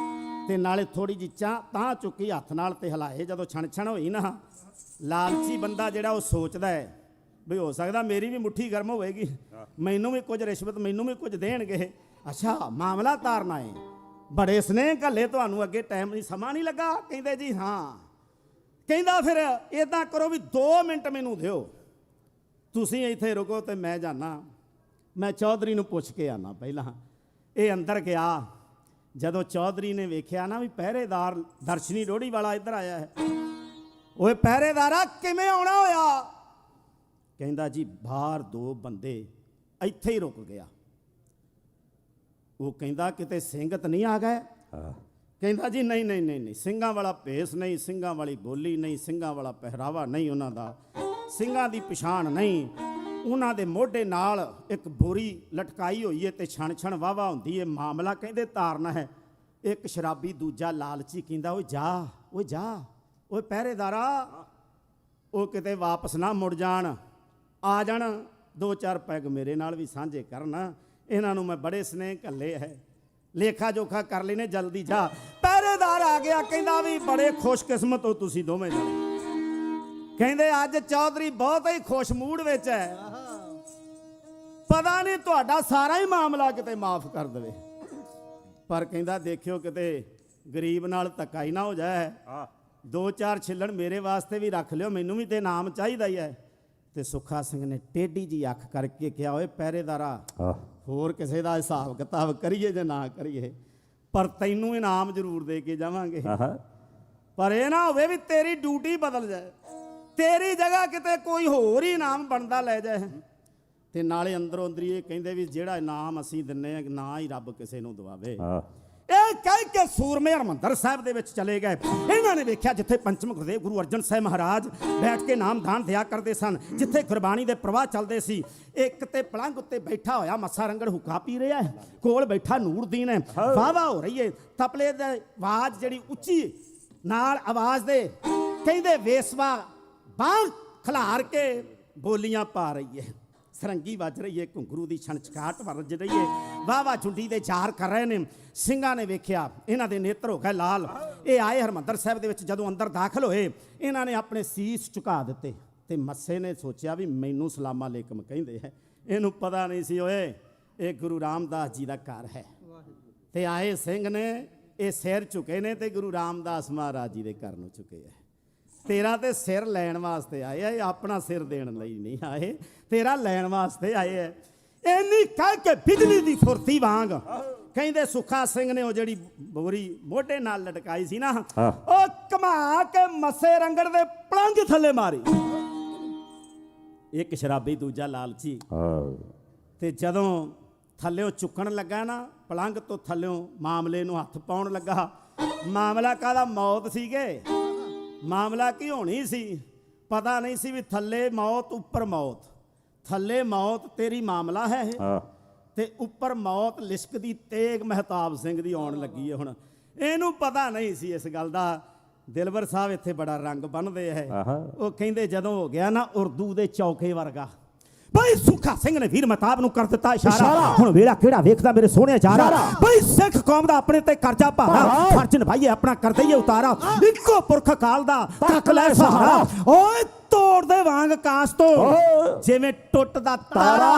ਤੇ ਨਾਲੇ ਥੋੜੀ ਜਿਹੀ ਤਾਂ ਚੁੱਕੀ ਹੱਥ ਨਾਲ ਤੇ ਹਿਲਾਏ। ਜਦੋਂ ਛਣ ਹੋਈ ਨਾ, ਲਾਲਚੀ ਬੰਦਾ ਜਿਹੜਾ ਉਹ ਸੋਚਦਾ ਹੈ ਵੀ ਹੋ ਸਕਦਾ ਮੇਰੀ ਵੀ ਮੁੱਠੀ ਗਰਮ ਹੋਵੇਗੀ, ਮੈਨੂੰ ਵੀ ਕੁਝ ਰਿਸ਼ਵਤ, ਮੈਨੂੰ ਵੀ ਕੁਝ ਦੇਣਗੇ। ਅੱਛਾ ਮਾਮਲਾ ਤਾਰਨਾ ਹੈ, ਬੜੇ ਸਨੇਹ ਘੱਲੇ ਤੁਹਾਨੂੰ, ਅੱਗੇ ਟਾਈਮ ਨਹੀਂ, ਸਮਾਂ ਨਹੀਂ ਲੱਗਾ? ਕਹਿੰਦੇ ਜੀ ਹਾਂ। ਕਹਿੰਦਾ ਫਿਰ ਇਦਾਂ ਕਰੋ ਵੀ 2 ਮਿੰਟ ਮੈਨੂੰ ਦਿਓ, ਤੁਸੀਂ ਇੱਥੇ ਰੁਕੋ ਤੇ ਮੈਂ ਜਾਣਾ, ਮੈਂ ਚੌਧਰੀ ਨੂੰ ਪੁੱਛ ਕੇ ਆਣਾ ਪਹਿਲਾਂ। ਇਹ ਅੰਦਰ ਗਿਆ। ਜਦੋਂ ਚੌਧਰੀ ਨੇ ਵੇਖਿਆ ਨਾ ਵੀ ਪਹਿਰੇਦਾਰ ਦਰਸ਼ਨੀ ਡੋੜੀ ਵਾਲਾ ਇੱਧਰ ਆਇਆ ਹੈ, ਓਏ ਪਹਿਰੇਦਾਰਾ ਕਿਵੇਂ ਆਉਣਾ ਹੋਇਆ? ਕਹਿੰਦਾ ਜੀ ਬਾਹਰ 2 ਬੰਦੇ, ਇੱਥੇ ਹੀ ਰੁਕ ਗਿਆ। ਉਹ ਕਹਿੰਦਾ ਕਿਤੇ ਸਿੰਘ ਤਾਂ ਨਹੀਂ ਆ ਗਏ? ਕਹਿੰਦਾ ਜੀ ਨਹੀਂ ਨਹੀਂ ਨਹੀਂ ਨਹੀਂ, ਸਿੰਘਾਂ ਵਾਲਾ ਭੇਸ ਨਹੀਂ, ਸਿੰਘਾਂ ਵਾਲੀ ਬੋਲੀ ਨਹੀਂ, ਸਿੰਘਾਂ ਵਾਲਾ ਪਹਿਰਾਵਾ ਨਹੀਂ ਉਹਨਾਂ ਦਾ, ਸਿੰਘਾਂ ਦੀ ਪਛਾਣ ਨਹੀਂ। ਉਹਨਾਂ ਦੇ ਮੋਢੇ ਨਾਲ ਇੱਕ ਬੋਰੀ ਲਟਕਾਈ ਹੋਈ ਹੈ ਤੇ ਛਣ ਵਾਵਾ ਹੁੰਦੀ ਹੈ। ਮਾਮਲਾ ਕਹਿੰਦੇ ਤਾਰਨਾ ਹੈ। ਇੱਕ ਸ਼ਰਾਬੀ, ਦੂਜਾ ਲਾਲਚੀ। ਕਹਿੰਦਾ ਓਏ ਜਾ, ਓਏ ਜਾ, ਓਏ ਪਹਿਰੇਦਾਰਾ, ਉਹ ਕਿਤੇ ਵਾਪਸ ਨਾ ਮੁੜ ਜਾਣ, ਆ ਜਾਣ 2-4 ਪੈਗ ਮੇਰੇ ਨਾਲ ਵੀ ਸਾਂਝੇ ਕਰਨ। ਇਹਨਾਂ ਨੂੰ ਮੈਂ ਬੜੇ ਸਨੇਹ ਘੱਲੇ ਹੈ, ਲੇਖਾ ਜੋਖਾ ਕਰ ਲੈਨੇ, ਜਲਦੀ ਜਾ। ਪਹਿਰੇਦਾਰ ਆ ਗਿਆ। ਕਹਿੰਦਾ ਵੀ ਬੜੇ ਖੁਸ਼ਕਿਸਮਤ ਹੋ ਤੁਸੀਂ ਦੋਵੇਂ ਜਣੇ। ਕਹਿੰਦੇ ਅੱਜ ਚੌਧਰੀ ਬਹੁਤ ਹੀ ਖੁਸ਼ ਮੂਡ ਵਿੱਚ ਹੈ, ਪਤਾ ਨਹੀਂ ਤੁਹਾਡਾ ਸਾਰਾ ਹੀ ਮਾਮਲਾ ਕਿਤੇ ਮਾਫ ਕਰ ਦੇਵੇ। ਪਰ ਕਹਿੰਦਾ ਦੇਖਿਓ ਕਿਤੇ ਗਰੀਬ ਨਾਲ ਧੱਕਾ ਹੀ ਨਾ ਹੋ ਜਾਏ। 2-4 ਛਿੱਲਣ ਮੇਰੇ ਵਾਸਤੇ ਵੀ ਰੱਖ ਲਿਓ, ਮੈਨੂੰ ਵੀ ਤੇ ਇਨਾਮ ਚਾਹੀਦਾ ਹੀ ਹੈ। ਤੇ ਸੁੱਖਾ ਸਿੰਘ ਨੇ ਟੇਢੀ ਜੀ ਅੱਖ ਕਰਕੇ ਕਿਹਾ ਓਏ ਪਹਿਰੇਦਾਰਾ, ਹੋਰ ਕਿਸੇ ਦਾ ਹਿਸਾਬ ਕਿਤਾਬ ਕਰੀਏ ਜਾਂ ਨਾ ਕਰੀਏ, ਪਰ ਤੈਨੂੰ ਇਨਾਮ ਜ਼ਰੂਰ ਦੇ ਕੇ ਜਾਵਾਂਗੇ। ਪਰ ਇਹ ਨਾ ਹੋਵੇ ਵੀ ਤੇਰੀ ਡਿਊਟੀ ਬਦਲ ਜਾਏ, ਤੇਰੀ ਜਗ੍ਹਾ ਕਿਤੇ ਕੋਈ ਹੋਰ ਹੀ ਇਨਾਮ ਬਣਦਾ ਲੈ ਜਾਏ। ਤੇ ਨਾਲੇ ਅੰਦਰੋਂ ਅੰਦਰੀ ਇਹ ਕਹਿੰਦੇ ਵੀ ਜਿਹੜਾ ਇਨਾਮ ਅਸੀਂ ਦਿੰਨੇ ਆ ਨਾ ਹੀ ਰੱਬ ਕਿਸੇ ਨੂੰ ਦਵਾਵੇ। ਇਹ ਕਹਿ ਕੇ ਸੂਰਮੇ ਹਰਿਮੰਦਰ ਸਾਹਿਬ ਦੇ ਵਿੱਚ ਚਲੇ ਗਏ। ਇਹਨਾਂ ਨੇ ਵੇਖਿਆ ਜਿੱਥੇ ਪੰਚਮ ਗੁਰਦੇਵ ਗੁਰੂ ਅਰਜਨ ਸਾਹਿਬ ਮਹਾਰਾਜ ਬੈਠ ਕੇ ਨਾਮਦਾਨ ਦਿਆ ਕਰਦੇ ਸਨ, ਜਿੱਥੇ ਗੁਰਬਾਣੀ ਦੇ ਪ੍ਰਵਾਹ ਚੱਲਦੇ ਸੀ, ਇੱਕ ਤੇ ਪਲੰਘ ਉੱਤੇ ਬੈਠਾ ਹੋਇਆ ਮੱਸਾ ਰੰਗੜ ਹੁੱਕਾ ਪੀ ਰਿਹਾ ਹੈ, ਕੋਲ ਬੈਠਾ ਨੂਰਦੀਨ ਹੈ। ਵਾਹ ਹੋ ਰਹੀ ਹੈ, ਤਪਲੇ ਦੀ ਆਵਾਜ਼ ਜਿਹੜੀ ਉੱਚੀ ਨਾਲ ਆਵਾਜ਼ ਦੇ ਕਹਿੰਦੇ ਵੇਸਵਾ ਬਾਂਹ ਖਿਲਾਰ ਕੇ ਬੋਲੀਆਂ ਪਾ ਰਹੀ ਹੈ, ਸਰੰਗੀ ਵੱਜ ਰਹੀ ਹੈ, ਘੁੰਗਰੂ ਦੀ ਛਣਛਕਾਟ ਵੱਜ ਰਹੀ ਹੈ, ਵਾਹ ਝੁੰਡੀ ਦੇ ਜ਼ਾਰ ਕਰ ਰਹੇ ਨੇ। ਸਿੰਘਾਂ ਨੇ ਵੇਖਿਆ, ਇਹਨਾਂ ਦੇ ਨੇਤਰ ਹੋ ਗਏ ਲਾਲ। ਇਹ ਆਏ ਹਰਿਮੰਦਰ ਸਾਹਿਬ ਦੇ ਵਿੱਚ, ਜਦੋਂ ਅੰਦਰ ਦਾਖਲ ਹੋਏ ਇਹਨਾਂ ਨੇ ਆਪਣੇ ਸੀਸ ਝੁਕਾ ਦਿੱਤੇ। ਤੇ ਮੱਸੇ ਨੇ ਸੋਚਿਆ ਵੀ ਮੈਨੂੰ ਸਲਾਮ ਅਲੈਕਮ ਕਹਿੰਦੇ ਹੈ, ਇਹਨੂੰ ਪਤਾ ਨਹੀਂ ਸੀ ਓਏ ਇਹ ਗੁਰੂ ਰਾਮਦਾਸ ਜੀ ਦਾ ਘਰ ਹੈ। ਤੇ ਆਏ ਸਿੰਘ ਨੇ ਇਹ ਸਿਰ ਝੁਕੇ ਨੇ ਤੇ ਗੁਰੂ ਰਾਮਦਾਸ ਮਹਾਰਾਜ ਜੀ ਦੇ ਘਰ ਨੂੰ ਝੁਕੇ ਹੈ। ਤੇਰਾ ਤੇ ਸਿਰ ਲੈਣ ਵਾਸਤੇ ਆਏ ਆ, ਇਹ ਆਪਣਾ ਸਿਰ ਦੇਣ ਲਈ ਨਹੀਂ ਆਏ, ਤੇਰਾ ਲੈਣ ਵਾਸਤੇ ਆਏ ਐ। ਇੰਨੀ ਕਹਿ ਕੇ ਬਿਜਲੀ ਦੀ ਫੁਰਤੀ ਵਾਂਗ ਕਹਿੰਦੇ ਸੁੱਖਾ ਸਿੰਘ ਨੇ ਉਹ ਜਿਹੜੀ ਬੋਰੀ ਮੋਢੇ ਨਾਲ ਲਟਕਾਈ ਸੀ ਨਾ, ਉਹ ਘੁਮਾ ਕੇ ਮੱਸੇ ਰੰਗੜ ਦੇ ਪਲੰਘ ਥੱਲੇ ਮਾਰੀ। ਇੱਕ ਸ਼ਰਾਬੀ, ਦੂਜਾ ਲਾਲਚੀ। ਤੇ ਜਦੋਂ ਥੱਲਿਓਂ ਚੁੱਕਣ ਲੱਗਾ ਨਾ, ਪਲੰਘ ਤੋਂ ਥੱਲਿਓਂ ਮਾਮਲੇ ਨੂੰ ਹੱਥ ਪਾਉਣ ਲੱਗਾ। ਮਾਮਲਾ ਕਾਹਦਾ? ਮੌਤ ਸੀਗੇ। ਮਾਮਲਾ ਕੀ ਹੋਣੀ ਸੀ ਪਤਾ ਨਹੀਂ ਸੀ ਵੀ ਥੱਲੇ ਮੌਤ ਉੱਪਰ ਮੌਤ, ਥੱਲੇ ਮੌਤ ਤੇਰੀ ਮਾਮਲਾ ਹੈ ਇਹ, ਤੇ ਉੱਪਰ ਮੌਤ ਲਿਸ਼ਕਦੀ ਤੇਗ ਮਹਿਤਾਬ ਸਿੰਘ ਦੀ ਆਉਣ ਲੱਗੀ ਹੈ। ਹੁਣ ਇਹਨੂੰ ਪਤਾ ਨਹੀਂ ਸੀ ਇਸ ਗੱਲ ਦਾ। ਦਿਲਬਰ ਸਾਹਿਬ ਇੱਥੇ ਬੜਾ ਰੰਗ ਬੰਨਦੇ ਹੈ ਆਹਾ। ਉਹ ਕਹਿੰਦੇ ਜਦੋਂ ਹੋ ਗਿਆ ਨਾ ਉਰਦੂ ਦੇ ਚੌਕੇ ਵਰਗਾ ਬਈ ਸੁੱਖਾ ਸਿੰਘ ਨੇ ਵੀਰ ਮਹਿਤਾਬ ਨੂੰ ਕਰ ਦਿੱਤਾ ਇਸ਼ਾਰਾ ਹੁਣ ਵੇੜਾ ਕਿਹੜਾ ਵੇਖਦਾ ਮੇਰੇ ਸੋਹਣੇ ਚਾਰਾ ਬਈ ਸਿੱਖ ਕੌਮ ਦਾ ਆਪਣੇ ਤੇ ਕਰਜ਼ਾ ਭਾਰਾ ਫਰਜ਼ ਨਿਭਾਈਏ ਆਪਣਾ ਕਰ ਦਈਏ ਉਤਾਰਾ ਇੱਕੋ ਪੁਰਖ ਅਕਾਲ ਦਾ ਤੱਕ ਲੈ ਸਹਾਰਾ ਓਏ ਤੋੜ ਦੇ ਵਾਂਗ ਕਾਸ ਤੋਂ ਜਿਵੇਂ ਟੁੱਟਦਾ ਤਾਰਾ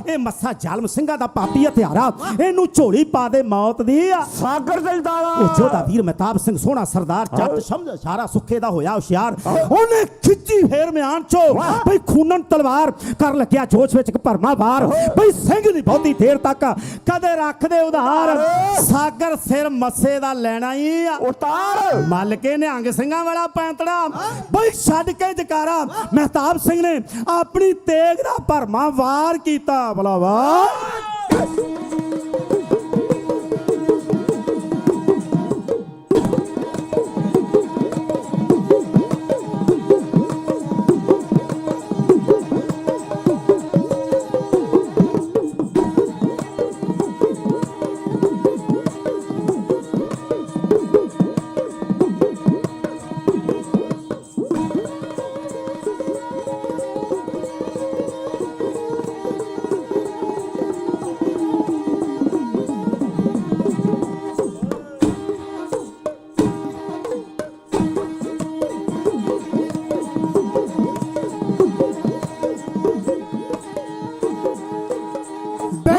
ਇਹ ਮੱਸਾ ਜ਼ਾਲਮ ਸਿੰਘਾਂ ਦਾ ਪਾਪੀ ਹਥਿਆਰਾ ਇਹਨੂੰ ਝੋਲੀ ਪਾ ਦੇ ਮੌਤ ਦੀ ਸਾਗਰ ਦਿਲਦਾਰਾ ਉਹ ਜੋਧਾ ਵੀਰ ਮਹਿਤਾਬ ਸਿੰਘ ਸੋਹਣਾ ਸਰਦਾਰ ਜੱਟ ਸਮਝ ਸਾਰਾ ਸੁੱਖੇ ਦਾ ਹੋਇਆ ਹੁਸ਼ਿਆਰ ਉਹਨੇ ਖਿੱਚੀ ਫੇਰ ਮਿਆਨ ਚੋ ਬਈ ਖੂਨਨ ਤਲਵਾਰ ਕਰ ਲੱਗਿਆ ਜੋਸ਼ ਵਿੱਚ ਇੱਕ ਭਰਮਾ ਵਾਰ ਬਈ ਸਿੰਘ ਦੀ ਬਹੁਤੀ ਦੇਰ ਤੱਕ ਕਦੇ ਰੱਖਦੇ ਉਧਾਰ ਸਾਗਰ ਸਿਰ ਮੱਸੇ ਦਾ ਲੈਣਾ ਹੀ ਉਤਾਰ ਮੱਲ ਕੇ ਨਿਹੰਗ ਸਿੰਘਾਂ ਵਾਲਾ ਪੈਂਤੜਾ ਬਈ ਛੱਡ ਕੇ ਜਕਾਰਾ ਮਹਿਤਾਬ ਸਿੰਘ ਨੇ ਆਪਣੀ ਤੇਗ ਦਾ ਭਰਮਾ ਵਾਰ ਕੀਤਾ ਬਲਾਵਾ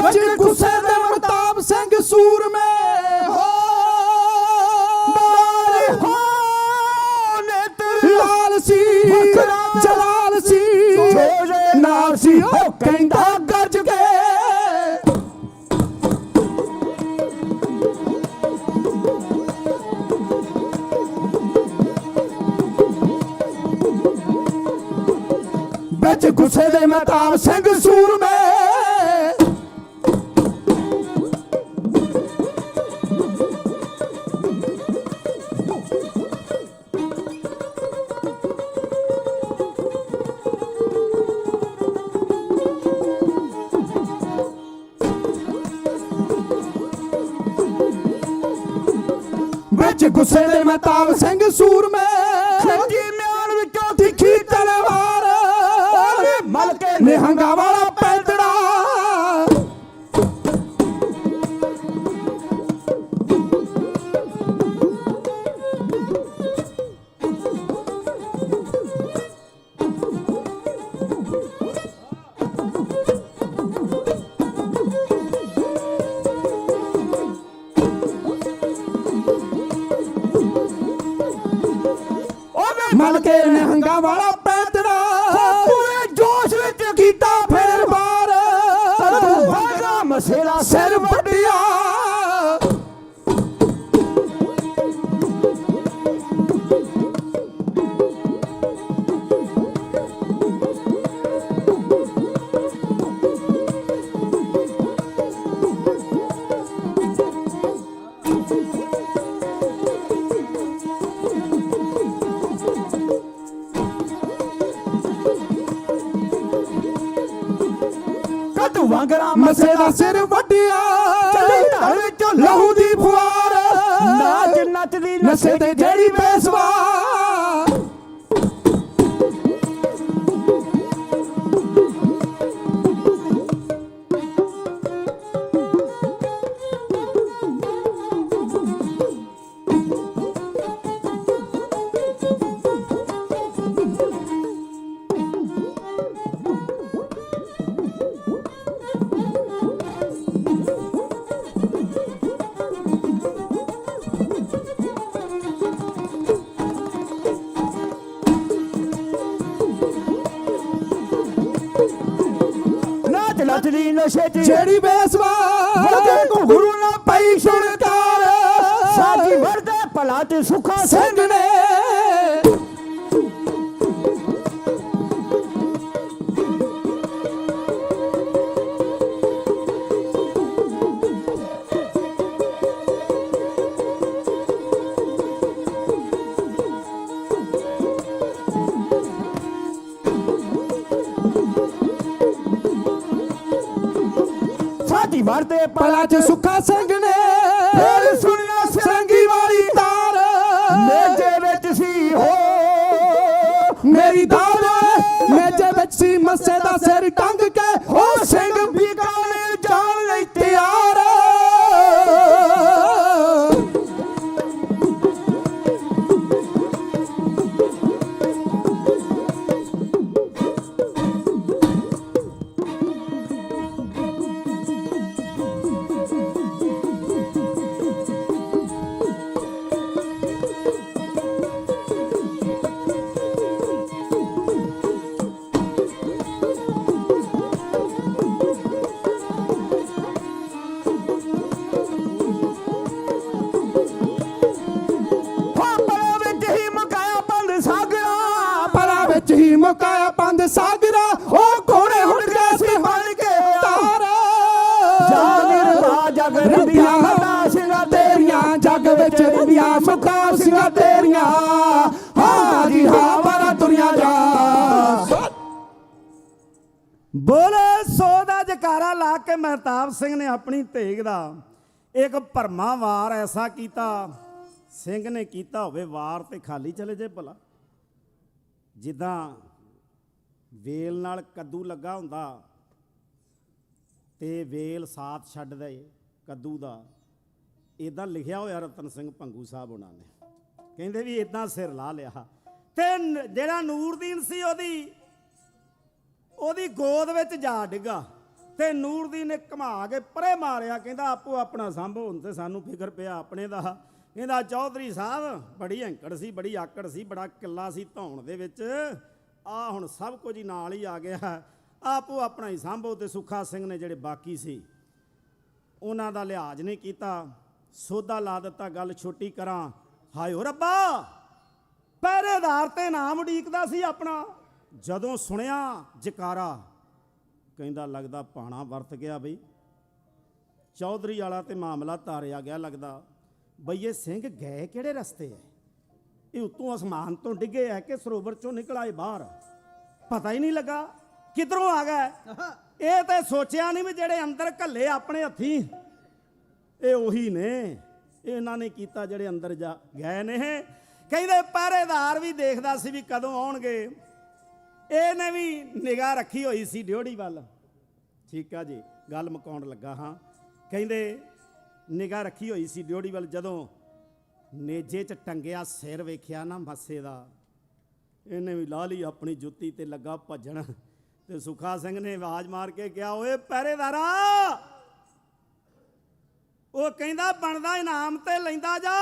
ਵਿੱਚ ਗੁੱਸੇ ਦੇ ਮਹਿਤਾਬ ਸਿੰਘ ਸੂਰਮੇ ਹੋ ਹੋ ਨੇਤਰ ਲਾਲ ਸੀ ਜਲਾਲ ਸੀ ਨਾਲ ਸੀ ਉਹ ਕਹਿੰਦਾ ਗੱਜ ਕੇ ਵਿੱਚ ਗੁੱਸੇ ਦੇ ਮਹਿਤਾਬ ਸਿੰਘ ਸੂਰਮੇ ਵਿੱਚ ਗੁੱਸੇ ਦੇ ਮਹਿਤਾਬ ਸਿੰਘ ਸੂਰਮੇ ਖਿੱਚੀ ਮਿਆਨ ਵਿੱਚੋਂ ਤਿੱਖੀ ਤਲਵਾਰ ਮਲ ਕੇ ਨਿਹੰਗਾਂ ਵਾਲਾ ਪੈਂਤੜਾ ਮਲ ਕੇ ਨਿਹੰਗਾਂ ਵਾਲਾ ਪੈਂਤੜਾ ਪੂਰੇ ਜੋਸ਼ ਵਿੱਚ ਕੀਤਾ ਫੇਰ ਬਾਰ ਵਾਗਾ ਮਸੇਲਾ ਸਿਰ ਵੱਡਿਆ ਵਾਂਗਰਾ ਮਸੇ ਦਾ ਸਿਰ ਵੱਡਿਆ ਚੱਲੀ ਧੜ ਵਿੱਚੋਂ ਲਹੂ ਦੀ ਫੁਆਰ ਨਾਚ ਨੱਚਦੀ ਨਸੇ ਤੇ ਜਿਹੜੀ ਬੇਸਵਾ ਨੱਚਦੀ ਨਸ਼ੇ ਚ ਜਿਹੜੀ ਬੇਸਵਾ ਵਰਦੇ ਗੁਰੂ ਨਾ ਪਈ ਸੁਣਕਾਰ ਸਾਡੀ ਵਰਦੇ ਭਲਾ ਤੇ ਸੁੱਖਾ ਸਿੰਘ ਨੇ ਵਰਦੇ ਪਲਾ ਚ ਸੁੱਖਾ ਸਿੰਘ ਨੇ ਫਿਰ ਸੁਣਿਆ ਸੰਗੀ ਵਾਲੀ ਤਾਰ ਮੇਜੇ ਵਿੱਚ ਸੀ ਮੱਸੇ ਦਾ ਸਿਰ ਟੰਗ ਕੇ ਉਹ ਸਿੰਘ ਬੀਕਾਨੇਰ ਜਾਣ ਲਈ ਤਿਆਰ। ਹੀ ਮੁਕਾਇਆ ਪੰਧ ਸਾਗਰਾ ਉਹ ਘੋੜੇ ਉੱਡ ਗਏ ਸੀ ਬਣ ਕੇ ਤਾਰਾ। ਜਾਗਿਰਵਾ ਜਗ ਰੰਦੀਆਂ ਹੱਦਾਂ ਸਿੰਘਾਂ ਤੇਰੀਆਂ ਜਗ ਵਿੱਚ ਰੰਦੀਆਂ ਸੁੱਖਾਂ ਸਿੰਘਾਂ ਤੇਰੀਆਂ। ਹਾਂ ਜੀ ਹਾਂ ਵਾਰਾ ਦੁਨੀਆ ਜਾ। ਬੋਲੇ ਸੋ ਦਾ ਜਕਾਰਾ ਲਾ ਕੇ ਮਹਿਤਾਬ ਸਿੰਘ ਨੇ ਆਪਣੀ ਧੇਗ ਦਾ ਇੱਕ ਭਰਮਾ ਵਾਰ ਐਸਾ ਕੀਤਾ, ਸਿੰਘ ਨੇ ਕੀਤਾ ਹੋਵੇ ਵਾਰ ਤੇ ਖਾਲੀ ਚਲੇ ਜੇ ਭਲਾ। ਜਿੱਦਾਂ ਵੇਲ ਨਾਲ ਕੱਦੂ ਲੱਗਾ ਹੁੰਦਾ ਤੇ ਵੇਲ ਸਾਥ ਛੱਡ ਦੇ ਕੱਦੂ ਦਾ, ਇਦਾਂ ਲਿਖਿਆ ਹੋਇਆ ਰਤਨ ਸਿੰਘ ਭੰਗੂ ਸਾਹਿਬ ਉਹਨਾਂ ਨੇ। ਕਹਿੰਦੇ ਵੀ ਇਦਾਂ ਸਿਰ ਲਾ ਲਿਆ ਤੇ ਜਿਹੜਾ ਨੂਰਦੀਨ ਸੀ ਉਹਦੀ ਗੋਦ ਵਿੱਚ ਜਾ ਡਿੱਗਾ ਤੇ ਨੂਰਦੀਨ ਨੇ ਘੁਮਾ ਕੇ ਪਰੇ ਮਾਰਿਆ। ਕਹਿੰਦਾ ਆਪੋ ਆਪਣਾ ਸੰਭੋ, ਹੁਣ ਤੇ ਸਾਨੂੰ ਫਿਕਰ ਪਿਆ ਆਪਣੇ ਦਾ। ਕਹਿੰਦਾ ਚੌਧਰੀ ਸਾਹਿਬ ਬੜੀ ਹੈਂਕੜ ਸੀ, ਬੜੀ ਆਕੜ ਸੀ, ਬੜਾ ਕਿੱਲਾ ਸੀ ਧੌਣ ਦੇ ਵਿੱਚ, ਆ ਹੁਣ ਸਭ ਕੁਝ ਹੀ ਨਾਲ ਹੀ ਆ ਗਿਆ, ਆਪੋ ਆਪਣਾ ਹੀ ਸੰਭੋ। ਤੇ ਸੁੱਖਾ ਸਿੰਘ ਨੇ ਜਿਹੜੇ ਬਾਕੀ ਸੀ ਉਹਨਾਂ ਦਾ ਲਿਹਾਜ਼ ਨਹੀਂ ਕੀਤਾ, ਸੋਧਾ ਲਾ ਦਿੱਤਾ, ਗੱਲ ਛੋਟੀ ਕਰਾਂ। ਹਾਇਓ ਰੱਬਾ, ਪਹਿਰੇਦਾਰ ਤੇ ਨਾਮ ਉਡੀਕਦਾ ਸੀ ਆਪਣਾ, ਜਦੋਂ ਸੁਣਿਆ ਜਕਾਰਾ ਕਹਿੰਦਾ ਲੱਗਦਾ ਪਾਣਾ ਵਰਤ ਗਿਆ ਬਈ। ਚੌਧਰੀ ਵਾਲਾ ਤੇ ਮਾਮਲਾ ਤਾਰਿਆ ਗਿਆ ਲੱਗਦਾ ਬਈ ਇਹ ਸਿੰਘ ਗਏ ਕਿਹੜੇ ਰਸਤੇ ਹੈ, ਇਹ ਉੱਤੋਂ ਅਸਮਾਨ ਤੋਂ ਡਿੱਗੇ ਹੈ ਕਿ ਸਰੋਵਰ ਚੋਂ ਨਿਕਲ ਆਏ ਬਾਹਰ, ਪਤਾ ਹੀ ਨਹੀਂ ਲੱਗਾ ਕਿੱਧਰੋਂ ਆ ਗਏ। ਇਹ ਤੇ ਸੋਚਿਆ ਨਹੀਂ ਵੀ ਜਿਹੜੇ ਅੰਦਰ ਘੱਲੇ ਆਪਣੇ ਹੱਥੀਂ ਇਹ ਉਹੀ ਨੇ, ਇਹਨਾਂ ਨੇ ਕੀਤਾ ਜਿਹੜੇ ਅੰਦਰ ਜਾ ਗਏ ਨੇ। ਕਹਿੰਦੇ ਪਹਿਰੇਦਾਰ ਵੀ ਦੇਖਦਾ ਸੀ ਵੀ ਕਦੋਂ ਆਉਣਗੇ, ਇਹਨੇ ਵੀ ਨਿਗਾਹ ਰੱਖੀ ਹੋਈ ਸੀ ਡਿਓੜੀ ਵੱਲ। ਠੀਕ ਆ ਜੀ, ਗੱਲ ਮੁਕਾਉਣ ਲੱਗਾ ਹਾਂ। ਕਹਿੰਦੇ ਨਿਗਾਹ ਰੱਖੀ ਹੋਈ ਸੀ ਡਿਓੜੀ ਵੱਲ, ਜਦੋਂ ਨੇਜੇ 'ਚ ਟੰਗਿਆ ਸਿਰ ਵੇਖਿਆ ਨਾ ਮੱਸੇ ਦਾ, ਇਹਨੇ ਵੀ ਲਾ ਲਈ ਆਪਣੀ ਜੁੱਤੀ ਤੇ ਲੱਗਾ ਭੱਜਣ। ਤੇ ਸੁੱਖਾ ਸਿੰਘ ਨੇ ਆਵਾਜ਼ ਮਾਰ ਕੇ ਕਿਹਾ, ਓਏ ਪਹਿਰੇਦਾਰਾ। ਉਹ ਕਹਿੰਦਾ ਬਣਦਾ ਇਨਾਮ ਤੇ ਲੈਂਦਾ ਜਾ।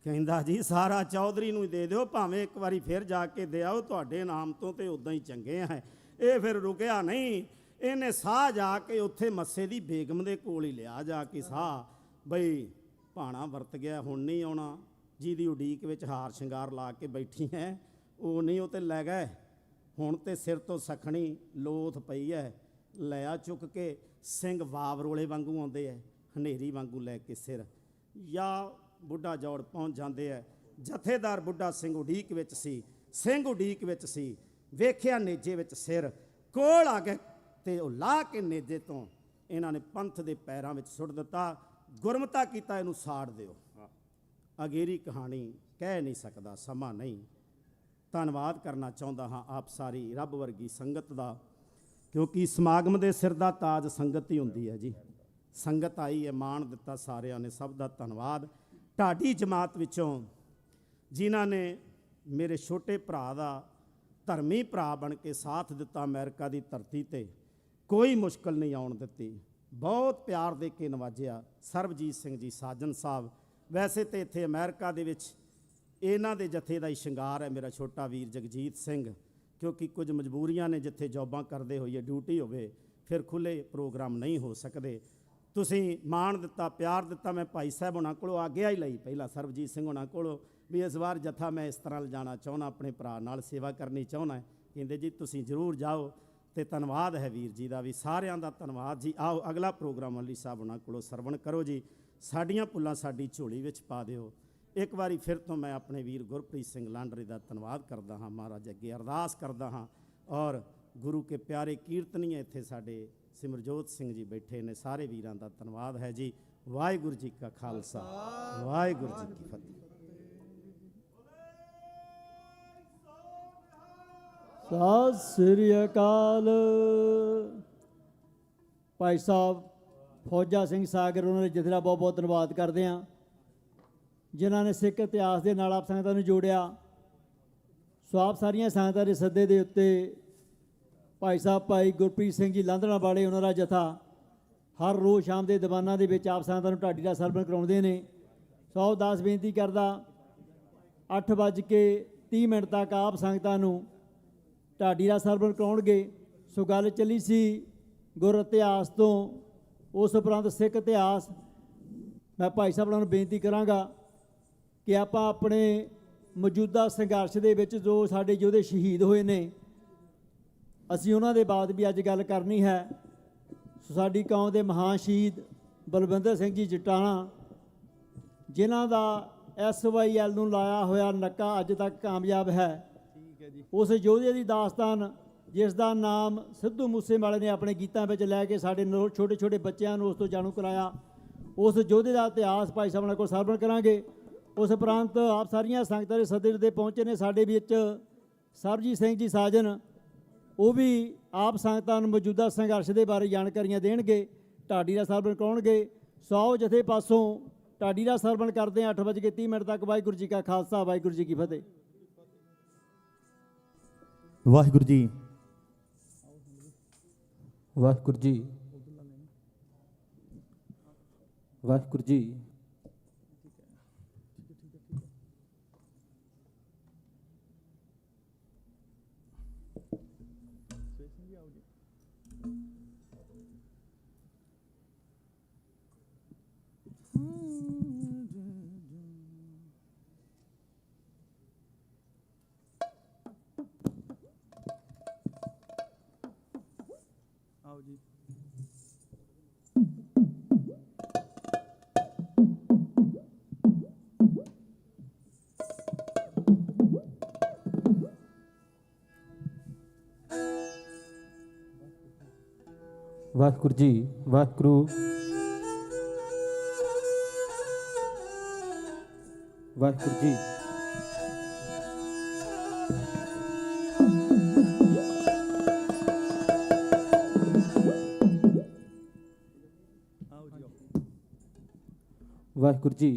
ਕਹਿੰਦਾ ਜੀ ਸਾਰਾ ਚੌਧਰੀ ਨੂੰ ਦੇ ਦਿਓ, ਭਾਵੇਂ ਇੱਕ ਵਾਰੀ ਫਿਰ ਜਾ ਕੇ ਦੇ ਆਓ, ਤੁਹਾਡੇ ਨਾਮ ਤੋਂ ਤੇ ਉਦਾਂ ਹੀ ਚੰਗੇ ਆ। ਇਹ ਫਿਰ ਰੁਕਿਆ ਨਹੀਂ, ਇਹਨੇ ਸਾਹ ਜਾ ਕੇ ਉੱਥੇ ਮੱਸੇ ਦੀ ਬੇਗਮ ਦੇ ਕੋਲ ਹੀ ਲਿਆ ਜਾ ਕੇ ਸਾਹ, ਬਈ ਭਾਣਾ ਵਰਤ ਗਿਆ, ਹੁਣ ਨਹੀਂ ਆਉਣਾ। ਜਿਹਦੀ ਉਡੀਕ ਵਿੱਚ ਹਾਰ ਸ਼ਿੰਗਾਰ ਲਾ ਕੇ ਬੈਠੀ ਹੈ ਉਹ ਨਹੀਂ, ਉਹ ਤੇ ਲੈ ਗਏ। ਹੁਣ ਤੇ ਸਿਰ ਤੋਂ ਸਖਣੀ ਲੋਥ ਪਈ ਹੈ, ਲਿਆ ਚੁੱਕ ਕੇ। ਸਿੰਘ ਵਾਵਰੋਲੇ ਵਾਂਗੂ ਆਉਂਦੇ ਹੈ, ਹਨੇਰੀ ਵਾਂਗੂ ਲੈ ਕੇ ਸਿਰ, ਜਾਂ ਬੁੱਢਾ ਜੋੜ ਪਹੁੰਚ ਜਾਂਦੇ ਹੈ। ਜਥੇਦਾਰ ਬੁੱਢਾ ਸਿੰਘ ਉਡੀਕ ਵਿੱਚ ਸੀ, ਸਿੰਘ ਉਡੀਕ ਵਿੱਚ ਸੀ, ਵੇਖਿਆ ਨੇਜੇ ਵਿੱਚ ਸਿਰ, ਕੋਲ ਆ ਕੇ ਤੇ ਉਹ ਲਾ ਕੇ ਨੇਜੇ ਤੋਂ ਇਹਨਾਂ ਨੇ ਪੰਥ ਦੇ ਪੈਰਾਂ ਵਿੱਚ ਸੁੱਟ ਦਿੱਤਾ। ਗੁਰਮਤਾ ਕੀਤਾ, ਇਹਨੂੰ ਸਾੜ ਦਿਓ। ਅਗੇਰੀ ਕਹਾਣੀ ਕਹਿ ਨਹੀਂ ਸਕਦਾ, ਸਮਾਂ ਨਹੀਂ। ਧੰਨਵਾਦ ਕਰਨਾ ਚਾਹੁੰਦਾ ਹਾਂ ਆਪ ਸਾਰੀ ਰੱਬ ਵਰਗੀ ਸੰਗਤ ਦਾ, ਕਿਉਂਕਿ ਸਮਾਗਮ ਦੇ ਸਿਰ ਦਾ ਤਾਜ ਸੰਗਤ ਹੀ ਹੁੰਦੀ ਹੈ ਜੀ। ਸੰਗਤ ਆਈ ਹੈ, ਮਾਣ ਦਿੱਤਾ ਸਾਰਿਆਂ ਨੇ, ਸਭ ਦਾ ਧੰਨਵਾਦ। ਢਾਡੀ ਜਮਾਤ ਵਿੱਚੋਂ ਜਿਨ੍ਹਾਂ ਨੇ ਮੇਰੇ ਛੋਟੇ ਭਰਾ ਦਾ ਧਰਮੀ ਭਰਾ ਬਣ ਕੇ ਸਾਥ ਦਿੱਤਾ, ਅਮਰੀਕਾ ਦੀ ਧਰਤੀ ਤੇ ਕੋਈ ਮੁਸ਼ਕਲ ਨਹੀਂ ਆਉਣ ਦਿੱਤੀ, ਬਹੁਤ ਪਿਆਰ ਦੇ ਕੇ ਨਵਾਜਿਆ। ਸਰਬਜੀਤ ਸਿੰਘ ਜੀ ਸਾਜਨ ਸਾਹਿਬ, ਵੈਸੇ ਤੇ ਇੱਥੇ ਅਮਰੀਕਾ ਦੇ ਵਿੱਚ ਇਹਨਾਂ ਦੇ ਜਥੇ ਦਾ ਹੀ ਸ਼ਿੰਗਾਰ ਹੈ ਮੇਰਾ ਛੋਟਾ ਵੀਰ ਜਗਜੀਤ ਸਿੰਘ, ਕਿਉਂਕਿ ਕੁਝ ਮਜਬੂਰੀਆਂ ਨੇ, ਜਿੱਥੇ ਜੌਬਾਂ ਕਰਦੇ ਹੋਈਏ, ਡਿਊਟੀ ਹੋਵੇ, ਫਿਰ ਖੁੱਲ੍ਹੇ ਪ੍ਰੋਗਰਾਮ ਨਹੀਂ ਹੋ ਸਕਦੇ। ਤੁਸੀਂ ਮਾਣ ਦਿੱਤਾ, ਪਿਆਰ ਦਿੱਤਾ। ਮੈਂ ਭਾਈ ਸਾਹਿਬ ਉਹਨਾਂ ਕੋਲੋਂ ਆਗਿਆ ਹੀ ਲਈ ਪਹਿਲਾਂ, ਸਰਬਜੀਤ ਸਿੰਘ ਉਹਨਾਂ ਕੋਲੋਂ, ਵੀ ਇਸ ਵਾਰ ਜਥਾ ਮੈਂ ਇਸ ਤਰ੍ਹਾਂ ਲਿਜਾਣਾ ਚਾਹੁੰਦਾ, ਆਪਣੇ ਭਰਾ ਨਾਲ ਸੇਵਾ ਕਰਨੀ ਚਾਹੁੰਦਾ। ਕਹਿੰਦੇ ਜੀ ਤੁਸੀਂ ਜ਼ਰੂਰ ਜਾਓ, ਤੇ ਧੰਨਵਾਦ ਹੈ ਵੀਰ ਜੀ ਦਾ ਵੀ, ਸਾਰਿਆਂ ਦਾ ਧੰਨਵਾਦ ਜੀ। ਆਓ ਅਗਲਾ ਪ੍ਰੋਗਰਾਮ ਅਲੀ ਸਾਹਿਬ ਉਹਨਾਂ ਕੋਲੋਂ ਸਰਵਣ ਕਰੋ ਜੀ। ਸਾਡੀਆਂ ਭੁੱਲਾਂ ਸਾਡੀ ਝੋਲੀ ਵਿੱਚ ਪਾ ਦਿਓ। ਇੱਕ ਵਾਰੀ ਫਿਰ ਤੋਂ ਮੈਂ ਆਪਣੇ ਵੀਰ ਗੁਰਪ੍ਰੀਤ ਸਿੰਘ ਲਾਂਡਰੇ ਦਾ ਧੰਨਵਾਦ ਕਰਦਾ ਹਾਂ, ਮਹਾਰਾਜ ਅੱਗੇ ਅਰਦਾਸ ਕਰਦਾ ਹਾਂ। ਔਰ ਗੁਰੂ ਕੇ ਪਿਆਰੇ ਕੀਰਤਨੀਏ ਇੱਥੇ ਸਾਡੇ ਸਿਮਰਜੋਤ ਸਿੰਘ ਜੀ ਬੈਠੇ ਨੇ, ਸਾਰੇ ਵੀਰਾਂ ਦਾ ਧੰਨਵਾਦ ਹੈ ਜੀ। ਵਾਹਿਗੁਰੂ ਜੀ ਕਾ ਖਾਲਸਾ, ਵਾਹਿਗੁਰੂ ਜੀ ਕੀ ਫਤਿਹ। ਸਤਿ ਸ੍ਰੀ ਅਕਾਲ। ਭਾਈ ਸਾਹਿਬ ਫੌਜਾ ਸਿੰਘ ਸਾਗਰ ਉਹਨਾਂ ਦੇ ਜਥੇ ਦਾ ਬਹੁਤ ਬਹੁਤ ਧੰਨਵਾਦ ਕਰਦੇ ਹਾਂ, ਜਿਨ੍ਹਾਂ ਨੇ ਸਿੱਖ ਇਤਿਹਾਸ ਦੇ ਨਾਲ ਆਪ ਸੰਗਤਾਂ ਨੂੰ ਜੋੜਿਆ। ਸੋ ਆਪ ਸਾਰੀਆਂ ਸੰਗਤਾਂ ਦੇ ਸੱਦੇ ਦੇ ਉੱਤੇ ਭਾਈ ਸਾਹਿਬ ਭਾਈ ਗੁਰਪ੍ਰੀਤ ਸਿੰਘ ਜੀ ਲਾਂਧਣਾ ਵਾਲੇ ਉਹਨਾਂ ਦਾ ਜਥਾ ਹਰ ਰੋਜ਼ ਸ਼ਾਮ ਦੇ ਦੀਵਾਨਾਂ ਦੇ ਵਿੱਚ ਆਪ ਸੰਗਤਾਂ ਨੂੰ ਢਾਡੀ ਦਾ ਸਰਵਣ ਕਰਾਉਂਦੇ ਨੇ। ਸੋ ਦਾਸ ਬੇਨਤੀ ਕਰਦਾ 8:30 ਤੱਕ ਆਪ ਸੰਗਤਾਂ ਨੂੰ ਢਾਡੀ ਦਾ ਸਰਵਣ ਕਰਾਉਣਗੇ। ਸੋ ਗੱਲ ਚੱਲੀ ਸੀ ਗੁਰ ਇਤਿਹਾਸ ਤੋਂ, ਉਸ ਉਪਰੰਤ ਸਿੱਖ ਇਤਿਹਾਸ। ਮੈਂ ਭਾਈ ਸਾਹਿਬ ਨੂੰ ਬੇਨਤੀ ਕਰਾਂਗਾ ਕਿ ਆਪਾਂ ਆਪਣੇ ਮੌਜੂਦਾ ਸੰਘਰਸ਼ ਦੇ ਵਿੱਚ ਜੋ ਸਾਡੇ ਯੋਧੇ ਸ਼ਹੀਦ ਹੋਏ ਨੇ, ਅਸੀਂ ਉਹਨਾਂ ਦੇ ਬਾਅਦ ਵੀ ਅੱਜ ਗੱਲ ਕਰਨੀ ਹੈ। ਸੋ ਸਾਡੀ ਕੌਮ ਦੇ ਮਹਾਨ ਸ਼ਹੀਦ ਬਲਵਿੰਦਰ ਸਿੰਘ ਜੀ ਜਟਾਣਾ, ਜਿਨ੍ਹਾਂ ਦਾ SYL ਨੂੰ ਲਾਇਆ ਹੋਇਆ ਨੱਕਾ ਅੱਜ ਤੱਕ ਕਾਮਯਾਬ ਹੈ। ਉਸ ਯੋਧੇ ਦੀ ਦਾਸਤਾਨ ਜਿਸ ਦਾ ਨਾਮ ਸਿੱਧੂ ਮੂਸੇਵਾਲੇ ਨੇ ਆਪਣੇ ਗੀਤਾਂ ਵਿੱਚ ਲੈ ਕੇ ਸਾਡੇ ਛੋਟੇ ਛੋਟੇ ਬੱਚਿਆਂ ਨੂੰ ਉਸ ਤੋਂ ਜਾਣੂ ਕਰਾਇਆ, ਉਸ ਯੋਧੇ ਦਾ ਇਤਿਹਾਸ ਭਾਈ ਸਾਹਿਬ ਨਾਲ ਕੋਲ ਸਰਵਣ ਕਰਾਂਗੇ। ਉਸ ਉਪਰੰਤ ਆਪ ਸਾਰੀਆਂ ਸੰਗਤਾਂ ਦੇ ਸੱਦੇ ਦੇ ਪਹੁੰਚੇ ਨੇ ਸਾਡੇ ਵਿੱਚ ਸਰਬਜੀਤ ਸਿੰਘ ਜੀ ਸਾਜਨ, ਉਹ ਵੀ ਆਪ ਸੰਗਤਾਂ ਨੂੰ ਮੌਜੂਦਾ ਸੰਘਰਸ਼ ਦੇ ਬਾਰੇ ਜਾਣਕਾਰੀਆਂ ਦੇਣਗੇ, ਢਾਡੀ ਦਾ ਸਰਵਣ ਕਰਾਉਣਗੇ। ਸੋ ਜਥੇ ਪਾਸੋਂ ਢਾਡੀ ਦਾ ਸਰਵਣ ਕਰਦੇ ਹਾਂ 8:30 ਤੱਕ। ਵਾਹਿਗੁਰੂ ਜੀ ਕਾ ਖਾਲਸਾ, ਵਾਹਿਗੁਰੂ ਜੀ ਕੀ ਫਤਿਹ। ਵਾਹਿਗੁਰੂ ਜੀ, ਵਾਹਿਗੁਰੂ ਜੀ, ਵਾਹਿਗੁਰੂ ਜੀ। ਵਾਹਿਗੁਰੂ ਜੀ, ਵਾਹਿਗੁਰੂ, ਵਾਹਿਗੁਰੂ ਜੀ। ਵਾਹਿਗੁਰੂ ਜੀ,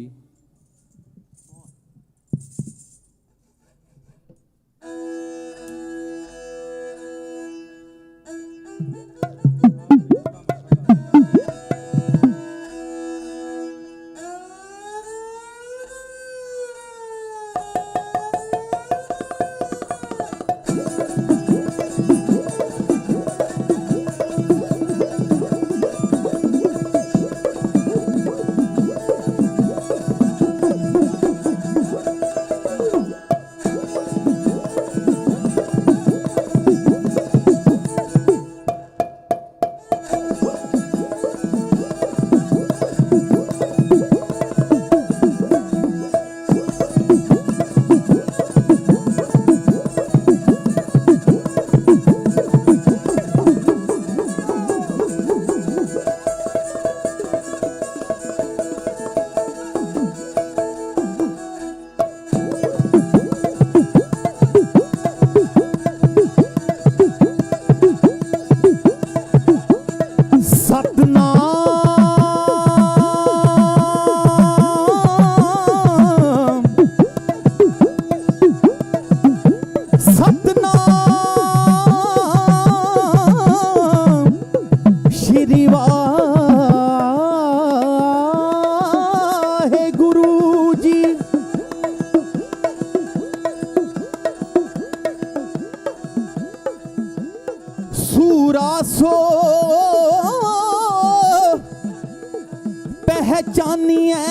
पहचानिए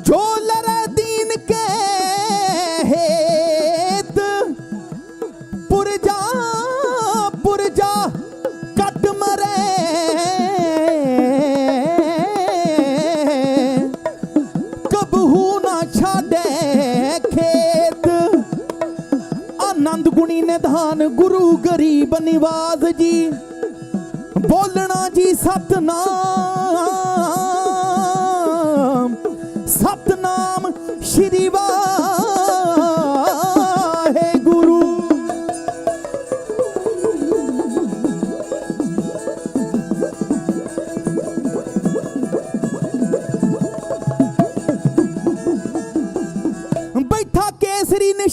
जो लरे दीन के हेत पुरजा कट मरे कबहू ना छाड़े खेत आनंद गुणी निधान गुरु गरीब निवाज जी बोलना जी सतनाम सतनाम श्री वाहिगुरू।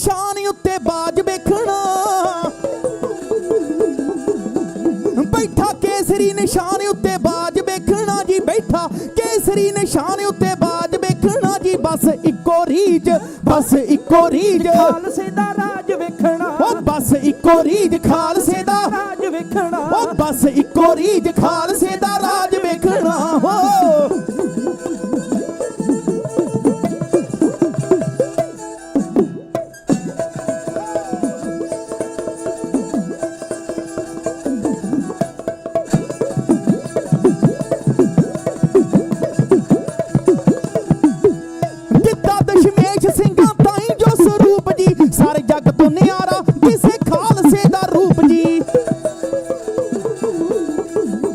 ਨਿਸ਼ਾਨ ਉੱਤੇ ਬਾਜ ਵੇਖਣਾ ਬੈਠਾ ਕੇਸਰੀ ਨਿਸ਼ਾਨ ਉੱਤੇ ਬਾਜ ਵੇਖਣਾ ਜੀ ਬੈਠਾ ਕੇਸਰੀ ਨਿਸ਼ਾਨ ਉੱਤੇ ਬਾਜ ਵੇਖਣਾ ਜੀ ਬਸ ਇੱਕੋ ਰੀਝ ਖਾਲਸੇ ਦਾ ਰਾਜ ਵੇਖਣਾ ਉਹ ਬਸ ਇੱਕੋ ਰੀਝ ਖਾਲਸੇ ਦਾ ਰਾਜ ਵੇਖਣਾ ਉਹ ਬਸ ਇੱਕੋ ਰੀਝ ਖਾਲਸੇ ਦਾ ਰਾਜ ਵੇਖਣਾ ਹੋ ਕਿੱਦਾਂ ਦਸ਼ਮੇਸ਼ ਸਿੰਘਾਂ ਤਾਈਂ ਜੋ ਸਰੂਪ ਜੀ ਸਾਰੇ ਜੱਗ ਤੋਂ ਨਿਆਰਾ ਕਿਸੇ ਖਾਲਸੇ ਦਾ ਰੂਪ ਜੀ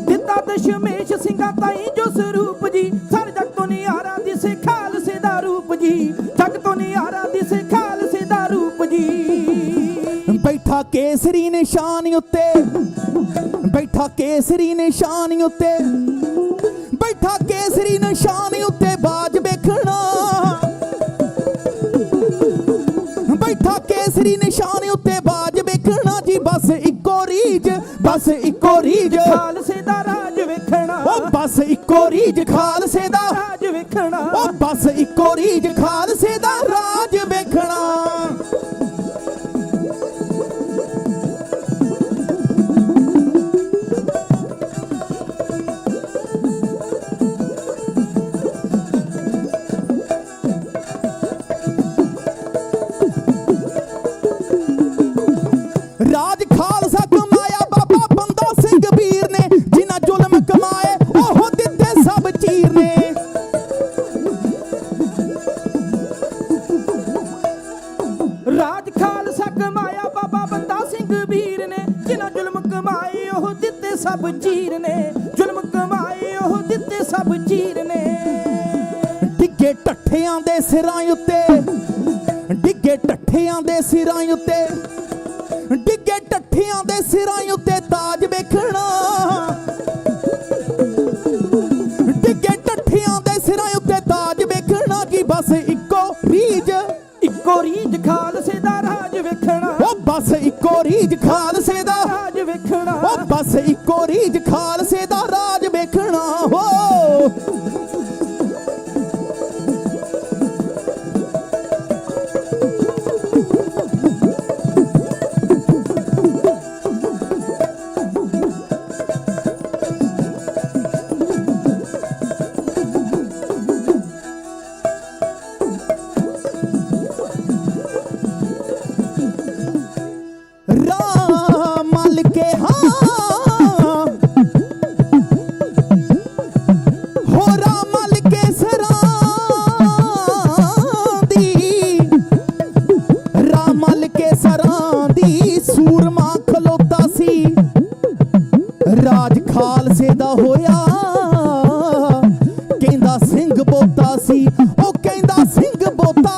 ਦਿੱਤਾ ਦਸ਼ਮੇਸ਼ ਸਿੰਘਾਂ ਤਾਈਂ ਜੋ ਸਰੂਪ ਜੀ ਸਾਰੇ ਜਗ ਤੋਂ ਨਿਆਰਾ ਦਿਸੇ ਖਾਲਸੇ ਦਾ ਰੂਪ ਜੀ ਜਗ ਤੋਂ ਨਿਆਰਾ ਦਿਸੇ ਖਾਲਸੇ ਦਾ ਰੂਪ ਜੀ ਬੈਠਾ ਕੇਸਰੀ ਨਿਸ਼ਾਨ ਉੱਤੇ ਬੈਠਾ ਕੇਸਰੀ ਨਿਸ਼ਾਨ ਉੱਤੇ ਬੈਠਾ ਕੇਸਰੀ ਨਿਸ਼ਾਨ ਉੱਤੇ ਬਾਜ ਵੇਖਣਾ ਬੈਠਾ ਕੇਸਰੀ ਨਿਸ਼ਾਨ ਉੱਤੇ ਬਾਜ ਵੇਖਣਾ ਜੀ ਬਸ ਇੱਕੋ ਰੀਝ ਖਾਲਸੇ ਦਾ ਰਾਜ ਵੇਖਣਾ ਉਹ ਬਸ ਇੱਕੋ ਰੀਝ ਖਾਲਸੇ ਦਾ ਰਾਜ ਵੇਖਣਾ ਉਹ ਬਸ ਇੱਕੋ ਰੀਝ ਖਾਲਸੇ ਦਾ ਰਾਜ ਵੇਖਣਾ ਰਾਜ ਖਾਲਸਾ ਕਮਾਇਆ ਬਾਬਾ ਬੰਦਾ ਸਿੰਘ ਵੀਰ ਨੇ ਜਿਨ੍ਹਾਂ ਜ਼ੁਲਮ ਕਮਾਏ ਉਹ ਦਿੱਤੇ ਸਭ ਚੀਰ ਨੇ ਰਾਜ ਖਾਲਸਾ ਕਮਾਇਆ ਬਾਬਾ ਬੰਦਾ ਸਿੰਘ ਵੀਰ ਨੇ ਜਿਨ੍ਹਾਂ ਜ਼ੁਲਮ ਕਮਾਏ ਉਹ ਦਿੱਤੇ ਸਭ ਚੀਰ ਨੇ ਜ਼ੁਲਮ ਕਮਾਏ ਉਹ ਦਿੱਤੇ ਸਭ ਚੀਰ ਨੇ ਡਿੱਗੇ ਟੱਠਿਆਂ ਦੇ ਸਿਰਾਂ ਉੱਤੇ ਡਿੱਗੇ ਟੱਠਿਆਂ ਦੇ ਸਿਰਾਂ ਉੱਤੇ ਡਿੱਗੇ ਟੱਠਿਆਂ ਦੇ ਸਿਰਾਂ ਉੱਤੇ ਤਾਜ ਵੇਖਣਾ ਡਿੱਗੇ ਟੱਠਿਆਂ ਦੇ ਸਿਰਾਂ ਉੱਤੇ ਤਾਜ ਵੇਖਣਾ ਜੀ ਬਸ ਇੱਕੋ ਰੀਝ ਖਾਲਸੇ ਦਾ ਰਾਜ ਵੇਖਣਾ ਉਹ ਬਸ ਇੱਕੋ ਰੀਝ ਖਾਲਸੇ ਦਾ ਰਾਜ ਵੇਖਣਾ ਉਹ ਬਸ ਇੱਕੋ ਰੀਝ ਖਾਲਸੇ ਦਾ ਰਾਜ ਵੇਖਣਾ ਹੋ ਰਾਮ ਮਲ ਕੇ ਹਾਂ ਹੋ ਰਾਮ ਮਲ ਕੇ ਸਰਾਂ ਦੀ ਰਾਮ ਮਲ ਕੇ ਸਰਾਂ ਦੀ ਸੂਰਮਾ ਖਲੋਤਾ ਸੀ ਰਾਜ ਖਾਲਸੇ ਦਾ ਹੋਇਆ ਕਹਿੰਦਾ ਸਿੰਘ ਬੋਤਾ ਸੀ ਉਹ ਕਹਿੰਦਾ ਸਿੰਘ ਬੋਤਾ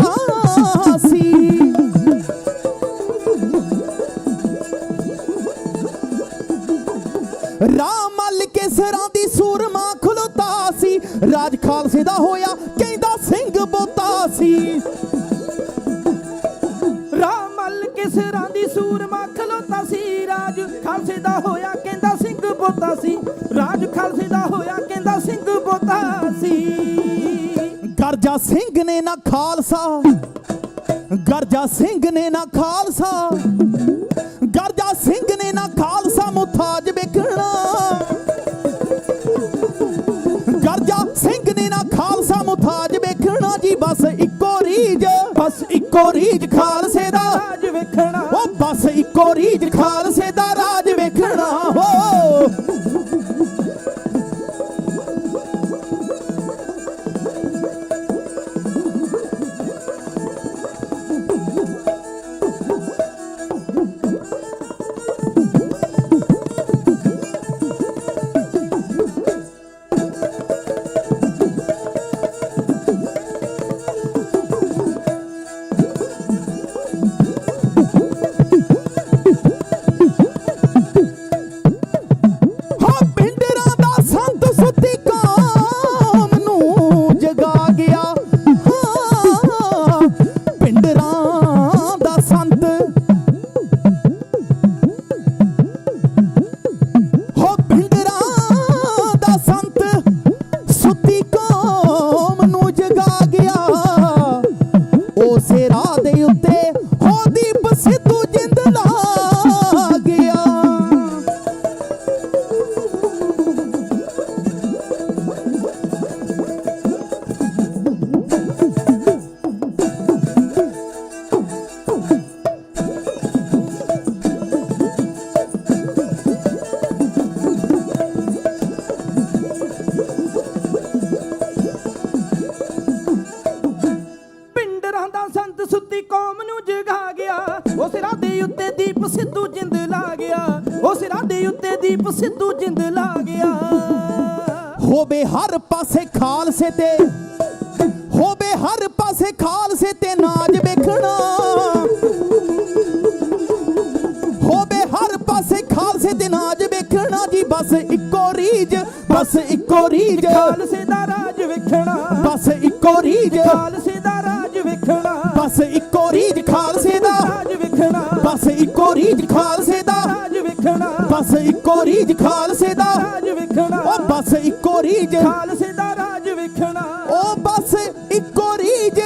ਸੀ ਰਾਮ ਮਲ ਕੇ ਸਰਾਂ ਦੀ ਸੂਰਮਾ ਖਲੋਤਾ ਸੀ ਰਾਜ ਖਾਲਸੇ ਦਾ ਹੋਇਆ ਕਹਿੰਦਾ ਸਿੰਘ ਬੋਤਾ ਸੀ ਰਾਮ ਮਲ ਕੇ ਸਿਰਾਂ ਦੀ ਸੂਰਮਾ ਖਲੋਤਾ ਸੀ ਰਾਜ ਖਾਲਸੇ ਦਾ ਹੋਇਆ ਕਹਿੰਦਾ ਸਿੰਘ ਬੋਤਾ ਸੀ ਰਾਜ ਖਾਲਸੇ ਦਾ ਹੋਇਆ ਕਹਿੰਦਾ ਸਿੰਘ ਬੋਤਾ ਸੀ ਗਰਜਾ ਸਿੰਘ ਨੇ ਨਾ ਖਾਲਸਾ ਗਰਜਾ ਸਿੰਘ ਨੇ ਨਾ ਖਾਲਸਾ ਗਰਜਾ ਸਿੰਘ ਨੇ ਨਾ ਖਾਲਸਾ ਮੁਤਾਜ ਵੇਖਣਾ ਗਰਜਾ ਸਿੰਘ ਨੇ ਨਾ ਖਾਲਸਾ ਮੁਤਾਜ ਵੇਖਣਾ ਜੀ ਬਸ ਇੱਕੋ ਰੀਝ ਖਾਲਸੇ ਦਾ ਰਾਜ ਵੇਖਣਾ ਉਹ ਬਸ ਇੱਕੋ ਰੀਝ ਖਾਲਸੇ ਦਾ ਰਾਜ ਵੇਖਣਾ ਹੋ ਸੁੱਤੀ ਕੌਮ ਨੂੰ ਜਗਾ ਗਿਆ। ਉਹ ਸਿਰਾਂ ਦੇ ਉੱਤੇ ਦੀਪ ਸਿੱਧੂ ਜਿੰਦ ਲਾ ਗਿਆ। ਉਹ ਸਿਰਾਂ ਦੇ ਉੱਤੇ ਦੀਪ ਸਿੱਧੂ ਜਿੰਦ ਲਾ ਗਿਆ। ਹੋਵੇ ਹਰ ਪਾਸੇ ਖਾਲਸੇ ਤੇ, ਹੋਵੇ ਹਰ ਪਾਸੇ ਖਾਲਸੇ ਤੇ ਨਾਜ ਵੇਖਣਾ। ਹੋਵੇ ਹਰ ਪਾਸੇ ਖਾਲਸੇ ਤੇ ਨਾਜ ਵੇਖਣਾ ਜੀ। ਬਸ ਇੱਕੋ ਰੀਝ, ਬਸ ਇੱਕੋ ਰੀਝ, ਖਾਲਸੇ ਦਾ ਰਾਜ ਵੇਖਣਾ। ਬਸ ਇੱਕੋ ਰੀਝ, ਖਾਲਸੇ ਦਾ ਰਾਜ ਵੇਖਣਾ। ਬਸ ਇੱਕੋ ਰੀਝ ਖਾਲਸੇ ਦਾ ਰਾਜ ਵੇਖਣਾ। ਬਸ ਇੱਕੋ ਰੀਝ ਖਾਲਸੇ ਦਾ ਰਾਜ ਵੇਖਣਾ। ਬਸ ਇੱਕੋ ਰੀਝ ਖਾਲਸੇ ਦਾ ਰਾਜ ਵੇਖਣਾ। ਉਹ ਬਸ ਇੱਕੋ ਰੀਝ, ਖਾਲਸੇ ਦਾ ਰਾਜ ਵੇਖਣਾ। ਉਹ ਬਸ ਇੱਕੋ ਰੀਝ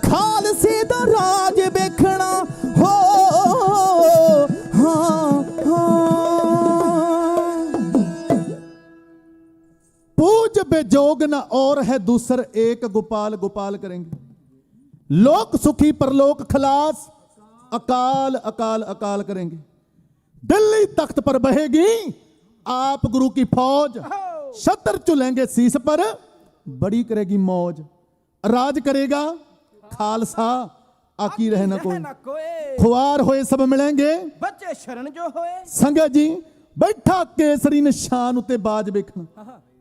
ਖਾਲਸੇ ਦਾ ਰਾਜ ਵੇਖਣਾ। ਹੋ ਹਾਂ पूज बेजोग न और है दूसर एक गोपाल गोपाल करेंगे। लोक सुखी परलोक खलास अकाल अकाल अकाल करेंगे। दिल्ली तख्त पर बहेगी आप गुरु की फौज। शत्र चुलेंगे शीस पर बड़ी करेगी मौज। राज करेगा खालसा आकी रहे न कोई। खुआर होए सब मिलेंगे बच्चे शरण जो होए। संगत जी बैठा केसरी निशान उते बाज वेखना।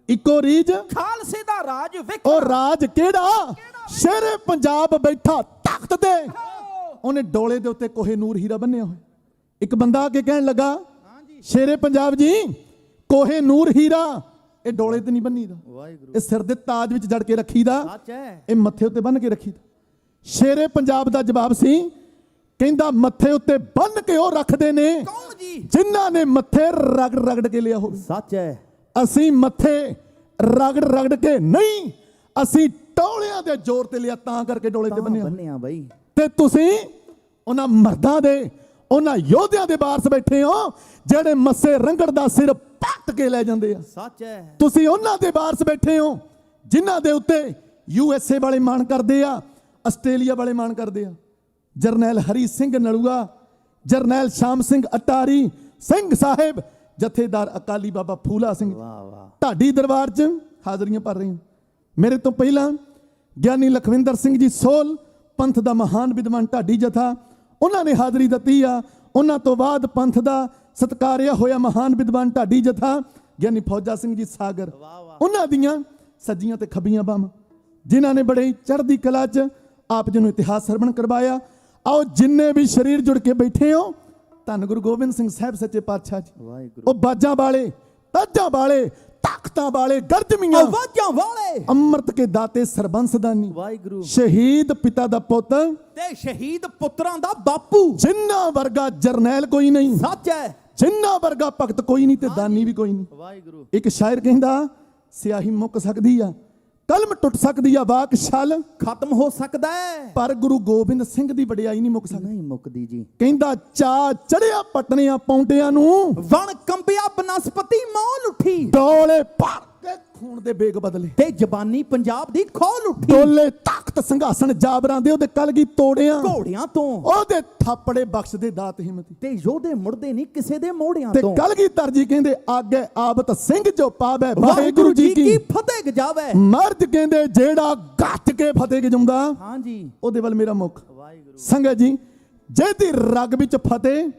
ਇੱਕੋ ਰੀਝ ਖਾਲਸੇ ਦਾ ਰਾਜ ਵੇਖਣਾ। ਉਹ ਰਾਜ ਕਿਹੜਾ? ਸ਼ੇਰੇ ਪੰਜਾਬ ਬੈਠਾ ਤਖਤ ਤੇ, ਉਹਨੇ ਡੋਲੇ ਦੇ ਉੱਤੇ ਕੋਹੇ ਨੂਰ ਹੀਰਾ ਬੰਨਿਆ ਹੋਇਆ। ਇੱਕ ਬੰਦਾ ਆ ਕੇ ਕਹਿਣ ਲੱਗਾ, ਸ਼ੇਰੇ ਪੰਜਾਬ ਜੀ ਕੋਹੇ ਨੂਰ ਹੀਰਾ ਇਹ ਡੋਲੇ ਤੇ ਨਹੀਂ ਬੰਨੀਦਾ, ਇਹ ਸਿਰ ਦੇ ਤਾਜ ਵਿੱਚ ਜੜ ਕੇ ਰੱਖੀਦਾ, ਇਹ ਮੱਥੇ ਉੱਤੇ ਬੰਨ ਕੇ ਰੱਖੀਦਾ। ਸ਼ੇਰੇ ਪੰਜਾਬ ਦਾ ਜਵਾਬ ਸੀ, ਕਹਿੰਦਾ ਮੱਥੇ ਉੱਤੇ ਬੰਨ ਕੇ ਉਹ ਰੱਖਦੇ ਨੇ ਜਿਨ੍ਹਾਂ ਨੇ ਮੱਥੇ ਰਗੜ ਰਗੜ ਕੇ ਲਿਆ ਹੋਵੇ। ਸੱਚ ਹੈ। ਅਸੀਂ ਮੱਥੇ ਰਗੜ ਰਗੜ ਕੇ ਨਹੀਂ, ਅਸੀਂ ਟੋਲਿਆਂ ਦੇ ਜ਼ੋਰ ਤੇ ਲਿਆ, ਤਾਂ ਕਰਕੇ ਡੋਲੇ ਤੇ ਬੰਨਿਆ ਬਾਈ। ਤੇ ਤੁਸੀਂ ਉਹਨਾਂ ਮਰਦਾਂ ਦੇ, ਉਹਨਾਂ ਯੋਧਿਆਂ ਦੇ ਵਾਰਸ ਬੈਠੇ ਹੋ ਜਿਹੜੇ ਮੱਸੇ ਰੰਗੜ ਦਾ ਸਿਰ ਪੱਟ ਕੇ ਲੈ ਜਾਂਦੇ ਆ। ਸੱਚ ਹੈ। ਤੁਸੀਂ ਉਹਨਾਂ ਦੇ ਵਾਰਸ ਬੈਠੇ ਹੋ ਜਿਨ੍ਹਾਂ ਦੇ ਉੱਤੇ USA ਵਾਲੇ ਮਾਣ ਕਰਦੇ ਆ, ਆਸਟ੍ਰੇਲੀਆ ਵਾਲੇ ਮਾਣ ਕਰਦੇ ਆ। ਜਰਨੈਲ ਹਰੀ ਸਿੰਘ ਨਲੂਆ, ਜਰਨੈਲ ਸ਼ਾਮ ਸਿੰਘ ਅਟਾਰੀ, ਸਿੰਘ ਸਾਹਿਬ, ਜਥੇਦਾਰ ਅਕਾਲੀ ਬਾਬਾ ਫੂਲਾ ਸਿੰਘ ਢਾਡੀ ਦਰਬਾਰ 'ਚ ਹਾਜ਼ਰੀਆਂ ਭਰ ਰਹੇ ਹਨ। ਮੇਰੇ ਤੋਂ ਪਹਿਲਾਂ ਗਿਆਨੀ ਲਖਵਿੰਦਰ ਸਿੰਘ ਜੀ ਸੋਲ, ਪੰਥ ਦਾ ਮਹਾਨ ਵਿਦਵਾਨ ਢਾਡੀ ਜਥਾ, ਉਹਨਾਂ ਨੇ ਹਾਜ਼ਰੀ ਦਿੱਤੀ ਆ। ਉਹਨਾਂ ਤੋਂ ਬਾਅਦ ਪੰਥ ਦਾ ਸਤਿਕਾਰਿਆ ਹੋਇਆ ਮਹਾਨ ਵਿਦਵਾਨ ਢਾਡੀ ਜਥਾ ਗਿਆਨੀ ਫੌਜਾ ਸਿੰਘ ਜੀ ਸਾਗਰ, ਉਹਨਾਂ ਦੀਆਂ ਸੱਜੀਆਂ ਤੇ ਖੱਬੀਆਂ ਬਾਹਾਂ, ਜਿਨ੍ਹਾਂ ਨੇ ਬੜੇ ਚੜ੍ਹਦੀ ਕਲਾ 'ਚ ਆਪ ਜੀ ਨੂੰ ਇਤਿਹਾਸ ਸਰਵਣ ਕਰਵਾਇਆ। ਆਓ ਜਿੰਨੇ ਵੀ ਸ਼ਰੀਰ ਜੁੜ ਕੇ ਬੈਠੇ ਹੋ, ਧੰਨ ਗੁਰੂ ਗੋਬਿੰਦ ਸਿੰਘ ਸਾਹਿਬ ਸੱਚੇ ਪਾਤਸ਼ਾਹ ਜੀ, ਉਹ ਬਾਜਾਂ ਵਾਲੇ, ਤਾਜਾਂ ਵਾਲੇ, ਤਾਕਤਾਂ ਵਾਲੇ, ਗਰਜਮੀਆਂ ਆਵਾਜ਼ਾਂ ਵਾਲੇ, ਅੰਮ੍ਰਿਤ ਕੇ ਦਾਤੇ ਸਰਬੰਸਦਾਨੀ, ਵਾਹਿਗੁਰੂ, ਸ਼ਹੀਦ ਪਿਤਾ ਦਾ ਪੁੱਤ ਤੇ ਸ਼ਹੀਦ ਪੁੱਤਰਾਂ ਦਾ ਬਾਪੂ, ਜਿੰਨਾ ਵਰਗਾ ਜਰਨੈਲ ਕੋਈ ਨਹੀਂ। ਸੱਚ ਹੈ। ਜਿੰਨਾ ਵਰਗਾ ਭਗਤ ਕੋਈ ਨਹੀਂ ਤੇ ਦਾਨੀ ਵੀ ਕੋਈ ਨਹੀਂ। ਵਾਹਿਗੁਰੂ। ਇੱਕ ਸ਼ਾਇਰ ਕਹਿੰਦਾ, ਸਿਆਹੀ ਮੁੱਕ ਸਕਦੀ ਆ, ਕਲਮ ਟੁੱਟ ਸਕਦੀ ਆ, ਵਾਕ ਛਲ ਖਤਮ ਹੋ ਸਕਦਾ ਹੈ, ਪਰ ਗੁਰੂ ਗੋਬਿੰਦ ਸਿੰਘ ਦੀ ਵਡਿਆਈ ਨਹੀਂ ਮੁੱਕ ਸਕਦੀ। ਨਹੀਂ ਮੁੱਕਦੀ ਜੀ। ਕਹਿੰਦਾ ਚਾ ਚੜਿਆ ਪਟਨਿਆਂ ਪੌਂਟਿਆਂ ਨੂੰ, ਵਣ ਕੰਬਿਆ ਬਨਸਪਤੀ ਮੌਲ ਉੱਠੀ, ਡੋਲੇ ਭਰ ਕੇ ਖੂਨ ਦੇ ਬੇਗ ਬਦਲੇ, ਤੇ ਜ਼ਬਾਨੀ ਪੰਜਾਬ ਦੀ ਖੋਲ ਉੱਠੀ, ਡੋਲੇ ਤਖਤ ਸੰਘਾਸਣ ਜਾਬਰਾਂ ਦੇ, ਉਹਦੇ ਕਲਗੀ ਤੋੜਿਆਂ ਘੋੜਿਆਂ ਤੋਂ, ਉਹਦੇ ਥਾਪੜੇ ਬਖਸ਼ਦੇ ਦਾਤ ਹਿੰਮਤੀ, ਤੇ ਯੋਧੇ ਮੁੜਦੇ ਨਹੀਂ ਕਿਸੇ ਦੇ ਮੋੜਿਆਂ ਤੇ ਤੋਂ। ਕਲਗੀ ਤਰਜੀ ਕਹਿੰਦੇ, ਆਗੇ ਆਬਤ ਸਿੰਘ ਜੋ ਪਾਵੇ ਵਾਹਿਗੁਰੂ ਜੀ ਕੀ ਫਤਿਹ ਗਜਾਵੇ। ਮਰਦ ਕਹਿੰਦੇ ਜਿਹੜਾ ਗੱਜ ਕੇ ਫਤਿਹ ਗਜਾਉਂਦਾ, ਹਾਂਜੀ, ਉਹਦੇ ਵੱਲ ਮੇਰਾ ਮੁੱਖ। ਵਾਹਿਗੁਰੂ। ਸੰਗਤ ਜੀ, ਜਿਹਦੀ ਰਗ ਵਿੱਚ ਫਤਿਹ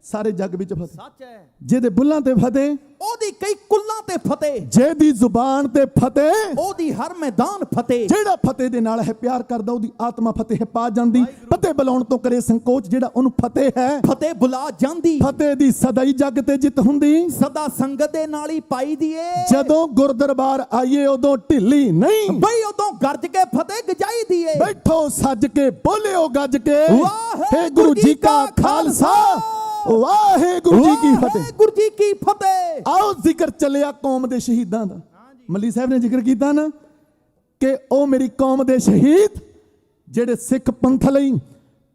ਸਾਰੇ ਜੱਗ ਵਿੱਚ ਫਤਿਹ। ਸੱਚ ਹੈ। ਜਿਹਦੇ ਬੁੱਲਾਂ ਤੇ ਫਤਿਹ, ਉਹਦੀ ਕਈ ਕੁੱਲਾਂ ਤੇ ਫਤਿਹ, ਜਿਹਦੀ ਜ਼ੁਬਾਨ ਤੇ ਫਤਿਹ, ਉਹਦੀ ਹਰ ਮੈਦਾਨ ਫਤਿਹ। ਜਿਹੜਾ ਫਤਿਹ ਦੇ ਨਾਲ ਹੈ ਪਿਆਰ ਕਰਦਾ, ਉਹਦੀ ਆਤਮਾ ਫਤਿਹ ਪਾ ਜਾਂਦੀ। ਫਤਿਹ ਬੁਲਾਉਣ ਤੋਂ ਕਰੇ ਸੰਕੋਚ, ਜਿਹੜਾ ਉਹਨੂੰ ਫਤਿਹ ਹੈ ਫਤਿਹ ਬੁਲਾ ਜਾਂਦੀ। ਫਤਿਹ ਦੀ ਸਦਾਈ ਜੱਗ ਤੇ ਜਿੱਤ ਹੁੰਦੀ, ਸਦਾ ਸੰਗਤ ਦੇ ਨਾਲ ਹੀ ਪਾਈ ਦੀਏ। ਜਦੋਂ ਗੁਰਦਰਬਾਰ ਆਈਏ ਉਦੋਂ ਢਿੱਲੀ ਨਹੀਂ, ਬਈ ਉਦੋਂ ਗਰਜ ਕੇ ਫਤਿਹ ਗਜਾਈ ਦੀਏ। ਬੈਠੋ ਸੱਜ ਕੇ, ਬੋਲਿਓ ਗੱਜ ਕੇ, ਵਾਹਿਗੁਰੂ ਜੀ ਕਾ ਖਾਲਸਾ, ਵਾਹਿਗੁਰੂ ਜੀ ਕੀ ਫਤਿਹ। ਵਾਹਿਗੁਰੂ ਜੀ ਕੀ ਫਤਿਹ। ਆਓ ਜ਼ਿਕਰ ਚੱਲਿਆ ਕੌਮ ਦੇ ਸ਼ਹੀਦਾਂ ਦਾ। ਮੱਲੀ ਸਾਹਿਬ ਨੇ ਜ਼ਿਕਰ ਕੀਤਾ ਨਾ ਕਿ ਉਹ ਮੇਰੀ ਕੌਮ ਦੇ ਸ਼ਹੀਦ ਜਿਹੜੇ ਸਿੱਖ ਪੰਥ ਲਈ,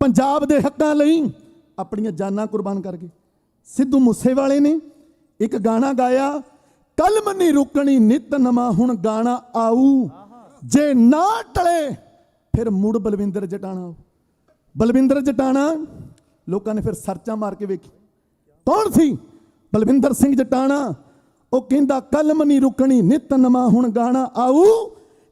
ਪੰਜਾਬ ਦੇ ਹੱਕਾਂ ਲਈ ਆਪਣੀਆਂ ਜਾਨਾਂ ਕੁਰਬਾਨ ਕਰ ਗਏ। ਸਿੱਧੂ ਮੂਸੇਵਾਲੇ ਨੇ ਇੱਕ ਗਾਣਾ ਗਾਇਆ, ਕਲਮ ਨਹੀਂ ਰੁਕਣੀ ਨਿਤ ਨਵਾਂ ਹੁਣ ਗਾਣਾ ਆਊ, ਜੇ ਨਾ ਟਲੇ ਫਿਰ ਮੁੜ ਬਲਵਿੰਦਰ ਜਟਾਣਾ। ਬਲਵਿੰਦਰ ਜਟਾਣਾ ਲੋਕਾਂ ਨੇ ਫਿਰ ਸਰਚਾਂ ਮਾਰ ਕੇ ਵੇਖੀ ਕੌਣ ਸੀ ਬਲਵਿੰਦਰ ਸਿੰਘ ਜਟਾਣਾ। ਉਹ ਕਹਿੰਦਾ ਕਲਮ ਨਹੀਂ ਰੁਕਣੀ ਨਿਤ ਨਵਾਂ ਹੁਣ ਗਾਣਾ ਆਊ,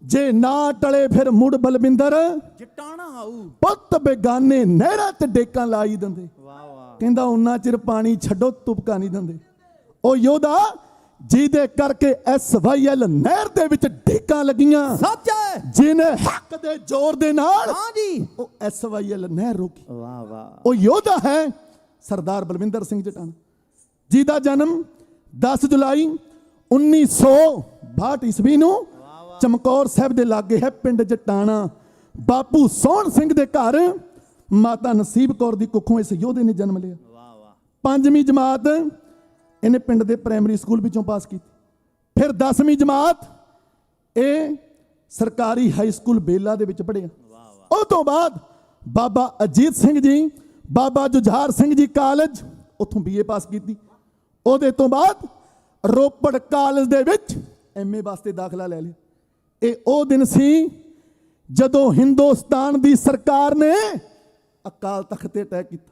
ਜੇ ਨਾ ਟਲੇ ਫਿਰ ਮੁੜ ਬਲਵਿੰਦਰ ਜਟਾਣਾ ਆਊ। ਪੁੱਤ ਬੇਗਾਨੇ ਨਹਿਰਾਂ ਤੇ ਡੇਕਾਂ ਲਾਈ ਦਿੰਦੇ। ਵਾਹ ਵਾਹ। ਕਹਿੰਦਾ ਉਹਨਾਂ ਚਿਰ ਪਾਣੀ ਛੱਡੋ ਤੁਪਕਾ ਨਹੀਂ ਦਿੰਦੇ। ਉਹ ਯੋਧਾ ਜਿਹਦੇ ਕਰਕੇ SYL ਨਹਿਰ ਦੇ ਵਿੱਚ ਡੇਕਾਂ ਲੱਗੀਆਂ, ਸੱਚ ਹੈ। ਜਿਹਨੇ ਹੱਕ ਦੇ ਜ਼ੋਰ ਦੇ ਨਾਲ ਹਾਂ ਜੀ। ਉਹ SYL ਨਹਿਰ ਰੋਕੀ। ਵਾਹ ਵਾਹ। ਉਹ ਯੋਧਾ ਹੈ ਸਰਦਾਰ ਬਲਵਿੰਦਰ ਸਿੰਘ ਜਟਾਣਾ, ਜਿਹਦਾ ਜਨਮ 10 ਜੁਲਾਈ 1962 ਈਸਵੀ ਨੂੰ ਚਮਕੌਰ ਸਾਹਿਬ ਦੇ ਲਾਗੇ ਹੈ ਪਿੰਡ ਜਟਾਣਾ। ਬਾਪੂ ਸੋਹਣ ਸਿੰਘ ਦੇ ਘਰ ਮਾਤਾ ਨਸੀਬ ਕੌਰ ਦੀ ਕੁੱਖੋਂ ਇਸ ਯੋਧੇ ਨੇ ਜਨਮ ਲਿਆ। 5ਵੀਂ ਜਮਾਤ ਇਹਨੇ ਪਿੰਡ ਦੇ ਪ੍ਰਾਇਮਰੀ ਸਕੂਲ ਵਿੱਚੋਂ ਪਾਸ ਕੀਤੀ। ਫਿਰ 10ਵੀਂ ਜਮਾਤ ਇਹ ਸਰਕਾਰੀ ਹਾਈ ਸਕੂਲ ਬੇਲਾ ਦੇ ਵਿੱਚ ਪੜ੍ਹਿਆ। ਉਸ ਤੋਂ ਬਾਅਦ ਬਾਬਾ ਅਜੀਤ ਸਿੰਘ ਜੀ, ਬਾਬਾ ਜੁਝਾਰ ਸਿੰਘ ਜੀ ਕਾਲਜ, ਉੱਥੋਂ BA ਪਾਸ ਕੀਤੀ। ਉਹਦੇ ਤੋਂ ਬਾਅਦ ਰੋਪੜ ਕਾਲਜ ਦੇ ਵਿੱਚ MA ਵਾਸਤੇ ਦਾਖਲਾ ਲੈ ਲਿਆ। ਇਹ ਉਹ ਦਿਨ ਸੀ ਜਦੋਂ ਹਿੰਦੁਸਤਾਨ ਦੀ ਸਰਕਾਰ ਨੇ ਅਕਾਲ ਤਖਤ ਤੇ ਅਟੈਕ ਕੀਤਾ,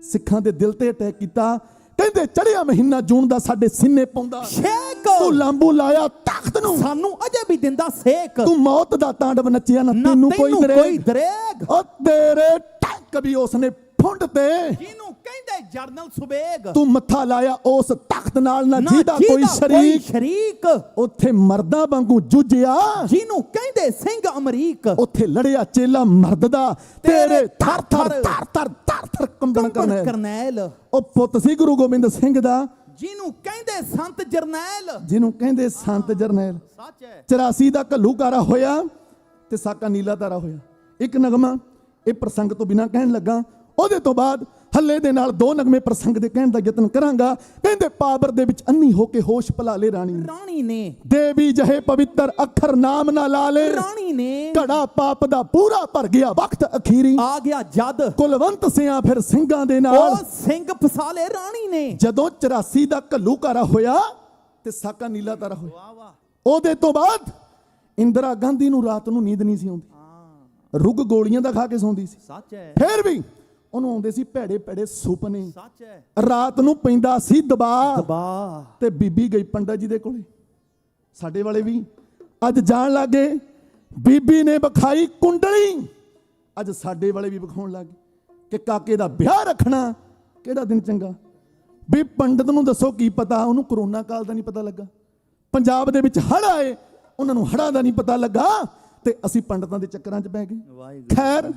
ਸਿੱਖਾਂ ਦੇ ਦਿਲ ਤੇ ਅਟੈਕ ਕੀਤਾ। ਕਹਿੰਦੇ ਚੜ੍ਹਿਆ ਮਹੀਨਾ ਜੂਨ ਦਾ ਸਾਡੇ ਸੀਨੇ ਪਾਉਂਦਾ ਛੇਕ। ਤੂੰ ਲਾਂਬੂ ਲਾਇਆ ਤਖਤ ਨੂੰ, ਸਾਨੂੰ ਅਜੇ ਵੀ ਦਿੰਦਾ ਸੇਕ। ਤੂੰ ਮੌਤ ਦਾ ਤਾਂਡਵ ਨੱਚਿਆ ਨਾ ਨਾ ਤੈਨੂੰ ਤੈਨੂੰ ਕੋਈ ਕੋਈ ਦਰੇਗ। ਦਰੇਗ। ਉਹ ਤੇਰੇ ਟੱਕ ਵੀ ਉਸਨੇ ਫੁੰਡ ਤੇ, ਜਿਹਨੂੰ ਕਹਿੰਦੇ ਜਰਨਲ ਸੁਬੇਗ। ਤੂੰ ਮੱਥਾ ਲਾਇਆ ਉਸ ਤਖਤ ਨਾਲ ਨਾ ਨਾ ਜਿਹਦਾ ਕੋਈ ਸ਼ਰੀਕ। ਸ਼ਰੀਕ। ਉੱਥੇ ਮਰਦਾਂ ਵਾਂਗੂ ਜੂਝਿਆ, ਜਿਹਨੂੰ ਕਹਿੰਦੇ ਸਿੰਘ ਅਮਰੀਕ। ਉੱਥੇ ਲੜਿਆ ਚੇਲਾ ਮਰਦ ਦਾ, ਤੇਰੇ ਥਰ ਥਰ ਥਰ ਥਰ ਥਰ ਥਰ ਕੰਬਣ ਕਰਨਾ। ਕਰਨੈਲ। ਉਹ ਪੁੱਤ ਸੀ ਗੁਰੂ ਗੋਬਿੰਦ ਸਿੰਘ ਦਾ, ਜਿਹਨੂੰ ਕਹਿੰਦੇ ਸੰਤ ਜਰਨੈਲ। ਜਿਹਨੂੰ ਕਹਿੰਦੇ ਸੰਤ ਜਰਨੈਲ। ਸੱਚ ਹੈ। 84 ਦਾ ਘੱਲੂਕਾਰਾ ਹੋਇਆ ਤੇ ਸਾਕਾ ਨੀਲਾ ਤਾਰਾ ਹੋਇਆ। ਇੱਕ ਨਗਮਾ ਇਹ ਪ੍ਰਸੰਗ ਤੋਂ ਬਿਨਾਂ ਕਹਿਣ ਲੱਗਾ। ਉਹਦੇ ਤੋਂ ਬਾਅਦ ਹੱਲੇ ਦੇ ਨਾਲ 2 ਨਗਮੇ ਪ੍ਰਸੰਗ ਦੇ ਕਹਿਣ ਦਾ ਯਤਨ ਕਰਾਂਗਾ। ਕਹਿੰਦੇ ਪਾਬਰ ਦੇ ਵਿੱਚ ਅੰਨੀ ਹੋ ਕੇ ਹੋਸ਼ ਭੁਲਾ ਲੇ ਰਾਣੀ, ਰਾਣੀ ਨੇ ਦੇਵੀ ਜਹੇ ਪਵਿੱਤਰ ਅੱਖਰ ਨਾਮ ਨਾ ਲਾ ਲੇ। ਰਾਣੀ ਨੇ ਘੜਾ ਪਾਪ ਦਾ ਪੂਰਾ ਭਰ ਗਿਆ ਵਕਤ ਅਖੀਰੀ, ਆ ਗਿਆ ਜਦ ਕੁਲਵੰਤ ਸਿਆਂ ਫਿਰ ਸਿੰਘਾਂ ਦੇ ਨਾਲ। ਉਹ ਸਿੰਘ ਫਸਾਲੇ ਰਾਣੀ ਨੇ। ਜਦੋਂ 84 ਦਾ ਘੱਲੂਕਾਰਾ ਹੋਇਆ ਤੇ ਸਾਕਾ ਨੀਲਾ ਤਾਰਾ ਹੋਇਆ। ਵਾਹ ਵਾਹ। ਉਹਦੇ ਤੋਂ ਬਾਅਦ ਇੰਦਰਾ ਗਾਂਧੀ ਨੂੰ ਰਾਤ ਨੂੰ ਨੀਂਦ ਨਹੀਂ ਸੀ ਆਉਂਦੀ, ਰੁੱਗ ਗੋਲੀਆਂ ਦਾ ਖਾ ਕੇ ਸੌਂਦੀ ਸੀ। ਸੱਚ ਹੈ। ਫਿਰ ਵੀ ਉਹਨੂੰ ਆਉਂਦੇ ਸੀ ਭੈੜੇ ਭੈੜੇ ਸੁਪਨੇ। ਸੱਚ ਹੈ। ਰਾਤ ਨੂੰ ਪੈਂਦਾ ਸੀ ਦਬਾਅ। ਦਬਾ। ਤੇ ਬੀਬੀ ਗਈ ਪੰਡਤ ਜੀ ਦੇ ਕੋਲੇ। ਸਾਡੇ ਵਾਲੇ ਵੀ ਅੱਜ ਜਾਣ ਲੱਗੇ। ਬੀਬੀ ਨੇ ਵਿਖਾਈ ਕੁੰਡਲੀ, ਅੱਜ ਸਾਡੇ ਵਾਲੇ ਵੀ ਵਿਖਾਉਣ ਲੱਗੇ ਕਿ ਕਾਕੇ ਦਾ ਵਿਆਹ ਰੱਖਣਾ ਕਿਹੜਾ ਦਿਨ ਚੰਗਾ। ਵੀ ਪੰਡਤ ਨੂੰ ਦੱਸੋ ਕੀ ਪਤਾ, ਉਹਨੂੰ ਕਰੋਨਾ ਕਾਲ ਦਾ ਨਹੀਂ ਪਤਾ ਲੱਗਾ। ਪੰਜਾਬ ਦੇ ਵਿੱਚ ਹੜ੍ਹ ਆਏ, ਉਹਨਾਂ ਨੂੰ ਹੜ੍ਹਾਂ ਦਾ ਨਹੀਂ ਪਤਾ ਲੱਗਾ ਤੇ ਅਸੀਂ ਪੰਡਤਾਂ ਦੇ ਚੱਕਰਾਂ 'ਚ ਪੈ ਗਏ। ਖੈਰ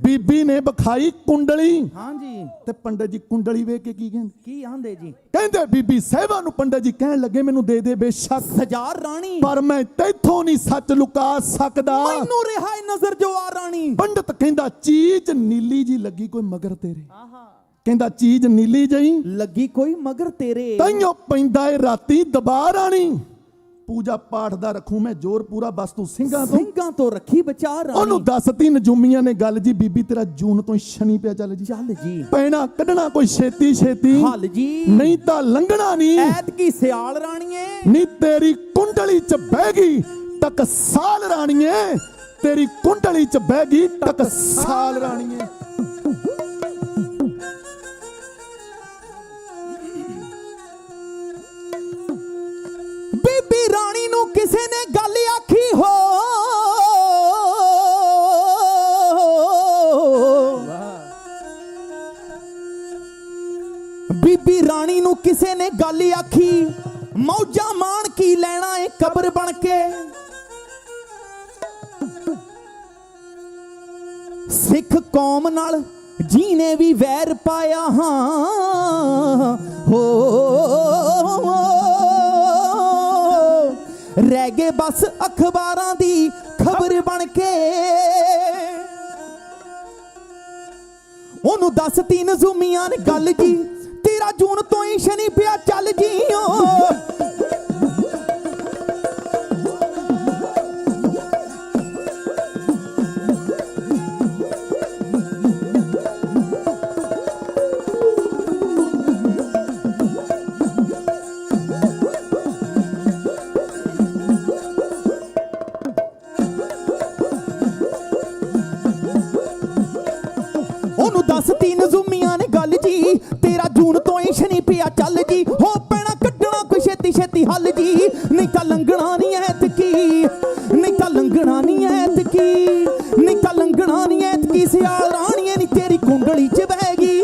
ਬੀਬੀ ਨੇ ਵਿਖਾਈ ਕੁੰਡਲੀ। ਹਾਂ ਜੀ। ਤੇ ਪੰਡਤ ਜੀ ਕੁੰਡਲੀ ਵੇਖ ਕੇ ਕੀ ਕਹਿੰਦੇ? ਕੀ ਆਂਦੇ ਜੀ? ਕਹਿੰਦੇ ਬੀਬੀ ਸਾਹਿਬਾਂ ਨੂੰ ਪੰਡਤ ਜੀ ਕਹਿਣ ਲੱਗੇ ਮੈਨੂੰ ਦੇ ਦੇ ਬੇਸ਼ੱਕ ਹਜ਼ਾਰ ਰਾਣੀ, ਪਰ ਮੈਂ ਤੈਥੋਂ ਨਹੀਂ ਸੱਚ ਲੁਕਾ ਸਕਦਾ। ਮੈਨੂੰ ਰਿਹਾ ਨਜ਼ਰ ਜੋ ਆ ਰਾਣੀ। ਪੰਡਤ ਕਹਿੰਦਾ ਚੀਜ਼ ਨੀਲੀ ਜੀ ਲੱਗੀ ਕੋਈ ਮਗਰ ਤੇਰੇ। ਕਹਿੰਦਾ ਚੀਜ਼ ਨੀਲੀ ਜਈ ਲੱਗੀ ਕੋਈ ਮਗਰ ਤੇਰੇ। ਤਾਈਓ ਪੈਂਦਾ ਏ ਰਾਤੀ ਦਬਾ ਰਾਣੀ। ਪੂਜਾ ਪਾਠ ਦਾ ਰੱਖੂ ਮੈਂ ਜ਼ੋਰ ਪੂਰਾ, ਬਸ ਤੂੰ ਸਿੰਘਾਂ ਤੋਂ ਰੱਖੀ ਬਚਾ ਰਾਣੀ। ਉਹਨੂੰ ਦੱਸਤੀ ਨਜੂਮੀਆਂ ਨੇ ਗੱਲ ਜੀ, ਬੀਬੀ ਤੇਰਾ ਜੂਨ ਤੋਂ ਸ਼ਨੀ ਪਿਆ ਚੱਲ ਜੀ। ਚੱਲ ਜੀ। ਪੈਣਾ ਕੱਢਣਾ ਕੋਈ ਛੇਤੀ ਛੇਤੀ ਹੱਲ ਜੀ, ਨਹੀਂ ਤਾਂ ਲੰਘਣਾ ਨਹੀਂ। ਐਤ ਕੀ ਸਿਆਲ ਰਾਣੀਏ। ਨੀ ਤੇਰੀ ਕੁੰਡਲੀ 'ਚ ਬਹਿ ਗਈ ਟਕਸਾਲ ਰਾਣੀਏ, ਤੇਰੀ ਕੁੰਡਲੀ 'ਚ ਬਹਿ ਗਈ ਟਕਸਾਲ ਰਾਣੀਏ। ਬੀਬੀ ਰਾਣੀ ਨੂੰ ਕਿਸੇ ਨੇ ਗੱਲ ਆਖੀ ਹੋ, ਬੀਬੀ ਰਾਣੀ ਨੂੰ ਕਿਸੇ ਨੇ ਗੱਲ ਆਖੀ, ਮੌਜਾਂ ਮਾਣ ਕੀ ਲੈਣਾ ਏ ਕਬਰ ਬਣ ਕੇ। ਸਿੱਖ ਕੌਮ ਨਾਲ ਜੀਨੇ ਵੀ ਵੈਰ ਪਾਇਆ ਹਾਂ ਹੋ, ਰਹਿ ਗਏ ਬਸ ਅਖਬਾਰਾਂ ਦੀ ਖਬਰ ਬਣ ਕੇ। ਉਹਨੂੰ ਦੱਸਤੀ ਨਜ਼ੂਮੀਆਂ ਨੇ ਗੱਲ ਜੀ, ਤੇਰਾ ਜੂਨ ਤੋਂ ਹੀ ਸ਼ਨੀ ਪਿਆ ਚੱਲ ਜੀਓ। ਉਹਨੂੰ ਦੱਸਤੀ ਨਜ਼ੂਮੀਆਂ ਨੇ ਗੱਲ ਜੀ, ਤੇਰਾ ਜੂਨ ਤੋਂ ਹੀ ਸ਼ਨੀ ਪਿਆ ਚੱਲ ਜੀ। ਹੋ ਪੈਣਾ ਕੱਢਣਾ ਕੋਈ ਛੇਤੀ ਛੇਤੀ ਹੱਲ ਜੀ, ਨਹੀਂ ਤਾਂ ਲੰਘਣਾ ਨਹੀਂ ਐਤਕੀ, ਨਹੀਂ ਤਾਂ ਲੰਘਣਾ ਕੁੰਡਲੀ 'ਚ ਬਹਿ ਗਈ,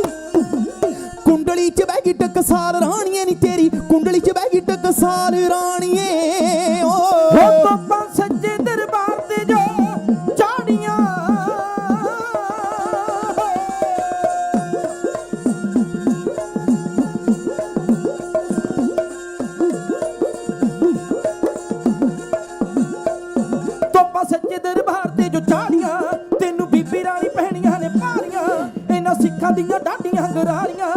ਕੁੰਡਲੀ 'ਚ ਬਹਿ ਗਈ ਟਕਸਾਲ ਰਾਣੀਏ ਨੀ ਤੇਰੀ, ਕੁੰਡਲੀ 'ਚ ਬਹਿ ਗਈ ਟਕਸਾਲ ਰਾਣੀਏ ਓ ਤੋਪਾਂ ਸੱਜੇ ਦਰਬਾਰ ਤੇ ਜੋ ਚਾੜੀਆਂ, ਤੋਪਾਂ ਸੱਜੇ ਦਰਬਾਰ ਤੇ ਜੋ ਚਾੜੀਆਂ, ਤੈਨੂੰ ਬੀਬੀ ਰਾਣੀ ਪਹਿਣੀਆਂ ਨੇ ਭਾਰੀਆਂ, ਇਹਨਾਂ ਸਿੱਖਾਂ ਦੀਆਂ ਡਾਢੀਆਂ ਗਰਾਰੀਆਂ,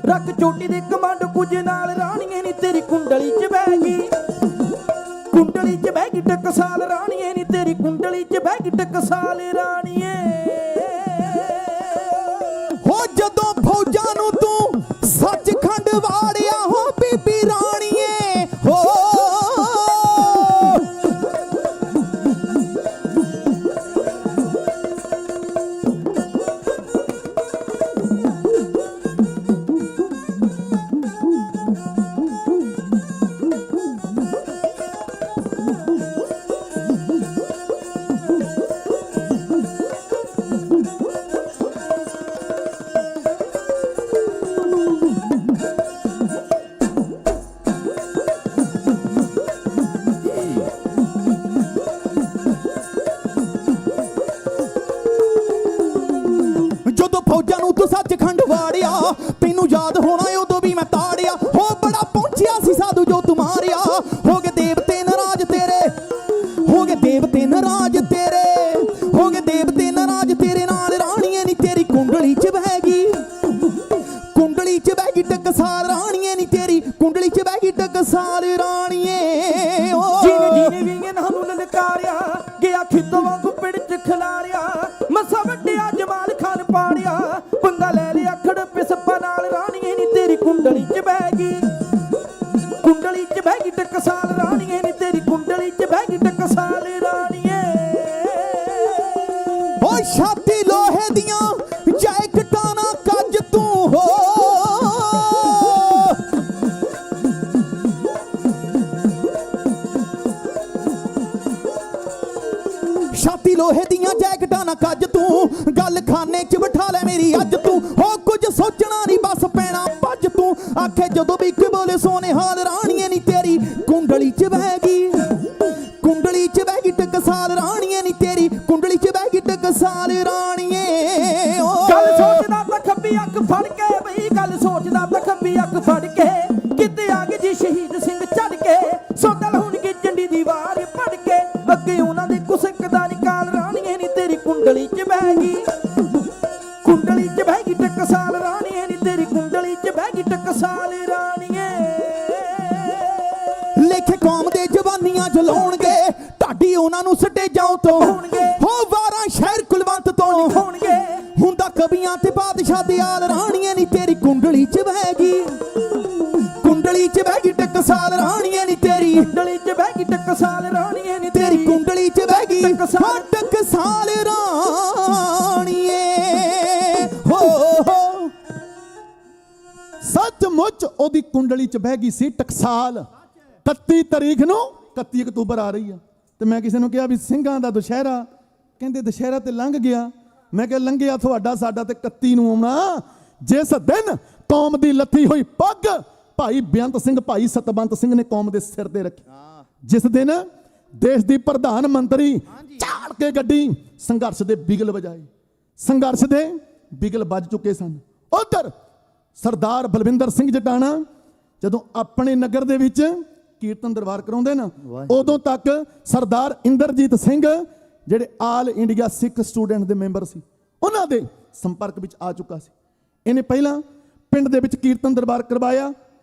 ਰੱਖ ਚੋਟੀ ਦੇ ਕਮਾਂਡ ਕੁਝ ਨਾਲ ਰਾਣੀਏ ਨੀ ਤੇਰੀ ਕੁੰਡਲੀ 'ਚ ਬਹਿ ਗਈ, ਕੁੰਡਲੀ 'ਚ ਬਹਿ ਗਈ ਟਕਸਾਲ ਰਾਣੀਏ ਨੀ ਤੇਰੀ, ਕੁੰਡਲੀ 'ਚ ਬਹਿ ਗਈ ਟਕਸਾਲ ਰਾਣੀਏ। ਹੋ ਜਦੋਂ ਫੌਜਾਂ ਨੂੰ ਤੂੰ ਸੱਚਖੰਡ ਵਾੜਿਆ ਹੋ ਬੀਬੀ ਰਾਣੀਏ ਹੋ ਜਦੋਂ ਫੌਜਾਂ ਨੂੰ ਤੂੰ ਸੱਚਖੰਡ ਵਾੜਿਆ, ਤੈਨੂੰ ਯਾਦ ਹੋਣਾ ਉਦੋਂ ਵੀ ਮੈਂ ਤਾੜਿਆ, ਹੋ ਬੜਾ ਪਹੁੰਚਿਆ ਸੀ ਸਾਧੂ ਜੋ ਤੂੰ ਮਾਰਿਆ, ਹੋ ਗਏ ਦੇਵਤੇ ਨਾਰਾਜ਼ ਤੇਰੇ, ਹੋ ਗਏ ਦੇਵਤੇ ਨਾਰਾਜ਼ ਤੇਰੇ, ਹੋ ਗਏ ਦੇਵਤੇ ਨਾਰਾਜ਼ ਤੇਰੇ ਨਾਲ ਰਾਣੀਏ ਨੀ ਤੇਰੀ ਕੁੰਡਲੀ 'ਚ ਬਹਿ ਗਈ, ਕੁੰਡਲੀ 'ਚ ਬਹਿ ਗਈ ਟਕਸਾਲ ਰਾਣੀਏ ਨੀ ਤੇਰੀ, ਕੁੰਡਲੀ 'ਚ ਬਹਿ ਗਈ ਟਕਸਾਲ ਰਾਣੀਏ ਓ ਜੀਨੇ ਜੀਨੇ ਵੀ ਇਹਨਾਂ ਨੂੰ ਲਲਕਾਰਿਆ, ਗਿਆ ਖਿੱਤੋਂ ਵਾਂਗੂ ਪਿੜ 'ਚ ਖਿਲਾਰਿਆ, ਮਸਾ ਵੱਡਿਆ ਜਮਾਲ ਖਾਨ ਪਾੜਿਆ, ਪੰਗਾ ਲੈ ਲਿਆ ਖੜਪੇ ਸੱਪਾਂ ਨਾਲ ਰਾਣੀਏ ਨੀ ਤੇਰੀ ਕੁੰਡਲੀ 'ਚ ਬਹਿ ਗਈ, ਕੁੰਡਲੀ 'ਚ ਬਹਿ ਗਈ ਟਕਸਾਲ ਰਾਣੀਏ ਨੀ ਤੇਰੀ, ਕੁੰਡਲੀ 'ਚ ਬਹਿ ਗਈ ਟਕਸਾਲ ਰਾਣੀਏ। ਓ ਛਾਤੀ ਲੋਹੇ ਦੀਆਂ ਜੈਕਟਾਂ ਨਾ ਕੱਜ ਤੂੰ ਹੋ, ਛਾਤੀ ਲੋਹੇ ਦੀਆਂ ਜੈਕਟਾਂ ਨਾ ਕੱਜ ਤੂੰ, ਗੱਲ ਖਾਨੇ 'ਚ ਬਿਠਾ ਲੈ ਮੇਰੀ ਅੱਜ ਤੂੰ, ਹੋ ਕੁਝ ਸੋਚਣਾ ਨਹੀਂ ਬਸ ਪੈਣਾ ਭੱਜ ਤੂੰ, ਆਖੇ ਜਦੋਂ ਵੀ ਇੱਕ ਬੋਲੇ ਸੋਨੇ ਹਾਲ ਰਾਣੀਏ ਨੀ ਤੇਰੀ ਕੁੰਡਲੀ 'ਚ ਬਹਿ ਗਈ, ਕੁੰਡਲੀ 'ਚ ਬਹਿ ਗਈ ਟਕਸਾਲ ਰਾਣੀਏ ਨੀ ਤੇਰੀ, ਕੁੰਡਲੀ 'ਚ ਬਹਿ ਗਈ ਟਕਸਾਲ ਰਾਣੀਏ ਓ ਗੱਲ ਸੋਚਦਾ ਤਾਂ ਖੱਬੀ ਅੱਖ ਫੜ ਕੇ, ਬਈ ਗੱਲ ਸੋਚਦਾ ਤਾਂ ਖੱਬੀ ਅੱਖ ਫੜ ਕੇ, ਕਿਤੇ ਆ ਗਏ ਜੀ ਸ਼ਹੀਦ ਸਿੰਘ ਚੜ ਕੇ, ਸੋਡਲ ਹੋਣਗੇ ਜੰਡੀ ਦੀ ਵਾਰ ਪੜ ਕੇ, ਅੱਗੇ ਉਹਨਾਂ ਦੇ ਕੁਸਕ ਦਾ ਨਿਕਾਲ ਰਾਣੀਏ ਨੀ ਤੇਰੀ ਕੁੰਡਲੀ 'ਚ ਬਹਿ ਗਈ, ਕੁੰਡਲੀ 'ਚ ਬਹਿ ਗਈ ਟਕਸਾਲ ਰਾਣੀਏ ਨੀ ਤੇਰੀ, ਕੁੰਡਲੀ 'ਚ ਬਹਿ ਗਈ ਟਕਸਾਲ ਰਾਣੀਏ। ਲੇਖੇ ਕੌਮ ਦੇ ਜਵਾਨੀਆਂ ਜਲਾਉਣਗੇ, ਢਾਡੀ ਉਹਨਾਂ ਨੂੰ ਸਟੇਜਾਂ ਤੋਂ ਹੋਣਗੇ, ਹੋ ਵਾਰਾਂ ਸ਼ਹਿਰ ਕੁਲਵੰਤ ਤੋਂ ਹੋਣਗੇ, ਹੁੰਦਾ ਕਵੀਆਂ ਤੇ ਬਾਦਸ਼ਾਹ ਦੇ ਆਲ ਰਾਣੀਏ ਨੀ ਤੇਰੀ ਕੁੰਡਲੀ 'ਚ ਬਹਿ ਗਈ, ਕੁੰਡਲੀ 'ਚ ਬਹਿ ਗਈ ਟਕਸਾਲ ਰਾਣੀਏ ਨੀ ਤੇਰੀ, ਕੁੰਡਲੀ 'ਚ ਬਹਿ ਗਈ ਟਕਸਾਲ ਰਾਣੀਏ ਨੀ ਤੇਰੀ ਕੁੰਡਲੀ 'ਚ ਬਹਿ ਗਈ ਟਕਸਾਲ ਟਕਸਾਲ ਰਾਣੀਏ ਹੋ ਸੱਚਮੁੱਚ ਉਹਦੀ ਕੁੰਡਲੀ 'ਚ ਬਹਿ ਗਈ ਸੀ ਟਕਸਾਲ। 31 ਤਰੀਕ ਨੂੰ 31 ਅਕਤੂਬਰ ਆ ਰਹੀ ਆ, ਤੇ ਮੈਂ ਕਿਸੇ ਨੂੰ ਕਿਹਾ ਵੀ ਸਿੰਘਾਂ ਦਾ ਦੁਸ਼ਹਿਰਾ, ਕਹਿੰਦੇ ਦੁਸ਼ਹਿਰਾ ਤੇ ਲੰਘ ਗਿਆ, ਮੈਂ ਕਿਹਾ ਲੰਘਿਆ ਤੁਹਾਡਾ ਸਾਡਾ ਤੇ 31 ਨੂੰ ਆਉਣਾ, ਜਿਸ ਦਿਨ ਕੌਮ ਦੀ ਲੱਥੀ ਹੋਈ ਪੱਗ ਭਾਈ ਬੇਅੰਤ ਸਿੰਘ ਭਾਈ ਸਤਵੰਤ ਸਿੰਘ ਨੇ ਕੌਮ ਦੇ ਸਿਰ ਤੇ ਰੱਖੀ, ਜਿਸ ਦਿਨ ਦੇਸ਼ ਦੀ ਪ੍ਰਧਾਨ ਮੰਤਰੀ ਝਾੜ ਕੇ ਗੱਡੀ ਸੰਘਰਸ਼ ਦੇ ਬਿਗਲ ਵਜਾਏ, ਸੰਘਰਸ਼ ਦੇ ਬਿਗਲ ਵੱਜ ਚੁੱਕੇ ਸਨ। ਉਧਰ ਸਰਦਾਰ ਬਲਵਿੰਦਰ ਸਿੰਘ ਜਟਾਣਾ ਜਦੋਂ ਆਪਣੇ ਨਗਰ ਦੇ ਵਿੱਚ ਕੀਰਤਨ ਦਰਬਾਰ ਕਰਾਉਂਦੇ ਨਾ, ਉਦੋਂ ਤੱਕ ਸਰਦਾਰ ਇੰਦਰਜੀਤ ਸਿੰਘ ਜਿਹੜੇ ਆਲ ਇੰਡੀਆ ਸਿੱਖ ਸਟੂਡੈਂਟ ਦੇ ਮੈਂਬਰ ਸੀ, ਉਹਨਾਂ ਦੇ ਸੰਪਰਕ ਵਿੱਚ ਆ ਚੁੱਕਾ ਸੀ। ਇਹਨੇ ਪਹਿਲਾਂ ਪਿੰਡ ਦੇ ਵਿੱਚ ਕੀਰਤਨ ਦਰਬਾਰ ਕਰਵਾਇਆ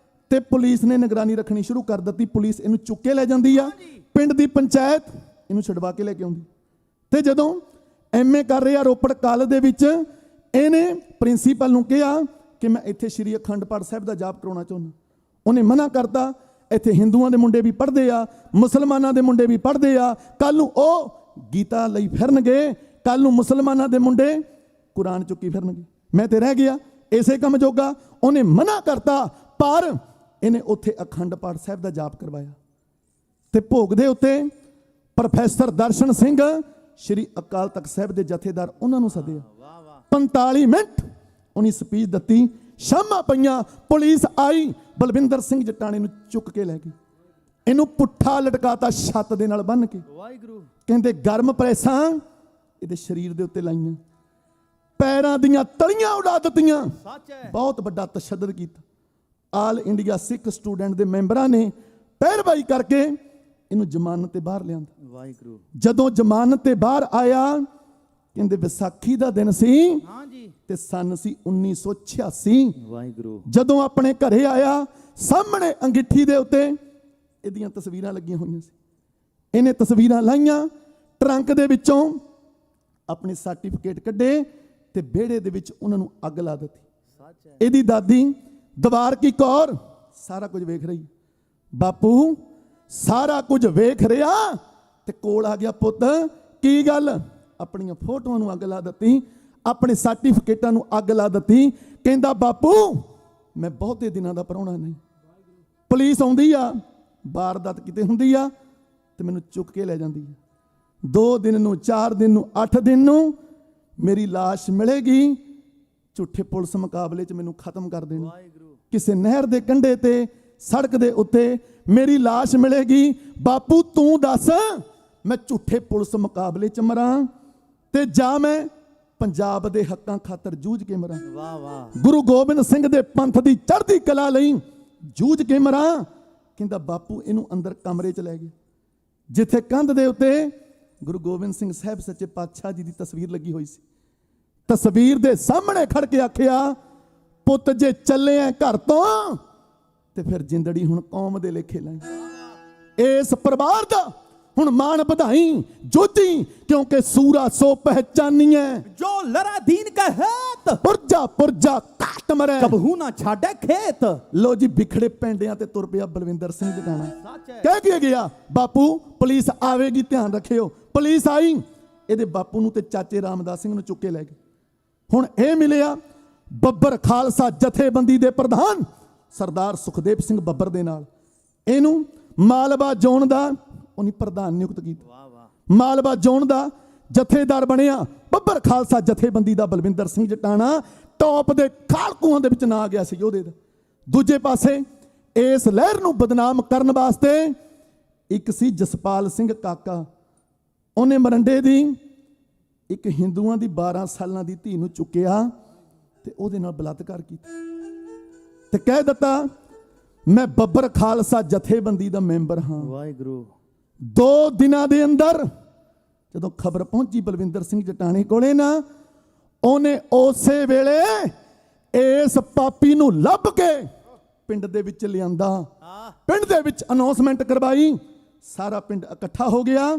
ਤੇ ਪੁਲਿਸ ਨੇ ਨਿਗਰਾਨੀ ਰੱਖਣੀ ਸ਼ੁਰੂ ਕਰ ਦਿੱਤੀ, ਪੁਲਿਸ ਇਹਨੂੰ ਚੁੱਕ ਕੇ ਲੈ ਜਾਂਦੀ ਆ, ਪਿੰਡ ਦੀ ਪੰਚਾਇਤ ਇਹਨੂੰ ਛਡਵਾ ਕੇ ਲੈ ਕੇ ਆਉਂਦੀ, ਤੇ ਜਦੋਂ ਐਮਏ ਕਰ ਰਿਹਾ ਰੋਪੜ ਕਾਲਜ ਦੇ ਵਿੱਚ, ਇਹਨੇ ਪ੍ਰਿੰਸੀਪਲ ਨੂੰ ਕਿਹਾ ਕਿ ਮੈਂ ਇੱਥੇ ਸ਼੍ਰੀ ਅਖੰਡ ਪਾਠ ਸਾਹਿਬ ਦਾ ਜਾਪ ਕਰਾਉਣਾ ਚਾਹੁੰਦਾ, ਉਹਨੇ ਮਨਾ ਕਰਤਾ, ਇੱਥੇ ਹਿੰਦੂਆਂ ਦੇ ਮੁੰਡੇ ਵੀ ਪੜ੍ਹਦੇ ਆ, ਮੁਸਲਮਾਨਾਂ ਦੇ ਮੁੰਡੇ ਵੀ ਪੜ੍ਹਦੇ ਆ, ਕੱਲ ਨੂੰ ਉਹ ਗੀਤਾ ਲਈ ਫਿਰਨਗੇ, ਕੱਲ ਨੂੰ ਮੁਸਲਮਾਨਾਂ ਦੇ ਮੁੰਡੇ ਕੁਰਾਨ ਚੁੱਕੀ ਫਿਰਨਗੇ, ਮੈਂ ਤੇ ਰਹਿ ਗਿਆ ਇਸੇ ਕੰਮ ਜੋਗਾ। ਉਹਨੇ ਮਨਾ ਕਰਤਾ, ਪਰ ਇਹਨੇ ਉੱਥੇ ਅਖੰਡ ਪਾਠ ਸਾਹਿਬ ਦਾ ਜਾਪ ਕਰਵਾਇਆ ਤੇ ਭੋਗ ਦੇ ਉੱਤੇ ਪ੍ਰੋਫੈਸਰ ਦਰਸ਼ਨ ਸਿੰਘ ਸ਼੍ਰੀ ਅਕਾਲ ਤਖਤ ਸਾਹਿਬ ਦੇ ਜਥੇਦਾਰ ਉਹਨਾਂ ਨੂੰ ਸੱਦਿਆ। 45 ਮਿੰਟ ਉਹਨੇ ਸਪੀਚ ਦਿੱਤੀ, ਸ਼ਾਮਾਂ ਪਈਆਂ, ਪੁਲਿਸ ਆਈ, ਬਲਵਿੰਦਰ ਸਿੰਘ ਜਟਾਣੇ ਨੂੰ ਚੁੱਕ ਕੇ ਲੈ ਗਈ, ਇਹਨੂੰ ਪੁੱਠਾ ਲਟਕਾਤਾ ਛੱਤ ਦੇ ਨਾਲ ਬੰਨ੍ਹ ਕੇ। ਵਾਹਿਗੁਰੂ। ਕਹਿੰਦੇ ਗਰਮ ਪ੍ਰੈਸਾਂ ਇਹਦੇ ਸਰੀਰ ਦੇ ਉੱਤੇ ਲਾਈਆਂ, ਪੈਰਾਂ ਦੀਆਂ ਤਲੀਆਂ ਉਡਾ ਦਿੱਤੀਆਂ, ਸੱਚ ਹੈ। ਬਹੁਤ ਵੱਡਾ ਤਸ਼ੱਦਦ ਕੀਤਾ। ਆਲ ਇੰਡੀਆ ਸਿੱਖ ਸਟੂਡੈਂਟ ਦੇ ਮੈਂਬਰਾਂ ਨੇ ਪੈਰਵਾਈ ਕਰਕੇ ਇਹਨੂੰ ਜ਼ਮਾਨਤ ਤੇ ਬਾਹਰ ਲਿਆਂਦਾ। ਵਾਹਿਗੁਰੂ। ਜਦੋਂ ਜ਼ਮਾਨਤ ਤੇ ਬਾਹਰ ਆਇਆ, ਕਹਿੰਦੇ ਵਿਸਾਖੀ ਦਾ ਦਿਨ ਸੀ ਹਾਂਜੀ। ਤੇ ਸਨ ਸੀ 1986। ਵਾਹਿਗੁਰੂ। ਜਦੋਂ ਆਪਣੇ ਘਰੇ ਆਇਆ, ਸਾਹਮਣੇ ਅੰਗੀਠੀ ਦੇ ਉੱਤੇ ਇਹਦੀਆਂ ਤਸਵੀਰਾਂ ਲੱਗੀਆਂ ਹੋਈਆਂ ਸੀ। ਇਹਨੇ ਤਸਵੀਰਾਂ ਲਾਈਆਂ, ਟਰੰਕ ਦੇ ਵਿੱਚੋਂ ਆਪਣੇ ਸਰਟੀਫਿਕੇਟ ਕੱਢੇ ਤੇ ਵਿਹੜੇ ਦੇ ਵਿੱਚ ਉਹਨਾਂ ਨੂੰ ਅੱਗ ਲਾ ਦਿੱਤੀ। ਸੱਚ ਹੈ। ਇਹਦੀ ਦਾਦੀ ਦਵਾਰਕੀ ਕੌਰ ਸਾਰਾ ਕੁਝ ਵੇਖ ਰਹੀ। ਬਾਪੂ ਸਾਰਾ ਕੁਝ ਵੇਖ ਰਿਹਾ ਤੇ ਕੋਲ ਆ ਗਿਆ, ਪੁੱਤ ਕੀ ਗੱਲ? ਆਪਣੀਆਂ ਫੋਟੋਆਂ ਨੂੰ ਅੱਗ ਲਾ ਦਿੱਤੀ, ਆਪਣੇ ਸਰਟੀਫਿਕੇਟਾਂ ਨੂੰ ਅੱਗ ਲਾ ਦਿੱਤੀ। ਕਹਿੰਦਾ ਬਾਪੂ ਮੈਂ ਬਹੁਤੇ ਦਿਨਾਂ ਦਾ ਪ੍ਰਾਹੁਣਾ ਨਹੀਂ, ਪੁਲਿਸ ਆਉਂਦੀ ਆ, ਵਾਰਦਾਤ ਕਿਤੇ ਹੁੰਦੀ ਆ ਤੇ ਮੈਨੂੰ ਚੁੱਕ ਕੇ ਲੈ ਜਾਂਦੀ ਆ। 2 ਦਿਨ ਨੂੰ, 4 ਦਿਨ ਨੂੰ, 8 ਦਿਨ ਨੂੰ ਮੇਰੀ ਲਾਸ਼ ਮਿਲੇਗੀ, ਝੂਠੇ ਪੁਲਿਸ ਮੁਕਾਬਲੇ 'ਚ ਮੈਨੂੰ ਖਤਮ ਕਰ ਦੇਣਾ। ਕਿਸੇ ਨਹਿਰ ਦੇ ਕੰਢੇ ਤੇ, ਸੜਕ ਦੇ ਉੱਤੇ ਮੇਰੀ ਲਾਸ਼ ਮਿਲੇਗੀ। ਬਾਪੂ ਤੂੰ ਦੱਸ, ਮੈਂ ਝੂਠੇ ਪੁਲਿਸ ਮੁਕਾਬਲੇ 'ਚ ਮਰਾਂ ਤੇ ਜਾਂ ਮੈਂ ਪੰਜਾਬ ਦੇ ਹੱਕਾਂ ਖਾਤਰ ਜੂਝ ਕੇ ਮਰਾਂ? ਵਾਹ ਵਾਹ। ਗੁਰੂ ਗੋਬਿੰਦ ਸਿੰਘ ਦੇ ਪੰਥ ਦੀ ਚੜ੍ਹਦੀ ਕਲਾ ਲਈ ਜੂਝ ਕੇ ਮਰਾਂ? ਕਹਿੰਦਾ ਬਾਪੂ ਇਹਨੂੰ ਅੰਦਰ ਕਮਰੇ 'ਚ ਲੈ ਗਏ, ਜਿੱਥੇ ਕੰਧ ਦੇ ਉੱਤੇ ਗੁਰੂ ਗੋਬਿੰਦ ਸਿੰਘ ਸਾਹਿਬ ਸੱਚੇ ਪਾਤਸ਼ਾਹ ਜੀ ਦੀ ਤਸਵੀਰ ਲੱਗੀ ਹੋਈ ਸੀ। ਤਸਵੀਰ ਦੇ ਸਾਹਮਣੇ ਖੜ ਕੇ ਆਖਿਆ, ਪੁੱਤ ਜੇ ਚੱਲੇ ਆ ਘਰ ਤੋਂ ਤੇ ਫਿਰ ਜਿੰਦੜੀ ਹੁਣ ਕੌਮ ਦੇ ਲੇਖੇ ਲਾਈ। ਇਸ ਪਰਿਵਾਰ ਦਾ ਹੁਣ ਮਾਣ ਵਧਾਈ, ਜੋਤੀ, ਕਿਉਂਕਿ ਸੂਰਾ ਸੋ ਪਹਿਚਾਨੀਐ ਜੋ ਲੜਾ ਦੀਨ ਕਾ ਹੈਤ, ਪੁਰਜਾ ਪੁਰਜਾ ਕਾਟ ਮਰੈ, ਕਬਹੂ ਨਾ ਛਾੜੇ ਖੇਤ। ਲੋ ਜੀ ਵਿਖੜੇ ਪੈਂਡਿਆਂ ਤੇ ਤੁਰ ਪਿਆ ਬਲਵਿੰਦਰ ਸਿੰਘ ਜਟਾਣਾ। ਸੱਚ ਹੈ। ਕਹਿ ਕੇ ਗਿਆ, ਬਾਪੂ ਪੁਲਿਸ ਆਵੇਗੀ, ਧਿਆਨ ਰੱਖਿਓ। ਪੁਲਿਸ ਆਈ, ਇਹਦੇ ਬਾਪੂ ਨੂੰ ਤੇ ਚਾਚੇ ਰਾਮਦਾਸ ਸਿੰਘ ਨੂੰ ਚੁੱਕ ਕੇ ਲੈ ਗਏ। ਹੁਣ ਇਹ ਮਿਲਿਆ ਬੱਬਰ ਖਾਲਸਾ ਜਥੇਬੰਦੀ ਦੇ ਪ੍ਰਧਾਨ ਸਰਦਾਰ ਸੁਖਦੇਵ ਸਿੰਘ ਬੱਬਰ ਦੇ ਨਾਲ। ਇਹਨੂੰ ਮਾਲਵਾ ਜ਼ੋਨ ਦਾ ਉਹਨੇ ਪ੍ਰਧਾਨ ਨਿਯੁਕਤ ਕੀਤਾ। ਮਾਲਵਾ ਜ਼ੋਨ ਦਾ ਜਥੇਦਾਰ ਬਣਿਆ ਬੱਬਰ ਖਾਲਸਾ ਜਥੇਬੰਦੀ ਦਾ ਬਲਵਿੰਦਰ ਸਿੰਘ ਜਟਾਣਾ। ਟੌਪ ਦੇ ਖਾਲਕੂਆਂ ਦੇ ਵਿੱਚ ਨਾਂ ਆ ਗਿਆ ਸੀ ਯੋਧੇ ਦਾ। ਦੂਜੇ ਪਾਸੇ ਇਸ ਲਹਿਰ ਨੂੰ ਬਦਨਾਮ ਕਰਨ ਵਾਸਤੇ ਇੱਕ ਸੀ ਜਸਪਾਲ ਸਿੰਘ ਕਾਕਾ। ਉਹਨੇ ਮਰੰਡੇ ਦੀ ਇੱਕ ਹਿੰਦੂਆਂ ਦੀ 12 ਸਾਲਾਂ ਦੀ ਧੀ ਨੂੰ ਚੁੱਕਿਆ ਤੇ ਉਹਦੇ ਨਾਲ ਬਲਾਤਕਾਰ ਕੀਤਾ ਤੇ ਕਹਿ ਦਿੱਤਾ ਮੈਂ ਬੱਬਰ ਖਾਲਸਾ ਜਥੇਬੰਦੀ ਦਾ ਮੈਂਬਰ ਹਾਂ। ਵਾਹਿਗੁਰੂ। 2 ਦਿਨਾਂ ਦੇ ਅੰਦਰ ਜਦੋਂ ਖਬਰ ਪਹੁੰਚੀ ਬਲਵਿੰਦਰ ਸਿੰਘ ਜਟਾਣੇ ਕੋਲੇ ਨਾ, ਉਹਨੇ ਉਸੇ ਵੇਲੇ ਇਸ ਪਾਪੀ ਨੂੰ ਲੱਭ ਕੇ ਪਿੰਡ ਦੇ ਵਿੱਚ ਲਿਆਂਦਾ, ਪਿੰਡ ਦੇ ਵਿੱਚ ਅਨਾਉਂਸਮੈਂਟ ਕਰਵਾਈ, ਸਾਰਾ ਪਿੰਡ ਇਕੱਠਾ ਹੋ ਗਿਆ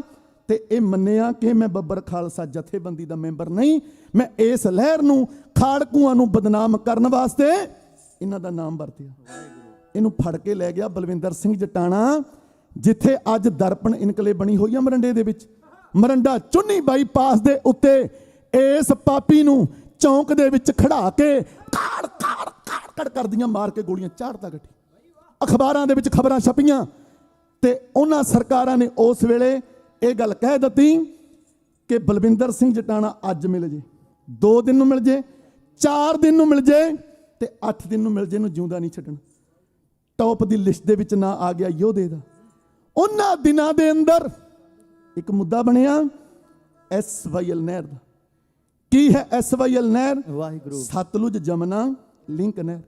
ਤੇ ਇਹ ਮੰਨਿਆ ਕਿ ਮੈਂ ਬੱਬਰ ਖਾਲਸਾ ਜਥੇਬੰਦੀ ਦਾ ਮੈਂਬਰ ਨਹੀਂ, ਮੈਂ ਇਸ ਲਹਿਰ ਨੂੰ, ਖਾੜਕੂਆਂ ਨੂੰ ਬਦਨਾਮ ਕਰਨ ਵਾਸਤੇ ਇਹਨਾਂ ਦਾ ਨਾਮ ਵਰਤਿਆ। ਇਹਨੂੰ ਫੜ ਕੇ ਲੈ ਗਿਆ ਬਲਵਿੰਦਰ ਸਿੰਘ ਜਟਾਣਾ, ਜਿੱਥੇ ਅੱਜ ਦਰਪਣ ਇਨਕਲੇਵ ਬਣੀ ਹੋਈ ਹੈ ਮਰੰਡੇ ਦੇ ਵਿੱਚ। ਮਰੰਡਾ ਚੁੰਨੀ ਬਾਈਪਾਸ ਦੇ ਉੱਤੇ ਇਸ ਪਾਪੀ ਨੂੰ ਚੌਂਕ ਦੇ ਵਿੱਚ ਖੜਾ ਕੇ ਕਾੜ ਕਾੜ ਕਾੜ ਕਾੜ ਕਰਦੀਆਂ ਮਾਰ ਕੇ ਗੋਲੀਆਂ ਚਾੜਤਾ ਗੱਡੀ। ਅਖਬਾਰਾਂ ਦੇ ਵਿੱਚ ਖਬਰਾਂ ਛਪੀਆਂ ਤੇ ਉਹਨਾਂ ਸਰਕਾਰਾਂ ਨੇ ਉਸ ਵੇਲੇ ਇਹ ਗੱਲ ਕਹਿ ਦਿੱਤੀ ਕਿ ਬਲਵਿੰਦਰ ਸਿੰਘ ਜਟਾਣਾ ਅੱਜ ਮਿਲ ਜੇ, 2 ਦਿਨ ਨੂੰ ਮਿਲ ਜੇ, 4 ਦਿਨ ਨੂੰ ਮਿਲ ਜੇ ਤੇ 8 ਦਿਨ ਨੂੰ ਮਿਲ ਜੇ, ਨੂੰ ਜਿਉਂਦਾ ਨਹੀਂ ਛੱਡਣਾ। ਟੌਪ ਦੀ ਲਿਸਟ ਦੇ ਵਿੱਚ ਨਾਂ ਆ ਗਿਆ ਯੋਧੇ ਦਾ। ਉਹਨਾਂ ਦਿਨਾਂ ਦੇ ਅੰਦਰ ਇੱਕ ਮੁੱਦਾ ਬਣਿਆ SYL ਨਹਿਰ ਦਾ। ਕੀ ਹੈ SYL ਨਹਿਰ? ਵਾਹਿਗੁਰੂ। ਸਤਲੁਜ ਜਮਨਾ ਲਿੰਕ ਨਹਿਰ,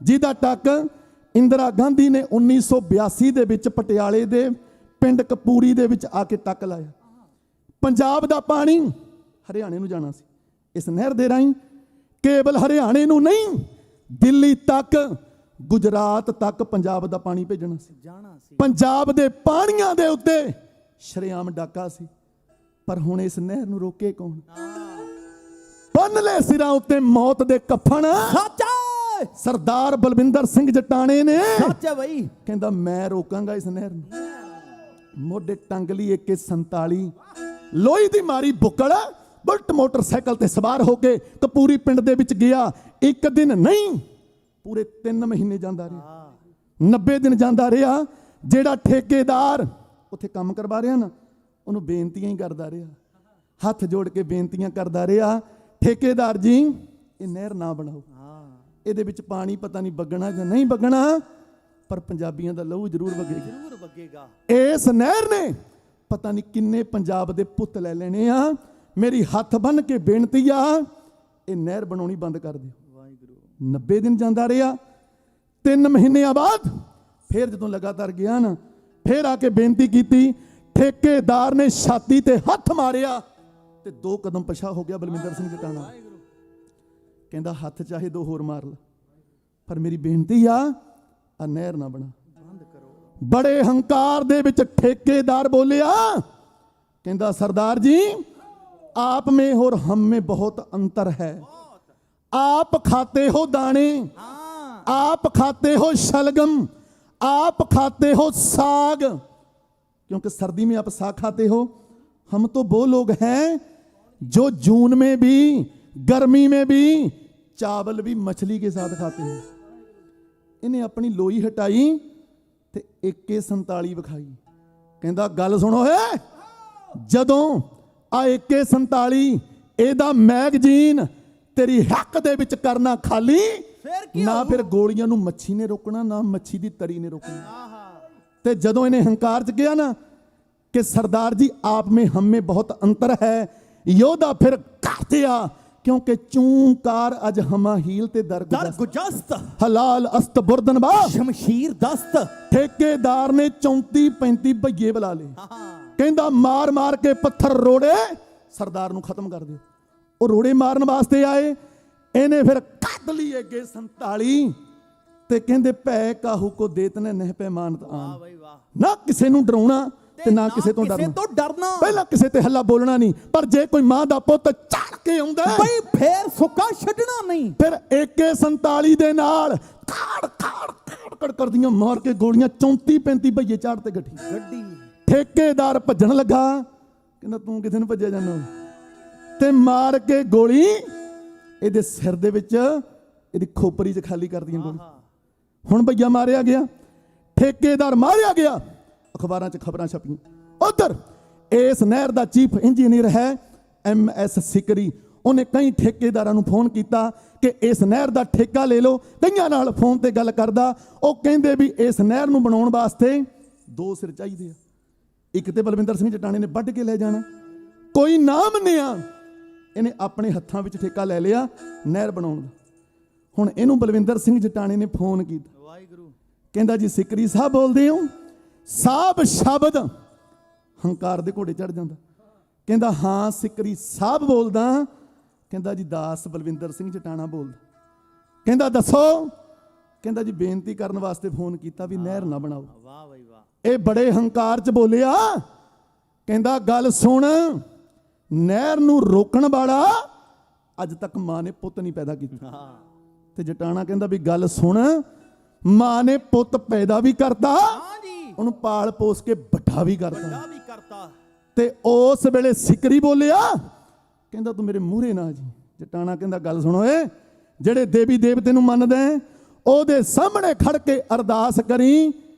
ਜਿਹਦਾ ਟੱਕ ਇੰਦਰਾ ਗਾਂਧੀ ਨੇ 1982 ਦੇ ਵਿੱਚ ਪਟਿਆਲੇ ਦੇ ਪਿੰਡ ਕਪੂਰੀ ਦੇ ਵਿੱਚ ਆ ਕੇ ਟੱਕ ਲਾਇਆ। ਪੰਜਾਬ ਦਾ ਪਾਣੀ ਹਰਿਆਣੇ ਨੂੰ ਜਾਣਾ ਸੀ ਇਸ ਨਹਿਰ ਦੇ ਰਾਹੀਂ। ਕੇਵਲ ਹਰਿਆਣੇ ਨੂੰ ਨਹੀਂ, ਦਿੱਲੀ ਤੱਕ, ਗੁਜਰਾਤ ਤੱਕ ਪੰਜਾਬ ਦਾ ਪਾਣੀ ਭੇਜਣਾ ਸੀ। ਪੰਜਾਬ ਦੇ ਪਾਣੀਆਂ ਦੇ ਉੱਤੇ ਸ਼ਰੇਆਮ ਡਾਕਾ ਸੀ। ਪਰ ਹੁਣ ਇਸ ਨਹਿਰ ਨੂੰ ਰੋਕੇ ਕੌਣ? ਬੰਨ ਲੈ ਸਿਰਾਂ ਉੱਤੇ ਮੌਤ ਦੇ ਕਫਨ। ਸਰਦਾਰ ਬਲਵਿੰਦਰ ਸਿੰਘ ਜਟਾਣੇ ਨੇ। ਸੱਚ ਹੈ ਬਈ। ਕਹਿੰਦਾ ਮੈਂ ਰੋਕਾਂਗਾ ਇਸ ਨਹਿਰ ਨੂੰ। ਮੋਢੇ ਟੰਗ ਲਈ AK-47, ਲੋਹੀ ਦੀ ਮਾਰੀ ਬੁੱਕਲ, ਬੁਲਟ ਮੋਟਰਸਾਈਕਲ ਤੇ ਸਵਾਰ ਹੋ ਕੇ ਕਪੂਰੀ ਪਿੰਡ ਦੇ ਵਿੱਚ ਗਿਆ। 1 ਦਿਨ ਨਹੀਂ, ਪੂਰੇ 3 ਮਹੀਨੇ ਜਾਂਦਾ ਰਿਹਾ, 90 ਦਿਨ ਜਾਂਦਾ ਰਿਹਾ। ਜਿਹੜਾ ਠੇਕੇਦਾਰ ਉੱਥੇ ਕੰਮ ਕਰਵਾ ਰਿਹਾ ਨਾ, ਉਹਨੂੰ ਬੇਨਤੀਆਂ ਹੀ ਕਰਦਾ ਰਿਹਾ, ਹੱਥ ਜੋੜ ਕੇ ਬੇਨਤੀਆਂ ਕਰਦਾ ਰਿਹਾ, ਠੇਕੇਦਾਰ ਜੀ ਇਹ ਨਹਿਰ ਨਾ ਬਣਾਓ। ਇਹਦੇ ਵਿੱਚ ਪਾਣੀ ਪਤਾ ਨਹੀਂ ਵਗਣਾ ਜਾਂ ਨਹੀਂ ਵਗਣਾ, ਪਰ ਪੰਜਾਬੀਆਂ ਦਾ ਲਹੂ ਜ਼ਰੂਰ ਵਗੇਗਾ। ਇਸ ਨਹਿਰ ਨੇ ਪਤਾ ਨਹੀਂ ਕਿੰਨੇ ਪੰਜਾਬ ਦੇ ਪੁੱਤ ਲੈ ਲੈਣੇ ਆ। ਮੇਰੀ ਹੱਥ ਬੰਨ ਕੇ ਬੇਨਤੀ ਆ, ਇਹ ਨਹਿਰ ਬਣਾਉਣੀ ਬੰਦ ਕਰ ਦਿਓ। 90 ਦਿਨ ਜਾਂਦਾ ਰਿਹਾ, 3 ਮਹੀਨਿਆਂ ਬਾਅਦ ਫਿਰ ਜਦੋਂ ਲਗਾਤਾਰ ਗਿਆ ਨਾ, ਫਿਰ ਆ ਕੇ ਬੇਨਤੀ ਕੀਤੀ। ਠੇਕੇਦਾਰ ਨੇ ਛਾਤੀ ਤੇ ਹੱਥ ਮਾਰਿਆ ਤੇ 2 ਕਦਮ ਪਿਛਾ ਹੋ ਗਿਆ ਬਲਵਿੰਦਰ ਸਿੰਘ ਜਟਾਣਾ। ਕਹਿੰਦਾ ਹੱਥ ਚਾਹੇ 2 ਹੋਰ ਮਾਰ ਲੈ, ਪਰ ਮੇਰੀ ਬੇਨਤੀ ਆ ਨਹਿਰ ਨਾ ਬਣਾ, ਬੰਦ ਕਰੋ। ਬੜੇ ਹੰਕਾਰ ਦੇ ਵਿੱਚ ਠੇਕੇਦਾਰ ਬੋਲਿਆ, ਕਹਿੰਦਾ सरदार जी आप में और हम में बहुत अंतर है। आप खाते हो दाने, आप खाते हो शलगम, आप खाते हो साग, क्योंकि सर्दी में आप साग खाते हो। हम तो वो लोग हैं जो जून में भी गर्मी में भी चावल भी मछली के साथ खाते हैं। इन्हें अपनी लोई हटाई ते AK-47 विखाई। कहता गल सुनो है, जदों आ AK-47 ਇਹਦਾ ਮੈਗਜ਼ੀਨ ਤੇਰੀ ਹੱਕ ਦੇ ਵਿੱਚ ਕਰਨਾ ਖਾਲੀ, ਨਾ ਫਿਰ ਗੋਲੀਆਂ ਨੂੰ ਮੱਛੀ ਨੇ ਰੋਕਣਾ, ਨਾ ਮੱਛੀ ਦੀ ਤਰੀ ਨੇ ਰੋਕਣਾ। ਤੇ ਜਦੋਂ ਇਹਨੇ ਹੰਕਾਰ ਚ ਗਿਆ ਨਾ ਕਿ सरदार जी आप में हम में बहुत अंतर है, योदा फिर कहते आ, क्योंकि चूंकार अज हमा हील ते दर गुजस्त हलाल अस्त बुरदन बा शमशीर दस्त। ठेकेदार ने 34-35 भईए बुला ले, कहंदा मार मार के पत्थर रोड़े सरदार नूं खत्म कर दिओ। ਉਹ ਰੋੜੇ ਮਾਰਨ ਵਾਸਤੇ ਆਏ, ਇਹਨੇ ਫਿਰ ਕੱਢ ਲਈ AK-47 ਤੇ ਕਹਿੰਦੇ ਭੈ ਕਾਹੂ ਕੋ ਦੇਤ ਨੇ ਨਹਿ ਪੈਮਾਨਤ ਆਨ। ਨਾ ਕਿਸੇ ਨੂੰ ਡਰਾਉਣਾ ਤੇ ਨਾ ਕਿਸੇ ਤੋਂ ਡਰਨਾ, ਪਹਿਲਾਂ ਕਿਸੇ ਤੇ ਹੱਲਾ ਬੋਲਣਾ ਨਹੀਂ, ਪਰ ਜੇ ਕੋਈ ਮਾਂ ਦਾ ਪੁੱਤ ਝੜ ਕੇ ਆਉਂਦਾ ਬਈ ਫੇਰ ਸੁੱਕਾ ਛੱਡਣਾ ਨਹੀਂ। ਫਿਰ AK-47 ਦੇ ਨਾਲ ਕਾੜ ਕਾੜ ਕਾੜ ਕਰਦੀਆਂ ਮਾਰ ਕੇ ਗੋਲੀਆਂ 34-35 ਭਈਏ ਝਾੜ ਤੇ ਗੱਡੀ। ਠੇਕੇਦਾਰ ਭੱਜਣ ਲੱਗਾ, ਕਹਿੰਦਾ ਤੂੰ ਕਿੱਥੇ ਨੂੰ ਭੱਜਿਆ ਜਾਂਦਾ, ਤੇ ਮਾਰ ਕੇ ਗੋਲੀ ਇਹਦੇ ਸਿਰ ਦੇ ਵਿੱਚ, ਇਹਦੀ ਖੋਪਰੀ 'ਚ ਖਾਲੀ ਕਰਦੀਆਂ ਗੋਲੀ। ਹੁਣ ਭਈਆ ਮਾਰਿਆ ਗਿਆ, ਠੇਕੇਦਾਰ ਮਾਰਿਆ ਗਿਆ, ਅਖਬਾਰਾਂ 'ਚ ਖਬਰਾਂ ਛਪੀਆਂ। ਉਧਰ ਇਸ ਨਹਿਰ ਦਾ ਚੀਫ ਇੰਜੀਨੀਅਰ ਹੈ MS ਸਿਕਰੀ। ਉਹਨੇ ਕਈ ਠੇਕੇਦਾਰਾਂ ਨੂੰ ਫੋਨ ਕੀਤਾ ਕਿ ਇਸ ਨਹਿਰ ਦਾ ਠੇਕਾ ਲੈ ਲਓ। ਕਈਆਂ ਨਾਲ ਫੋਨ ਤੇ ਗੱਲ ਕਰਦਾ, ਉਹ ਕਹਿੰਦੇ ਵੀ ਇਸ ਨਹਿਰ ਨੂੰ ਬਣਾਉਣ ਵਾਸਤੇ 2 ਸਿਰ ਚਾਹੀਦੇ ਆ। ਇੱਕ ਤੇ ਬਲਵਿੰਦਰ ਸਿੰਘ ਜਟਾਣੇ ਨੇ ਵੱਢ ਕੇ ਲੈ ਜਾਣਾ, ਕੋਈ ਨਾ ਮੰਨਿਆ, ਇਹਨੇ ਆਪਣੇ ਹੱਥਾਂ ਵਿੱਚ ਠੇਕਾ ਲੈ ਲਿਆ ਨਹਿਰ ਬਣਾਉਣ ਦਾ। ਹੁਣ ਇਹਨੂੰ ਬਲਵਿੰਦਰ ਸਿੰਘ ਜਟਾਣੇ ਨੇ ਫੋਨ ਕੀਤਾ, ਕਹਿੰਦਾ ਜੀ ਸਿਕਰੀ ਸਾਹਿਬ ਬੋਲਦੇ ਹੋ? ਸਾਹਿਬ ਸ਼ਬਦ ਹੰਕਾਰ ਦੇ ਘੋੜੇ ਚੜ ਜਾਂਦਾ। ਕਹਿੰਦਾ ਹਾਂ ਸਿਕਰੀ ਸਾਹਿਬ ਬੋਲਦਾ। ਕਹਿੰਦਾ ਜੀ ਦਾਸ ਬਲਵਿੰਦਰ ਸਿੰਘ ਜਟਾਣਾ ਬੋਲਦਾ। ਕਹਿੰਦਾ ਦੱਸੋ? ਕਹਿੰਦਾ ਜੀ ਬੇਨਤੀ ਕਰਨ ਵਾਸਤੇ ਫੋਨ ਕੀਤਾ ਵੀ ਨਹਿਰ ਨਾ ਬਣਾਓ। ਵਾਹ ਬਈ ਵਾਹ। ਇਹ ਬੜੇ ਹੰਕਾਰ 'ਚ ਬੋਲਿਆ, ਕਹਿੰਦਾ ਗੱਲ ਸੁਣ, ਨਹਿਰ ਨੂੰ ਰੋਕਣ ਵਾਲਾ ਅੱਜ ਤੱਕ ਮਾਂ ਨੇ ਪੁੱਤ ਨਹੀਂ ਪੈਦਾ ਕੀਤਾ। ਤੇ ਜਟਾਣਾ ਕਹਿੰਦਾ ਵੀ ਗੱਲ ਸੁਣ, ਮਾਂ ਨੇ ਪੁੱਤ ਪੈਦਾ ਵੀ ਕਰਤਾ, ਉਹਨੂੰ ਪਾਲ ਪੋਸ ਕੇ ਵੱਡਾ ਵੀ ਕਰਤਾ। ਤੇ ਉਸ ਵੇਲੇ ਸਿਕਰੀ ਬੋਲਿਆ, ਕਹਿੰਦਾ ਤੂੰ ਮੇਰੇ ਮੂਹਰੇ ਨਾ ਜੀ। ਜਟਾਣਾ ਕਹਿੰਦਾ ਗੱਲ ਸੁਣੋ, ਏ ਜਿਹੜੇ ਦੇਵੀ ਦੇਵਤੇ ਨੂੰ ਮੰਨਦੇ ਉਹਦੇ ਸਾਹਮਣੇ ਖੜ ਕੇ ਅਰਦਾਸ ਕਰੀ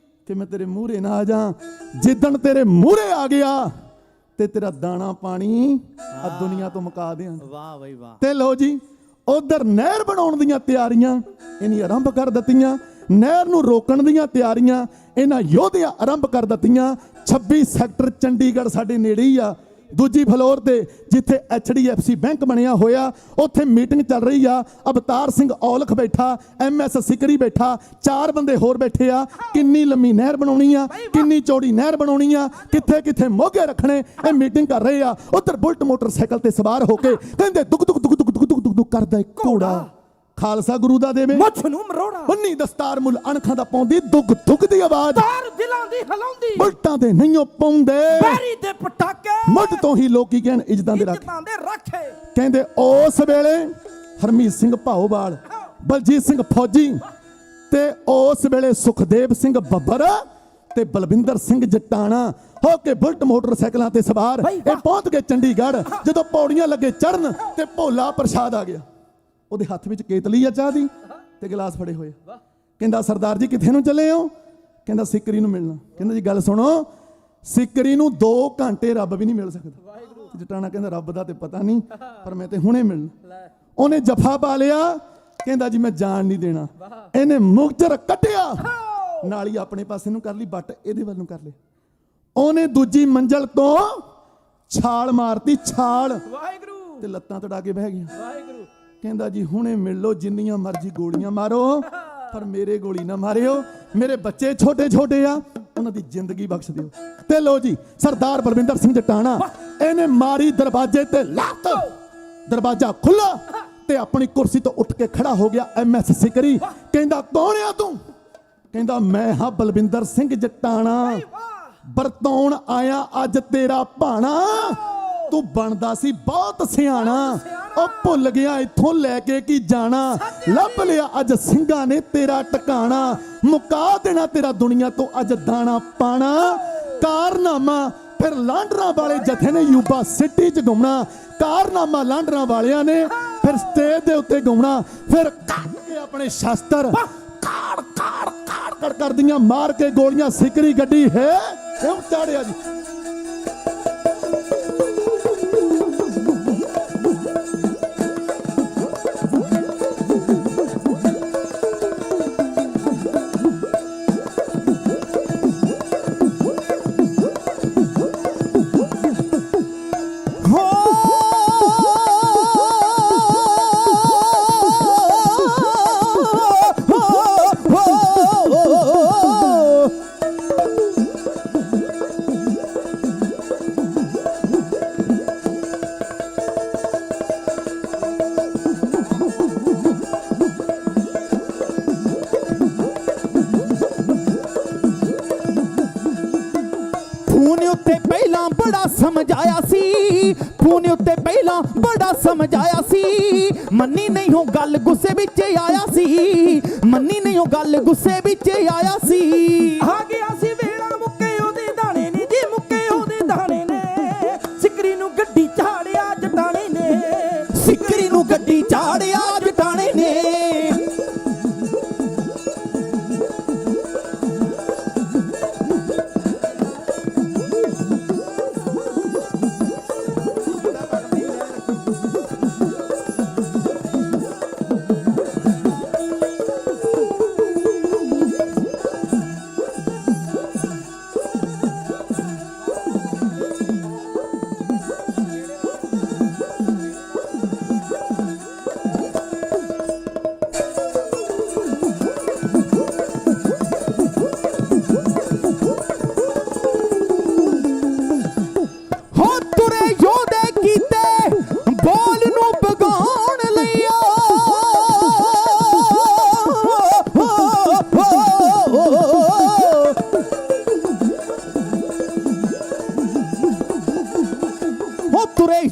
ਕਿ ਮੈਂ ਤੇਰੇ ਮੂਹਰੇ ਨਾ ਆ ਜਾ। ਜਿੱਦਣ ਤੇਰੇ ਮੂਹਰੇ ਆ ਗਿਆ ਤੇ ਤੇਰਾ ਦਾਣਾ ਪਾਣੀ ਆ ਦੁਨੀਆ ਤੋਂ ਮੁਕਾ ਦਿਆਂਗੇ। ਵਾਹ ਬਈ ਵਾਹ। ਤੇ ਲੋ ਜੀ ਉਧਰ ਨਹਿਰ ਬਣਾਉਣ ਦੀਆਂ ਤਿਆਰੀਆਂ ਇਹਨੀ ਆਰੰਭ ਕਰ ਦਿੱਤੀਆਂ। ਨਹਿਰ ਨੂੰ ਰੋਕਣ ਦੀਆਂ ਤਿਆਰੀਆਂ ਇਹਨਾਂ ਯੋਧਿਆਂ ਆਰੰਭ ਕਰ ਦਿੱਤੀਆਂ। 26 ਸੈਕਟਰ ਚੰਡੀਗੜ੍ਹ ਸਾਡੇ ਨੇੜੇ ਹੀ ਆ, ਦੂਜੀ ਫਲੋਰ ਤੇ ਜਿੱਥੇ HDFC ਬੈਂਕ ਬਣਿਆ ਹੋਇਆ, ਉੱਥੇ ਮੀਟਿੰਗ ਚੱਲ ਰਹੀ ਆ। ਅਵਤਾਰ ਸਿੰਘ ਔਲਖ ਬੈਠਾ, MS ਸਿਕਰੀ ਬੈਠਾ, 4 ਬੰਦੇ ਹੋਰ ਬੈਠੇ ਆ। ਕਿੰਨੀ ਲੰਮੀ ਨਹਿਰ ਬਣਾਉਣੀ ਆ, ਕਿੰਨੀ ਚੌੜੀ ਨਹਿਰ ਬਣਾਉਣੀ ਆ, ਕਿੱਥੇ ਕਿੱਥੇ ਮੋਗੇ ਰੱਖਣੇ, ਇਹ ਮੀਟਿੰਗ ਕਰ ਰਹੇ ਆ। ਉਧਰ ਬੁਲਟ ਮੋਟਰਸਾਈਕਲ ਤੇ ਸਵਾਰ ਹੋ ਕੇ ਕਹਿੰਦੇ ਦੁੱਕ ਦੁੱਕ ਦੁੱਕ ਦੁੱਕ ਦੁੱਕ ਦੁੱਕ ਦੁੱਕ ਕਰਦਾ ਘੋੜਾ, ਖਾਲਸਾ ਗੁਰੂ ਦਾ ਦੇਵੇ ਮੁੱਛ ਨੂੰ ਮਰੋੜਾ, ਬੰਨੀ ਦਸਤਾਰ ਮੁੱਲ ਅਣਖਾਂ ਦਾ ਪਾਉਂਦੀ ਦੁੱਕ ਦੁੱਕ ਦੀ ਆਵਾਜ਼, ਤਾਰ ਦਿਲਾਂ ਦੀ ਹਲਾਉਂਦੀ, ਬੁਲਟਾਂ ਦੇ ਨਹੀਂਓ ਪਾਉਂਦੇ ਬੈਰੀ ਦੇ ਪਟਾਕੇ, ਮੁੱਢ ਤੋਂ ਹੀ ਲੋਕੀ ਕਹਿਣ ਇੱਜ਼ਤਾਂ ਦੇ ਰੱਖੇ। ਕਹਿੰਦੇ ਉਸ ਵੇਲੇ ਹਰਮੀਤ ਸਿੰਘ ਭਾਓਵਾਲ, ਬਲਜੀਤ ਸਿੰਘ ਫੌਜੀ ਤੇ ਉਸ ਵੇਲੇ ਸੁਖਦੇਵ ਸਿੰਘ ਬੱਬਰ ਤੇ ਬਲਵਿੰਦਰ ਸਿੰਘ ਜਟਾਣਾ ਹੋ ਕੇ ਬੁਲਟ ਮੋਟਰਸਾਈਕਲਾਂ ਤੇ ਸਵਾਰ ਇਹ ਪਹੁੰਚ ਗਏ ਚੰਡੀਗੜ੍ਹ। ਜਦੋਂ ਪੌੜੀਆਂ ਲੱਗੇ ਚੜਨ ਤੇ ਭੋਲਾ ਪ੍ਰਸ਼ਾਦ ਆ ਗਿਆ। ਉਹਦੇ ਹੱਥ ਵਿੱਚ ਕੇਤਲੀ ਆ ਚਾਹ ਦੀ ਤੇ ਗਲਾਸ ਫੜੇ ਹੋਏ। ਕਹਿੰਦਾ ਸਰਦਾਰ ਜੀ ਕਿੱਥੇ ਨੂੰ ਚੱਲੇ ਹੋ? ਕਹਿੰਦਾ ਸਿਕਰੀ ਨੂੰ ਮਿਲਣਾ। ਕਹਿੰਦਾ ਜੀ ਗੱਲ ਸੁਣੋ, ਸਿਕਰੀ ਨੂੰ 2 ਘੰਟੇ ਰੱਬ ਵੀ ਨਹੀਂ ਮਿਲ ਸਕਦਾ। ਜਟਾਣਾ ਕਹਿੰਦਾ ਰੱਬ ਦਾ ਤੇ ਪਤਾ ਨਹੀਂ, ਪਰ ਮੈਂ ਤੇ ਹੁਣੇ ਮਿਲਣਾ। ਉਹਨੇ ਜੱਫਾ ਪਾ ਲਿਆ, ਕਹਿੰਦਾ ਜੀ ਮੈਂ ਜਾਣ ਨਹੀਂ ਦੇਣਾ। ਇਹਨੇ ਮੁਕਤਰ ਕੱਢਿਆ, ਨਾਲੀ ਆਪਣੇ ਪਾਸੇ ਨੂੰ ਕਰ ਲਈ, ਬੱਟ ਇਹਦੇ ਵੱਲ ਨੂੰ ਕਰ ਲਿਆ। ਉਹਨੇ ਦੂਜੀ ਮੰਜ਼ਲ ਤੋਂ ਛਾਲ ਮਾਰਤੀ, ਛਾਲ, ਤੇ ਲੱਤਾਂ ਤੜਾ ਕੇ ਬਹਿ ਗਿਆ। ਕਹਿੰਦਾ ਜੀ ਹੁਣੇ ਮਿਲ ਲਓ, ਜਿੰਨੀਆਂ ਮਰਜ਼ੀ ਗੋਲੀਆਂ ਮਾਰੋ, ਪਰ ਮੇਰੇ ਗੋਲੀ ਨਾ ਮਾਰਿਓ, ਮੇਰੇ ਬੱਚੇ ਛੋਟੇ ਛੋਟੇ ਆ, ਉਹਨਾਂ ਦੀ ਜ਼ਿੰਦਗੀ ਬਖਸ਼ ਦਿਓ। ਤੇ ਲੋ ਜੀ ਸਰਦਾਰ ਬਲਵਿੰਦਰ ਸਿੰਘ ਜਟਾਣਾ, ਇਹਨੇ ਮਾਰੀ ਦਰਵਾਜ਼ੇ ਤੇ ਲੱਤ, ਦਰਵਾਜ਼ਾ ਖੁੱਲਾ ਤੇ ਆਪਣੀ ਕੁਰਸੀ ਤੋਂ ਉੱਠ ਕੇ ਖੜਾ ਹੋ ਗਿਆ। MS ਸਿਕਰੀ ਕਹਿੰਦਾ ਕੌਣ ਆ ਤੂੰ? ਕਹਿੰਦਾ ਮੈਂ ਹਾਂ ਬਲਵਿੰਦਰ ਸਿੰਘ ਜਟਾਣਾ, ਵਰਤਾਉਣ ਆਇਆ ਅੱਜ ਤੇਰਾ ਭਾਣਾ। ਤੂੰ ਬਣਦਾ ਸੀ ਬਹੁਤ ਸਿਆਣਾ, ਉਹ ਭੁੱਲ ਗਿਆ ਇੱਥੋਂ ਲੈ ਕੇ ਕੀ ਜਾਣਾ। ਲੱਭ ਲਿਆ ਅੱਜ ਸਿੰਘਾਂ ਨੇ ਤੇਰਾ ਟਿਕਾਣਾ, ਮੁਕਾ ਦੇਣਾ ਤੇਰਾ ਦੁਨੀਆ ਤੋਂ ਅੱਜ ਦਾਣਾ ਪਾਣਾ। ਕਾਰਨਾਮਾ ਫਿਰ ਲਾਂਡਰਾਂ ਵਾਲੇ ਜਥੇ ਨੇ ਯੂਬਾ ਸਿਟੀ 'ਚ ਘੁੰਮਣਾ, ਕਾਰਨਾਮਾ ਲਾਂਡਰਾਂ ਵਾਲਿਆਂ ਨੇ ਫਿਰ ਸਟੇਜ ਦੇ ਉੱਤੇ ਘੁੰਮਣਾ। ਫਿਰ ਕੱਢ ਕੇ ਆਪਣੇ ਸ਼ਸਤਰ ਕਾੜ ਕਾੜ ਕਾੜ ਕਾੜ ਕਰਦੀਆਂ, ਮਾਰ ਕੇ ਗੋਲੀਆਂ ਸਿਕਰੀ ਗੱਡੀ ਹੈ ਇਹ ਚਾੜਿਆ ਜੀ। ਸਮਝਾਇਆ ਸੀ, ਪੂਨੇ ਉੱਤੇ ਪਹਿਲਾਂ ਬੜਾ ਸਮਝਾਇਆ ਸੀ, ਮੰਨੀ ਨਹੀਂ ਉਹ ਗੱਲ ਗੁੱਸੇ ਵਿੱਚ ਆਇਆ ਸੀ, ਮੰਨੀ ਨਹੀਂ ਉਹ ਗੱਲ ਗੁੱਸੇ ਵਿੱਚ ਆਇਆ ਸੀ। ਆ ਗਿਆ ਸੀ ਵੇਲਾ ਮੁੱਕੇ ਉਹਦੇ ਦਾਣੇ ਨੇ ਜੀ, ਮੁੱਕੇ ਉਹਦੇ ਦਾਣੇ ਨੇ, ਸਿਕਰੀ ਨੂੰ ਗੱਡੀ ਝਾੜਿਆ ਜਟਾਣੇ ਨੇ, ਸਿਕਰੀ ਨੂੰ ਗੱਡੀ ਝਾੜਿਆ ਜਟਾਣੇ ਨੇ।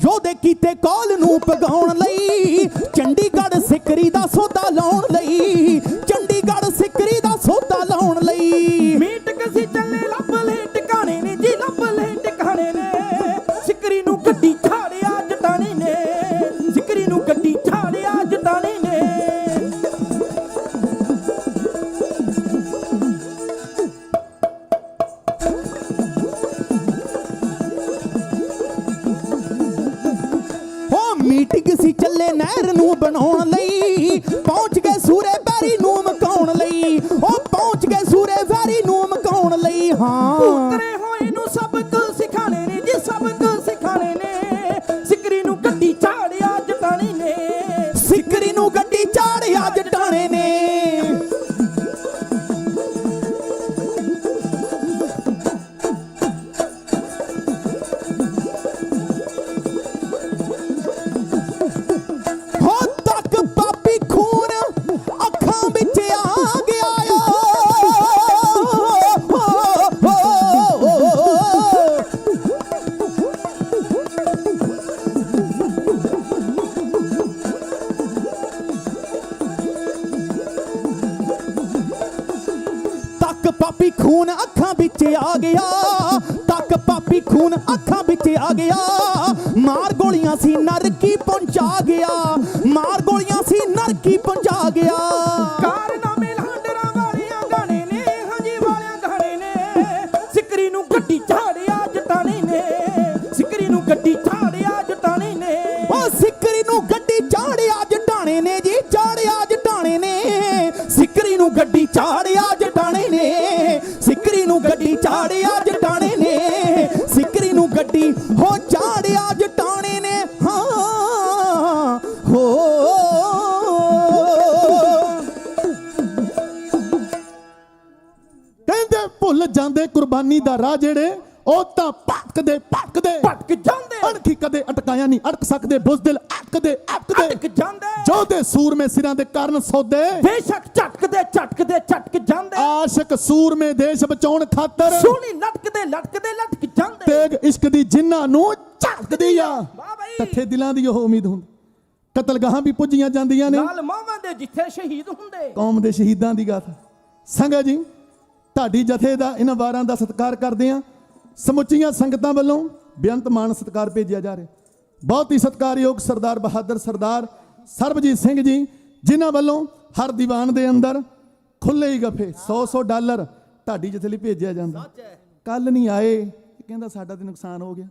ਯੋਧੇ ਕੀਤੇ ਕਾਲ ਨੂੰ ਪਗਾਉਣ ਲਈ, ਚੰਡੀਗੜ੍ਹ ਸਿਕਰੀ ਦਾ ਸੌਦਾ ਲਾਉਣ ਲਈ, ਚੰਡੀਗੜ੍ਹ ਸਿਕਰੀ ਦਾ ਸੌਦਾ ਲਾਉਣ ਲਈ। ਮੀਟਿੰਗ ਸੀ ਚੱਲੇ ਲੱਭ ਲੈ ਟਿਕਾਣੇ ਨੇ ਜੀ, ਲੱਭ ਲੈ ਟਿਕਾਣੇ ਨੇ, ਸਿਕਰੀ ਨੂੰ ਗੱਡੀ ਝਾੜਿਆ ਜਟਾਣੇ ਨੇ, ਸਿਕਰੀ ਨੂੰ ਗੱਡੀ ਝਾੜਿਆ ਜਟਾਣੇ ਨੇ। ਮੀਟਿੰਗ ਸੀ ਚੱਲੇ ਨਹਿਰ ਨੂੰ ਬਣਾਉਣ ਲਈ, ਪਹੁੰਚ ਗਏ ਸੂਰੇ ਵੈਰੀ ਨੂੰ ਮਕਾਉਣ ਲਈ, ਉਹ ਪਹੁੰਚ ਗਏ ਸੂਰੇ ਵੈਰੀ ਨੂੰ ਮਕਾਉਣ ਲਈ। ਹਾਂ ਉਤਰੇ ਹੋਏ ਨੂੰ ਸਬਕ ਸਿਖਾਣੇ ਨੇ ਜੀ, ਸਬਕ ਸਿਖਾਣੇ ਨੇ, ਸਿਕਰੀ ਨੂੰ ਗੱਡੀ ਝਾੜਿਆ ਜਟਾਣੇ ਨੇ, ਸਿਕਰੀ ਨੂੰ ਗੱਡੀ ਝਾੜਿਆ ਜਟਾਣੇ ਨੇ। ਪਾਪੀ ਖੂਨ ਅੱਖਾਂ ਵਿੱਚ ਆ ਗਿਆ, ਤੱਕ ਪਾਪੀ ਖੂਨ ਅੱਖਾਂ ਵਿੱਚ ਆ ਗਿਆ, ਮਾਰ ਗੋਲੀਆਂ ਸੀ ਨਰਕੀ ਪਹੁੰਚਾ ਗਿਆ, ਮਾਰ ਗੋਲੀਆਂ ਸੀ ਨਰਕੀ ਪਹੁੰਚਾ ਗਿਆ। ਕਾਰਨਾਮੇ ਲਾਂਡਰਾਂ ਵਾਲਿਆਂ ਗਾਣੇ ਨੇ, ਹਾਂਜੀ ਵਾਲਿਆਂ ਗਾਣੇ ਨੇ, ਸਿਕਰੀ ਨੂੰ ਗੱਡੀ ਝਾੜਿਆ ਜਟਾਣੇ ਨੇ, ਸਿਕਰੀ ਨੂੰ ਗੱਡੀ ਝਾੜਿਆ ਜਟਾਣੇ ਨੇ, ਉਹ ਸਿਕਰੀ ਨੂੰ ਗੱਡੀ ਝਾੜਿਆ ਜਟਾਣੇ ਚਾੜਿਆ ਜਟਾਣੇ ਨੇ, ਸਿਕਰੀ ਨੂੰ ਗੱਡੀ ਚਾੜਿਆ ਜਟਾਣੇ ਨੇ, ਸਿਕਰੀ ਨੂੰ ਗੱਡੀ ਹੋ ਚਾੜਿਆ ਜਟਾਣੇ ਨੇ। ਹਾਂ ਹੋ ਕਹਿੰਦੇ ਭੁੱਲ ਜਾਂਦੇ ਕੁਰਬਾਨੀ ਦਾ ਰਾਹ ਜਿਹੜੇ, ਉਹ ਤਾਂ ਭਟਕਦੇ ਭਟਕ ਜਾਂਦੇ, ਅਣਖੀ ਕਦੇ ਅਟਕਾਇਆ ਨਹੀਂ ਅਟਕ ਸਕਦੇ, ਬੁਜ਼ਦਿਲ ਅਟਕਦੇ ਅਟਕ ਜਾਂਦੇ, ਜੋਧੇ ਸੂਰਮੇ ਸਿਰਾਂ ਦੇ ਕਾਰਨ ਸੌਦੇ, ਬੇਸ਼ੱਕ ਝਟਕਦੇ ਝਟਕ ਜਾਂਦੇ, ਆਸ਼ਿਕ ਸੂਰਮੇ ਦੇਸ਼ ਬਚਾਉਣ ਖਾਤਰ ਸੋਹਣੀ ਲਟਕ ਜਾਂਦੇ, ਤੇਗ ਇਸ਼ਕ ਦੀ ਜਿਨ੍ਹਾਂ ਨੂੰ ਝਟਕਦੀ ਆ, ਵਾਹ ਬਈ, ਤੱਥੇ ਦਿਲਾਂ ਦੀ ਉਹ ਉਮੀਦ ਹੁੰਦੀ। ਕਤਲਗਾਹਾਂ ਵੀ ਪੁੱਜੀਆਂ ਜਾਂਦੀਆਂ ਨੇ, ਲਾਲ ਮਾਵਾਂ ਦੇ ਜਿੱਥੇ ਸ਼ਹੀਦ ਹੁੰਦੇ, ਕੌਮ ਦੇ ਸ਼ਹੀਦਾਂ ਦੀ ਗਾਥਾ। ਸੰਗਤ ਜੀ, ਤੁਹਾਡੀ ਜਥੇ ਦਾ ਇਹਨਾਂ ਵਾਰਾਂ ਦਾ ਸਤਿਕਾਰ ਕਰਦੇ ਆ। ਸਮੁੱਚੀਆਂ ਸੰਗਤਾਂ ਵੱਲੋਂ ਬੇਅੰਤ ਮਾਣ ਸਤਿਕਾਰ ਭੇਜਿਆ ਜਾ ਰਿਹਾ। ਬਹੁਤ ਹੀ ਸਤਿਕਾਰਯੋਗ ਸਰਦਾਰ ਬਹਾਦਰ ਸਰਦਾਰ ਸਰਬਜੀਤ ਸਿੰਘ ਜੀ, ਜਿਨ੍ਹਾਂ ਵੱਲੋਂ ਹਰ ਦੀਵਾਨ ਦੇ ਅੰਦਰ ਖੁੱਲੇ ਹੀ ਗੱਫੇ $100 ਤੁਹਾਡੀ ਜਥੇ ਲਈ ਭੇਜਿਆ ਜਾਂਦਾ। ਕੱਲ ਨਹੀਂ ਆਏ, ਕਹਿੰਦਾ ਸਾਡਾ ਤੇ ਨੁਕਸਾਨ ਹੋ ਗਿਆ।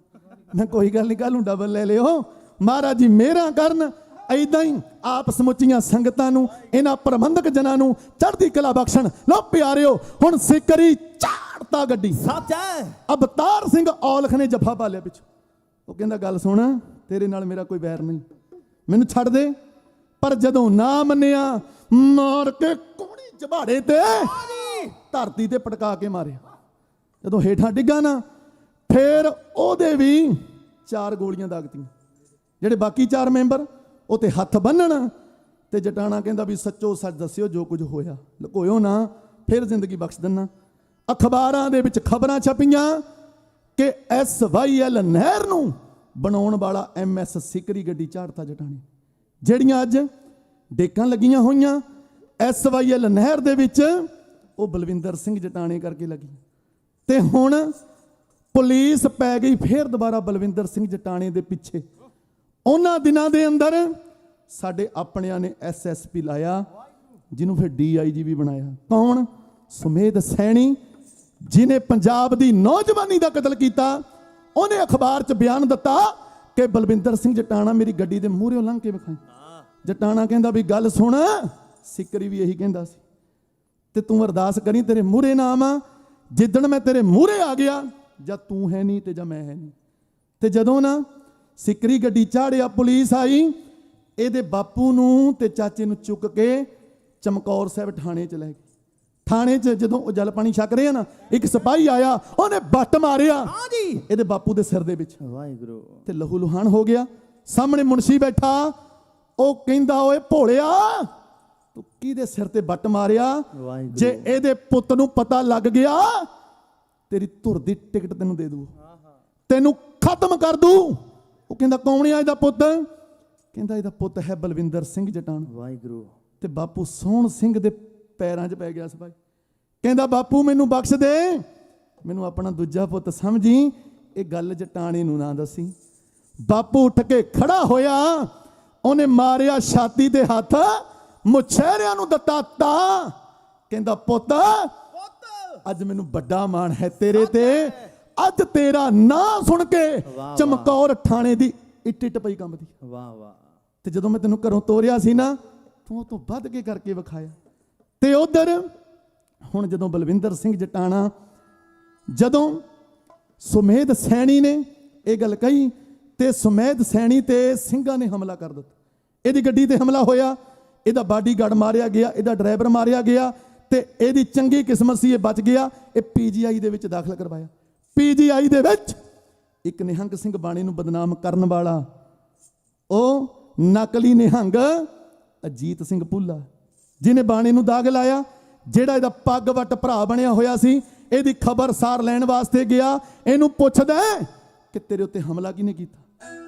ਮੈਂ ਕੋਈ ਗੱਲ ਨਹੀਂ, ਕੱਲ ਨੂੰ ਡਬਲ ਲੈ ਲਿਓ। ਮਹਾਰਾਜ ਜੀ ਮਿਹਰਾਂ ਕਰਨ। ਏਦਾਂ ਹੀ ਆਪ ਸਮੁੱਚੀਆਂ ਸੰਗਤਾਂ ਨੂੰ, ਇਹਨਾਂ ਪ੍ਰਬੰਧਕ ਜਨਾਂ ਨੂੰ ਚੜ੍ਹਦੀ ਕਲਾ ਬਖਸ਼ਣ। ਲੋ ਪਿਆਰਿਓ, ਹੁਣ ਸਿਕਰੀ ਝਾੜਤਾ ਗੱਡੀ। ਸੱਚ ਹੈ। ਅਵਤਾਰ ਸਿੰਘ ਔਲਖ ਨੇ ਜੱਫਾ ਪਾ ਲਿਆ ਪਿੱਛੋਂ। ਉਹ ਕਹਿੰਦਾ ਗੱਲ ਸੁਣ, ਤੇਰੇ ਨਾਲ ਮੇਰਾ ਕੋਈ ਵੈਰ ਨਹੀਂ, ਮੈਨੂੰ ਛੱਡ ਦੇ। ਪਰ ਜਦੋਂ ਨਾ ਮੰਨਿਆ, ਮਾਰ ਕੇ ਕੋਣੀ ਜਬਾੜੇ ਤੇ ਧਰਤੀ ਤੇ ਪਟਕਾ ਕੇ ਮਾਰਿਆ। ਜਦੋਂ ਹੇਠਾਂ ਡਿੱਗਾ ਨਾ, ਫੇਰ ਉਹਦੇ ਵੀ 4 ਗੋਲੀਆਂ ਦਾਗਤੀਆਂ। ਜਿਹੜੇ ਬਾਕੀ 4 ਮੈਂਬਰ ਉਹ ਤੇ ਹੱਥ ਬੰਨਣ, ਤੇ ਜਟਾਣਾ ਕਹਿੰਦਾ ਵੀ ਸੱਚੋ ਸੱਚ ਦੱਸਿਓ ਜੋ ਕੁਝ ਹੋਇਆ, ਲੁਕੋਇਓ ਨਾ, ਫਿਰ ਜ਼ਿੰਦਗੀ ਬਖਸ਼ ਦਿੰਨਾ। ਅਖਬਾਰਾਂ ਦੇ ਵਿੱਚ ਖਬਰਾਂ ਛਪੀਆਂ ਕਿ SYL ਨਹਿਰ ਨੂੰ ਬਣਾਉਣ ਵਾਲਾ MS ਸਿਕਰੀ ਗੱਡੀ ਝਾੜਤਾ ਜਟਾਣੇ। ਜਿਹੜੀਆਂ ਅੱਜ ਡੇਕਾਂ ਲੱਗੀਆਂ ਹੋਈਆਂ SYL ਨਹਿਰ ਦੇ ਵਿੱਚ, ਉਹ ਬਲਵਿੰਦਰ ਸਿੰਘ ਜਟਾਣੇ ਕਰਕੇ ਲੱਗੀ। ਤੇ ਹੁਣ ਪੁਲਿਸ ਪੈ ਗਈ ਫੇਰ ਦੁਬਾਰਾ ਬਲਵਿੰਦਰ ਸਿੰਘ ਜਟਾਣੇ ਦੇ ਪਿੱਛੇ। ਉਹਨਾਂ ਦਿਨਾਂ ਦੇ ਅੰਦਰ ਸਾਡੇ ਆਪਣਿਆਂ ਨੇ SSP ਲਾਇਆ, ਜਿਹਨੂੰ ਫਿਰ DIG ਵੀ ਬਣਾਇਆ। ਕੌਣ? ਸੁਮੇਧ ਸੈਣੀ, ਜਿਹਨੇ ਪੰਜਾਬ ਦੀ ਨੌਜਵਾਨੀ ਦਾ ਕਤਲ ਕੀਤਾ। ਉਹਨੇ ਅਖਬਾਰ 'ਚ ਬਿਆਨ ਦਿੱਤਾ ਕਿ ਬਲਵਿੰਦਰ ਸਿੰਘ ਜਟਾਣਾ ਮੇਰੀ ਗੱਡੀ ਦੇ ਮੂਹਰੇੋਂ ਲੰਘ ਕੇ ਵਿਖਾਈ। ਜਟਾਣਾ ਕਹਿੰਦਾ ਵੀ ਗੱਲ ਸੁਣ, ਸਿਕਰੀ ਵੀ ਇਹੀ ਕਹਿੰਦਾ ਸੀ, ਤੇ ਤੂੰ ਅਰਦਾਸ ਕਰੀ ਤੇਰੇ ਮੂਹਰੇ ਨਾ ਆਵਾਂ। ਜਿੱਦਣ ਮੈਂ ਤੇਰੇ ਮੂਹਰੇ ਆ ਗਿਆ, ਜਾਂ ਤੂੰ ਹੈ ਨਹੀਂ ਤੇ ਜਾਂ ਮੈਂ ਹੈ ਨਹੀਂ। ਤੇ ਜਦੋਂ ਨਾ ਸਿਕਰੀ ਗੱਡੀ ਚਾੜਿਆ, ਪੁਲਿਸ ਆਈ, ਇਹਦੇ ਬਾਪੂ ਨੂੰ ਤੇ ਚਾਚੇ ਨੂੰ ਚੁੱਕ ਕੇ ਚਮਕੌਰ ਸਾਹਿਬ ਥਾਣੇ 'ਚ ਲੈ ਗਏ। ਥਾਣੇ 'ਚ ਜਦੋਂ ਉਹ ਜਲ ਪਾਣੀ ਛਕ ਰਹੇ ਆ ਨਾ, ਇੱਕ ਸਿਪਾਹੀ ਆਇਆ, ਉਹਨੇ ਬੱਟ ਮਾਰਿਆ ਇਹਦੇ ਬਾਪੂ ਦੇ ਸਿਰ ਦੇ ਵਿੱਚ। ਵਾਹਿਗੁਰੂ। ਤੇ ਲਹੂ ਲੁਹਾਨ ਹੋ ਗਿਆ। ਸਾਹਮਣੇ ਮੁਨਸ਼ੀ ਬੈਠਾ, ਉਹ ਕਹਿੰਦਾ ਓਏ ਭੋਲਿਆ, ਤੂੰ ਕਿਹਦੇ ਸਿਰ ਤੇ ਬੱਟ ਮਾਰਿਆ? ਜੇ ਇਹਦੇ ਪੁੱਤ ਨੂੰ ਪਤਾ ਲੱਗ ਗਿਆ, ਤੇਰੀ ਧੁਰ ਦੀ ਟਿਕਟ ਤੈਨੂੰ ਦੇ ਦੂ, ਤੈਨੂੰ ਖਤਮ ਕਰ ਦੂ। ਉਹ ਕਹਿੰਦਾ ਕੌਣ ਆ ਇਹਦਾ ਪੁੱਤ? ਕਹਿੰਦਾ ਇਹਦਾ ਪੁੱਤ ਹੈ ਬਲਵਿੰਦਰ ਸਿੰਘ ਜਟਾਣਾ। ਵਾਹਿਗੁਰੂ। ਤੇ ਬਾਪੂ ਸੋਹਣ ਸਿੰਘ ਦੇ ਪੈਰਾਂ 'ਚ ਪੈ ਗਿਆ ਸੀ ਭਾਈ। ਕਹਿੰਦਾ ਬਾਪੂ ਮੈਨੂੰ ਬਖਸ਼ ਦੇ, ਮੈਨੂੰ ਆਪਣਾ ਦੂਜਾ ਪੁੱਤ ਸਮਝੀ, ਇਹ ਗੱਲ ਜਟਾਣੇ ਨੂੰ ਨਾ ਦੱਸੀ। ਬਾਪੂ ਉੱਠ ਕੇ ਖੜਾ ਹੋਇਆ, ਉਹਨੇ ਮਾਰਿਆ ਛਾਤੀ ਤੇ ਹੱਥ, ਮੁਛੇਰਿਆਂ ਨੂੰ ਦਿੱਤਾ ਤਾਂ। ਕਹਿੰਦਾ ਪੁੱਤ, ਅੱਜ ਮੈਨੂੰ ਵੱਡਾ ਮਾਣ ਹੈ ਤੇਰੇ ਤੇ। ਅੱਜ ਤੇਰਾ ਨਾਂ ਸੁਣ ਕੇ ਚਮਕੌਰ ਥਾਣੇ ਦੀ ਇੱਟ ਪਈ ਕੰਬਦੀ। ਵਾਹ ਵਾਹ। ਤੇ ਜਦੋਂ ਮੈਂ ਤੈਨੂੰ ਘਰੋਂ ਤੋਰਿਆ ਸੀ ਨਾ, ਤੂੰ ਉਹ ਤੋਂ ਵੱਧ ਕੇ ਕਰਕੇ ਵਿਖਾਇਆ। ਤੇ ਉਧਰ ਹੁਣ ਜਦੋਂ ਬਲਵਿੰਦਰ ਸਿੰਘ ਜਟਾਣਾ, ਜਦੋਂ ਸੁਮੇਧ ਸੈਣੀ ਨੇ ਇਹ ਗੱਲ ਕਹੀ, ਤੇ ਸੁਮੇਧ ਸੈਣੀ ਤੇ ਸਿੰਘਾਂ ਨੇ ਹਮਲਾ ਕਰ ਦਿੱਤਾ। ਇਹਦੀ ਗੱਡੀ ਤੇ ਹਮਲਾ ਹੋਇਆ, ਇਹਦਾ ਬਾਡੀਗਾਰਡ ਮਾਰਿਆ ਗਿਆ, ਇਹਦਾ ਡਰਾਈਵਰ ਮਾਰਿਆ ਗਿਆ, ਤੇ ਇਹਦੀ ਚੰਗੀ ਕਿਸਮਤ ਸੀ ਇਹ ਬਚ ਗਿਆ। ਇਹ PGI ਦੇ ਵਿੱਚ ਦਾਖਲ ਕਰਵਾਇਆ। PGI ਦੇ ਵਿੱਚ ਇੱਕ ਨਿਹੰਗ ਸਿੰਘ ਬਾਣੀ ਨੂੰ ਬਦਨਾਮ ਕਰਨ ਵਾਲਾ, ਉਹ ਨਕਲੀ ਨਿਹੰਗ ਅਜੀਤ ਸਿੰਘ ਭੁੱਲਾ, ਜਿਹਨੇ ਬਾਣੀ ਨੂੰ ਦਾਗ ਲਾਇਆ। ਜਿਹੜਾ ਇਹਦਾ ਪੱਗ ਵੱਟ ਭਰਾ ਬਣਿਆ ਹੋਇਆ ਸੀ, ਇਹਦੀ ਖਬਰਸਾਰ ਲੈਣ ਵਾਸਤੇ ਗਿਆ। ਇਹਨੂੰ ਪੁੱਛਦਾ ਕਿ ਤੇਰੇ ਉੱਤੇ ਹਮਲਾ ਕਿਹਨੇ ਕੀਤਾ?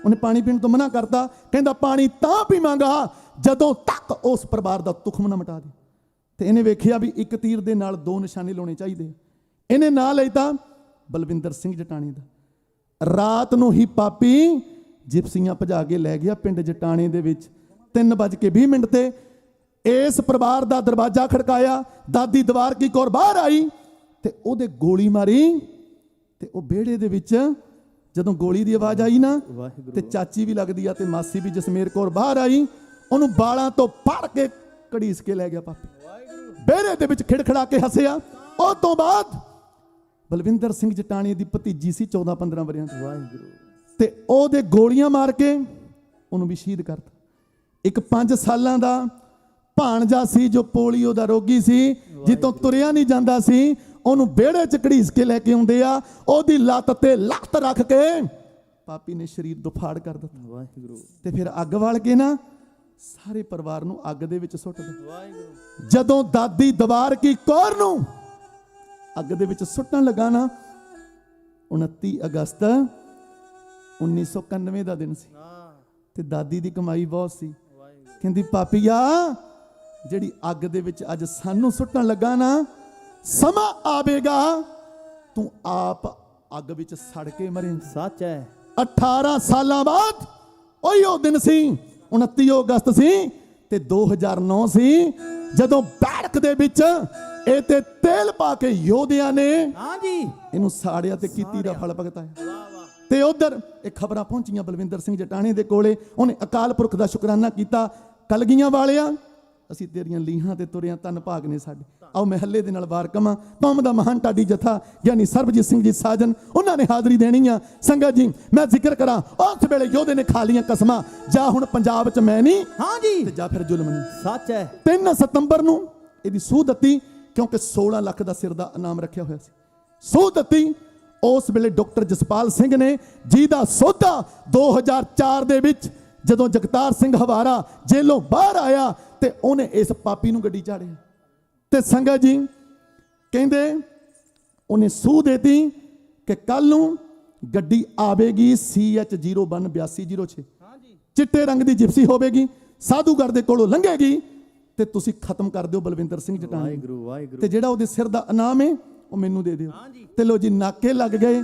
ਉਹਨੇ ਪਾਣੀ ਪੀਣ ਤੋਂ ਮਨਾ ਕਰਤਾ। ਕਹਿੰਦਾ ਪਾਣੀ ਤਾਂ ਪੀਵਾਂਗਾ ਜਦੋਂ ਤੱਕ ਉਸ ਪਰਿਵਾਰ ਦਾ ਤੁਖਮ ਨਾ ਮਿਟਾ ਦੇ। ਤੇ ਇਹਨੇ ਵੇਖਿਆ ਵੀ ਇੱਕ ਤੀਰ ਦੇ ਨਾਲ 2 ਨਿਸ਼ਾਨੇ ਲਾਉਣੇ ਚਾਹੀਦੇ। ਇਹਨੇ ਨਾਂ ਲਈ ਤਾਂ ਬਲਵਿੰਦਰ ਸਿੰਘ ਜਟਾਣੇ ਦਾ। ਰਾਤ ਨੂੰ ਹੀ ਪਾਪੀ ਜਿਪਸੀਆਂ ਭਜਾ ਕੇ ਲੈ ਗਿਆ ਪਿੰਡ ਜਟਾਣੇ ਦੇ ਵਿੱਚ। 3:20 ਤੇ ਇਸ ਪਰਿਵਾਰ ਦਾ ਦਰਵਾਜ਼ਾ ਖੜਕਾਇਆ। ਦਾਦੀ ਦਵਾਰ ਕੀ ਕੌਰ ਬਾਹਰ ਆਈ ਤੇ ਉਹਦੇ ਗੋਲੀ ਮਾਰੀ। ਤੇ ਉਹ ਵਿਹੜੇ ਦੇ ਵਿੱਚ ਜਦੋਂ ਗੋਲੀ ਦੀ ਆਵਾਜ਼ ਆਈ ਨਾ, ਤੇ ਚਾਚੀ ਵੀ ਲੱਗਦੀ ਆ ਤੇ ਮਾਸੀ ਵੀ ਜਸਮੇਰ ਕੌਰ ਬਾਹਰ ਆਈ। ਉਹਨੂੰ ਬਾਲਾਂ ਤੋਂ ਫੜ ਕੇ ਘੜੀਸ ਕੇ ਲੈ ਗਿਆ ਪਾਪੀ। ਵਿਹੜੇ ਦੇ ਵਿੱਚ ਖਿੜਖੜਾ ਕੇ ਹੱਸਿਆ। ਉਹ ਤੋਂ ਬਾਅਦ ਬਲਵਿੰਦਰ ਸਿੰਘ ਜਟਾਣੀ ਦੀ ਭਤੀਜੀ ਸੀ 14-15 ਵਰਿਆਂ ਦੀ, ਵਾਹਿਗੁਰੂ, ਤੇ ਉਹਦੇ ਗੋਲੀਆਂ ਮਾਰ ਕੇ ਉਹਨੂੰ ਵੀ ਸ਼ਹੀਦ ਕਰਤਾ। ਇੱਕ 5 ਸਾਲਾਂ ਦਾ ਭਾਣਜਾ ਸੀ ਜੋ ਪੋਲੀਓ ਦਾ ਰੋਗੀ ਸੀ, ਜਿੱਤੋਂ ਤੁਰਿਆ ਨਹੀਂ ਜਾਂਦਾ ਸੀ, ਉਹਨੂੰ ਵਿਹੜੇ 'ਚ ਘੜੀਸ ਕੇ ਲੈ ਕੇ ਆਉਂਦੇ ਆ, ਉਹਦੀ ਲੱਤ ਤੇ ਲੱਤ ਰੱਖ ਕੇ ਪਾਪੀ ਨੇ ਸਰੀਰ ਦੁਫਾੜ ਕਰ ਦਿੱਤਾ, ਵਾਹਿਗੁਰੂ, ਤੇ ਫਿਰ ਅੱਗ ਬਾਲ ਕੇ ਨਾ ਸਾਰੇ ਪਰਿਵਾਰ ਨੂੰ ਅੱਗ ਦੇ ਵਿੱਚ ਸੁੱਟ ਦਿੱਤਾ, ਵਾਹਿਗੁਰੂ। ਜਦੋਂ ਦਾਦੀ ਦਵਾਰ ਕੀ ਕੌਰ ਨੂੰ ਅੱਗ ਦੇ ਵਿੱਚ ਸੁੱਟਣ ਲੱਗਾ ਨਾ, 29 ਅਗਸਤ 1991 ਦਾ ਦਿਨ ਸੀ, ਤੇ ਦਾਦੀ ਦੀ ਕਮਾਈ ਬਹੁਤ ਸੀ। ਕਹਿੰਦੀ ਪਾਪੀਆ, ਜਿਹੜੀ ਅੱਗ ਦੇ ਵਿੱਚ ਅੱਜ ਸਾਨੂੰ ਸੁੱਟਣ ਲੱਗਾ ਨਾ, ਸਮਾਂ ਆਵੇਗਾ ਤੂੰ ਆਪ ਅੱਗ ਵਿੱਚ ਸੜ ਕੇ ਮਰੇਂਗਾ। ਸੱਚ ਹੈ। 18 ਸਾਲਾਂ ਬਾਅਦ ਉਹੀ ਉਹ ਦਿਨ ਸੀ, 29 ਅਗਸਤ ਸੀ, ਤੇ 2009 ਸੀ, ਜਦੋਂ ਬੈਰਕ ਦੇ ਵਿੱਚ ਇਹ ਤੇ ਤੇਲ ਪਾ ਕੇ ਯੋਧਿਆਂ ਨੇ ਇਹਨੂੰ ਸਾੜਿਆ ਤੇ ਕੀਤੀ ਦਾ ਫਲ ਭੁਗਤਾਇਆ। ਤੇ ਉਧਰ ਇਹ ਖਬਰਾਂ ਪਹੁੰਚੀਆਂ ਬਲਵਿੰਦਰ ਸਿੰਘ ਜਟਾਣੀ ਦੇ ਕੋਲੇ, ਉਹਨੇ ਅਕਾਲ ਪੁਰਖ ਦਾ ਸ਼ੁਕਰਾਨਾ ਕੀਤਾ। ਕਲਗੀਆਂ ਵਾਲਿਆ, ਅਸੀਂ ਤੇਰੀਆਂ ਲੀਹਾਂ ਤੇ ਤੁਰਿਆਂ, ਧੰਨ ਭਾਗ ਨੇ ਸਾਡੇ। ਆਓ ਮਹੱਲੇ ਦੇ ਨਾਲ ਵਾਰ ਕਵਾਂ। ਕੌਮ ਦਾ ਮਹਾਨ ਢਾਡੀ ਜਥਾ ਯਾਨੀ ਸਰਬਜੀਤ ਸਿੰਘ ਜੀ ਸਾਜਨ, ਉਹਨਾਂ ਨੇ ਹਾਜ਼ਰੀ ਦੇਣੀ ਆ। ਸੰਗਤ ਜੀ, ਮੈਂ ਜ਼ਿਕਰ ਕਰਾਂ, ਉਸ ਵੇਲੇ ਯੋਧੇ ਨੇ ਖਾ ਲੀਆਂ ਕਸਮਾਂ, ਜਾਂ ਹੁਣ ਪੰਜਾਬ 'ਚ ਮੈਂ ਨਹੀਂ, ਤੇ ਜਾਂ ਫਿਰ ਜ਼ੁਲਮ ਨਹੀਂ। ਸੱਚ ਹੈ। 3 ਸਤੰਬਰ ਨੂੰ ਇਹਦੀ ਸੂਹ ਦਿੱਤੀ, ਕਿਉਂਕਿ 16 ਲੱਖ ਦਾ ਸਿਰ ਦਾ ਇਨਾਮ ਰੱਖਿਆ ਹੋਇਆ ਸੀ। ਸੂਹ ਦਿੱਤੀ ਉਸ ਵੇਲੇ ਡਾਕਟਰ ਜਸਪਾਲ ਸਿੰਘ ਨੇ, ਜਿਹਦਾ ਸੌਦਾ 2004 ਦੇ ਵਿੱਚ ਜਦੋਂ ਜਗਤਾਰ ਸਿੰਘ ਹਵਾਰਾ ਜੇਲੋਂ ਬਾਹਰ ਆਇਆ ਤੇ ਉਹਨੇ ਇਸ ਪਾਪੀ ਨੂੰ ਗੱਡੀ ਚਾੜਿਆ। ਤੇ ਸੰਗਤ ਜੀ ਕਹਿੰਦੇ ਉਹਨੇ ਸੂਹ ਦੇਤੀ ਕਿ ਕੱਲ ਨੂੰ ਗੱਡੀ ਆਵੇਗੀ CH018206, ਚਿੱਟੇ ਰੰਗ ਦੀ ਜਿਪਸੀ ਹੋਵੇਗੀ, ਸਾਧੂਗੜ੍ਹ ਦੇ ਕੋਲੋਂ ਲੰਘੇਗੀ, ਤੇ ਤੁਸੀਂ ਖਤਮ ਕਰ ਦਿਓ ਬਲਵਿੰਦਰ ਸਿੰਘ ਜਟਾਣੀ, ਤੇ ਜਿਹੜਾ ਉਹਦੇ ਸਿਰ ਦਾ ਇਨਾਮ ਹੈ ਉਹ ਮੈਨੂੰ ਦੇ ਦਿਓ। ਤੇ ਲੋ ਜੀ, ਨਾਕੇ ਲੱਗ ਗਏ।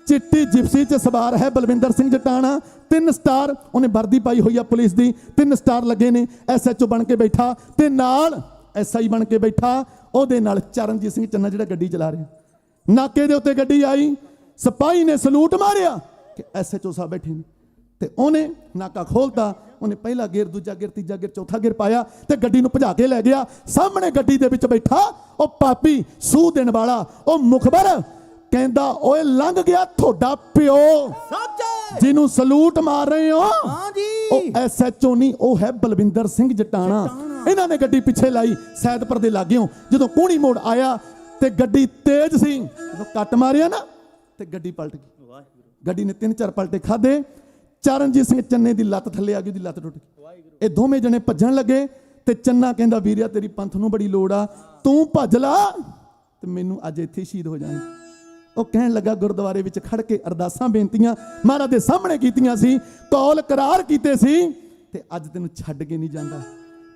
ਚਿੱਟੀ ਜਿਪਸੀ 'ਚ ਸਵਾਰ ਹੈ ਬਲਵਿੰਦਰ ਸਿੰਘ ਜਟਾਣਾ, 3 ਸਟਾਰ ਉਹਨੇ ਵਰਦੀ ਪਾਈ ਹੋਈ ਆ ਪੁਲਿਸ ਦੀ, 3 ਸਟਾਰ ਲੱਗੇ ਨੇ। SHO ਬਣ ਕੇ ਬੈਠਾ, ਤੇ ਨਾਲ SI ਬਣ ਕੇ ਬੈਠਾ, ਉਹਦੇ ਨਾਲ ਚਰਨਜੀਤ ਸਿੰਘ ਚੰਨਾ ਜਿਹੜਾ ਗੱਡੀ ਚਲਾ ਰਿਹਾ। ਨਾਕੇ ਦੇ ਉੱਤੇ ਗੱਡੀ ਆਈ, ਸਿਪਾਹੀ ਨੇ ਸਲੂਟ ਮਾਰਿਆ ਕਿ SHO ਸਾਹਿਬ ਬੈਠੇ ਨੇ, ਤੇ ਉਹਨੇ ਨਾਕਾ ਖੋਲਤਾ। ਉਹਨੇ ਪਹਿਲਾ ਗੇਅਰ, ਦੂਜਾ ਗੇਅਰ, ਤੀਜਾ ਗੇਅਰ, ਚੌਥਾ ਗੇਅਰ ਪਾਇਆ, ਤੇ ਗੱਡੀ ਨੂੰ ਭਜਾ ਕੇ ਲੈ ਗਿਆ। ਸਾਹਮਣੇ ਗੱਡੀ ਦੇ ਵਿੱਚ ਬੈਠਾ ਉਹ ਪਾਪੀ, ਸੂਹ ਦੇਣ ਵਾਲਾ, ਉਹ ਮੁਖਬਰ, ਕਹਿੰਦਾ ਓਏ ਲੰਘ ਗਿਆ ਤੁਹਾਡਾ ਪਿਓ, ਜਿਹਨੂੰ ਸਲੂਟ ਮਾਰ ਰਹੇ ਹੋ। ਉਹ SHO ਨਹੀਂ, ਉਹ ਹੈ ਬਲਵਿੰਦਰ ਸਿੰਘ ਜਟਾਣਾ। ਇਹਨਾਂ ਨੇ ਗੱਡੀ ਪਿੱਛੇ ਲਾਈ ਸੈਦਪੁਰ ਦੇ ਲਾਗਿਓਂ। ਜਦੋਂ ਕੋਣੀ ਮੋੜ ਆਇਆ ਤੇ ਗੱਡੀ ਤੇਜ਼ ਸੀ, ਜਦੋਂ ਕੱਟ ਮਾਰਿਆ ਨਾ ਤੇ ਗੱਡੀ ਪਲਟ ਗਈ। ਗੱਡੀ ਨੇ 3-4 ਪਲਟੇ ਖਾਦੇ। ਚਰਨਜੀਤ ਸਿੰਘ ਚੰਨੇ ਦੀ ਲੱਤ ਥੱਲੇ ਆ ਗਈ, ਉਹਦੀ ਲੱਤ ਟੁੱਟ ਗਈ। ਇਹ ਦੋਵੇਂ ਜਣੇ ਭੱਜਣ ਲੱਗੇ, ਤੇ ਚੰਨਾ ਕਹਿੰਦਾ ਵੀਰਿਆ ਤੇਰੀ ਪੰਥ ਨੂੰ ਬੜੀ ਲੋੜ ਆ, ਤੂੰ ਭੱਜ ਲਾ ਤੇ ਮੈਨੂੰ ਅੱਜ ਇੱਥੇ ਸ਼ਹੀਦ ਹੋ ਜਾਣਾ। ਉਹ ਕਹਿਣ ਲੱਗਾ, ਗੁਰਦੁਆਰੇ ਵਿੱਚ ਖੜ ਕੇ ਅਰਦਾਸਾਂ ਬੇਨਤੀਆਂ ਮਹਾਰਾਜ ਦੇ ਸਾਹਮਣੇ ਕੀਤੀਆਂ ਸੀ, ਕੌਲ ਕਰਾਰ ਕੀਤੇ ਸੀ, ਤੇ ਅੱਜ ਤੈਨੂੰ ਛੱਡ ਕੇ ਨਹੀਂ ਜਾਂਦਾ।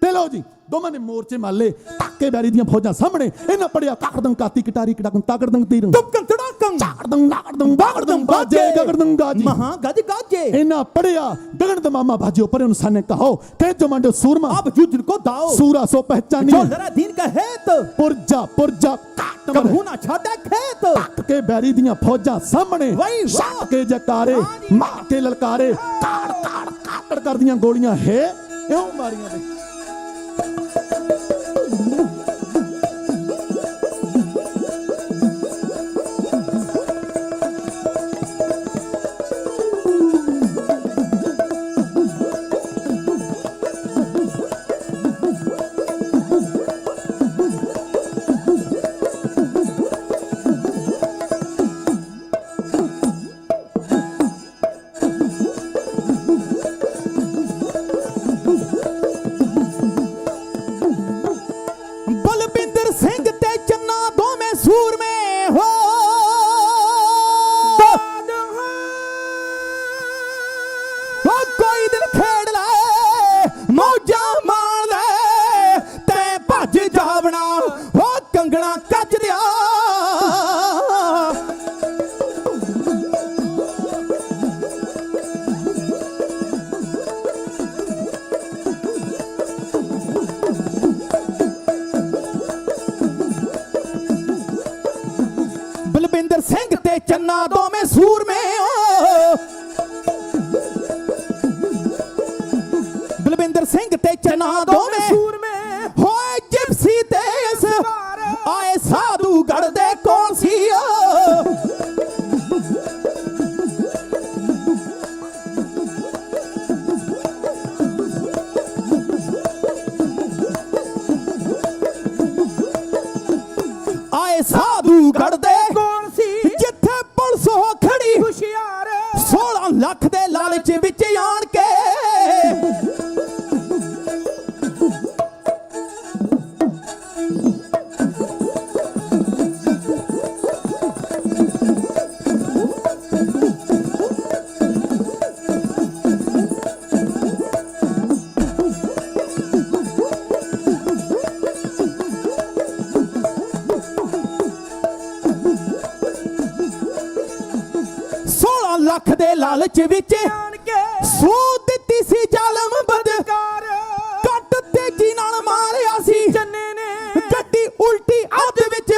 ਤੇ ਲਓ ਜੀ, ਦੋਵਾਂ ਨੇ ਮੋਰਚੇ ਮਾਲੇ, ਟਾਕੇ ਬੈਰੀ ਦੀਆਂ ਫੌਜਾਂ ਸਾਹਮਣੇ। ਇਹਨਾਂ ਪੜਿਆ ਕਾਕੜਦੰ ਕਾਤੀ ਕਟਾਰੀ ਕਟਾਕੰ ਤਾਕੜਦੰ ਤੀਰੰ ਤੁਕੰ ਤੜਾਕੰ ਚਾਕੜਦੰ ਨਾਕੜਦੰ ਬਾਗੜਦੰ ਬਾਜੇ ਗਗੜਦੰ ਗਾਜੀ ਮਹਾ ਗੱਜ ਗਾਜੇ। ਇਹਨਾਂ ਪੜਿਆ ਗਗਨ ਦਮਾਮਾ ਬਾਜਿਓ ਪਰ ਉਨਸਾਨੇ ਕਹੋ ਤੇ ਜੋ ਮੰਡੋ ਸੂरमा अब युद्ध को दाओ सूरा सो पहचानी जो जरा दिन का हेत पुरजा पुरजा काट कबू ना छाड़े खेत। टक के बैरी ਦੀਆਂ ਫੌਜਾਂ ਸਾਹਮਣੇ, ਛੱਕ ਕੇ ਜਕਾਰੇ, ਮਾਰ ਕੇ ਲਲਕਾਰੇ, ਕਾੜ ਕਾੜ ਕਾਕੜ ਕਰਦੀਆਂ ਗੋਲੀਆਂ ਹੈ ਇਉਂ ਮਾਰੀਆਂ ਨੇ। ਬਲਵਿੰਦਰ ਸਿੰਘ ਤੇ ਚੰਨਾ ਦੋਵੇਂ ਸੂਰਮੇ, ਬਲਵਿੰਦਰ ਸਿੰਘ ਤੇ ਚੰਨਾ ਦੋਵੇਂ ਸੂਰਮੇ ਹੋਏ ਜਿਪਸੀ ਤੇ ਆਏ ਸਾਧੂ ਗੜ ਦੇ ਕੋਲ ਸੀ ਆਏ ਸਾਧੂ ਗੜ ਦੇ ਕੋਲ ਸੀ ਜਿੱਥੇ ਪੁਲਿਸ ਹੋ ਖੜੀ ਹੁਸ਼ਿਆਰ 16 ਲੱਖ ਦੇ ਲਾਲਚ ਵਿੱਚ ਆਣ ਕੇ ਲੱਖ ਦੇ ਲਾਲਚ ਵਿੱਚ ਆਣ ਕੇ ਸੂਦ ਦਿੱਤੀ ਸੀ ਜ਼ਾਲਮ ਬਦਕਾਰ ਕੱਟ ਤੇਜੀ ਨਾਲ ਮਾਰਿਆ ਸੀ ਜੰਨੇ ਨੇ ਗੱਡੀ ਉਲਟੀ ਅੱਧ ਵਿੱਚ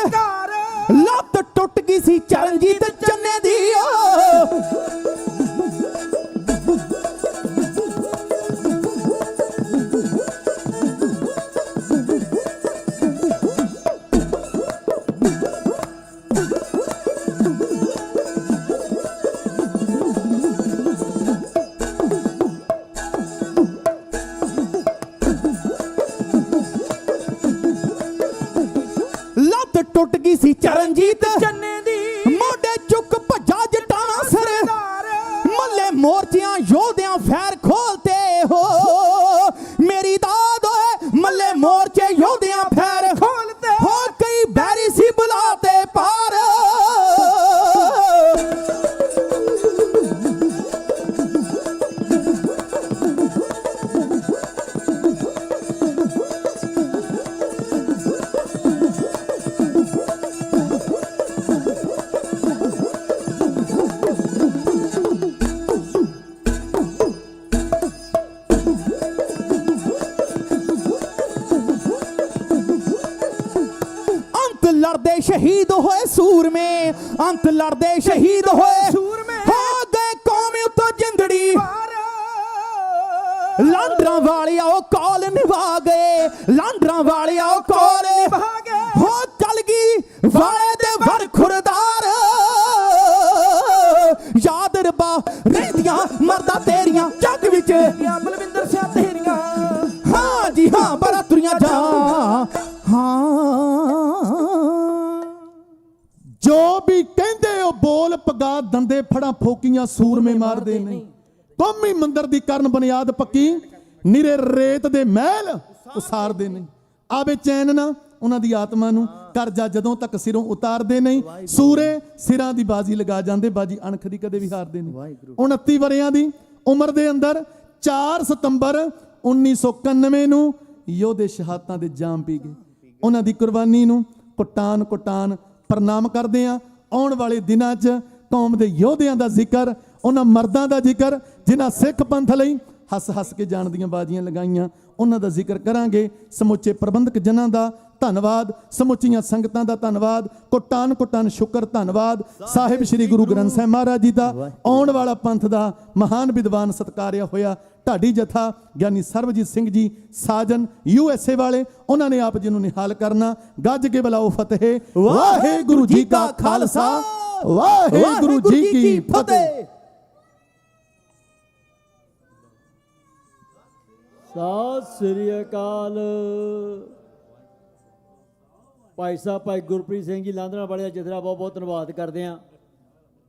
ਲੱਤ ਟੁੱਟ ਗਈ ਸੀ ਚਰਨਜੀਤ ਚੰਨੇ ਦੀ ਟੁੱਟ ਗਈ ਸੀ ਚਰਨਜੀਤ ਚੰਨੇ ਦੀ ਮੋਢੇ ਚੁੱਕ ਭੱਜਾ ਜਟਾਣਾ ਸਰਦਾਰ ਮੱਲੇ ਮੋਰਚਿਆਂ ਯੋਧਿਆਂ ਫੈਰ ਖੋਲਤੇ ਹੋ ਮੇਰੀ ਦਾਦ ਓਏ ਮੱਲੇ ਮੋਰਚੇ ਯੋਧਿਆਂ ਫੈਰ ਖੋਲਤੇ ਹੋ ਕਈ ਬੈਰੀ ਸੀ ਬੁਲਾਤੇ ਪਾਰ लड़दे शहीद होए सूरमे अंत लड़दे शहीद होए सूरमे हो गए कौमी उतो जिंदड़ी लांडरा वाले आओ कॉल निभा गए लांडरा वाले आओ कॉल निभा गए हो चल गई वाले दे वर खुरदार याद रब्बा रहदियां मरदा तेरियां जग विच बलविंदर सिंह तेरियां हाँ जी हाँ बड़ा तुरियां जा हाँ ਜੋ ਵੀ ਕਹਿੰਦੇ ਉਹ ਬੋਲ ਪਗਾ ਦੰਦੇ ਫੜਾ ਫੋਕੀਆਂ ਸੂਰਮੇ ਮਾਰਦੇ ਨੇ ਕੌਮੀ ਮੰਦਰ ਦੀ ਕਰਨ ਬੁਨਿਆਦ ਪੱਕੀ ਨਿਰੇ ਰੇਤ ਦੇ ਮਹਿਲ ਉਸਾਰਦੇ ਨੇ ਆਵੇ ਚੈਨ ਨਾ ਉਹਨਾਂ ਦੀ ਆਤਮਾ ਨੂੰ ਕਰਜ਼ਾ ਜਦੋਂ ਤੱਕ ਸਿਰੋਂ ਉਤਾਰਦੇ ਨਹੀਂ ਸੂਰੇ ਸਿਰਾਂ ਦੀ ਬਾਜ਼ੀ ਲਗਾ ਜਾਂਦੇ ਬਾਜੀ ਅਣਖ ਦੀ ਕਦੇ ਵੀ ਹਾਰਦੇ ਨਹੀਂ 29 ਵਰਿਆਂ ਦੀ ਉਮਰ ਦੇ ਅੰਦਰ 4 ਸਤੰਬਰ 1991 ਨੂੰ ਯੋਧੇ ਸ਼ਹਾਦਤਾਂ ਦੇ ਜਾਮ ਪੀ ਗਏ ਉਹਨਾਂ ਦੀ ਕੁਰਬਾਨੀ ਨੂੰ ਕੁਟਾਨ ਪ੍ਰਣਾਮ ਕਰਦੇ ਆ ਆਉਣ ਵਾਲੇ ਦਿਨਾਂ 'ਚ ਕੌਮ ਦੇ ਯੋਧਿਆਂ ਦਾ ਜ਼ਿਕਰ ਉਹਨਾਂ ਮਰਦਾਂ ਦਾ ਜ਼ਿਕਰ ਜਿਨ੍ਹਾਂ ਸਿੱਖ ਪੰਥ ਲਈ ਹੱਸ ਕੇ ਜਾਣ ਦੀਆਂ ਬਾਜ਼ੀਆਂ ਲਗਾਈਆਂ ਉਹਨਾਂ ਦਾ ਜ਼ਿਕਰ ਕਰਾਂਗੇ ਸਮੁੱਚੇ ਪ੍ਰਬੰਧਕ ਜਨਾਂ ਦਾ ਧੰਨਵਾਦ ਸਮੁੱਚੀਆਂ ਸੰਗਤਾਂ ਦਾ ਧੰਨਵਾਦ ਕੁਟਾਨ ਸ਼ੁਕਰ ਧੰਨਵਾਦ ਸਾਹਿਬ ਸ੍ਰੀ ਗੁਰੂ ਗ੍ਰੰਥ ਸਾਹਿਬ ਮਹਾਰਾਜ ਜੀ ਦਾ ਆਉਣ ਵਾਲਾ ਪੰਥ ਦਾ ਮਹਾਨ ਵਿਦਵਾਨ ਸਤਕਾਰਿਆ ਹੋਇਆ ਢਾਡੀ ਜਥਾ ਗਿਆਨੀ ਸਰਬਜੀਤ ਸਿੰਘ ਜੀ ਸਾਜਨ USA ਵਾਲੇ ਉਹਨਾਂ ਨੇ ਆਪ ਜੀ ਨੂੰ ਨਿਹਾਲ ਕਰਨਾ ਗੱਜ ਕੇ ਬੁਲਾਓ ਫਤਿਹ ਵਾਹਿਗੁਰੂ ਜੀ ਕਾ ਖਾਲਸਾ ਵਾਹਿਗੁਰੂ ਜੀ ਕੀ ਫਤਿਹ ਸਤਿ ਸ੍ਰੀ ਅਕਾਲ ਭਾਈ ਸਾਹਿਬ ਭਾਈ ਗੁਰਪ੍ਰੀਤ ਸਿੰਘ ਜੀ ਲਾਂਦੜਾ ਵਾਲੇ ਦਾ ਜਥੇਦਾਰ ਬਹੁਤ ਬਹੁਤ ਧੰਨਵਾਦ ਕਰਦੇ ਹਾਂ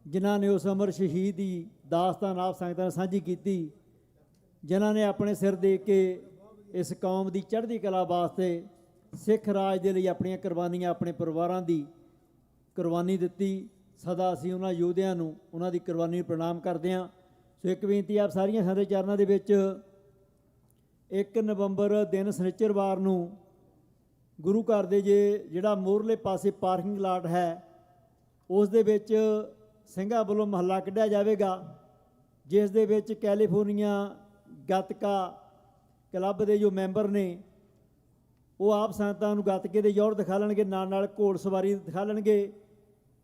ਜਿਨ੍ਹਾਂ ਨੇ ਉਸ ਅਮਰ ਸ਼ਹੀਦ ਦੀ ਦਾਸਤਾਨ ਆਪ ਸੰਗਤਾਂ ਨਾਲ ਸਾਂਝੀ ਕੀਤੀ ਜਿਨ੍ਹਾਂ ਨੇ ਆਪਣੇ ਸਿਰ ਦੇ ਕੇ ਇਸ ਕੌਮ ਦੀ ਚੜ੍ਹਦੀ ਕਲਾ ਵਾਸਤੇ ਸਿੱਖ ਰਾਜ ਦੇ ਲਈ ਆਪਣੀਆਂ ਕੁਰਬਾਨੀਆਂ ਆਪਣੇ ਪਰਿਵਾਰਾਂ ਦੀ ਕੁਰਬਾਨੀ ਦਿੱਤੀ ਸਦਾ ਅਸੀਂ ਉਹਨਾਂ ਯੋਧਿਆਂ ਨੂੰ ਉਹਨਾਂ ਦੀ ਕੁਰਬਾਨੀ ਨੂੰ ਪ੍ਰਣਾਮ ਕਰਦੇ ਹਾਂ ਸੋ ਇੱਕ ਬੇਨਤੀ ਆਪ ਸਾਰੀਆਂ ਸਾਡੇ ਚਰਨਾਂ ਦੇ ਵਿੱਚ 1 ਨਵੰਬਰ ਦਿਨ ਸ਼ਨੀਚਰਵਾਰ ਨੂੰ ਗੁਰੂ ਘਰ ਦੇ ਜਿਹੜਾ ਮੋਹਰਲੇ ਪਾਸੇ ਪਾਰਕਿੰਗ ਲਾਟ ਹੈ ਉਸ ਦੇ ਵਿੱਚ ਸਿੰਘਾਂ ਵੱਲੋਂ ਮਹੱਲਾ ਕੱਢਿਆ ਜਾਵੇਗਾ ਜਿਸ ਦੇ ਵਿੱਚ ਕੈਲੀਫੋਰਨੀਆ ਗੱਤਕਾ ਕਲੱਬ ਦੇ ਜੋ ਮੈਂਬਰ ਨੇ ਉਹ ਆਪ ਸੰਗਤਾਂ ਨੂੰ ਗੱਤਕੇ ਦੇ ਜੋੜ ਦਿਖਾ ਲੈਣਗੇ ਨਾਲ ਘੋੜ ਸਵਾਰੀ ਦਿਖਾ ਲੈਣਗੇ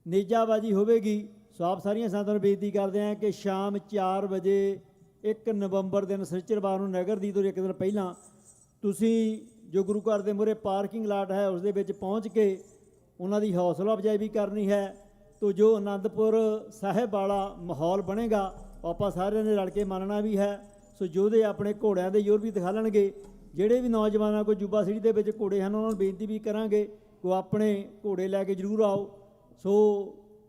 ਨੇਜਾਬਾਜੀ ਹੋਵੇਗੀ ਸੋ ਆਪ ਸਾਰੀਆਂ ਸੰਗਤਾਂ ਨੂੰ ਬੇਨਤੀ ਕਰਦੇ ਹਾਂ ਕਿ ਸ਼ਾਮ 4 ਵਜੇ 1 ਨਵੰਬਰ ਦਿਨ ਸ਼ਨੀਚਰਵਾਰ ਨੂੰ ਨਗਰ ਦੀ ਤੋਂ ਇੱਕ ਦਿਨ ਪਹਿਲਾਂ ਤੁਸੀਂ ਜੋ ਗੁਰੂ ਘਰ ਦੇ ਮੂਹਰੇ ਪਾਰਕਿੰਗ ਲਾਟ ਹੈ ਉਸ ਦੇ ਵਿੱਚ ਪਹੁੰਚ ਕੇ ਉਹਨਾਂ ਦੀ ਹੌਸਲਾ ਅਫਜ਼ਾਈ ਵੀ ਕਰਨੀ ਹੈ। ਤੋ ਜੋ ਆਨੰਦਪੁਰ ਸਾਹਿਬ ਵਾਲਾ ਮਾਹੌਲ ਬਣੇਗਾ ਉਹ ਆਪਾਂ ਸਾਰਿਆਂ ਨੇ ਰਲ ਕੇ ਮੰਨਣਾ ਵੀ ਹੈ। ਸੋ ਯੋਧੇ ਆਪਣੇ ਘੋੜਿਆਂ ਦੇ ਜ਼ੋਰ ਵੀ ਦਿਖਾ ਲੈਣਗੇ। ਜਿਹੜੇ ਵੀ ਨੌਜਵਾਨਾਂ ਕੋਈ ਜੁਬਾ ਸਿਟੀ ਦੇ ਵਿੱਚ ਘੋੜੇ ਹਨ ਉਹਨਾਂ ਨੂੰ ਬੇਨਤੀ ਵੀ ਕਰਾਂਗੇ ਕਿ ਆਪਣੇ ਘੋੜੇ ਲੈ ਕੇ ਜ਼ਰੂਰ ਆਓ। ਸੋ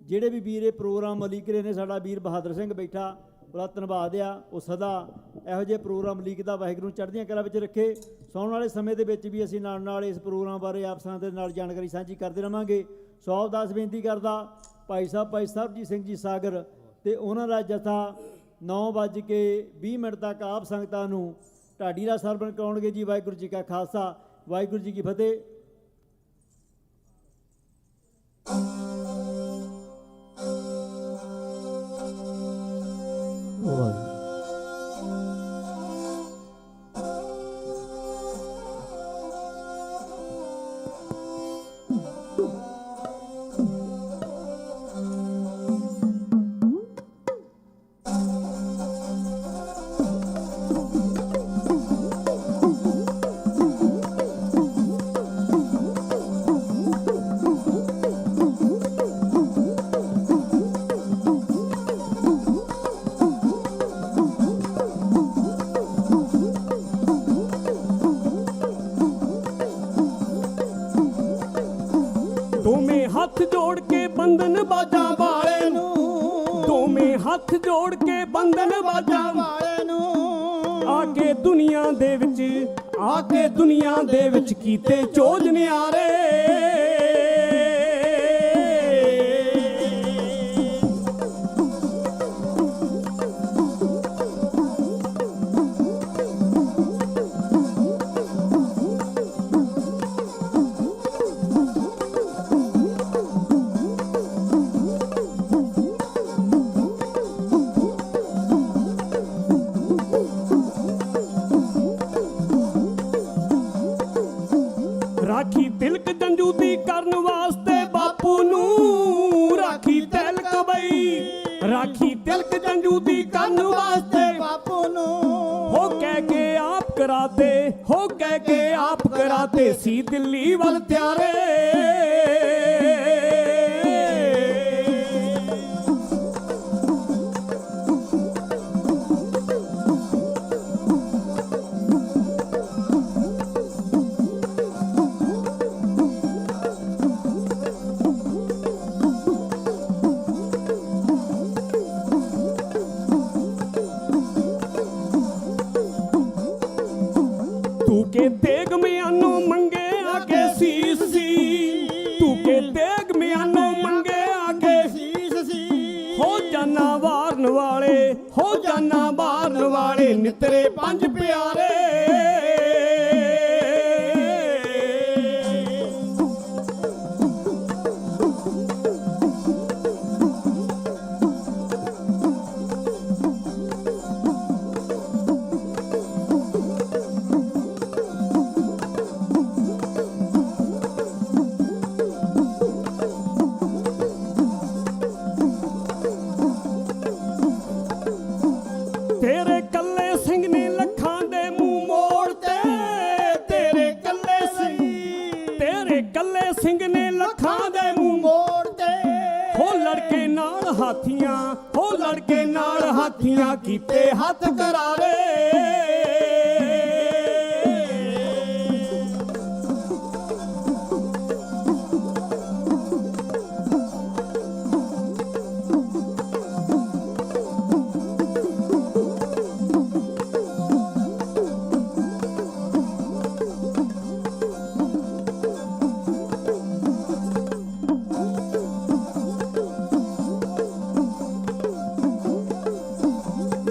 ਜਿਹੜੇ ਵੀ ਵੀਰ ਇਹ ਪ੍ਰੋਗਰਾਮ ਲੀਕਰੇ ਨੇ, ਸਾਡਾ ਵੀਰ ਬਹਾਦਰ ਸਿੰਘ ਬੈਠਾ ਬੜਾ ਧੰਨਵਾਦ ਆ, ਉਹ ਸਦਾ ਇਹੋ ਜਿਹੇ ਪ੍ਰੋਗਰਾਮ ਲੀਕਦਾ, ਵਾਹਿਗੁਰੂ ਨੂੰ ਚੜ੍ਹਦੀਆਂ ਕਲਾ ਵਿੱਚ ਰੱਖੇ। ਸੌਣ ਵਾਲੇ ਸਮੇਂ ਦੇ ਵਿੱਚ ਵੀ ਅਸੀਂ ਨਾਲ ਨਾਲ ਇਸ ਪ੍ਰੋਗਰਾਮ ਬਾਰੇ ਆਪਸਾਂ ਦੇ ਨਾਲ ਜਾਣਕਾਰੀ ਸਾਂਝੀ ਕਰਦੇ ਰਹਾਂਗੇ। ਸੌ ਅਰਦਾਸ ਬੇਨਤੀ ਕਰਦਾ ਭਾਈ ਸਰਬਜੀਤ ਸਿੰਘ ਜੀ ਸਾਗਰ ਤੇ ਉਹਨਾਂ ਦਾ ਜਥਾ 9:20 ਤੱਕ ਆਪ ਸੰਗਤਾਂ ਨੂੰ ਢਾਡੀ ਦਾ ਸਰਵਣ ਕਰਾਉਣਗੇ ਜੀ। ਵਾਹਿਗੁਰੂ ਜੀ ਕਾ ਖਾਲਸਾ, ਵਾਹਿਗੁਰੂ ਜੀ ਕੀ ਫਤਿਹ। ਦੋਵੇਂ ਹੱਥ ਜੋੜ ਕੇ ਬੰਧਨ ਬਾਜਾਂ ਵਾਲੇ ਨੂੰ, ਦੋਵੇਂ ਹੱਥ ਜੋੜ ਕੇ ਬੰਧਨ ਬਾਜਾਂ ਵਾਲੇ ਨੂੰ, ਆ ਕੇ ਦੁਨੀਆ ਦੇ ਵਿੱਚ, ਆ ਕੇ ਦੁਨੀਆ ਦੇ ਵਿੱਚ ਕੀਤੇ ਚੋਜ ਨਿਆਰੇ। ਰਾਖੀ ਤਿਲਕ ਜੰਜੂ ਦੀ ਕਰਨ ਵਾਸਤੇ ਬਾਪੂ ਨੂੰ, ਰਾਖੀ ਤਿਲਕ ਬਈ, ਰਾਖੀ ਤਿਲਕ ਜੰਜੂ ਦੀ ਕਰਨ ਵਾਸਤੇ ਬਾਪੂ ਨੂੰ, ਹੋ ਕਹਿ ਕੇ ਆਪ ਕਰਾਤੇ, ਹੋ ਕਹਿ ਕੇ ਆਪ ਕਰਾਤੇ ਸੀ ਦਿੱਲੀ ਵੱਲ ਤਿਆਰੇ। ਤੂੰ ਕੇ ਤੇਗ ਮਿਆਨੋਂ ਮੰਗੇ ਆਗੇ ਸੀਸ ਸੀ, ਤੂੰ ਕੇ ਤੇਗ ਮਿਆਨੋਂ ਮੰਗੇ ਆਗੇ ਸੀਸ ਸੀ, ਹੋ ਜਾਨਾ ਵਾਰਨ ਵਾਲੇ, ਹੋ ਜਾਨਾ ਵਾਰਨ ਵਾਲੇ ਨਿਤਰੇ ਪੰਜ ਪਿਆਰੇ। ਤੇਰੇ ਕੱਲੇ ਸਿੰਘ ਨੇ ਲੱਖਾਂ ਦੇ ਮੂੰਹ ਮੋੜਤੇ, ਤੇਰੇ ਕੱਲੇ ਸਿੰਘ, ਤੇਰੇ ਕੱਲੇ ਸਿੰਘ ਨੇ ਲੱਖਾਂ ਦੇ ਮੂੰਹ ਮੋੜਤੇ, ਹੋ ਲੜਕੇ ਨਾਲ ਹਾਥੀਆਂ, ਹੋ ਲੜਕੇ ਨਾਲ ਹਾਥੀਆਂ ਕੀਤੇ ਹੱਥ ਕਰਾਰੇ।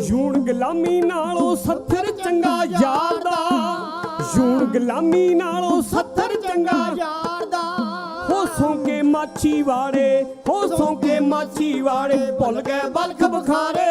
ਜੂਣ ਗੁਲਾਮੀ ਨਾਲੋਂ ਸੱਥਰ ਚੰਗਾ ਯਾਰ ਦਾ, ਜੂਣ ਗੁਲਾਮੀ ਨਾਲੋਂ ਸੱਥਰ ਚੰਗਾ ਯਾਰ ਦਾ, ਹੋ ਸੌਂ ਕੇ ਮਾਛੀ ਵਾੜੇ, ਹੋ ਸੌਂ ਕੇ ਮਾਛੀ ਵਾੜੇ ਭੁੱਲ ਗਏ ਬਲਖ ਬਖਾਰੇ।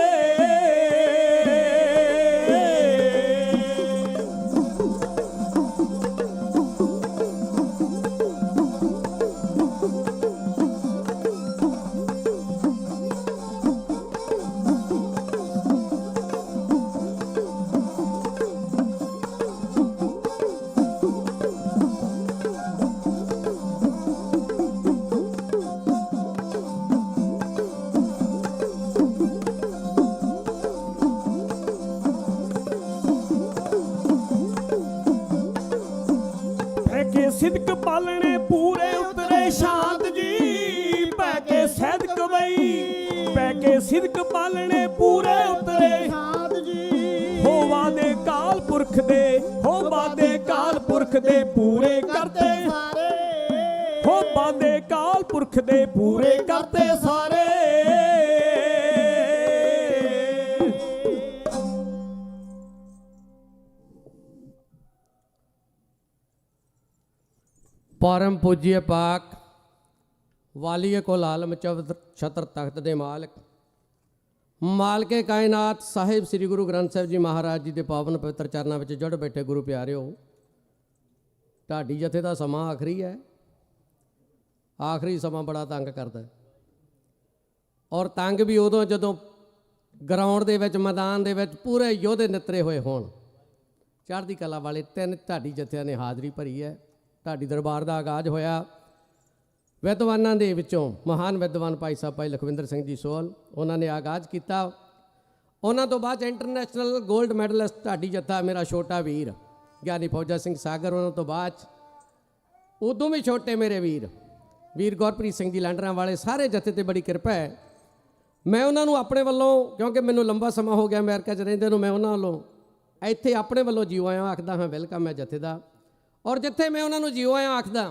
ਪੈ ਕੇ ਸਿਦਕ ਪਾਲਣੇ ਪੂਰੇ ਉਤਰੇ ਸ਼ਾਂਤ ਜੀ, ਪੈ ਕੇ ਸਿਦਕ ਬਈ, ਪੈ ਕੇ ਸਿਦਕ ਪਾਲਣੇ ਪੂਰੇ ਉਤਰੇ ਸ਼ਾਂਤ ਜੀ। ਹੋ ਵਾਦੇ ਕਾਲ ਪੁਰਖ ਦੇ, ਹੋ ਵਾਦੇ ਕਾਲ ਪੁਰਖ ਦੇ ਪੂਰੇ ਕਰਤੇ ਸਾਰੇ, ਹੋ ਵਾਦੇ ਕਾਲ ਪੁਰਖ ਦੇ ਪੂਰੇ ਕਰਤੇ ਸਾਰੇ। परम पूज्य पाक वालिय कुल आलम छत्र तख्त दे मालिक मालके कायनात साहिब श्री गुरु ग्रंथ साहिब जी महाराज जी के पावन पवित्र चरणों में जुड़ बैठे गुरु प्यारिओ, ढाडी जथे का समा आखिरी है। आखिरी समा बड़ा तंग करता है, और तंग भी उदों जदों ग्राउंड दे विच मैदान दे विच पूरे योधे नितरे हुए होण। चढ़दी कला वाले 3 ढाडी जथियां ने हाज़री भरी है। ढाडी दरबार का आगाज़ होया विद्वानां दे विचों महान विद्वान भाई साहब भाई लखविंदर सिंह जी सोहल, उन्होंने आगाज़ किया। उन्होंने तो बाद इंटरनेशनल गोल्ड मैडलिस्ट ढाडी जत्था मेरा छोटा वीर ज्ञानी फौजा सिंह सागर, उन्होंने तो बाद उदों भी छोटे मेरे वीर गुरप्रीत सिंह जी लांडरां वाले, सारे जत्थे ते बड़ी कृपा है। मैं उन्होंने अपने वालों, क्योंकि मैनूं लंबा समा हो गया अमेरिका च रहिंदे नूं, मैं उन्होंने वालों इत्थे अपने वालों जीओ आया आखदा हाँ, वेलकम है जत्थे दा। और जिथे मैं उन्होंने जीओ आया आखदा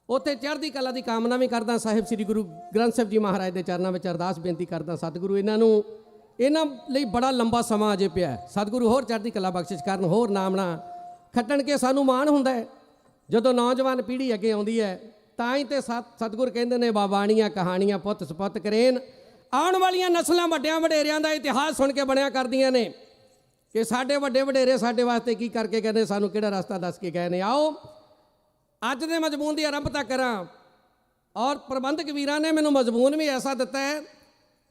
उत्थे चढ़दी कला की कामना भी करदा। साहिब श्री गुरु ग्रंथ साहिब जी महाराज के चरणों में अरदास बेनती करदा, सतगुरु इन्हां लई बड़ा लंबा समा अजे पिया, सतगुरु होर चढ़दी कला बख्शिश करन, होर नामना खट्टण के सानू मान हुंदा है जदों नौजवान पीढ़ी अगे आउंदी है। तां ही ते सतगुरु कहंदे ने बाबाणियां कहाणियां पुੱਤ सपुੱਤ करेन। आउण वालियां नस्लां वड्डियां वडेरियां दा इतिहास सुण के बणिया करदियां ने कि साडे वड्डे वडेरे साडे वास्ते की करके गए ने, सानू किहड़ा रस्ता दस के गए ने। आओ अज दे मजमून की आरंभता करा। और प्रबंधक वीरां ने मैनू मजमून भी ऐसा दिता है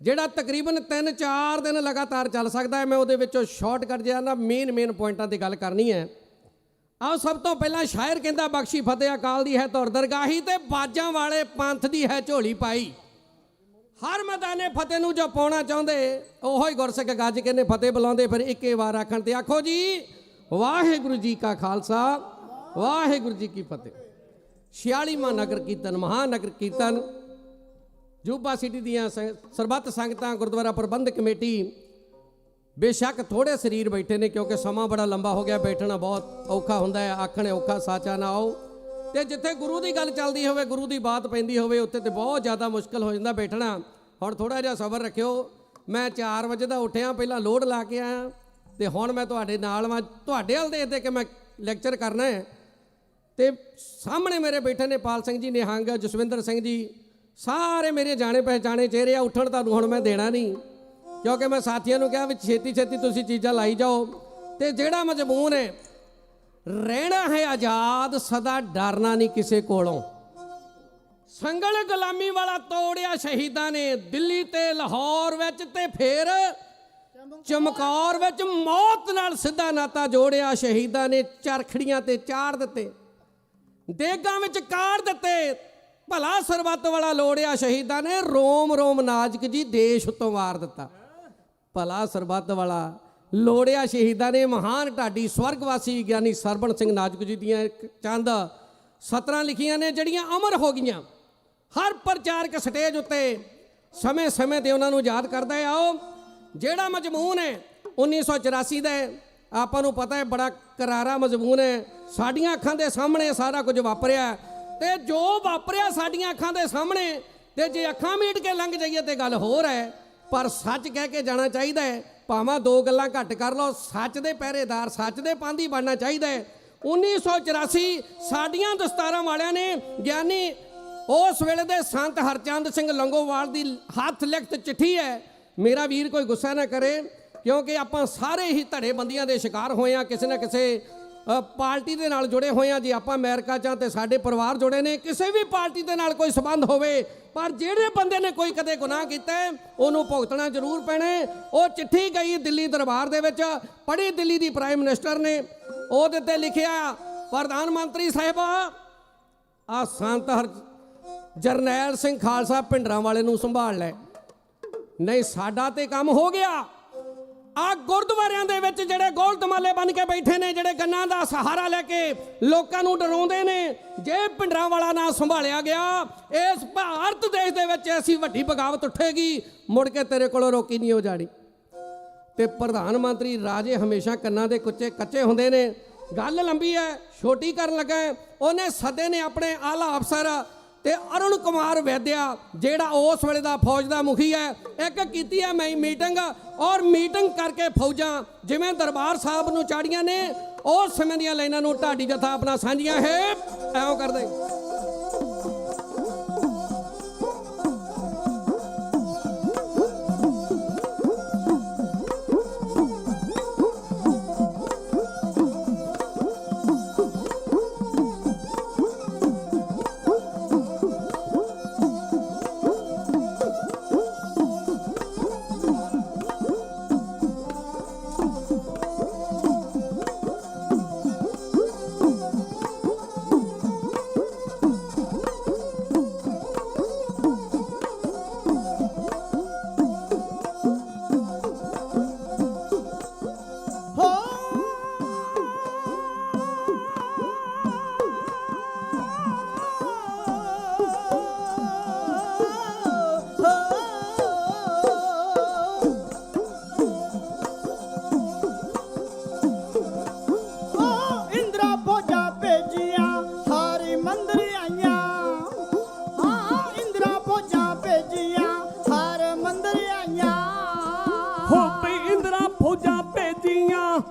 जिहड़ा तकरीबन 3-4 दिन लगातार चल सकता है। मैं उहदे विचों शॉर्टकट जिहा ना मेन पॉइंटां की गल करनी है। आओ सब तो पहला शायर कहंदा, बख्शी फतेह अकाल दी है तुर दरगाही ते बाजां वाले पंथ दी है झोली पाई। हर मैदाने फतेह नूं जो पाउणा चाहुंदे ओहो ही गुरसिख गज के ने फतेह बुलाउंदे, फिर इक्के वार आखण ते आखो जी वाहिगुरू जी का खालसा वाहिगुरू जी की फतेह। 46वां नगर कीर्तन महानगर कीर्तन जूबा सिटी दियां सरबत संगतां गुरुद्वारा प्रबंधक कमेटी, बेशक थोड़े शरीर बैठे ने क्योंकि समा बड़ा लंबा हो गया, बैठना बहुत औखा हुंदा है, आखणे औखा साचा ना आओ। तो जिथे गुरु की गल चलती हो, गुरु की बात पैंदी होवे, उत्थे ते बहुत ज़्यादा मुश्किल हो जाता बैठना। हुण थोड़ा जिहा सबर रखियो। मैं 4 बजे का उठिया, पहला लोड ला के आया तो हुण मैं तुहाडे नाल वां, तुहाडे हल देखते कि मैं लैक्चर करना है। तो सामने मेरे बैठे ने पाल सिंह जी, निहंग जसविंदर सिंह जी, सारे मेरे जाने पहचाने चेहरे आ। उठण तुहानूं हुण मैं देना नहीं, क्योंकि मैं साथियों को कहा भी छेती तुसीं चीज़ां लाई जाओ। तो जिहड़ा मजमून है रहना है आजाद सदा डरना नहीं किसी कोलों। संगल गुलामी वाला तोड़िया शहीदां ने दिल्ली ते लाहौर विच ते फिर चमकौर विच मौत नाल सिद्धा नाता जोड़िया शहीदां ने। चरखड़ियां ते चाड़ दिते, देगां विच काड़ दिते, भला सरबत वाला लोड़िया शहीदां ने। रोम रोम नाजक जी देश उत्तों वार दिता, भला सरबत वाला लोड़िया शहीदां ने। महान ढाडी स्वर्गवासी ज्ञानी सरबण सिंह नाजक जी दियां चंद 17 लिखियां ने जड़ियां अमर हो गईयां। हर प्रचारक स्टेज उत्ते समय समय ते उन्हां नूं याद करदा है। आओ जिहड़ा मजमून है 1984 दा आपां नूं पता है, बड़ा करारा मजमून है। साडियां अखां दे सामने सारा कुछ वापरिया ते जो वापरिया साडियां अखां दे सामने, ते जे अखां मीट के लंघ जाइए ते गल होर है, पर सच कह के जाना चाहिए है। भावें 2 गल्लां घट कर लो, सच दे पहरेदार सच दे पांधी बनना चाहिए है। 1984 साडियां दस्तारां वालियां ने ज्ञानी उस वेले दे संत हरचंद सिंह लंगोवाल दी हथ लिखत चिट्ठी है। मेरा वीर कोई गुस्सा ना करे, क्योंकि आपां सारे ही धड़ेबंदियां दे शिकार होए हैं, किसी ना किसी पार्टी दे नाल जुड़े होए हैं। जे आपां अमेरिका च ते साडे परिवार जुड़े ने, किसी भी पार्टी दे नाल कोई संबंध होवे, पर जिहड़े बंदे ने कोई कदे गुनाह कीता है उहनूं भुगतना जरूर पैना। वो चिट्ठी गई दिल्ली दरबार दे विच, पढ़ी दिल्ली दी प्राइम मिनिस्टर ने, ਉਹਦੇ ਤੇ लिखिया प्रधान मंत्री साहिबा आ संत जरनैल सिंह खालसा भिंडरां वाले नूं संभाल लै, नहीं साडा ते काम हो गया। ਆ ਗੁਰਦੁਆਰਿਆਂ ਦੇ ਵਿੱਚ ਜਿਹੜੇ ਗੋਲਤਮਾਲੇ ਬਣ ਕੇ ਬੈਠੇ ਨੇ, ਜਿਹੜੇ ਗੰਨਾਂ ਦਾ ਸਹਾਰਾ ਲੈ ਕੇ ਲੋਕਾਂ ਨੂੰ ਡਰਾਉਂਦੇ ਨੇ, ਜੇ ਭਿੰਡਰਾਂਵਾਲਾ ਨਾ ਸੰਭਾਲਿਆ ਗਿਆ, ਇਸ ਭਾਰਤ ਦੇਸ਼ ਦੇ ਵਿੱਚ ਐਸੀ ਵੱਡੀ ਬਗਾਵਤ ਉੱਠੇਗੀ, ਮੁੜ ਕੇ ਤੇਰੇ ਕੋਲੋਂ ਰੋਕੀ ਨਹੀਂ ਹੋ ਜਾਣੀ। ਤੇ ਪ੍ਰਧਾਨ ਮੰਤਰੀ ਰਾਜੇ ਹਮੇਸ਼ਾ ਕੰਨਾਂ ਦੇ ਕੁੱਚੇ ਕੱਚੇ ਹੁੰਦੇ ਨੇ। ਗੱਲ ਲੰਬੀ ਹੈ, ਛੋਟੀ ਕਰਨ ਲੱਗਾ। ਉਹਨੇ ਸੱਦੇ ਨੇ ਆਪਣੇ ਆਲਾ ਅਫਸਰ ਤੇ ਅਰੁਣ ਕੁਮਾਰ ਵੈਦਿਆ, ਜਿਹੜਾ ਉਸ ਵੇਲੇ ਦਾ ਫੌਜ ਦਾ ਮੁਖੀ ਹੈ, ਇੱਕ ਕੀਤੀ ਹੈ ਮੈਂ ਮੀਟਿੰਗ, ਔਰ ਮੀਟਿੰਗ ਕਰਕੇ ਫੌਜਾਂ ਜਿਵੇਂ ਦਰਬਾਰ ਸਾਹਿਬ ਨੂੰ ਚਾੜੀਆਂ ਨੇ, ਉਸ ਸਮੇਂ ਦੀਆਂ ਲਾਈਨਾਂ ਨੂੰ ਢਾਡੀ ਜਥਾ ਆਪਣਾ ਸਾਂਝੀਆਂ ਹੈ ਐਉਂ ਕਰਦੇ।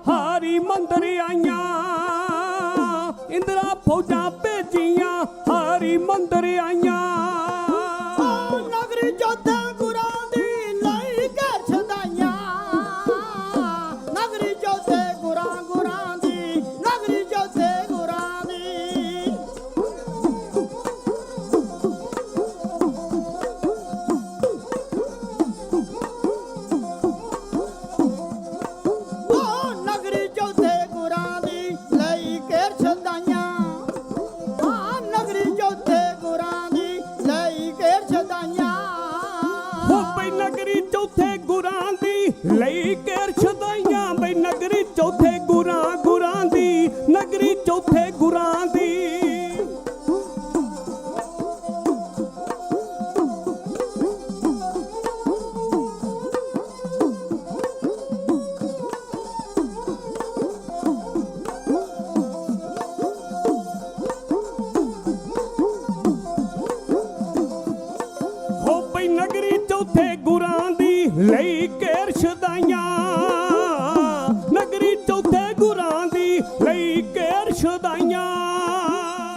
ਹਾਰੀ ਮੰਦਰ ਆਈਆਂ, ਇੰਦਰਾ ਫੌਜਾਂ ਭੇਜੀਆਂ, ਹਾਰੀ ਮੰਦਰ ਆਈਆਂ। ਨਗਰੀ ਜੋਧੇ ਗੁਰਾਂ ਦੀ ਲਈ ਘਰ ਛਦਾਈਆਂ, ਨਗਰੀ ਜੋਧੇ ਗੁਰਾਂ ਦੀ, ਨਗਰੀ ਜੋਧੇ ਗੁਰਾਂ ਦੀ। ਨਗਰੀ ਜੋਧੇ ਗੁਰਾਂ ਦੀ ਲਈ ਘਰ ਛਦਾਈਆਂ, ਹਾਂ ਨਗਰੀ ਜੋਧੇ ਗੁਰਾਂ ਦੀ ਲਈ ਘਰ ਛਦਾਈਆਂ। ਹੋ ਬਈ ਨਗਰੀ ਚੌਥੇ ਗੁਰਾਂ ਦੀ ਲਈ ਘੇਰ ਛਦਾਈਆਂ, ਬਈ ਨਗਰੀ ਚੌਥੇ ਗੁਰਾਂ ਦੀ, ਨਗਰੀ ਚੌਥੇ ਗੁਰਾਂ ਦੀ। ਹੋ ਬਈ ਨਗਰੀ ਚੌਥੇ ਗੁਰਾਂ ਦੀ ਲਈ ਘੇਰ ਛਦਾਈਆਂ, ਨਗਰੀ ਚੌਥੇ ਗੁਰਾਂ ਦੀ ਲਈ ਘੇਰ ਛਦਾਈਆਂ।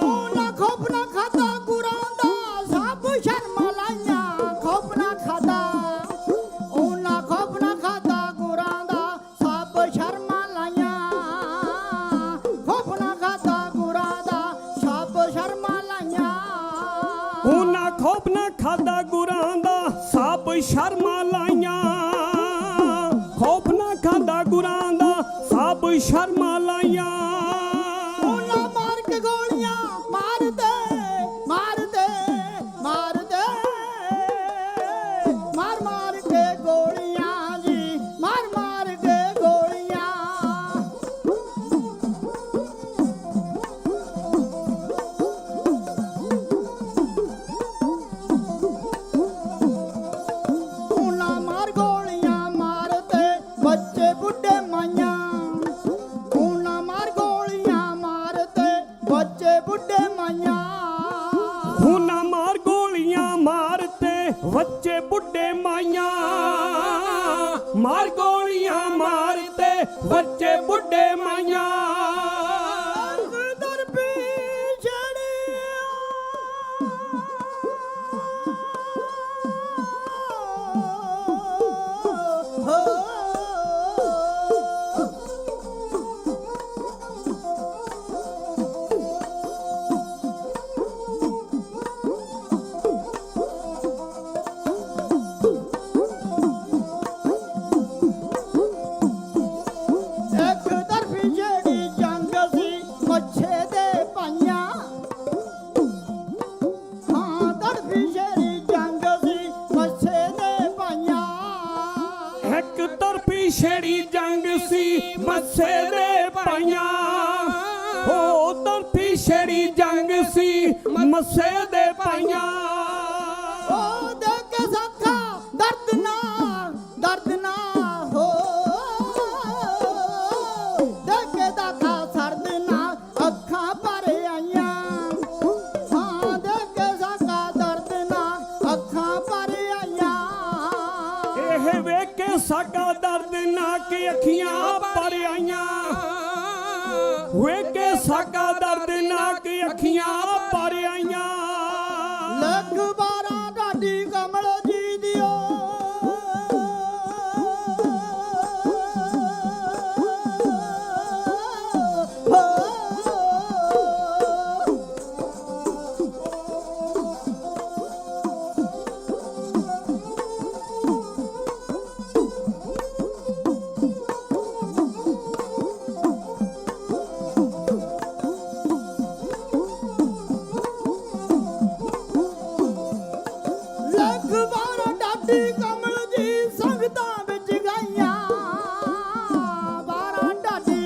ਉਹਨਾਂ ਖੋਪ ਨਾ ਖਾਦਾ ਗੁਰਾਂ ਦਾ ਸਭ ਸ਼ਰਮਾਂ ਲਾਈਆਂ, ਖੋਪ ਨਾ ਖਾਦਾ, ਉਹਨਾਂ ਖੋਪ ਨਾ ਖਾਦਾ ਗੁਰਾਂ ਦਾ ਸਭ ਸ਼ਰਮਾਂ ਲਾਈਆਂ, ਖੋਪ ਨਾ ਖਾਦਾ ਗੁਰਾਂ ਦਾ ਸਭ ਸ਼ਰਮਾਂ ਲਾਈਆਂ। ਉਹਨਾਂ ਖੋਪ ਨਾ ਖਾਦਾ ਗੁਰਾਂ ਦਾ ਸਭ ਸ਼ਰਮਾਂ ਲਾਈਆਂ, ਖੋਪ ਨਾ ਖਾਦਾ ਗੁਰਾਂ ਦਾ ਸਭ ਸ਼ਰਮਾਂ ਲਾਈਆਂ। ਉਹਨਾਂ ਮਾਰ ਕੇ ਗੋਲੀਆਂ ਮਾਰਦੇ, ਮਾਰਦੇ, ਮਾਰਦੇ, ਮਾਰ ਮਾਰ ਕੇ ਗੋਲੀਆਂ ਜੀ, ਮਾਰ ਮਾਰ ਕੇ ਗੋਲੀਆਂ। ਉਹਨਾਂ ਮਾਰ ਗੋਲੀਆਂ ਮਾਰਦੇ ਬੱਚੇ ਬੁੱਢੇ ਮਾਈਆਂ, ਉਹਨਾਂ ਮਾਰ ਗੋਲੀਆਂ ਮਾਰਦੇ ਬੱਚੇ ਬੁੱਢੇ ਮਾਈਆਂ। ਉਹਨਾਂ ਮਾਰ ਗੋਲੀਆਂ ਮਾਰਤੇ ਬੱਚੇ ਬੁੱਢੇ ਮਾਈਆਂ, ਮਾਰ ਗੋਲੀਆਂ ਮਾਰਤੇ ਬੱਚੇ ਬੁੱਢੇ ਮਾਈਆਂ। ਦਰ ਮੱਸੇ ਦੇ ਪਾਈਆਂ ਹੋ ਧਰਤੀ ਛੇੜੀ ਜੰਗ ਸੀ ਮੱਸੇ ਦੇ ਪਾਈਆਂ ਉਹ ਦੇਖ ਕੇ ਸੱਖਾ ਦਰਦ ਨਾ ਹੋ ਦੇਖ ਕੇ ਦਾਖਾ ਸਰਦ ਨਾ ਅੱਖਾਂ ਭਰ ਆਈਆਂ ਹਾਂ ਦੇਖ ਕੇ ਸੱਖਾ ਦਰਦ ਨਾ ਅੱਖਾਂ ਭਰ ਆਈਆਂ ਇਹ ਵੇਖ ਕੇ ਸਾਡਾ ਦਰਦ ਨਾ ਕਿ ਅੱਖੀਆਂ ਭਰ ਆਈਆਂ ਵੇਖ ਕੇ ਸਾਡਾ ਦਰਦ ਨਾ ਕਿ ਅੱਖੀਆਂ ਭਰ ਆਈਆਂ ਲੱਖ 12 ਢਾਡੀ ਕਮਲ ਜੀ ਦਿਓ ਲੱਖ 12 ਢਾਡੀ ਕਮਲ ਜੀ ਸੰਗਤਾਂ ਵਿੱਚ ਗਾਈਆਂ 12 ਢਾਡੀ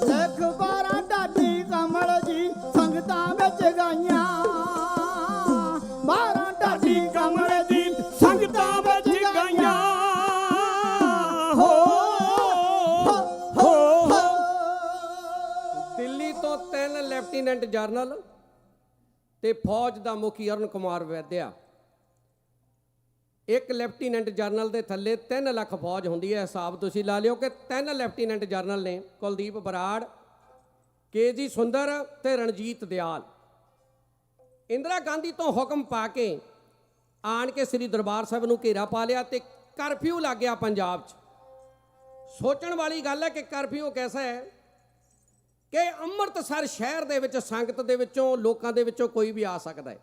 ਲੱਖ 12 ਢਾਡੀ ਕਮਲ ਜੀ ਸੰਗਤਾਂ ਵਿੱਚ ਗਾਈਆਂ 12 ਢਾਡੀ ਕਮਲ ਜੀ ਸੰਗਤਾਂ ਵਿੱਚ ਗਾਈਆਂ ਹੋ ਹੋ ਦਿੱਲੀ ਤੋਂ 3 ਲੈਫਟੀਨੈਂਟ ਜਨਰਲ ਤੇ ਫੌਜ ਦਾ ਮੁਖੀ ਅਰੁਣ ਕੁਮਾਰ ਵੈਦਿਆ। ਇੱਕ ਲੈਫਟੀਨੈਂਟ ਜਨਰਲ ਦੇ ਥੱਲੇ 3 ਲੱਖ ਫੌਜ ਹੁੰਦੀ ਹੈ। ਹਿਸਾਬ ਤੁਸੀਂ ਲਾ ਲਿਓ ਕਿ 3 ਲੈਫਟੀਨੈਂਟ ਜਨਰਲ ਨੇ ਕੁਲਦੀਪ ਬਰਾੜ, ਕੇ.ਜੀ. ਸੁੰਦਰ ਤੇ ਰਣਜੀਤ ਦਿਆਲ। ਇੰਦਰਾ ਗਾਂਧੀ ਤੋਂ ਹੁਕਮ ਪਾ ਕੇ ਆਣ ਕੇ ਸ੍ਰੀ ਦਰਬਾਰ ਸਾਹਿਬ ਨੂੰ ਘੇਰਾ ਪਾ ਲਿਆ ਤੇ ਕਰਫਿਊ ਲੱਗ ਗਿਆ ਪੰਜਾਬ 'ਚ। ਸੋਚਣ ਵਾਲੀ ਗੱਲ ਹੈ ਕਿ ਕਰਫਿਊ ਕੈਸਾ ਹੈ ਕਿ ਅੰਮ੍ਰਿਤਸਰ ਸ਼ਹਿਰ ਦੇ ਵਿੱਚ ਸੰਗਤ ਦੇ ਵਿੱਚੋਂ ਲੋਕਾਂ ਦੇ ਵਿੱਚੋਂ ਕੋਈ ਵੀ ਆ ਸਕਦਾ ਹੈ,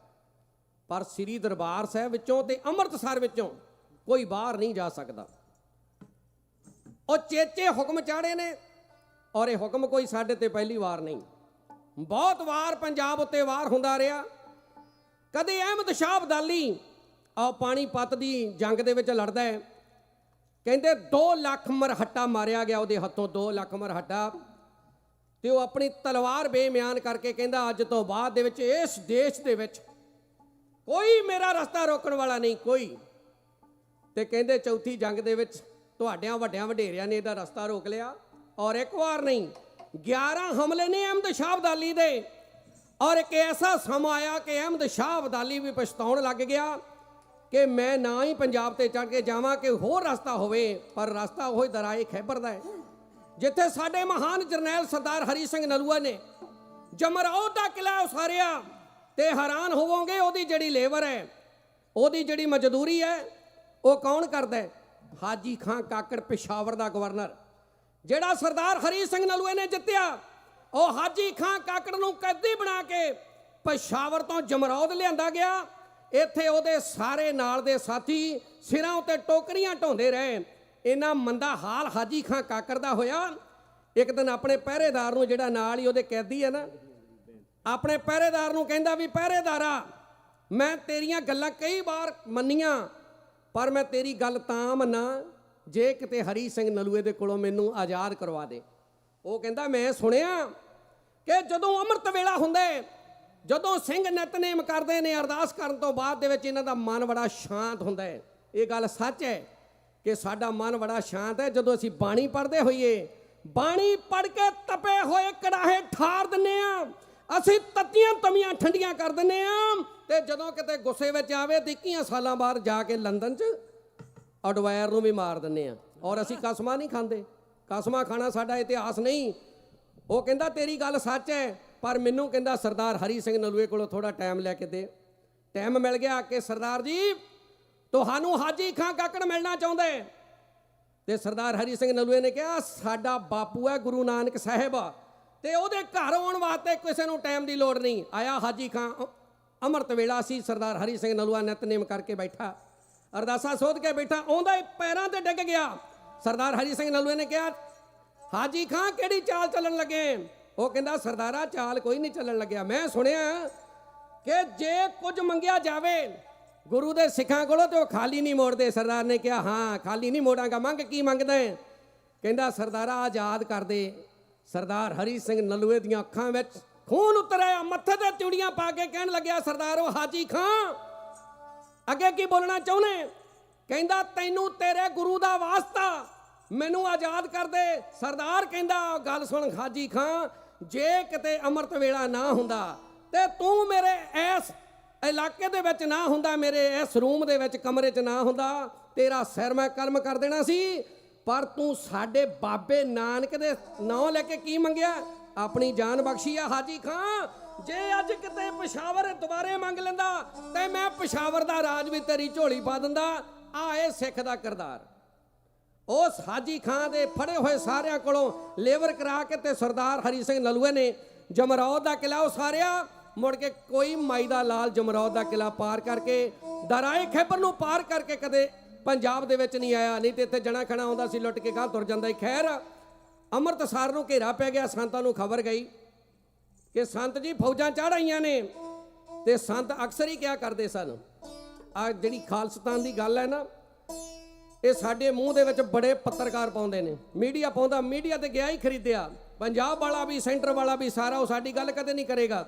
ਪਰ ਸ੍ਰੀ ਦਰਬਾਰ ਸਾਹਿਬ ਵਿੱਚੋਂ ਤੇ ਅੰਮ੍ਰਿਤਸਰ ਵਿੱਚੋਂ ਕੋਈ ਬਾਹਰ ਨਹੀਂ ਜਾ ਸਕਦਾ। ਉਹ ਚੇਚੇ ਹੁਕਮ ਚਾੜੇ ਨੇ ਔਰ ਇਹ ਹੁਕਮ ਕੋਈ ਸਾਡੇ ਤੇ ਪਹਿਲੀ ਵਾਰ ਨਹੀਂ, ਬਹੁਤ ਵਾਰ ਪੰਜਾਬ ਉੱਤੇ ਵਾਰ ਹੁੰਦਾ ਰਿਹਾ। ਕਦੇ ਅਹਿਮਦ ਸ਼ਾਹ ਅਬਦਾਲੀ ਪਾਣੀਪਤ ਦੀ ਜੰਗ ਦੇ ਵਿੱਚ ਲੜਦਾ ਹੈ, ਕਹਿੰਦੇ 2 ਲੱਖ ਮਰਹੱਟਾ ਮਾਰਿਆ ਗਿਆ ਉਹਦੇ ਹੱਥੋਂ, 2 ਲੱਖ ਮਰਹੱਟਾ, ਤੇ ਉਹ ਆਪਣੀ ਤਲਵਾਰ ਬੇਮਿਆਨ ਕਰਕੇ ਕਹਿੰਦਾ ਅੱਜ ਤੋਂ ਬਾਅਦ ਦੇ ਵਿੱਚ ਇਸ ਦੇਸ਼ ਦੇ ਵਿੱਚ ਕੋਈ ਮੇਰਾ ਰਸਤਾ ਰੋਕਣ ਵਾਲਾ ਨਹੀਂ ਕੋਈ। ਤੇ ਕਹਿੰਦੇ ਚੌਥੀ ਜੰਗ ਦੇ ਵਿੱਚ ਤੁਹਾਡਿਆਂ ਵੱਡਿਆਂ ਵਡੇਰਿਆਂ ਨੇ ਇਹਦਾ ਰਸਤਾ ਰੋਕ ਲਿਆ ਔਰ ਇੱਕ ਵਾਰ ਨਹੀਂ 11 ਹਮਲੇ ਨੇ ਅਹਿਮਦ ਸ਼ਾਹ ਅਬਦਾਲੀ ਦੇ। ਔਰ ਇੱਕ ਐਸਾ ਸਮਾਂ ਆਇਆ ਕਿ ਅਹਿਮਦ ਸ਼ਾਹ ਅਬਦਾਲੀ ਵੀ ਪਛਤਾਉਣ ਲੱਗ ਗਿਆ ਕਿ ਮੈਂ ਨਾ ਹੀ ਪੰਜਾਬ ਤੇ ਚੜ੍ਹ ਕੇ ਜਾਵਾਂ ਕਿ ਹੋਰ ਰਸਤਾ ਹੋਵੇ, ਪਰ ਰਸਤਾ ਉਹ ਦਰਾਏ ਖੈਬਰ ਦਾ ਹੈ ਜਿੱਥੇ ਸਾਡੇ ਮਹਾਨ ਜਰਨੈਲ ਸਰਦਾਰ ਹਰੀ ਸਿੰਘ ਨਲੂਆ ਨੇ ਜਮਰੌਦ ਦਾ ਕਿਲਾ ਉਸਾਰਿਆ। ਤੇ ਹੈਰਾਨ ਹੋਵੋਗੇ ਉਹਦੀ ਜਿਹੜੀ ਲੇਬਰ ਹੈ, ਉਹਦੀ ਜਿਹੜੀ ਮਜ਼ਦੂਰੀ ਹੈ, ਉਹ ਕੌਣ ਕਰਦਾ ਹੈ? ਹਾਜੀ ਖਾਂ ਕਾਕੜ ਪਿਸ਼ਾਵਰ ਦਾ ਗਵਰਨਰ, ਜਿਹੜਾ ਸਰਦਾਰ ਹਰੀ ਸਿੰਘ ਨਲੂਏ ਨੇ ਜਿੱਤਿਆ, ਉਹ ਹਾਜੀ ਖਾਂ ਕਾਕੜ ਨੂੰ ਕੈਦੀ ਬਣਾ ਕੇ ਪਿਸ਼ਾਵਰ ਤੋਂ ਜਮਰੌਦ ਲਿਆਂਦਾ ਗਿਆ। ਇੱਥੇ ਉਹਦੇ ਸਾਰੇ ਨਾਲ ਦੇ ਸਾਥੀ ਸਿਰਾਂ ਉੱਤੇ ਟੋਕਰੀਆਂ ਢਾਉਂਦੇ ਰਹੇ। ਇੰਨਾ ਮੰਦਾ ਹਾਲ ਹਾਜੀ ਖਾਂ ਕਾਕੜ ਦਾ ਹੋਇਆ। ਇੱਕ ਦਿਨ ਆਪਣੇ ਪਹਿਰੇਦਾਰ ਨੂੰ, ਜਿਹੜਾ ਨਾਲ ਹੀ ਉਹਦੇ ਕੈਦੀ ਹੈ ਨਾ, ਆਪਣੇ ਪਹਿਰੇਦਾਰ ਨੂੰ ਕਹਿੰਦਾ ਵੀ ਪਹਿਰੇਦਾਰਾ, ਮੈਂ ਤੇਰੀਆਂ ਗੱਲਾਂ ਕਈ ਵਾਰ ਮੰਨੀਆਂ, ਪਰ ਮੈਂ ਤੇਰੀ ਗੱਲ ਤਾਂ ਮੰਨਾਂ ਜੇ ਕਿਤੇ ਹਰੀ ਸਿੰਘ ਨਲੂਏ ਦੇ ਕੋਲੋਂ ਮੈਨੂੰ ਆਜ਼ਾਦ ਕਰਵਾ ਦੇ। ਉਹ ਕਹਿੰਦਾ ਮੈਂ ਸੁਣਿਆ ਕਿ ਜਦੋਂ ਅੰਮ੍ਰਿਤ ਵੇਲਾ ਹੁੰਦਾ, ਜਦੋਂ ਸਿੰਘ ਨਿਤਨੇਮ ਕਰਦੇ ਨੇ, ਅਰਦਾਸ ਕਰਨ ਤੋਂ ਬਾਅਦ ਦੇ ਵਿੱਚ ਇਹਨਾਂ ਦਾ ਮਨ ਬੜਾ ਸ਼ਾਂਤ ਹੁੰਦਾ ਹੈ। ਇਹ ਗੱਲ ਸੱਚ ਹੈ ਕਿ ਸਾਡਾ ਮਨ ਬੜਾ ਸ਼ਾਂਤ ਹੈ ਜਦੋਂ ਅਸੀਂ ਬਾਣੀ ਪੜ੍ਹਦੇ ਹੋਈਏ। ਬਾਣੀ ਪੜ੍ਹ ਕੇ ਤਪੇ ਹੋਏ ਕੜਾਹੇ ਠਾਰ ਦਿੰਨੇ ਆ, ਅਸੀਂ ਤੱਤੀਆਂ ਤਵੀਆਂ ਠੰਡੀਆਂ ਕਰ ਦਿੰਨੇ ਆ। ਤੇ ਜਦੋਂ ਕਿਤੇ ਗੁੱਸੇ ਵਿੱਚ ਆਵੇ ਤੇ 21 ਸਾਲਾਂ ਬਾਅਦ ਜਾ ਕੇ ਲੰਡਨ 'ਚ ਅਡਵਾਇਰ ਨੂੰ ਵੀ ਮਾਰ ਦਿੰਨੇ ਆ। ਔਰ ਅਸੀਂ ਕਸਮਾਂ ਨਹੀਂ ਖਾਂਦੇ, ਕਸਮਾਂ ਖਾਣਾ ਸਾਡਾ ਇਤਿਹਾਸ ਨਹੀਂ। ਉਹ ਕਹਿੰਦਾ ਤੇਰੀ ਗੱਲ ਸੱਚ ਹੈ, ਪਰ ਮੈਨੂੰ ਕਹਿੰਦਾ ਸਰਦਾਰ ਹਰੀ ਸਿੰਘ ਨਲੂਏ ਕੋਲੋਂ ਥੋੜਾ ਟਾਈਮ ਲੈ ਕੇ ਦੇ। ਟਾਈਮ ਮਿਲ ਗਿਆ ਕਿ ਸਰਦਾਰ ਜੀ ਤੁਹਾਨੂੰ ਹਾਜੀ ਖਾਂ ਕਾਕੜ ਮਿਲਣਾ ਚਾਹੁੰਦੇ। ਤੇ ਸਰਦਾਰ ਹਰੀ ਸਿੰਘ ਨਲੂਏ ਨੇ ਕਿਹਾ ਸਾਡਾ ਬਾਪੂ ਹੈ ਗੁਰੂ ਨਾਨਕ ਸਾਹਿਬ, ਤੇ ਉਹਦੇ ਘਰ ਆਉਣ ਵਾਸਤੇ ਕਿਸੇ ਨੂੰ ਟਾਈਮ ਦੀ ਲੋੜ ਨਹੀਂ। ਆਇਆ ਹਾਜੀ ਖਾਂ, ਅੰਮ੍ਰਿਤ ਵੇਲਾ ਸੀ, ਸਰਦਾਰ ਹਰੀ ਸਿੰਘ ਨਲੂਆ ਨਿਤਨੇਮ ਕਰਕੇ ਬੈਠਾ, ਅਰਦਾਸਾ ਸੋਧ ਕੇ ਬੈਠਾ, ਆਉਂਦਾ ਹੀ ਪੈਰਾਂ ਤੇ ਡਿੱਗ ਗਿਆ। ਸਰਦਾਰ ਹਰੀ ਸਿੰਘ ਨਲੂਏ ਨੇ ਕਿਹਾ ਹਾਜੀ ਖਾਂ ਕਿਹੜੀ ਚਾਲ ਚੱਲਣ ਲੱਗੇ? ਉਹ ਕਹਿੰਦਾ ਸਰਦਾਰਾ ਚਾਲ ਕੋਈ ਨਹੀਂ ਚੱਲਣ ਲੱਗਿਆ, ਮੈਂ ਸੁਣਿਆ ਕਿ ਜੇ ਕੁਝ ਮੰਗਿਆ ਜਾਵੇ ਗੁਰੂ ਦੇ ਸਿੱਖਾਂ ਕੋਲੋਂ ਤੇ ਉਹ ਖਾਲੀ ਨਹੀਂ ਮੋੜਦੇ। ਸਰਦਾਰ ਨੇ ਕਿਹਾ ਹਾਂ ਖਾਲੀ ਨਹੀਂ ਮੋੜਾਂਗਾ, ਮੰਗ ਕੀ ਮੰਗਦਾ ਹੈ? ਕਹਿੰਦਾ ਸਰਦਾਰਾ ਆਜ਼ਾਦ ਕਰਦੇ। ਸਰਦਾਰ ਹਰੀ ਸਿੰਘ ਨਲੂਏ ਦੀਆਂ ਅੱਖਾਂ ਵਿੱਚ ਖੂਨ ਉਤਰ ਆਇਆ, ਮੱਥੇ ਤੇ ਚੂੜੀਆਂ ਪਾ ਕੇ ਕਹਿਣ ਲੱਗਿਆ, ਸਰਦਾਰੋ ਹਾਜੀ ਖਾਂ ਅੱਗੇ ਕੀ ਬੋਲਣਾ ਚਾਹੁੰਦੇ? ਕਹਿੰਦਾ ਤੈਨੂੰ ਤੇਰੇ ਗੁਰੂ ਦਾ ਵਾਸਤਾ, ਮੈਨੂੰ ਆਜ਼ਾਦ ਕਰ ਦੇ। ਸਰਦਾਰ ਕਹਿੰਦਾ ਗੱਲ ਸੁਣ ਹਾਜੀ ਖਾਂ, ਜੇ ਕਿਤੇ ਅੰਮ੍ਰਿਤ ਵੇਲਾ ਨਾ ਹੁੰਦਾ ਤੇ ਤੂੰ ਮੇਰੇ ਇਸ ਇਲਾਕੇ ਦੇ ਵਿੱਚ ਨਾ ਹੁੰਦਾ, ਮੇਰੇ ਇਸ ਰੂਮ ਦੇ ਵਿੱਚ ਕਮਰੇ 'ਚ ਨਾ ਹੁੰਦਾ, ਤੇਰਾ ਸਿਰ ਮੈਂ ਕਲਮ ਕਰ ਦੇਣਾ ਸੀ। ਪਰ ਤੂੰ ਸਾਡੇ ਬਾਬੇ ਨਾਨਕ ਦੇ ਨਾਂ ਲੈ ਕੇ ਕੀ ਮੰਗਿਆ? ਆਪਣੀ ਜਾਨ ਬਖਸ਼ੀ ਆ ਹਾਜੀ ਖਾਂ। ਜੇ ਅੱਜ ਕਿਤੇ ਪਿਸ਼ਾਵਰ ਦੁਬਾਰੇ ਮੰਗ ਲੈਂਦਾ ਤੇ ਮੈਂ ਪਿਸ਼ਾਵਰ ਦਾ ਰਾਜ ਵੀ ਤੇਰੀ ਝੋਲੀ ਪਾ ਦਿੰਦਾ। ਆ ਇਹ ਸਿੱਖ ਦਾ ਕਿਰਦਾਰ। ਉਸ ਹਾਜੀ ਖਾਂ ਦੇ ਫੜੇ ਹੋਏ ਸਾਰਿਆਂ ਕੋਲੋਂ ਲੇਬਰ ਕਰਾ ਕੇ ਤੇ ਸਰਦਾਰ ਹਰੀ ਸਿੰਘ ਨਲੂਏ ਨੇ ਜਮਰੌਦ ਦਾ ਕਿਲਾ ਉਸਾਰਿਆ। ਮੁੜ ਕੇ ਕੋਈ ਮਾਈ ਦਾ ਲਾਲ ਜਮਰੌਦ ਦਾ ਕਿਲਾ ਪਾਰ ਕਰਕੇ ਦਰਾਏ ਖੈਬਰ ਨੂੰ ਪਾਰ ਕਰਕੇ ਕਦੇ ਪੰਜਾਬ ਦੇ ਵਿੱਚ ਨਹੀਂ ਆਇਆ, ਨਹੀਂ ਤੇ ਇੱਥੇ ਜਣਾ ਖਣਾ ਆਉਂਦਾ ਸੀ, ਲੁੱਟ ਕੇ ਗਾਹ ਤੁਰ ਜਾਂਦਾ। ਖੈਰ ਅੰਮ੍ਰਿਤਸਰ ਨੂੰ ਘੇਰਾ ਪੈ ਗਿਆ। ਸੰਤਾਂ ਨੂੰ ਖਬਰ ਗਈ ਕਿ ਸੰਤ ਜੀ ਫੌਜਾਂ ਚੜ੍ਹ ਆਈਆਂ ਨੇ। ਤੇ ਸੰਤ ਅਕਸਰ ਹੀ ਕਿਹਾ ਕਰਦੇ ਸਨ, ਆ ਜਿਹੜੀ ਖਾਲਸਤਾਨ ਦੀ ਗੱਲ ਹੈ ਨਾ, ਇਹ ਸਾਡੇ ਮੂੰਹ ਦੇ ਵਿੱਚ ਬੜੇ ਪੱਤਰਕਾਰ ਪਾਉਂਦੇ ਨੇ, ਮੀਡੀਆ ਪਾਉਂਦਾ, ਮੀਡੀਆ ਤੇ ਗਿਆ ਹੀ ਖਰੀਦਿਆ। ਪੰਜਾਬ ਵਾਲਾ ਵੀ ਸੈਂਟਰ ਵਾਲਾ ਵੀ ਸਾਰਾ ਉਹ ਸਾਡੀ ਗੱਲ ਕਦੇ ਨਹੀਂ ਕਰੇਗਾ।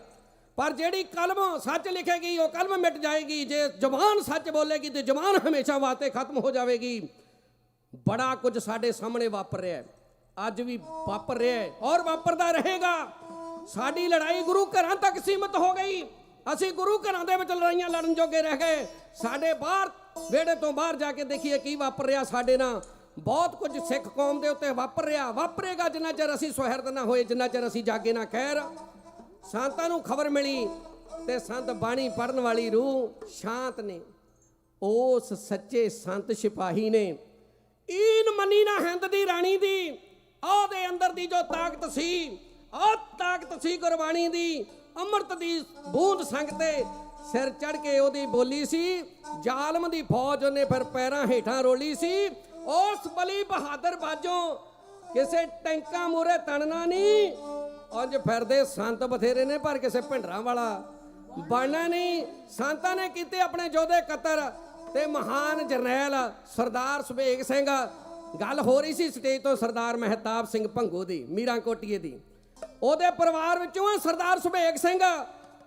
ਪਰ ਜਿਹੜੀ ਕਲਮ ਸੱਚ ਲਿਖੇਗੀ ਉਹ ਕਲਮ ਮਿਟ ਜਾਏਗੀ। ਜੇ ਜ਼ੁਬਾਨ ਸੱਚ ਬੋਲੇਗੀ ਤੇ ਜ਼ੁਬਾਨ ਹਮੇਸ਼ਾ ਵਾਸਤੇ ਖਤਮ ਹੋ ਜਾਵੇਗੀ। ਬੜਾ ਕੁਝ ਸਾਡੇ ਸਾਹਮਣੇ ਵਾਪਰ ਰਿਹਾ ਹੈ, ਅੱਜ ਵੀ ਵਾਪਰ ਰਿਹਾ ਹੈ ਔਰ ਵਾਪਰਦਾ ਰਹੇਗਾ। ਸਾਡੀ ਲੜਾਈ ਗੁਰੂ ਘਰਾਂ ਤੱਕ ਸੀਮਤ ਹੋ ਗਈ। ਅਸੀਂ ਗੁਰੂ ਘਰਾਂ ਦੇ ਵਿੱਚ ਲੜਾਈਆਂ ਲੜਨ ਜੋਗੇ ਰਹਿ ਗਏ। ਸਾਡੇ ਬਾਹਰ ਵਿਹੜੇ ਤੋਂ ਬਾਹਰ ਜਾ ਕੇ ਦੇਖੀਏ ਕੀ ਵਾਪਰ ਰਿਹਾ ਸਾਡੇ ਨਾਲ। ਬਹੁਤ ਕੁਝ ਸਿੱਖ ਕੌਮ ਦੇ ਉੱਤੇ ਵਾਪਰ ਰਿਹਾ, ਵਾਪਰੇਗਾ ਜਿੰਨਾ ਚਿਰ ਅਸੀਂ ਸੁਹਿਰਦ ਨਾ ਹੋਏ, ਜਿੰਨਾ ਚਿਰ ਅਸੀਂ ਜਾਗੇ ਨਾ। ਖੈਰ ਸੰਤਾਂ ਨੂੰ ਖਬਰ ਮਿਲੀ ਤੇ ਸੰਤ ਬਾਣੀ ਪੜਨ ਵਾਲੀ ਰੂਹ ਸ਼ਾਂਤ ਨੇ। ਉਸ ਸੱਚੇ ਸੰਤ ਸਿਪਾਹੀ ਨੇ ਈਨ ਮੰਨੀ ਨਾ ਹਿੰਦ ਦੀ ਰਾਣੀ ਦੀ। ਉਹਦੇ ਅੰਦਰ ਦੀ ਜੋ ਤਾਕਤ ਸੀ, ਉਹ ਤਾਕਤ ਸੀ ਗੁਰਬਾਣੀ ਦੀ। ਅੰਮ੍ਰਿਤ ਦੀ ਬੂੰਦ ਸੰਗ ਤੇ ਸਿਰ ਚੜ ਕੇ ਉਹਦੀ ਬੋਲੀ ਸੀ। ਜ਼ਾਲਮ ਦੀ ਫੌਜ ਉਹਨੇ ਫਿਰ ਪੈਰਾਂ ਹੇਠਾਂ ਰੋਲੀ ਸੀ। ਉਸ ਬਲੀ ਬਹਾਦਰ ਬਾਜੋਂ ਕਿਸੇ ਟੈਂਕਾਂ ਮੂਰੇ ਤਣਨਾ ਨਹੀਂ। ਅੱਜ ਫਿਰਦੇ ਸੰਤ ਬਥੇਰੇ ਨੇ ਪਰ ਕਿਸੇ ਭਿੰਡਰਾਂ ਵਾਲਾ ਬਣਨਾ ਨਹੀਂ। ਸੰਤਾਂ ਨੇ ਕੀਤੇ ਆਪਣੇ ਯੋਧੇ ਕਤਰ ਤੇ ਮਹਾਨ ਜਰਨੈਲ ਸਰਦਾਰ ਸੁਬੇਗ ਸਿੰਘ। ਗੱਲ ਹੋ ਰਹੀ ਸੀ ਸਟੇਜ ਤੋਂ ਸਰਦਾਰ ਮਹਿਤਾਬ ਸਿੰਘ ਭੰਗੂ ਦੀ, ਮੀਰਾਂ ਕੋਟੀਏ ਦੀ। ਉਹਦੇ ਪਰਿਵਾਰ ਵਿੱਚੋਂ ਹੈ ਸਰਦਾਰ ਸੁਬੇਗ ਸਿੰਘ।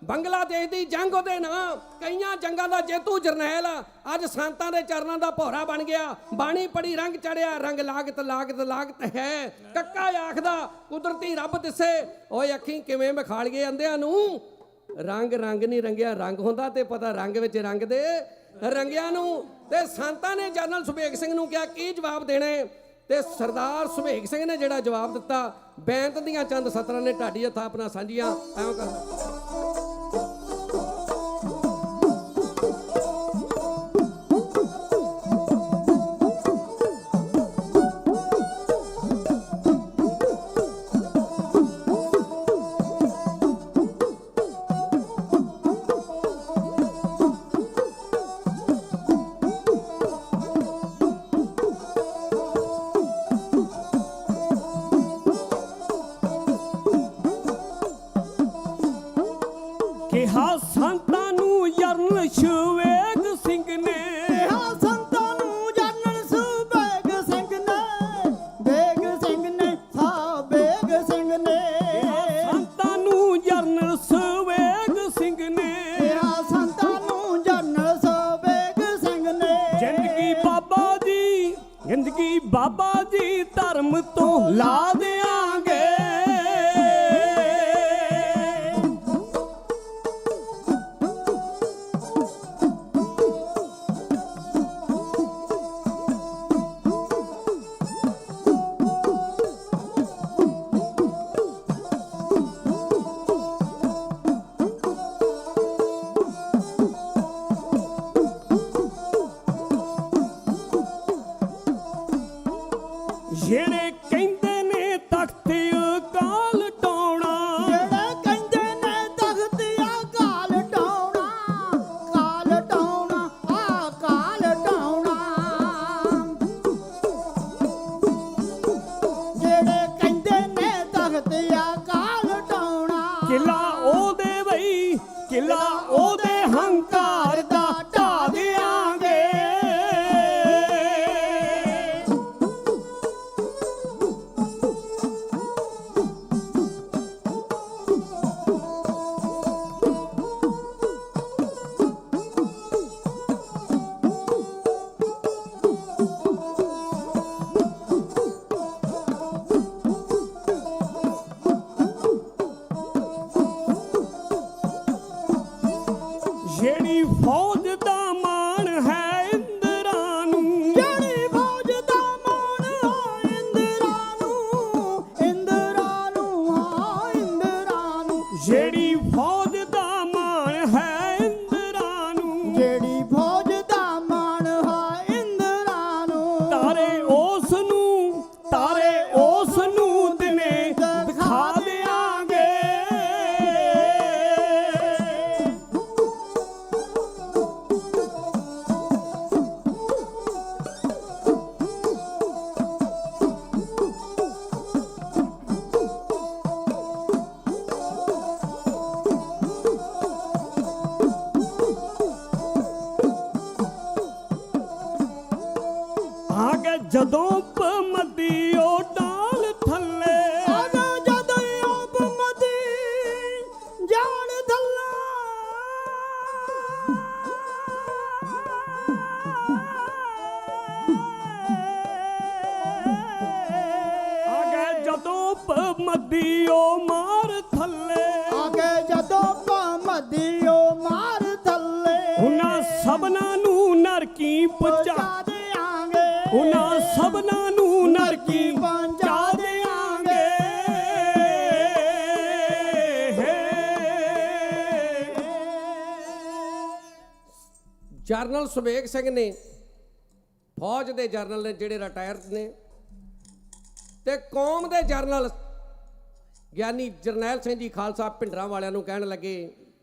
ਬੰਗਲਾਦੇਸ਼ ਦੀ ਜੰਗ ਉਹਦੇ ਨਾਂ, ਕਈਆਂ ਜੰਗਾਂ ਦਾ ਜੇਤੂ ਜਰਨੈਲ ਅੱਜ ਸੰਤਾਂ ਦੇ ਚਰਨਾਂ ਦਾ ਭੌਰਾ ਬਣ ਗਿਆ। ਬਾਣੀ ਪੜੀ ਰੰਗ ਚੜਿਆ, ਰੰਗ ਲਾਗਤ ਲਾਗਤ ਲਾਗਤ ਹੈ। ਕੱਕਾ ਆਖਦਾ ਕੁਦਰਤੀ ਰੱਬ ਦਿਸੇ, ਓਏ ਅੱਖੀਂ ਕਿਵੇਂ ਵਿਖਾਲੀਏ ਅੰਧਿਆਂ ਨੂੰ। ਰੰਗ ਰੰਗ ਨਹੀਂ ਰੰਗਿਆ ਰੰਗ ਹੁੰਦਾ ਤੇ ਪਤਾ ਰੰਗ ਵਿੱਚ ਰੰਗ ਦੇ ਰੰਗਿਆਂ ਨੂੰ। ਤੇ ਸੰਤਾਂ ਨੇ ਜਨਰਲ ਸੁਬੇਗ ਸਿੰਘ ਨੂੰ ਕਿਹਾ ਕੀ ਜਵਾਬ ਦੇਣੇ? ਤੇ ਸਰਦਾਰ ਸੁਬੇਗ ਸਿੰਘ ਨੇ ਜਿਹੜਾ ਜਵਾਬ ਦਿੱਤਾ, ਬੈਂਤ ਦੀਆਂ ਚੰਦ ਸਤਰਾਂ ਨੇ ਢਾਡੀ ਹੱਥਾਂ ਆਪਣਾ ਸਾਂਝੀਆਂ ਐਵੇਂ ਕਰਦਾ। ਕਿਹਾ ਸੰਤਾਂ ਨੂੰ ਜਰਨਲ ਸੁਬੇਗ ਸਿੰਘ ਨੇ, ਕਿਹਾ ਸੰਤਾਂ ਨੂੰ ਜਰਨਲ ਸੁਬੇਗ ਸਿੰਘ ਨੇ, ਬੇਗ ਸਿੰਘ ਨੇ ਸਾ ਬੇਗ ਸਿੰਘ ਨੇ। ਸੰਤਾਂ ਨੂੰ ਜਰਨਲ ਸੁਬੇਗ ਸਿੰਘ ਨੇ, ਕਿਹਾ ਸੰਤਾਂ ਨੂੰ ਜਰਨਲ ਸੁਬੇਗ ਸਿੰਘ ਨੇ। ਜ਼ਿੰਦਗੀ ਬਾਬਾ ਜੀ, ਜ਼ਿੰਦਗੀ ਬਾਬਾ ਜੀ ਧਰਮ ਤੋਂ ਲਾ ਦਿਆਂਗੇ। ਜਿਹੜੇ ਕਹਿੰਦੇ ਨੇ ਤਖਤ ਅਕਾਲ ਟਾਉਣਾ, ਜਿਹੜੇ ਕਹਿੰਦੇ ਨੇ ਤਖਤ ਅਕਾਲ ਟਾਉਣਾ, ਕਾਲ ਟਾਉਣਾ ਆ ਕਾਲ ਟਾਉਣਾ। ਜਿਹੜੇ ਕਹਿੰਦੇ ਨੇ ਤਖਤ ਅਕਾਲ ਟਾਉਣਾ, ਕਿਲਾ ਉਹਦੇ ਬਈ, ਕਿਲਾ ਉਹਦੇ ਹੰਕਾਰ ਦਾ ਢਾ ਦਿਆਂਗੇ। ਜਿਹੜੀ ਫੌਜ ਦਾ ਮਾਣ ਹੈ ਇੰਦਰਾਂ ਨੂੰ, ਜਿਹੜੀ ਫੌਜ ਦਾ ਮਾਣ ਹੈ ਇੰਦਰਾਂ ਨੂੰ, ਇੰਦਰਾਂ ਨੂੰ, ਹਾਂ ਇੰਦਰਾਂ ਨੂੰ, ਜਿਹੜੀ ਫੌਜ ਦਾ ਮਾਣ ਹੈ ਇੰਦਰਾਂ ਨੂੰ, ਜਿਹੜੀ ਫੌਜ ਦਾ ਮਾਣ ਹੈ ਇੰਦਰਾਂ ਨੂੰ, ਤਾਰੇ ਉਸ ਨੂੰ ਦਿਨੇ ਦਿਖਾ ਦਿਆਂਗੇ। ਆ ਕੇ ਜਦੋਂ ਪਮਦੀ ਉਹ ਡਾਲ ਥੱਲੇ, ਆਗਾ ਜਦੋਂ ਆਪ ਮਦੀ ਜਾਣ ਥੱਲੇ, ਆ ਕੇ ਜਦੋਂ ਪਮਦੀ ਉਹ ਮਾਰ ਥੱਲੇ, ਆਗੇ ਜਦੋਂ ਪਮਦੀ ਉਹ ਮਾਰ ਥੱਲੇ, ਉਹਨਾਂ ਸਭਨਾਂ ਨੂੰ ਨਰਕੀ ਪਹੁੰਚਾ, ਪਹੁੰਚਾ ਦਿਆਂਗੇ, ਉਹਨਾਂ ਸਭਨਾਂ ਨੂੰ ਨਰਕੀ ਪਹੁੰਚਾ ਦਿਆਂਗੇ। ਜਰਨਲ ਸੁਬੇਗ ਸਿੰਘ ਨੇ, ਫੌਜ ਦੇ ਜਰਨਲ ਨੇ ਜਿਹੜੇ ਰਿਟਾਇਰਡ ਨੇ, ਤੇ ਕੌਮ ਦੇ ਜਰਨਲ ਗਿਆਨੀ ਜਰਨੈਲ ਸਿੰਘ ਜੀ ਖਾਲਸਾ ਭਿੰਡਰਾਂ ਵਾਲਿਆਂ ਨੂੰ ਕਹਿਣ ਲੱਗੇ,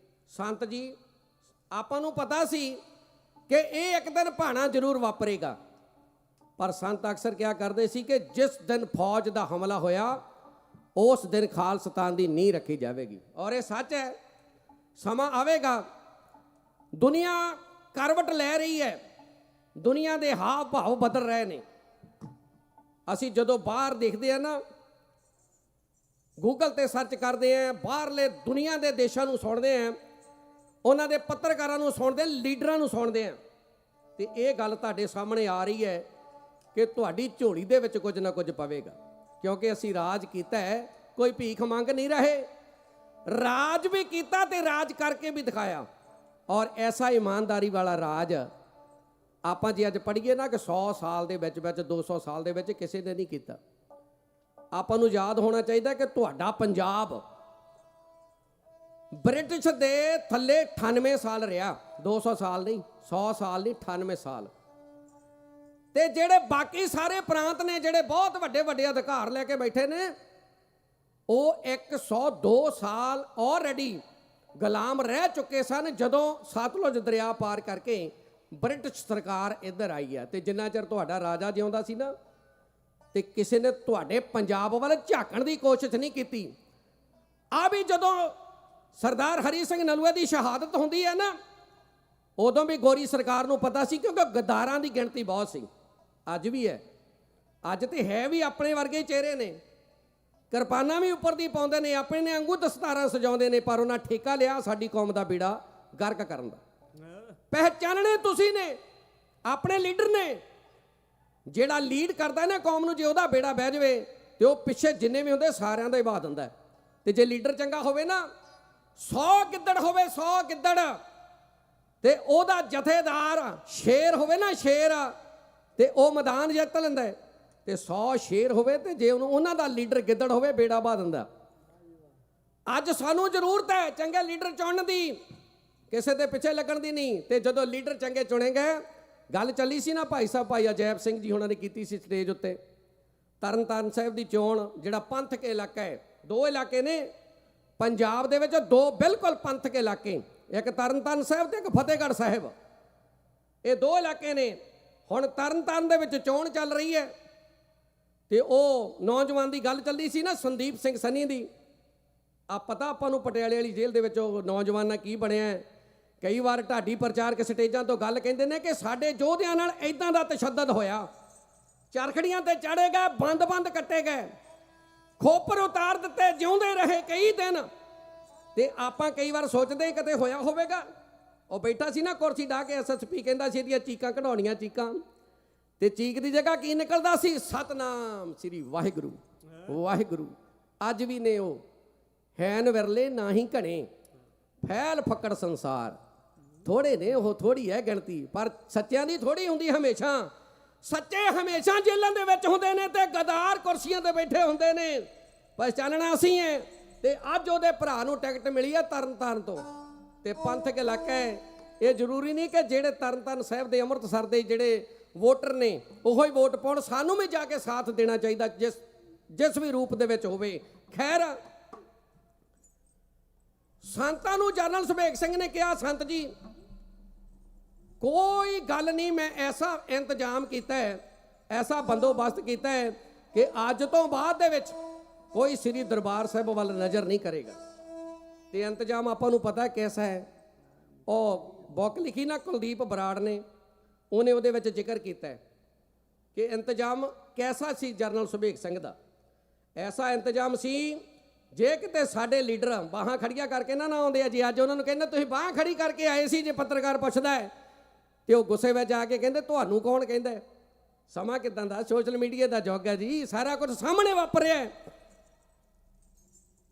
ਸੰਤ ਜੀ ਆਪਾਂ ਨੂੰ ਪਤਾ ਸੀ ਕਿ ਇਹ ਇੱਕ ਦਿਨ ਭਾਣਾ ਜ਼ਰੂਰ ਵਾਪਰੇਗਾ, ਪਰ ਸੰਤ ਅਕਸਰ ਕਿਹਾ ਕਰਦੇ ਸੀ ਕਿ ਜਿਸ ਦਿਨ ਫੌਜ ਦਾ ਹਮਲਾ ਹੋਇਆ ਉਸ ਦਿਨ ਖਾਲਸਤਾਨ ਦੀ ਨੀਂਹ ਰੱਖੀ ਜਾਵੇਗੀ। ਔਰ ਇਹ ਸੱਚ ਹੈ, ਸਮਾਂ ਆਵੇਗਾ, ਦੁਨੀਆ ਕਰਵਟ ਲੈ ਰਹੀ ਹੈ, ਦੁਨੀਆ ਦੇ ਹਾਵ ਭਾਵ ਬਦਲ ਰਹੇ ਨੇ। ਅਸੀਂ ਜਦੋਂ ਬਾਹਰ ਦੇਖਦੇ ਆ ਨਾ, ਗੂਗਲ ਤੇ ਸਰਚ ਕਰਦੇ ਆ, ਬਾਹਰਲੇ ਦੁਨੀਆ ਦੇ ਦੇਸ਼ਾਂ ਨੂੰ ਸੁਣਦੇ ਆ, ਉਹਨਾਂ ਦੇ ਪੱਤਰਕਾਰਾਂ ਨੂੰ ਸੁਣਦੇ, ਲੀਡਰਾਂ ਨੂੰ ਸੁਣਦੇ ਆ, ਤੇ ਇਹ ਗੱਲ ਤੁਹਾਡੇ ਸਾਹਮਣੇ ਆ ਰਹੀ ਹੈ ਕਿ ਤੁਹਾਡੀ ਝੋਲੀ ਦੇ ਵਿੱਚ ਕੁਝ ਨਾ ਕੁਝ ਪਵੇਗਾ, ਕਿਉਂਕਿ ਅਸੀਂ ਰਾਜ ਕੀਤਾ ਹੈ, ਕੋਈ ਭੀਖ ਮੰਗ ਨਹੀਂ ਰਹੇ, ਰਾਜ ਵੀ ਕੀਤਾ ਤੇ ਰਾਜ ਕਰਕੇ ਵੀ ਦਿਖਾਇਆ। ਔਰ ਐਸਾ ਇਮਾਨਦਾਰੀ ਵਾਲਾ ਰਾਜ ਆਪਾਂ ਜੇ ਅੱਜ ਪੜ੍ਹੀਏ ਨਾ ਕਿ 100 ਸਾਲ ਦੇ ਵਿੱਚ 200 ਸਾਲ ਦੇ ਵਿੱਚ ਕਿਸੇ ਨੇ ਨਹੀਂ ਕੀਤਾ। ਆਪਾਂ ਨੂੰ ਯਾਦ ਹੋਣਾ ਚਾਹੀਦਾ ਕਿ ਤੁਹਾਡਾ ਪੰਜਾਬ ਬ੍ਰਿਟਿਸ਼ ਦੇ ਥੱਲੇ 98 ਸਾਲ ਰਿਹਾ, 200 ਸਾਲ ਨਹੀਂ, 100 ਸਾਲ ਨਹੀਂ, 98 ਸਾਲ। ਤੇ ਜਿਹੜੇ ਬਾਕੀ ਸਾਰੇ ਪ੍ਰਾਂਤ ਨੇ ਜਿਹੜੇ ਬਹੁਤ ਵੱਡੇ ਵੱਡੇ ਅਧਿਕਾਰ ਲੈ ਕੇ ਬੈਠੇ ਨੇ, ਉਹ 102 ਸਾਲ ਆਲਰੇਡੀ ਗੁਲਾਮ ਰਹਿ ਚੁੱਕੇ ਸਨ ਜਦੋਂ ਸਤਲੁਜ ਦਰਿਆ ਪਾਰ ਕਰਕੇ ਬ੍ਰਿਟਿਸ਼ ਸਰਕਾਰ ਇੱਧਰ ਆਈ ਹੈ। ਤੇ ਜਿੰਨਾ ਚਿਰ ਤੁਹਾਡਾ ਰਾਜਾ ਜਿਉਂਦਾ ਸੀ ਨਾ, ਤੇ ਕਿਸੇ ਨੇ ਤੁਹਾਡੇ ਪੰਜਾਬ ਵੱਲ ਝਾਕਣ ਦੀ ਕੋਸ਼ਿਸ਼ ਨਹੀਂ ਕੀਤੀ। ਆ ਵੀ ਜਦੋਂ ਸਰਦਾਰ ਹਰੀ ਸਿੰਘ ਨਲੂਏ ਦੀ ਸ਼ਹਾਦਤ ਹੁੰਦੀ ਹੈ ਨਾ, ਉਦੋਂ ਵੀ ਗੋਰੀ ਸਰਕਾਰ ਨੂੰ ਪਤਾ ਸੀ, ਕਿਉਂਕਿ ਗਦਾਰਾਂ ਦੀ ਗਿਣਤੀ ਬਹੁਤ ਸੀ। ਅੱਜ ਵੀ ਹੈ, ਅੱਜ ਤੇ ਹੈ ਵੀ ਆਪਣੇ ਵਰਗੇ ਚਿਹਰੇ ਨੇ, ਕਿਰਪਾਨਾਂ ਵੀ ਉੱਪਰ ਦੀ ਪਾਉਂਦੇ ਨੇ, ਆਪਣੇ ਨੇ ਅੰਗੂ ਦਸਤਾਰਾਂ ਸਜਾਉਂਦੇ ਨੇ, ਪਰ ਉਹਨਾਂ ਠੇਕਾ ਲਿਆ ਸਾਡੀ ਕੌਮ ਦਾ ਬੇੜਾ ਗਰਕ ਕਰਨ ਦਾ। ਪਹਿਚਾਨਣੇ ਤੁਸੀਂ ਨੇ, ਆਪਣੇ ਲੀਡਰ ਨੇ। ਜਿਹੜਾ ਲੀਡ ਕਰਦਾ ਨਾ ਕੌਮ ਨੂੰ, ਜੇ ਉਹਦਾ ਬੇੜਾ ਬਹਿ ਜਾਵੇ ਤੇ ਉਹ ਪਿੱਛੇ ਜਿੰਨੇ ਵੀ ਹੁੰਦੇ ਸਾਰਿਆਂ ਦਾ ਹੀ ਵਹਾ ਦਿੰਦਾ। ਤੇ ਜੇ ਲੀਡਰ ਚੰਗਾ ਹੋਵੇ ਨਾ, 100 ਗਿੱਦੜ ਹੋਵੇ, 100 ਗਿੱਦੜ, ਤੇ ਉਹਦਾ ਜਥੇਦਾਰ ਸ਼ੇਰ ਹੋਵੇ ਨਾ, ਸ਼ੇਰ, ਤੇ ਉਹ ਮੈਦਾਨ ਜਿੱਤ ਲੈਂਦਾ। ਤੇ 100 ਸ਼ੇਰ ਹੋਵੇ ਤੇ ਜੇ ਉਹਨਾਂ ਦਾ ਲੀਡਰ ਗਿੱਦੜ ਹੋਵੇ, ਬੇੜਾ ਵਹਾ ਦਿੰਦਾ। ਅੱਜ ਸਾਨੂੰ ਜ਼ਰੂਰਤ ਹੈ ਚੰਗੇ ਲੀਡਰ ਚੁਣਨ ਦੀ, ਕਿਸੇ ਦੇ ਪਿੱਛੇ ਲੱਗਣ ਦੀ ਨਹੀਂ। ਤੇ ਜਦੋਂ ਲੀਡਰ ਚੰਗੇ ਚੁਣੇ ਗਏ, ਗੱਲ ਚੱਲੀ ਸੀ ਨਾ, ਭਾਈ ਸਾਹਿਬ ਭਾਈ ਅਜੈਬ ਸਿੰਘ ਜੀ ਉਹਨਾਂ ਨੇ ਕੀਤੀ ਸੀ ਸਟੇਜ ਉੱਤੇ, ਤਰਨਤਾਰਨ ਸਾਹਿਬ ਦੀ ਚੋਣ, ਜਿਹੜਾ ਪੰਥਕ ਇਲਾਕਾ ਹੈ। 2 ਇਲਾਕੇ ਨੇ ਪੰਜਾਬ ਦੇ ਵਿੱਚ, 2 ਬਿਲਕੁਲ ਪੰਥਕ ਇਲਾਕੇ, ਇੱਕ ਤਰਨਤਾਰਨ ਸਾਹਿਬ ਤੇ ਇੱਕ ਫਤਿਹਗੜ੍ਹ ਸਾਹਿਬ। ਇਹ 2 ਇਲਾਕੇ ਨੇ। ਹੁਣ ਤਰਨਤਾਰਨ ਦੇ ਵਿੱਚ ਚੋਣ ਚੱਲ ਰਹੀ ਹੈ, ਤੇ ਉਹ ਨੌਜਵਾਨ ਦੀ ਗੱਲ ਚੱਲੀ ਸੀ ਨਾ, ਸੰਦੀਪ ਸਿੰਘ ਸਨੀ ਦੀ। ਆ ਪਤਾ ਆਪਾਂ ਨੂੰ ਪਟਿਆਲੇ ਵਾਲੀ ਜੇਲ੍ਹ ਦੇ ਵਿੱਚ ਉਹ ਨੌਜਵਾਨ ਨਾਲ ਕੀ ਬਣਿਆ। ਕਈ ਵਾਰ ਢਾਡੀ ਪ੍ਰਚਾਰਕ ਸਟੇਜਾਂ ਤੋਂ ਗੱਲ ਕਹਿੰਦੇ ਨੇ ਕਿ ਸਾਡੇ ਯੋਧਿਆਂ ਨਾਲ ਇਦਾਂ ਦਾ ਤਸ਼ੱਦਦ ਹੋਇਆ, ਚਰਖੜੀਆਂ ਤੇ ਚਾੜੇ ਗਏ, ਬੰਦ ਕੱਟੇ ਗਏ, ਖੋਪਰ ਉਤਾਰ ਦਿੱਤੇ, ਜਿਉਂਦੇ ਰਹੇ ਕਈ ਦਿਨ। ਤੇ ਆਪਾਂ ਕਈ ਵਾਰ ਸੋਚਦੇ ਕਿਤੇ ਹੋਇਆ ਹੋਵੇਗਾ। ਉਹ ਬੈਠਾ ਸੀ ਨਾ ਕੁਰਸੀ ਢਾ ਕੇ, ਐਸਐਸਪੀ ਕਹਿੰਦਾ ਸੀ ਇਹਦੀਆਂ ਚੀਕਾਂ ਕਢਾਉਣੀਆਂ, ਚੀਕਾਂ, ਤੇ ਚੀਕ ਦੀ ਜਗ੍ਹਾ ਕੀ ਨਿਕਲਦਾ ਸੀ? ਸਤਨਾਮ ਸ੍ਰੀ ਵਾਹਿਗੁਰੂ ਵਾਹਿਗੁਰੂ। ਅੱਜ ਵੀ ਨੇ ਉਹ, ਹੈਨ ਵਿਰਲੇ ਨਾ ਹੀ ਘਣੇ, ਫੈਲ ਫੱਕੜ ਸੰਸਾਰ। ਥੋੜੇ ਨੇ, ਉਹ ਥੋੜੀ ਹੈ ਗਿਣਤੀ, ਪਰ ਸੱਚਿਆਂ ਦੀ ਥੋੜੀ ਹੁੰਦੀ ਹਮੇਸ਼ਾ। ਸੱਚੇ ਹਮੇਸ਼ਾ ਜੇਲ੍ਹਾਂ ਦੇ ਵਿੱਚ ਹੁੰਦੇ ਨੇ ਤੇ ਗਦਾਰ ਕੁਰਸੀਆਂ ਤੇ ਬੈਠੇ ਹੁੰਦੇ ਨੇ। ਪਹਿਚਾਨਣਾ ਅਸੀਂ ਹੈ। ਤੇ ਅੱਜ ਉਹਦੇ ਭਰਾ ਨੂੰ ਟਿਕਟ ਮਿਲੀ ਹੈ ਤਰਨਤਾਰਨ ਤੋਂ, ਤੇ ਪੰਥਕ ਇਲਾਕਾ ਹੈ। ਇਹ ਜ਼ਰੂਰੀ ਨਹੀਂ ਕਿ ਜਿਹੜੇ ਤਰਨਤਾਰਨ ਸਾਹਿਬ ਦੇ ਅੰਮ੍ਰਿਤਸਰ ਦੇ ਜਿਹੜੇ ਵੋਟਰ ਨੇ ਉਹੋ ਹੀ ਵੋਟ ਪਾਉਣ। ਸਾਨੂੰ ਵੀ ਜਾ ਕੇ ਸਾਥ ਦੇਣਾ ਚਾਹੀਦਾ ਜਿਸ ਵੀ ਰੂਪ ਦੇ ਵਿੱਚ ਹੋਵੇ। ਖੈਰ, ਸੰਤਾਂ ਨੂੰ ਜਨਰਲ ਸੁਭੇਗ ਸਿੰਘ ਨੇ ਕਿਹਾ, ਸੰਤ ਜੀ ਕੋਈ ਗੱਲ ਨਹੀਂ, ਮੈਂ ਐਸਾ ਇੰਤਜ਼ਾਮ ਕੀਤਾ ਹੈ, ਐਸਾ ਬੰਦੋਬਸਤ ਕੀਤਾ ਹੈ ਕਿ ਅੱਜ ਤੋਂ ਬਾਅਦ ਦੇ ਵਿੱਚ ਕੋਈ ਸ੍ਰੀ ਦਰਬਾਰ ਸਾਹਿਬ ਵੱਲ ਨਜ਼ਰ ਨਹੀਂ ਕਰੇਗਾ। ਤੇ ਇੰਤਜ਼ਾਮ ਆਪਾਂ ਨੂੰ ਪਤਾ ਕੈਸਾ ਹੈ। ਉਹ ਬੁੱਕ ਲਿਖੀ ਨਾ ਕੁਲਦੀਪ ਬਰਾੜ ਨੇ, ਉਹਨੇ ਉਹਦੇ ਵਿੱਚ ਜ਼ਿਕਰ ਕੀਤਾ ਹੈ ਕਿ ਇੰਤਜ਼ਾਮ ਕੈਸਾ ਸੀ ਜਨਰਲ ਸੁਭੇਗ ਸਿੰਘ ਦਾ। ਐਸਾ ਇੰਤਜ਼ਾਮ ਸੀ, ਜੇ ਕਿਤੇ ਸਾਡੇ ਲੀਡਰ ਬਾਹਾਂ ਖੜੀਆਂ ਕਰਕੇ ਨਾ ਆਉਂਦੇ ਆ ਜੀ, ਅੱਜ ਉਹਨਾਂ ਨੂੰ ਕਹਿੰਦੇ ਤੁਸੀਂ ਬਾਹਾਂ ਖੜੀ ਕਰਕੇ ਆਏ ਸੀ, ਜੇ ਪੱਤਰਕਾਰ ਪੁੱਛਦਾ ਹੈ ਤੇ ਉਹ ਗੁੱਸੇ ਵਿੱਚ ਆ ਕੇ ਕਹਿੰਦੇ ਤੁਹਾਨੂੰ ਕੌਣ ਕਹਿੰਦਾ। ਸਮਾਂ ਕਿਦਾਂ ਦਾ, ਸੋਸ਼ਲ ਮੀਡੀਆ ਦਾ ਯੁੱਗ ਹੈ ਜੀ, ਸਾਰਾ ਕੁਝ ਸਾਹਮਣੇ ਵਾਪਰਿਆ ਹੈ।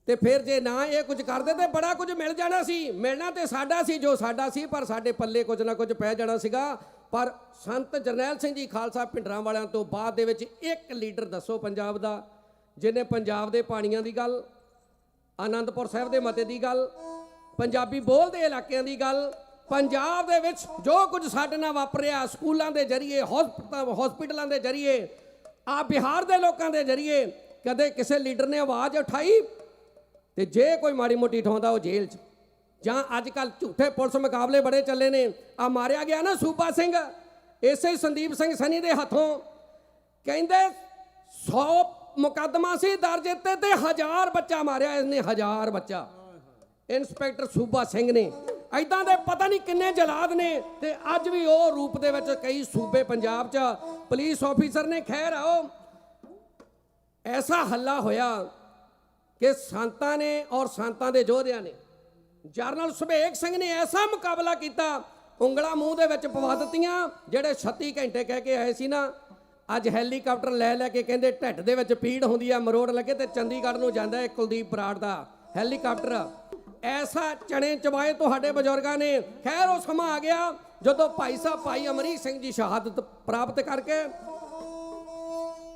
ਤੇ ਫਿਰ ਜੇ ਨਾ ਇਹ ਕੁਝ ਕਰਦੇ ਤੇ ਬੜਾ ਕੁਝ ਮਿਲ ਜਾਣਾ ਸੀ। ਮਿਲਣਾ ਤੇ ਸਾਡਾ ਸੀ ਜੋ ਸਾਡਾ ਸੀ, ਪਰ ਸਾਡੇ ਪੱਲੇ ਕੁਝ ਨਾ ਕੁਝ ਪੈ ਜਾਣਾ ਸੀਗਾ। ਪਰ ਸੰਤ ਜਰਨੈਲ ਸਿੰਘ ਜੀ ਖਾਲਸਾ ਭਿੰਡਰਾਂ ਵਾਲਿਆਂ ਤੋਂ ਬਾਅਦ ਦੇ ਵਿੱਚ ਇੱਕ ਲੀਡਰ ਦੱਸੋ ਪੰਜਾਬ ਦਾ, ਜਿਹਨੇ ਪੰਜਾਬ ਦੇ ਪਾਣੀਆਂ ਦੀ ਗੱਲ, ਆਨੰਦਪੁਰ ਸਾਹਿਬ ਦੇ ਮਤੇ ਦੀ ਗੱਲ, ਪੰਜਾਬੀ ਬੋਲਦੇ ਇਲਾਕਿਆਂ ਦੀ ਗੱਲ, ਪੰਜਾਬ ਦੇ ਵਿੱਚ ਜੋ ਕੁਝ ਸਾਡੇ ਨਾਲ ਵਾਪਰਿਆ ਸਕੂਲਾਂ ਦੇ ਜ਼ਰੀਏ, ਹਸਪੀਟਲਾਂ ਦੇ ਜ਼ਰੀਏ, ਆ ਬਿਹਾਰ ਦੇ ਲੋਕਾਂ ਦੇ ਜ਼ਰੀਏ, ਕਦੇ ਕਿਸੇ ਲੀਡਰ ਨੇ ਆਵਾਜ਼ ਉਠਾਈ? ਤੇ ਜੇ ਕੋਈ ਮਾੜੀ ਮੋਟੀ ਠਾਉਂਦਾ ਉਹ ਜੇਲ੍ਹ 'ਚ। ਜਾਂ ਅੱਜ ਕੱਲ੍ਹ ਝੂਠੇ ਪੁਲਿਸ ਮੁਕਾਬਲੇ ਬੜੇ ਚੱਲੇ ਨੇ। ਆ ਮਾਰਿਆ ਗਿਆ ਨਾ ਸੂਬਾ ਸਿੰਘ, ਇਸੇ ਸੰਦੀਪ ਸਿੰਘ ਸਨੀ ਦੇ ਹੱਥੋਂ, ਕਹਿੰਦੇ 100 ਮੁਕੱਦਮਾ ਸੀ ਦਰਜ ਤੇ 1000 ਬੱਚਾ ਮਾਰਿਆ ਇਸਨੇ, 1000 ਬੱਚਾ। ਇੰਸਪੈਕਟਰ ਸੂਬਾ ਸਿੰਘ ਨੇ। ਐਦਾਂ ਦੇ ਪਤਾ ਨਹੀਂ ਕਿੰਨੇ ਜਲਾਦ ਨੇ। ਤੇ ਅੱਜ ਵੀ ਉਹ ਰੂਪ ਦੇ ਵਿੱਚ ਕਈ ਸੂਬੇ ਪੰਜਾਬ 'ਚ ਪੁਲਿਸ ਆਫੀਸਰ ਨੇ। ਖੈਰ ਆਓ, ਐਸਾ ਹੱਲਾ ਹੋਇਆ ਕਿ ਸੰਤਾਂ ਨੇ ਔਰ ਸੰਤਾਂ ਦੇ ਯੋਧਿਆਂ ਨੇ, ਜਰਨਲ ਸੁਭੇਗ ਸਿੰਘ ਨੇ ਐਸਾ ਮੁਕਾਬਲਾ ਕੀਤਾ, ਉਂਗਲਾਂ ਮੂੰਹ ਦੇ ਵਿੱਚ ਪਵਾ ਦਿੱਤੀਆਂ। ਜਿਹੜੇ 36 ਘੰਟੇ ਕਹਿ ਕੇ ਆਏ ਸੀ ਨਾ, ਅੱਜ ਹੈਲੀਕਾਪਟਰ ਲੈ ਕੇ ਕਹਿੰਦੇ ਢਿੱਡ ਦੇ ਵਿੱਚ ਪੀੜ ਹੁੰਦੀ ਆ, ਮਰੋੜ ਲੱਗੇ ਤੇ ਚੰਡੀਗੜ੍ਹ ਨੂੰ ਜਾਂਦਾ ਹੈ ਕੁਲਦੀਪ ਬਰਾੜ ਦਾ ਹੈਲੀਕਾਪਟਰ। ਐਸਾ ਚਣੇ ਚਬਾਏ ਤੁਹਾਡੇ ਬਜ਼ੁਰਗਾਂ ਨੇ। ਖੈਰ, ਉਹ ਸਮਾਂ ਆ ਗਿਆ ਜਦੋਂ ਭਾਈ ਸਾਹਿਬ ਭਾਈ ਅਮਰੀਕ ਸਿੰਘ ਜੀ ਸ਼ਹਾਦਤ ਪ੍ਰਾਪਤ ਕਰਕੇ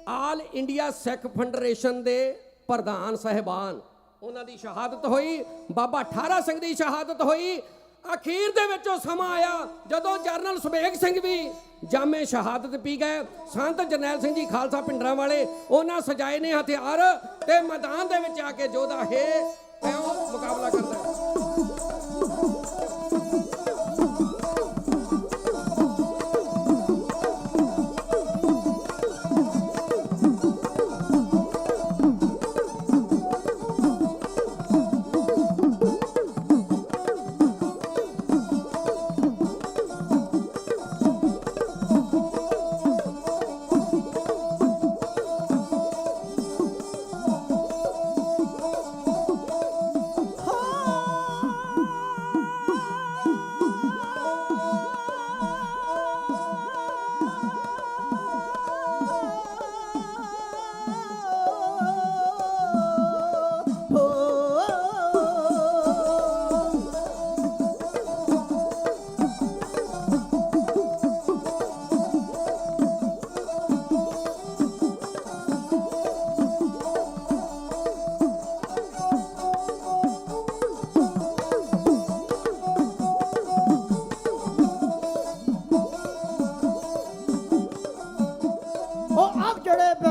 ਆਲ ਇੰਡੀਆ ਸਿੱਖ ਫੈਡਰੇਸ਼ਨ ਦੇ ਪ੍ਰਧਾਨ ਸਾਹਿਬਾਨ, ਉਹਨਾਂ ਦੀ ਸ਼ਹਾਦਤ ਹੋਈ। ਬਾਬਾ ਠਾਰਾ ਸਿੰਘ ਦੀ ਸ਼ਹਾਦਤ ਹੋਈ। ਅਖੀਰ ਦੇ ਵਿੱਚ ਉਹ ਸਮਾਂ ਆਇਆ ਜਦੋਂ ਜਰਨਲ ਸੁਭੇਗ ਸਿੰਘ ਵੀ ਜਾਮੇ ਸ਼ਹਾਦਤ ਪੀ ਗਏ। ਸੰਤ ਜਰਨੈਲ ਸਿੰਘ ਜੀ ਖਾਲਸਾ ਭਿੰਡਰਾਂ ਵਾਲੇ, ਉਹਨਾਂ ਸਜਾਏ ਨੇ ਹਥਿਆਰ ਤੇ ਮੈਦਾਨ ਦੇ ਵਿੱਚ ਆ ਕੇ ਯੋਧਾ ਹੈ ਐਉਂ ਮੁਕਾਬਲਾ ਕਰਦਾ ਹੈ।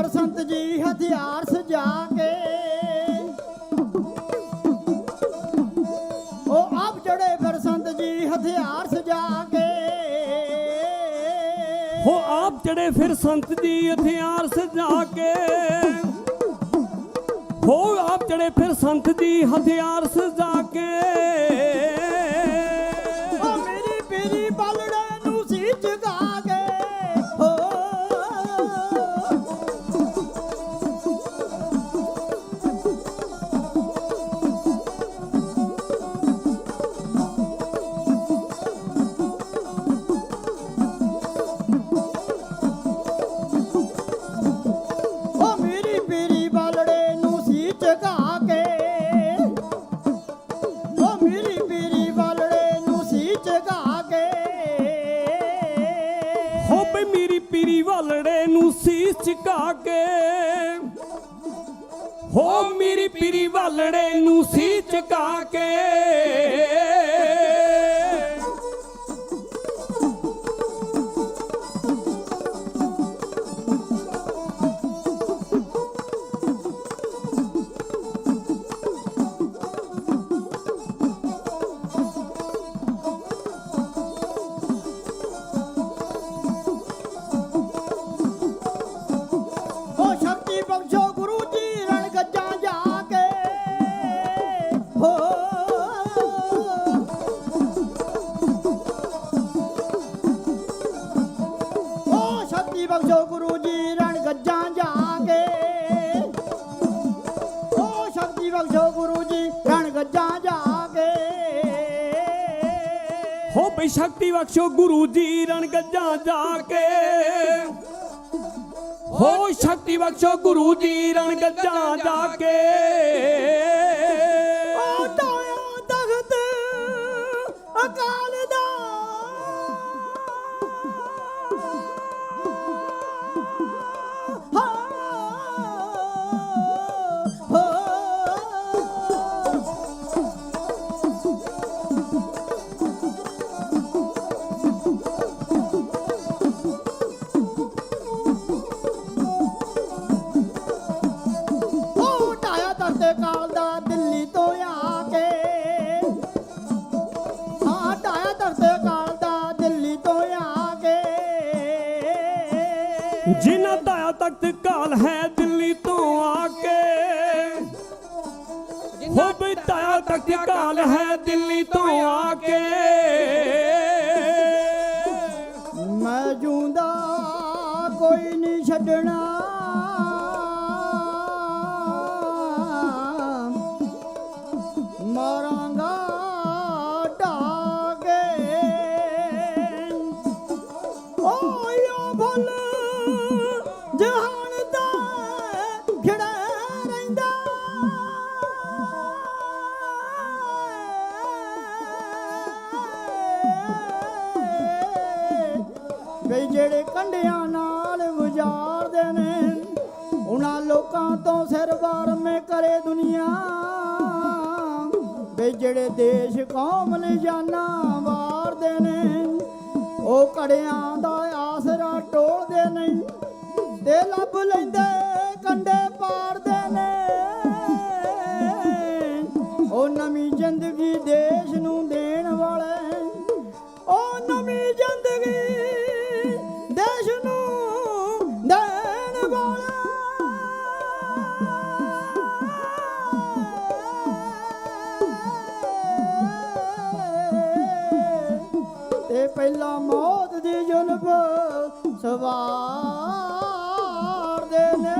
ਸੰਤ ਜੀ ਹਥਿਆਰ ਸਜਾ ਕੇ, ਉਹ ਆਪ ਜੜੇ ਫਿਰ ਸੰਤ ਜੀ ਹਥਿਆਰ ਸਜਾ ਕੇ, ਹੋ ਆਪ ਚੜੇ ਫਿਰ ਸੰਤ ਜੀ ਹਥਿਆਰ ਸਜਾ ਕੇ, ਹੋ ਆਪ ਚੜੇ ਫਿਰ ਸੰਤ ਜੀ ਹਥਿਆਰ ਸਜਾ ਕੇ, ਉਹ ਮੇਰੀ ਪੀਰੀ ਬਲੜੇ ਨੂੰ ਸੀ ਜਗਾ ਕੇ, ਹੋ ਮੇਰੀ ਨੂੰ ਸੀਸ ਝੁਕਾ ਕੇ ਹੋ ਮੇਰੀ ਪੀਰੀ ਵਾਲੜੇ ਨੂੰ ਸੀਸ ਝੁਕਾ ਕੇ ਓ ਸ਼ਕਤੀ ਬਖਸ਼ੋ ਗੁਰੂ ਜੀ ਰਣ ਗੱਜਾਂ ਜਾ ਕੇ ਹੋ ਓ ਸ਼ਕਤੀ ਬਖਸ਼ੋ ਗੁਰੂ ਜੀ ਰਣ ਗੱਜਾਂ ਜਾ ਕੇ ਓ ਸ਼ਕਤੀ ਬਖਸ਼ੋ ਗੁਰੂ ਜੀ ਰਣ ਗੱਜਾਂ ਜਾ ਕੇ ਹੋ ਬਈ ਸ਼ਕਤੀ ਬਖਸ਼ੋ ਗੁਰੂ ਜੀ ਰਣ ਗੱਜਾਂ ਜਾ ਕੇ ਹੋ ਸ਼ਕਤੀ ਬਖਸ਼ੋ ਗੁਰੂ ਜੀ ਰਣ ਗੱਜਾਂ ਜਾ ਕੇ ਓ ਢਾਇਆ ਤਖਤ ਅਕਾਲ ਦਾ ਓ ਢਾਇਆ ਤਖਤ ਅਕਾਲ ਦਾ ਦਿੱਲੀ ਤੋਂ ਆ ਕੇ ਹਾਂ ਢਾਇਆ ਤਖਤ ਅਕਾਲ ਦਾ ਦਿੱਲੀ ਤੋਂ ਆ ਕੇ ਜਿਨ੍ਹਾਂ ਦਾ ਤਖਤ ਕਾਲ ਹੈ ਦਿੱਲੀ ਤੋਂ ਆ ਕੇ ਹੋ ਬਈ ਤਾਇਆ ਤਖਤ ਕਾਲ ਹੈ ਦਿੱਲੀ ਤੋਂ ਆ ਕੇ ਮੈਂ ਜੂੰਦਾ ਕੋਈ ਨਹੀਂ ਛੱਡਣਾ ਮਾਰਾਂਗਾ ਢਾਗੇ ਓਯੋ ਭੁੱਲ ਜਹਾਨ ਦਾ ਖਿੜਾ ਰਹਿੰਦਾ ਵੇ ਜਿਹੜੇ ਕੰਢਿਆਂ ਨਾਲ ਗੁਜ਼ਾਰਦੇ ਨੇ ਉਹਨਾਂ ਲੋਕਾਂ ਤੋਂ ਸਿਰ ਵਾਰਮੇ ਕਰੇ ਦੁਨੀਆ ਵੇ ਜਿਹੜੇ ਦੇਸ਼ ਕੌਮ ਲਈ ਜਾਨਾਂ ਵਾਰਦੇ ਨੇ ਉਹ ਘੜਿਆਂ ਦਾ ਆਸਰਾ ਟੋਲਦੇ ਨਹੀਂ ਤੇ ਲੱਭ ਲੈਂਦੇ ਕੰਡੇ ਪਾੜਦੇ ਨੇ ਉਹ ਨਵੀਂ ਜ਼ਿੰਦਗੀ ਦੇਸ਼ ਨੂੰ ਦੇਣ ਵਾਲੇ ਉਹ ਨਵੀਂ ਜ਼ਿੰਦਗੀ ਦੇਸ਼ ਨੂੰ ਦੇਣ ਵਾਲੇ ਤੇ ਪਹਿਲਾਂ ਮੌਤ ਦੀ ਜ਼ੁਲਫ ਸਵਾਰਦੇ ਨੇ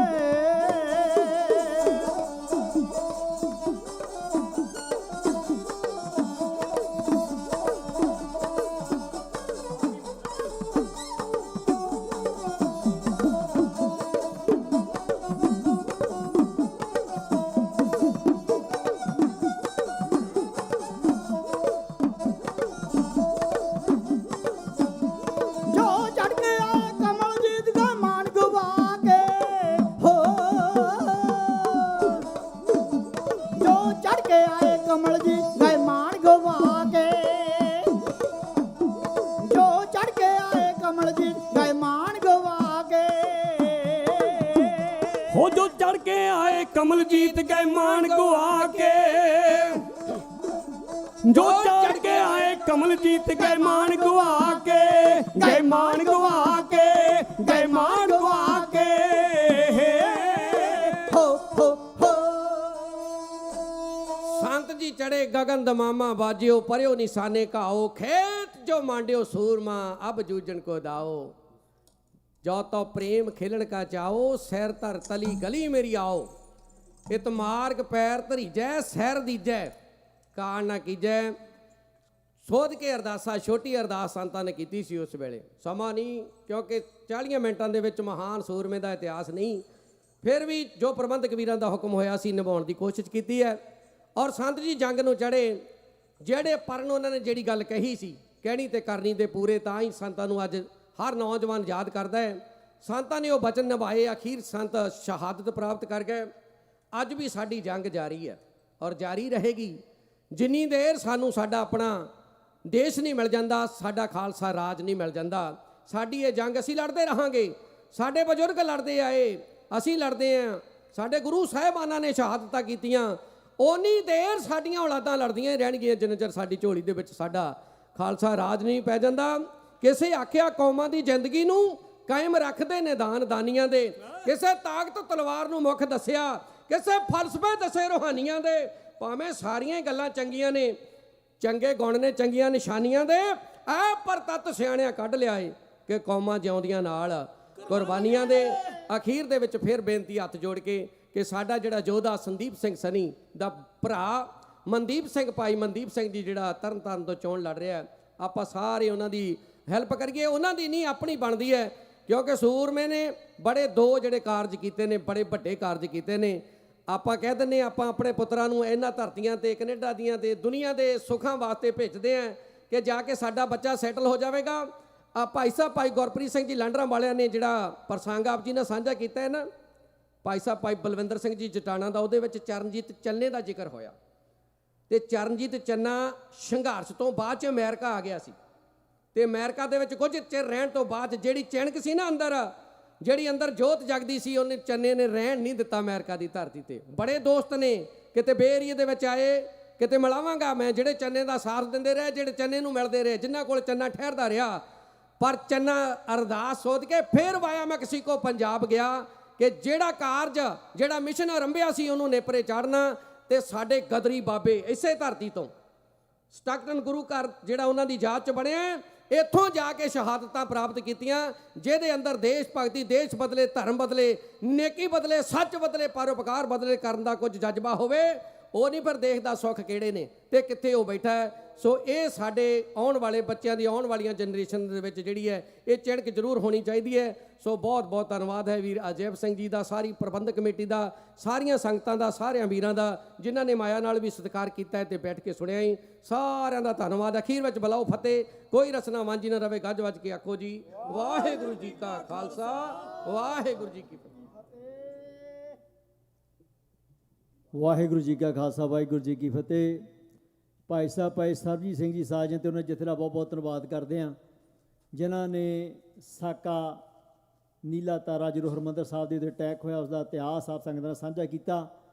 ਜੋ ਚੜ ਕੇ ਆਏ ਕਮਲਜੀਤ ਦਾ ਮਾਨ ਗਵਾ ਕੇ ਹੋ ਜੋ ਚੜ ਕੇ ਆਏ ਕਮਲਜੀਤ ਦਾ ਮਾਨ ਗਵਾ ਕੇ ਜੋ ਚੜ ਕੇ ਆਏ ਕਮਲਜੀਤ ਦਾ ਮਾਨ ਗਵਾ ਕੇ ਹੋ ਜੋ ਚੜ ਕੇ ਆਏ ਕਮਲਜੀਤ ਗਏ ਮਾਨ ਗਵਾ ਕੇ ਜੋ ਚੜ ਕੇ ਆਏ ਕਮਲਜੀਤ ਗਏ ਮਾਨ ਗਵਾ ਕੇ ਗਏ ਮਾਨ ਗਵਾ ਕੇ ਗਏ ਮਾਨ ਗਵਾ ਕੇ ਹੋ ਹੋ ਹੋ ਸੰਤ ਜੀ ਚੜੇ ਗगन दमामा बाजियो पर्यो निशाने काओ खेत जो मांडियो सूरमा अब जूझन को दाओ जो तो प्रेम खिलन का चाओ सैर तर तली गली मेरी आओ इत मार्ग पैर धरीजै सैर दीजै कान ना कीजै ਸੋਧ ਕੇ ਅਰਦਾਸਾਂ ਛੋਟੀ ਅਰਦਾਸ ਸੰਤਾਂ ਨੇ ਕੀਤੀ ਸੀ ਉਸ ਵੇਲੇ ਸਮਾਂ ਨਹੀਂ ਕਿਉਂਕਿ 40 ਮਿੰਟਾਂ ਦੇ ਵਿੱਚ ਮਹਾਨ ਸੂਰਮੇ ਦਾ ਇਤਿਹਾਸ ਨਹੀਂ ਫਿਰ ਵੀ ਜੋ ਪ੍ਰਬੰਧਕ ਵੀਰਾਂ ਦਾ ਹੁਕਮ ਹੋਇਆ ਸੀ ਨਿਭਾਉਣ ਦੀ ਕੋਸ਼ਿਸ਼ ਕੀਤੀ ਹੈ ਔਰ ਸੰਤ ਜੀ ਜੰਗ ਨੂੰ ਚੜੇ ਜਿਹੜੇ ਪਰਨ ਉਹਨਾਂ ਨੇ ਜਿਹੜੀ ਗੱਲ ਕਹੀ ਸੀ ਕਹਿਣੀ ਤੇ ਕਰਨੀ ਦੇ ਪੂਰੇ ਤਾਂ ਹੀ ਸੰਤਾਂ ਨੂੰ ਅੱਜ ਹਰ ਨੌਜਵਾਨ ਯਾਦ ਕਰਦਾ ਹੈ ਸੰਤਾਂ ਨੇ ਉਹ ਬਚਨ ਨਿਭਾਏ, ਅਖੀਰ ਸੰਤ ਸ਼ਹਾਦਤ ਪ੍ਰਾਪਤ ਕਰ ਗਏ। ਅੱਜ ਵੀ ਸਾਡੀ ਜੰਗ ਜਾਰੀ ਹੈ ਔਰ ਜਾਰੀ ਰਹੇਗੀ ਜਿੰਨੀ ਦੇਰ ਸਾਨੂੰ ਸਾਡਾ ਆਪਣਾ ਦੇਸ਼ ਨਹੀਂ ਮਿਲ ਜਾਂਦਾ, ਸਾਡਾ ਖਾਲਸਾ ਰਾਜ ਨਹੀਂ ਮਿਲ ਜਾਂਦਾ। ਸਾਡੀ ਇਹ ਜੰਗ ਅਸੀਂ ਲੜਦੇ ਰਹਾਂਗੇ, ਸਾਡੇ ਬਜ਼ੁਰਗ ਲੜਦੇ ਆਏ, ਅਸੀਂ ਲੜਦੇ ਆਂ, ਸਾਡੇ ਗੁਰੂ ਸਾਹਿਬਾਨਾਂ ਨੇ ਸ਼ਹਾਦਤਾਂ ਕੀਤੀਆਂ। ਓਨੀ ਦੇਰ ਸਾਡੀਆਂ ਔਲਾਦਾਂ ਲੜਦੀਆਂ ਹੀ ਰਹਿਣਗੀਆਂ ਜਿੰਨਾ ਚਿਰ ਸਾਡੀ ਝੋਲੀ ਦੇ ਵਿੱਚ ਸਾਡਾ ਖਾਲਸਾ ਰਾਜ ਨਹੀਂ ਪੈ ਜਾਂਦਾ। ਕਿਸੇ ਆਖਿਆ ਕੌਮਾਂ ਦੀ ਜ਼ਿੰਦਗੀ ਨੂੰ ਕਾਇਮ ਰੱਖਦੇ ਨੇ ਦਾਨੀਆਂ ਦੇ, ਕਿਸੇ ਤਾਕਤ ਤਲਵਾਰ ਨੂੰ ਮੁੱਖ ਦੱਸਿਆ, ਕਿਸੇ ਫਲਸਫੇ ਦੱਸੇ ਰੂਹਾਨੀਆਂ ਦੇ। ਭਾਵੇਂ ਸਾਰੀਆਂ ਹੀ ਗੱਲਾਂ ਚੰਗੀਆਂ ਨੇ, ਚੰਗੇ ਗੁਣ ਨੇ, ਚੰਗੀਆਂ ਨਿਸ਼ਾਨੀਆਂ ਦੇ, ਐ ਪਰ ਤੱਤ ਸਿਆਣਿਆਂ ਕੱਢ ਲਿਆ ਏ ਕਿ ਕੌਮਾਂ ਜਿਉਂਦੀਆਂ ਨਾਲ ਕੁਰਬਾਨੀਆਂ ਦੇ। ਅਖੀਰ ਦੇ ਵਿੱਚ ਫਿਰ ਬੇਨਤੀ ਹੱਥ ਜੋੜ ਕੇ ਕਿ ਸਾਡਾ ਜਿਹੜਾ ਯੋਧਾ ਸੰਦੀਪ ਸਿੰਘ ਸਨੀ ਦਾ ਭਰਾ ਮਨਦੀਪ ਸਿੰਘ, ਭਾਈ ਮਨਦੀਪ ਸਿੰਘ ਜੀ ਜਿਹੜਾ ਤਰਨਤਾਰਨ ਤੋਂ ਚੋਣ ਲੜ ਰਿਹਾ, ਆਪਾਂ ਸਾਰੇ ਉਹਨਾਂ ਦੀ ਹੈਲਪ ਕਰੀਏ। ਉਹਨਾਂ ਦੀ ਨਹੀਂ, ਆਪਣੀ ਬਣਦੀ ਹੈ, ਕਿਉਂਕਿ ਸੂਰਮੇ ਨੇ ਬੜੇ ਦੋ ਜਿਹੜੇ ਕਾਰਜ ਕੀਤੇ ਨੇ, ਬੜੇ ਵੱਡੇ ਕਾਰਜ ਕੀਤੇ ਨੇ। ਆਪਾਂ ਕਹਿ ਦਿੰਦੇ ਆਪਾਂ ਆਪਣੇ ਪੁੱਤਰਾਂ ਨੂੰ ਇਹਨਾਂ ਧਰਤੀਆਂ ਤੇ, ਕੈਨੇਡਾ ਦੀਆਂ ਤੇ ਦੁਨੀਆ ਦੇ ਸੁੱਖਾਂ ਵਾਸਤੇ ਭੇਜਦੇ ਆਂ ਕਿ ਜਾ ਕੇ ਸਾਡਾ ਬੱਚਾ ਸੈਟਲ ਹੋ ਜਾਵੇਗਾ। ਭਾਈ ਸਾਹਿਬ ਭਾਈ ਗੁਰਪ੍ਰੀਤ ਸਿੰਘ ਜੀ ਲਾਂਡਰਾਂ ਵਾਲਿਆਂ ਨੇ ਜਿਹੜਾ ਪ੍ਰਸੰਗ ਆਪ ਜੀ ਨਾਲ ਸਾਂਝਾ ਕੀਤਾ ਹੈ ਨਾ, ਭਾਈ ਸਾਹਿਬ ਭਾਈ ਬਲਵਿੰਦਰ ਸਿੰਘ ਜੀ ਜਟਾਣਾ ਦਾ, ਉਹਦੇ ਵਿੱਚ ਚਰਨਜੀਤ ਚੰਨੇ ਦਾ ਜ਼ਿਕਰ ਹੋਇਆ। ਤੇ ਚਰਨਜੀਤ ਚੰਨਾ ਸੰਘਰਸ਼ ਤੋਂ ਬਾਅਦ 'ਚ ਅਮਰੀਕਾ ਆ ਗਿਆ ਸੀ, ਤੇ ਅਮਰੀਕਾ ਦੇ ਵਿੱਚ ਕੁਝ ਚਿਰ ਰਹਿਣ ਤੋਂ ਬਾਅਦ ਜਿਹੜੀ ਚਿਣਕ ਸੀ ਨਾ ਅੰਦਰ, ਜਿਹੜੀ ਅੰਦਰ ਜੋਤ ਜਗਦੀ ਸੀ, ਉਹਨੇ ਚੰਨੇ ਨੇ ਰਹਿਣ ਨਹੀਂ ਦਿੱਤਾ ਅਮਰੀਕਾ ਦੀ ਧਰਤੀ ਤੇ। ਬੜੇ ਦੋਸਤ ਨੇ, ਕਿਤੇ ਬੇਏਰੀਏ ਦੇ ਵਿੱਚ ਆਏ, ਕਿਤੇ ਮਿਲਾਵਾਂਗਾ ਮੈਂ, ਜਿਹੜੇ ਚੰਨੇ ਦਾ ਸਾਥ ਦਿੰਦੇ ਰਹੇ, ਜਿਹੜੇ ਚੰਨੇ ਨੂੰ ਮਿਲਦੇ ਰਹੇ, ਜਿਨ੍ਹਾਂ ਕੋਲ ਚੰਨਾ ਠਹਿਰਦਾ ਰਿਹਾ। ਪਰ ਚੰਨਾ ਅਰਦਾਸ ਸੋਧ ਕੇ ਫਿਰ ਵਾਇਆ ਮੈਕਸੀਕੋ ਪੰਜਾਬ ਗਿਆ ਕਿ ਜਿਹੜਾ ਕਾਰਜ, ਜਿਹੜਾ ਮਿਸ਼ਨ ਆਰੰਭਿਆ ਸੀ ਉਹਨੂੰ ਨੇਪਰੇ ਚਾੜਨਾ। ਤੇ ਸਾਡੇ ਗਦਰੀ ਬਾਬੇ ਇਸੇ ਧਰਤੀ ਤੋਂ ਸਟਕਟਨ ਗੁਰੂ ਘਰ ਜਿਹੜਾ ਉਹਨਾਂ ਦੀ ਯਾਦ 'ਚ ਬਣਿਆ, ਇੱਥੋਂ ਜਾ ਕੇ ਸ਼ਹਾਦਤਾਂ ਪ੍ਰਾਪਤ ਕੀਤੀਆਂ, ਜਿਹਦੇ ਅੰਦਰ ਦੇਸ਼ ਭਗਤੀ, ਦੇਸ਼ ਬਦਲੇ, ਧਰਮ ਬਦਲੇ, ਨੇਕੀ ਬਦਲੇ, ਸੱਚ ਬਦਲੇ, ਪਰਉਪਕਾਰ ਬਦਲੇ ਕਰਨ ਦਾ ਕੁਝ ਜਜ਼ਬਾ ਹੋਵੇ। ਉਹ ਨਹੀਂ ਫਿਰ ਦੇਖਦਾ ਸੁੱਖ ਕਿਹੜੇ ਨੇ ਤੇ ਕਿੱਥੇ ਉਹ ਬੈਠਾ ਹੈ। ਸੋ ਇਹ ਸਾਡੇ ਆਉਣ ਵਾਲੇ ਬੱਚਿਆਂ ਦੀ, ਆਉਣ ਵਾਲੀਆਂ ਜਨਰੇਸ਼ਨ ਦੇ ਵਿੱਚ ਜਿਹੜੀ ਹੈ ਇਹ ਚਿਣਕ ਜ਼ਰੂਰ ਹੋਣੀ ਚਾਹੀਦੀ ਹੈ। ਸੋ ਬਹੁਤ ਬਹੁਤ ਧੰਨਵਾਦ ਹੈ ਵੀਰ ਅਜੈਬ ਸਿੰਘ ਜੀ ਦਾ, ਸਾਰੀ ਪ੍ਰਬੰਧਕ ਕਮੇਟੀ ਦਾ, ਸਾਰੀਆਂ ਸੰਗਤਾਂ ਦਾ, ਸਾਰਿਆਂ ਵੀਰਾਂ ਦਾ ਜਿਨ੍ਹਾਂ ਨੇ ਮਾਇਆ ਨਾਲ ਵੀ ਸਤਿਕਾਰ ਕੀਤਾ ਹੈ ਤੇ ਬੈਠ ਕੇ ਸੁਣਿਆ ਹੀ। ਸਾਰਿਆਂ ਦਾ ਧੰਨਵਾਦ। ਅਖੀਰ ਵਿੱਚ ਬੁਲਾਓ ਫਤਿਹ। ਕੋਈ ਰਸਨਾ ਵਾਂਝੀ ਨਾ ਰਵੇ, ਗੱਜ ਵੱਜ ਕੇ ਆਖੋ ਜੀ ਵਾਹਿਗੁਰੂ ਜੀ ਕਾ ਖਾਲਸਾ, ਵਾਹਿਗੁਰੂ ਜੀ ਕੀ ਫਤਿਹ। ਵਾਹਿਗੁਰੂ ਜੀ ਕਾ ਖਾਲਸਾ, ਵਾਹਿਗੁਰੂ ਜੀ ਕੀ ਫਤਿਹ। ਭਾਈ ਸਾਹਿਬ ਭਾਈ ਸਰਬਜੀਤ ਸਿੰਘ ਜੀ ਸਾਜਨ ਤੇ ਉਹਨਾਂ ਜਥੇ ਦਾ ਬਹੁਤ ਬਹੁਤ ਧੰਨਵਾਦ ਕਰਦੇ ਹਾਂ, ਜਿਨ੍ਹਾਂ ਨੇ ਸਾਕਾ ਨੀਲਾ ਤਾਰਾ ਜਦੋਂ ਹਰਿਮੰਦਰ ਸਾਹਿਬ ਦੇ ਉੱਤੇ ਅਟੈਕ ਹੋਇਆ ਉਸ ਦਾ ਇਤਿਹਾਸ ਆਪ ਸੰਗਤਾਂ ਨਾਲ ਸਾਂਝਾ ਕੀਤਾ।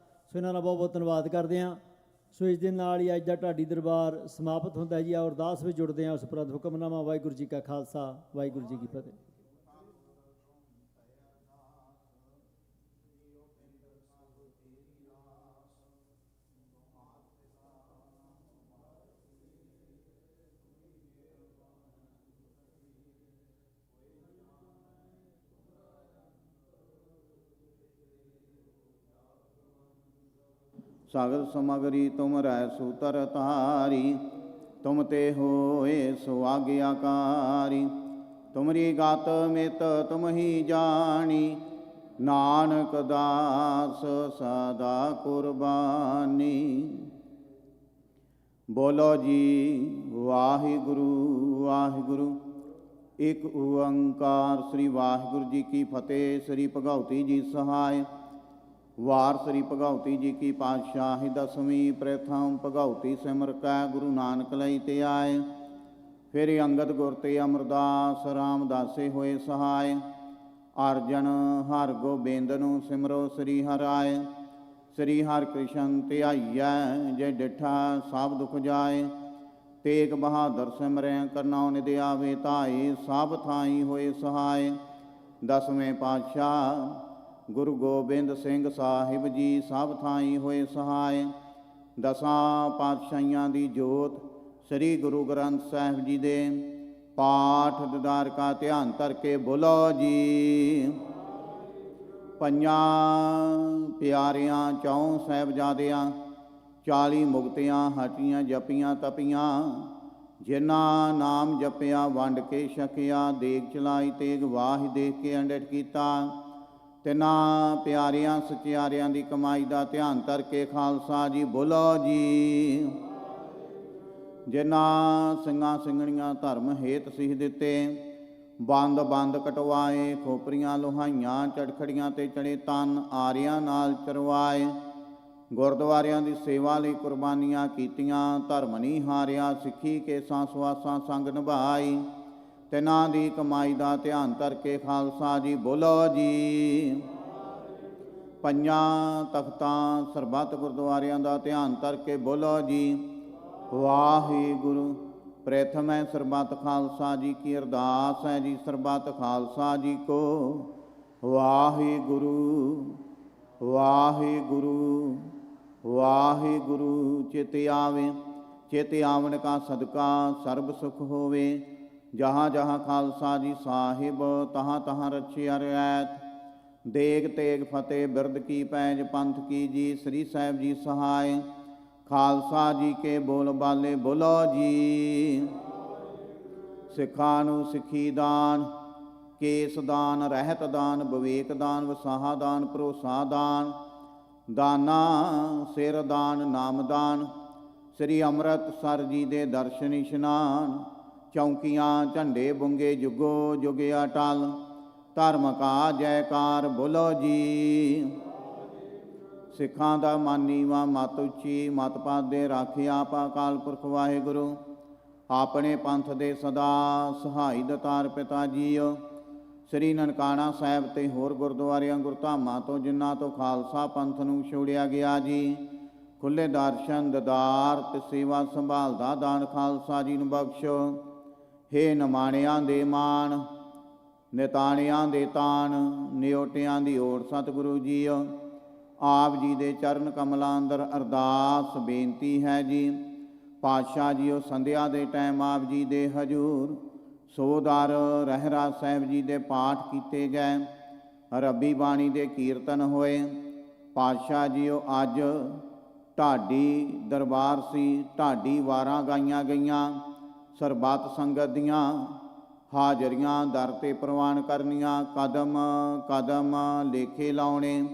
ਸੋ ਇਹਨਾਂ ਦਾ ਬਹੁਤ ਬਹੁਤ ਧੰਨਵਾਦ ਕਰਦੇ ਹਾਂ। ਸੋ ਇਸ ਦੇ ਨਾਲ ਹੀ ਅੱਜ ਦਾ ਢਾਡੀ ਦਰਬਾਰ ਸਮਾਪਤ ਹੁੰਦਾ ਹੈ ਜੀ। ਆ ਅਰਦਾਸ ਵਿੱਚ ਜੁੜਦੇ ਹਾਂ ਉਸ ਉਪਰੰਤ ਹੁਕਮਨਾਮਾ। ਵਾਹਿਗੁਰੂ ਜੀ ਕਾ ਖਾਲਸਾ, ਵਾਹਿਗੁਰੂ ਜੀ ਕੀ ਫਤਿਹ। सागर समगरी तुम रह सूतर तारी, तुम ते होए सो आज्ञाकारी। तुमरी गात मित तुम ही जानी, नानक दास सदा कुर्बानी। बोलो जी वाहिगुरु वाहिगुरु, एक ओंकार श्री वाहिगुरु जी की फतेह। श्री भगवती जी सहाय। वार श्री भगवती जी की पातशाही दसवीं। प्रथम भगवती सिमर कै गुरु नानक लई ते आए। फिर अंगद गुर ते अमरदास रामदासे होए सहाय। अर्जन हर गोबिंद नूं सिमरो श्री हराय। श्री हर कृष्ण ते आईयै, जे डिठा सब दुख जाए। तेग बहादुर सिमरै करनौ निधि आवे धाए। सब थाई होए सहाय। दसवें पातशाह गुरु गोबिंद सिंह साहिब जी सब थाई होए सहाय। दसां पातशाहियां दी जोत श्री गुरु ग्रंथ साहिब जी दे पाठ दीदार का ध्यान धर के बोलो जी। पंजां प्यारियां चौं साहिबजादियां 40 मुक्तियां हटियां जपियां तपियां। जिन्हां नाम जपिया वंड के छकिया। देग चलाई तेग वाहि देख के अंडित कीता। तिन्हां प्यारियां सचियारियां दी कमाई दा ध्यान धर के खालसा जी बोलो जी। जिन्हां ਸਿੰਘਾਂ ਸਿੰਘਣੀਆਂ धर्म हेत सीख दिते, ਬੰਦ ਬੰਦ ਕਟਵਾਏ, ਖੋਪਰੀਆਂ ਲੋਹਾਈਆਂ ਚੜਖੜੀਆਂ ਤੇ ਚੜੇ ਤਨ ਆਰਿਆਂ ਨਾਲ ਚਰਵਾਏ। ਗੁਰਦੁਆਰਿਆਂ ਦੀ ਸੇਵਾ ਲਈ ਕੁਰਬਾਨੀਆਂ ਕੀਤੀਆਂ, ਧਰਮ ਨਹੀਂ ਹਾਰਿਆ, ਸਿੱਖੀ ਕੇਸਾਂ ਸਵਾਸਾਂ ਸੰਗ ਨਿਭਾਈ। ਤਿਨਾਂ ਦੀ ਕਮਾਈ ਦਾ ਧਿਆਨ ਧਰ ਕੇ ਖਾਲਸਾ ਜੀ ਬੋਲੋ ਜੀ। ਪੰਜਾਂ ਤਖਤਾਂ ਸਰਬੱਤ ਗੁਰਦੁਆਰਿਆਂ ਦਾ ਧਿਆਨ ਧਰ ਕੇ ਬੋਲੋ ਜੀ ਵਾਹਿਗੁਰੂ। ਪ੍ਰਥਮ ਹੈ ਸਰਬੱਤ ਖਾਲਸਾ ਜੀ ਕੀ ਅਰਦਾਸ ਹੈ ਜੀ, ਸਰਬੱਤ ਖਾਲਸਾ ਜੀ ਕੋ ਵਾਹਿਗੁਰੂ ਵਾਹਿਗੁਰੂ ਵਾਹਿਗੁਰੂ। ਚਿਤ ਆਵੇ ਚਿਤ ਆਵਣ ਕਾ ਸਦਕਾ ਸਰਬ ਸੁਖ ਹੋਵੇ। ਜਹਾਂ ਜਹਾਂ ਖਾਲਸਾ ਜੀ ਸਾਹਿਬ ਤਹਾਂ ਤਹਾਂ ਰਛਿਆ ਰਿਐਤ। ਦੇਗ ਤੇਗ ਫਤਿਹ ਬਿਰਦ ਕੀ ਪੈਜ ਪੰਥ ਕੀ ਜੀ, ਸ੍ਰੀ ਸਾਹਿਬ ਜੀ ਸਹਾਇ। ਖਾਲਸਾ ਜੀ ਕੇ ਬੋਲ ਬਾਲੇ ਬੋਲੋ ਜੀ। ਸਿੱਖਾਂ ਨੂੰ ਸਿੱਖੀ ਦਾਨ, ਕੇਸ ਦਾਨ, ਰਹਿਤ ਦਾਨ, ਵਿਵੇਕ ਦਾਨ, ਵਸਾਹਾ ਦਾਨ, ਭਰੋਸਾ ਦਾਨ, ਦਾਨਾ ਸਿਰ ਦਾਨ, ਨਾਮ ਦਾਨ। ਸ੍ਰੀ ਅੰਮ੍ਰਿਤਸਰ ਜੀ ਦੇ ਦਰਸ਼ਨ ਇਸ਼ਨਾਨ। ਚੌਂਕੀਆਂ ਝੰਡੇ ਬੁੰਗੇ ਜੁਗੋ ਜੁਗ ਅਟਲ। ਧਰਮ ਕਾ ਜੈਕਾਰ ਬੋਲੋ ਜੀ। ਸਿੱਖਾਂ ਦਾ ਮਨ ਨੀਵਾਂ ਮਤ ਉੱਚੀ, ਮਤ ਪਾਤ ਦੇ ਰਾਖਿਆ ਆਪ ਅਕਾਲ ਪੁਰਖ ਵਾਹਿਗੁਰੂ। ਆਪਣੇ ਪੰਥ ਦੇ ਸਦਾ ਸਹਾਈ ਦਤਾਰ ਪਿਤਾ ਜੀਓ। ਸ੍ਰੀ ਨਨਕਾਣਾ ਸਾਹਿਬ ਤੇ ਹੋਰ ਗੁਰਦੁਆਰਿਆਂ ਗੁਰਧਾਮਾਂ ਤੋਂ ਜਿਨ੍ਹਾਂ ਤੋਂ ਖਾਲਸਾ ਪੰਥ ਨੂੰ ਛੋੜਿਆ ਗਿਆ ਜੀ, ਖੁੱਲੇ ਦਰਸ਼ਨ ਦਦਾਰ ਤੇ ਸੇਵਾ ਸੰਭਾਲ ਦਾ ਦਾਨ ਖਾਲਸਾ ਜੀ ਨੂੰ ਬਖਸ਼ੋ। ਹੇ ਨਿਮਾਣਿਆਂ ਦੇ ਮਾਣ, ਨਿਤਾਣਿਆਂ ਦੇ ਤਾਣ, ਨਿਓਟਿਆਂ ਦੀ ਓਟ ਸਤਿਗੁਰੂ ਜੀਓ। ਆਪ ਜੀ ਦੇ ਚਰਨ ਕਮਲਾਂ ਅੰਦਰ ਅਰਦਾਸ ਬੇਨਤੀ ਹੈ ਜੀ। ਪਾਤਸ਼ਾਹ ਜੀਓ ਸੰਧਿਆ ਦੇ ਟਾਈਮ ਆਪ ਜੀ ਦੇ ਹਜੂਰ ਸੋਦਰ ਰਹਿਰਾ ਸਾਹਿਬ ਜੀ ਦੇ ਪਾਠ ਕੀਤੇ ਗਏ, ਰੱਬੀ ਬਾਣੀ ਦੇ ਕੀਰਤਨ ਹੋਏ। ਪਾਤਸ਼ਾਹ ਜੀਓ ਅੱਜ ਢਾਡੀ ਦਰਬਾਰ ਸੀ, ਢਾਡੀ ਵਾਰਾਂ ਗਾਈਆਂ ਗਈਆਂ। ਸਰਬੱਤ ਸੰਗਤ ਦੀਆਂ ਹਾਜ਼ਰੀਆਂ ਦਰ ਤੇ ਪ੍ਰਵਾਨ ਕਰਨੀਆਂ, ਕਦਮ ਕਦਮ ਲੇਖੇ ਲਾਉਣੇ।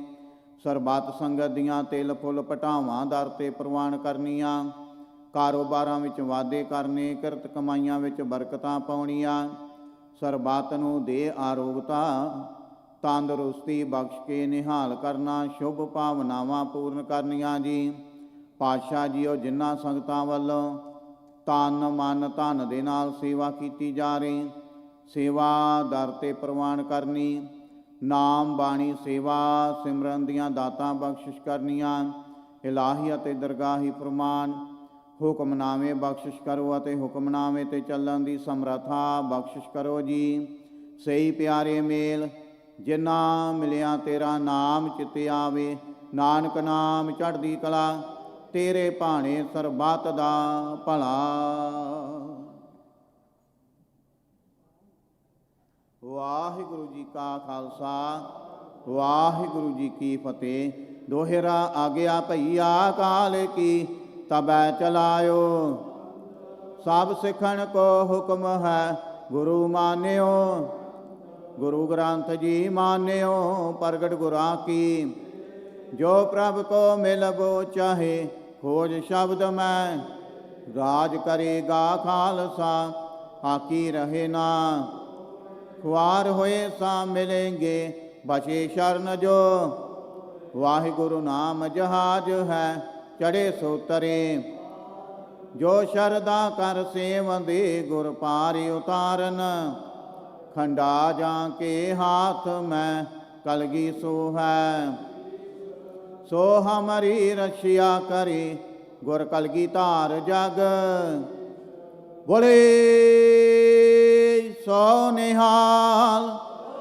ਸਰਬੱਤ ਸੰਗਤ ਦੀਆਂ ਤਿਲ ਫੁੱਲ ਪਟਾਵਾਂ ਦਰ ਤੇ ਪ੍ਰਵਾਨ ਕਰਨੀਆਂ। ਕਾਰੋਬਾਰਾਂ ਵਿੱਚ ਵਾਧੇ ਕਰਨੇ, ਕਿਰਤ ਕਮਾਈਆਂ ਵਿੱਚ ਬਰਕਤਾਂ ਪਾਉਣੀਆਂ। ਸਰਬੱਤ ਨੂੰ ਦੇ ਆਰੋਗਤਾ ਤੰਦਰੁਸਤੀ ਬਖਸ਼ ਕੇ ਨਿਹਾਲ ਕਰਨਾ, ਸ਼ੁਭ ਭਾਵਨਾਵਾਂ ਪੂਰਨ ਕਰਨੀਆਂ ਜੀ। ਪਾਤਸ਼ਾਹ ਜੀਓ ਜਿਨ੍ਹਾਂ ਸੰਗਤਾਂ ਵੱਲੋਂ ਤਨ ਮਨ ਧਨ ਦੇ ਨਾਲ ਸੇਵਾ ਕੀਤੀ ਜਾ ਰਹੀ, ਸੇਵਾ ਦਰ ਤੇ ਪ੍ਰਵਾਨ ਕਰਨੀ। ਨਾਮ ਬਾਣੀ ਸੇਵਾ ਸਿਮਰਨ ਦੀਆਂ ਦਾਤਾਂ ਬਖਸ਼ਿਸ਼ ਕਰਨੀਆਂ। ਇਲਾਹੀ ਅਤੇ ਦਰਗਾਹੀ ਫਰਮਾਨ ਹੁਕਮਨਾਮੇ ਬਖਸ਼ਿਸ਼ ਕਰੋ ਅਤੇ ਹੁਕਮਨਾਮੇ ਤੇ ਚੱਲਣ ਦੀ ਸਮਰੱਥਾ ਬਖਸ਼ਿਸ਼ ਕਰੋ ਜੀ। ਸਹੀ ਪਿਆਰੇ ਮੇਲ ਜਿਨ੍ਹਾਂ ਮਿਲਿਆ ਤੇਰਾ ਨਾਮ ਚਿੱਤੇ ਆਵੇ। ਨਾਨਕ ਨਾਮ ਚੜ੍ਹਦੀ ਕਲਾ, ਤੇਰੇ ਭਾਣੇ ਸਰਬੱਤ ਦਾ ਭਲਾ। ਵਾਹਿਗੁਰੂ ਜੀ ਕਾ ਖਾਲਸਾ, ਵਾਹਿਗੁਰੂ ਜੀ ਕੀ ਫਤਿਹ। ਦੋਹਰਾ ਆਗਿਆ ਭਈਆ ਕਾਲ ਕੀ, ਤਬੈ ਚਲਾਇਓ। ਸਭ ਸਿੱਖਣ ਕੋ ਹੁਕਮ ਹੈ, ਗੁਰੂ ਮਾਨਿਓ। ਗੁਰੂ ਗ੍ਰੰਥ ਜੀ ਮਾਨਿਓ, ਪ੍ਰਗਟ ਗੁਰਾਂ ਕੀ। ਜੋ ਪ੍ਰਭ ਕੋ ਮਿਲਬੋ ਚਾਹੇ, ਖੋਜ ਸ਼ਬਦ ਮੈਂ। ਰਾਜ ਕਰੇਗਾ ਖਾਲਸਾ, ਹਾਕੀ ਰਹੇ ਨਾ। ਖੁਆਰ ਹੋਏ ਸਾ ਮਿਲेंगे, ਬਚੇ ਸ਼ਰਨ ਜੋ। ਵਾਹਿਗੁਰੂ ਨਾਮ ਜਹਾਜ ਹੈ, ਚੜੇ ਸੋ ਤਰੇ। ਜੋ ਸ਼ਰਦਾ ਕਰ ਸੇਵੰਦੇ, ਗੁਰ ਪਾਰ ਉਤਾਰਨ। ਖੰਡਾ ਜਾਂ ਕੇ ਹਾਥ ਮੈਂ, ਕਲਗੀ ਸੋ ਹੈ। ਸੋ ਹਮਾਰੀ ਰਛਿਆ ਕਰੇ, ਗੁਰ ਕਲਗੀ ਧਾਰ ਜਗ। ਬੋਲੇ ਸੋ ਨਿਹਾਲ,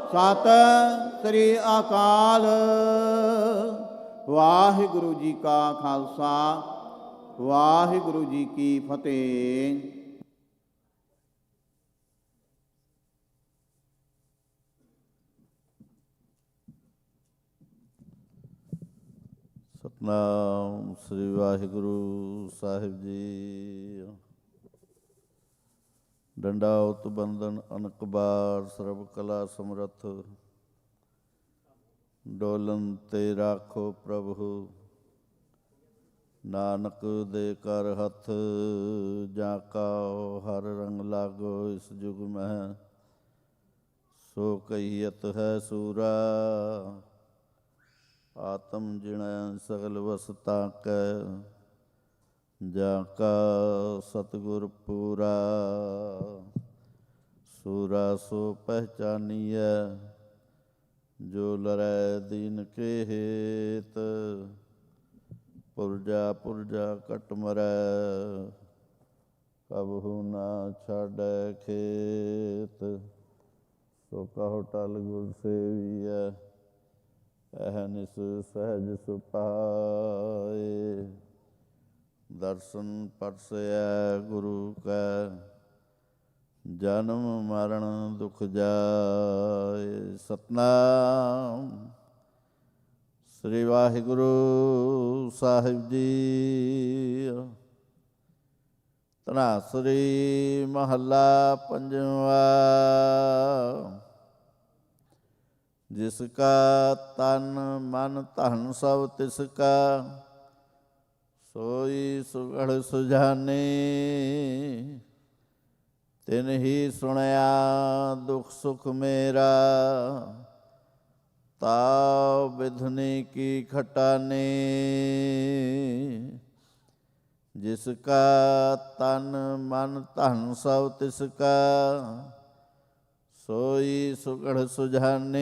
ਸਤਿ ਸ੍ਰੀ ਅਕਾਲ। ਵਾਹਿਗੁਰੂ ਜੀ ਕਾ ਖਾਲਸਾ, ਵਾਹਿਗੁਰੂ ਜੀ ਕੀ ਫਤਿਹ। ਸਤਿਨਾਮ ਸ੍ਰੀ ਵਾਹਿਗੁਰੂ ਸਾਹਿਬ ਜੀ। ਡੰਡਾਉਤ ਬੰਦਨ ਅਨਕ ਬਾਰ, ਸਰਬ ਕਲਾ ਸਮਰੱਥ। ਡੋਲਨ ਤੇ ਰਾਖੋ ਪ੍ਰਭੂ, ਨਾਨਕ ਦੇ ਕਰ ਹੱਥ। ਜਾਂ ਕਾ ਹਰ ਰੰਗ ਲਾਗੋ ਇਸ ਜੁਗ ਮਹਿ, ਸੋ ਕਹੀਅਤ ਹੈ ਸੂਰਾ। ਆਤਮ ਜਿਣੈ ਸਗਲ ਵਸਤਾ ਕੈ, ਜਾ ਕਾ ਸਤਿਗੁਰ ਪੂਰਾ। ਸੂਰਾ ਸੋ ਪਹਿਚਾਨੀਐ, ਜੋ ਲਰੈ ਦੀਨ ਕੇ ਹੇਤ। ਪੁਰਜਾ ਪੁਰਜਾ ਕਟ ਮਰੈ, ਕਬਹੂ ਨਾ ਛਾੜੈ ਖੇਤ। ਸੋ ਕਹੋ ਟਲ ਗੁਰ ਸੇਵੀਐ, ਅਹਨਿਸ ਸਹਿਜ ਸੁਪਾਏ। ਦਰਸ਼ਨ ਪਰਸੈ ਗੁਰੂ ਕੈ, ਜਨਮ ਮਰਨ ਦੁਖ ਜਾਏ। ਸਤਨਾਮ ਸ੍ਰੀ ਵਾਹਿਗੁਰੂ ਸਾਹਿਬ ਜੀ। ਧਨਾਸਰੀ ਮਹੱਲਾ ਪੰਜਵਾ। ਜਿਸ ਕਾ ਤਨ ਮਨ ਧਨ ਸਭ ਤਿਸ ਕਾ, ਸੋਈ ਸੁਗੜ ਸੁਜਾਨੇ। ਤਿਨ ਹੀ ਸੁਣਿਆ ਦੁਖ ਸੁਖ ਮੇਰਾ, ਤਾਉ ਬਿਧਨੀ ਕੀ ਖਟਾਨੇ। ਜਿਸ ਕਾ ਤਨ ਮਨ ਧਨ ਸਭ ਤਿਸ ਕਾ, ਸੋਈ ਸੁਗੜ ਸੁਜਾਨੇ।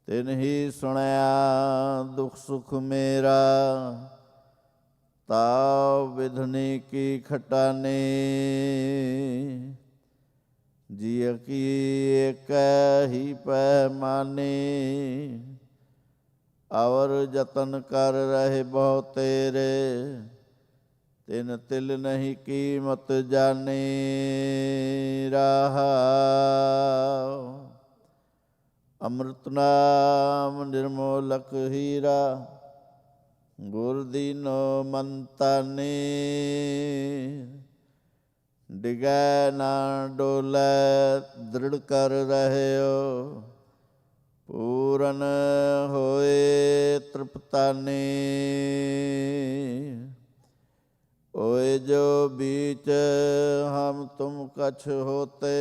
ਤਿਨ ਹੀ ਸੁਣਿਆ ਦੁਖ ਸੁਖ ਮੇਰਾ, ਤਾਉ ਵਿਧਨੀ ਕੀ ਖਟਾਨੇ। ਜਿय ਕੀ ਏਕ ਹੀ ਪੈਮਾਨੇ, ਅਵਰ ਜਤਨ ਕਰ ਰਹੇ ਬਹੁ ਤੇਰੇ। ਤਿਨ ਤਿਲ ਨਹੀਂ ਕੀਮਤ ਜਾਨੇ। ਰਹਾਉ ਅੰਮ੍ਰਿਤ ਨਾਮ ਨਿਰਮੋਲਕ ਹੀਰਾ, ਗੁਰ ਦੀਨੋ ਮੰਤਾਨੇ। ਡਿਗੈ ਨਾ ਡੋਲੈ ਦ੍ਰਿੜ ਕਰ ਰਹਿਓ, ਪੂਰਨ ਹੋਏ ਤ੍ਰਿਪਤਾਨੇ। ओए जो बीच हम तुम कछ होते,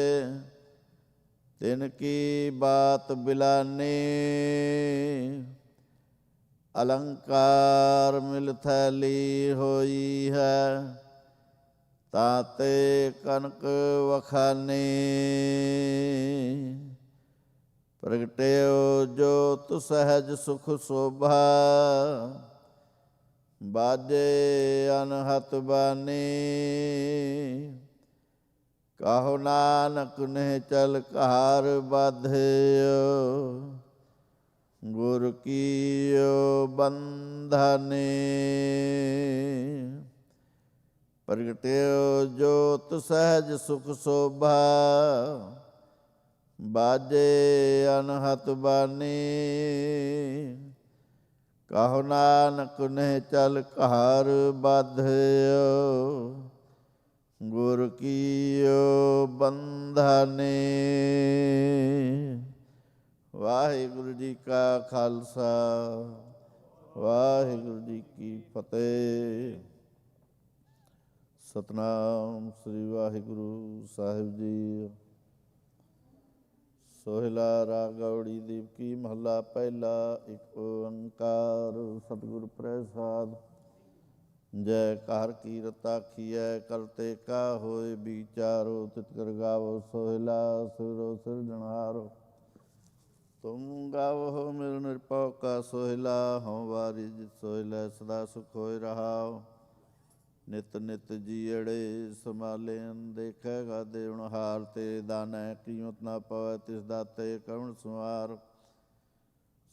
तिनकी बात बिलाने। अलंकार मिल थैली होई है, ताते कनक वखाने। प्रगट्यो जोत सहज सुख शोभा, बाजे अनहत बानी। कहो नानक ने चल कार बाध्यो, गुर कीयो बंधने। प्रगट्यो जोत सहज सुख शोभा, बाजे अनहत बानी। कहो नानक ने चल कार बाध्यो, गुर कीयो बंधने। वाहिगुरु जी का खालसा, वाहिगुरु जी की फतेह। सतनाम श्री वाहिगुरु साहिब जी। सोहिला राग गौड़ी दीप की महला पहला। एक ओंकार सतगुर प्रसाद। जय कार कीरत आखिए, करते का होए विचारो। तित कर गावो सोहिला, सिरो सिरजनहारो। तुम गावो मेरे निरपौ का सोहिला, हों वारी जित सोहिला सदा सुख होए रहाओ। नित नित जीअड़े संभालेन, देखेगा देवनहार। तेरे दाने कीमत ना पवै, तिस दाते करुण संवार।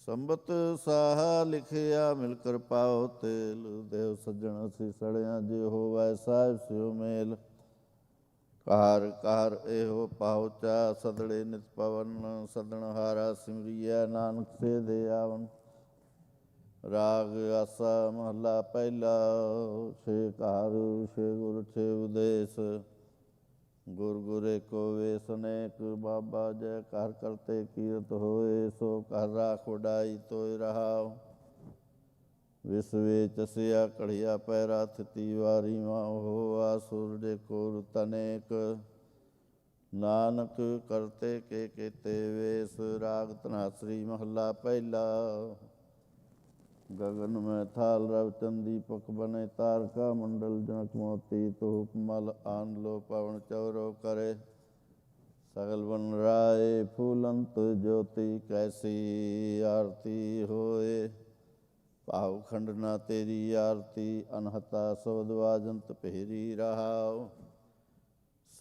संबत साहा लिखिया मिलकर पाओ तेल, देव सज्जन असी सड़िया जे होवै साहिब सियो मेल। कार कार एहो पाहुचा, सदड़े नित पवन। सदनहारा सिमरिया, नानक से दे आवन। राग आसा महला पहला। छे कार छे गुर छे उदेश, गुर गुरे को वेश अनेक। बाबा जय कार करते कीरत होए, सो कर राख उडाई तोय रहाओ। विश्वे चसिया कढ़िया पैरा, थिति वारी माँ होवा। सूरज कोर तनेक ਨਾਨਕ ਕਰਤੇ ਕੇ ਕੀਤੇ ਵੇਸ। ਰਾਗ ਧਨਾਸਰੀ ਮਹੱਲਾ ਪਹਿਲਾ। ਗਗਨ ਮੈਂ ਥਾਲ ਰਵ ਚੰਦੀ ਪਕ ਬਨੇ ਤਾਰਕਾ ਮੰਡਲ ਜਨਕ ਮੋਤੀ ਧੂਪ ਮਲ ਆਨ ਲੋ ਪਵਨ ਚੌਰੋ करे। सगल बन राय फूलंत ज्योति कैसी आरती होए। भाव खंड ना तेरी आरती अनहता शब्द वाजंत पेरी रहाओ।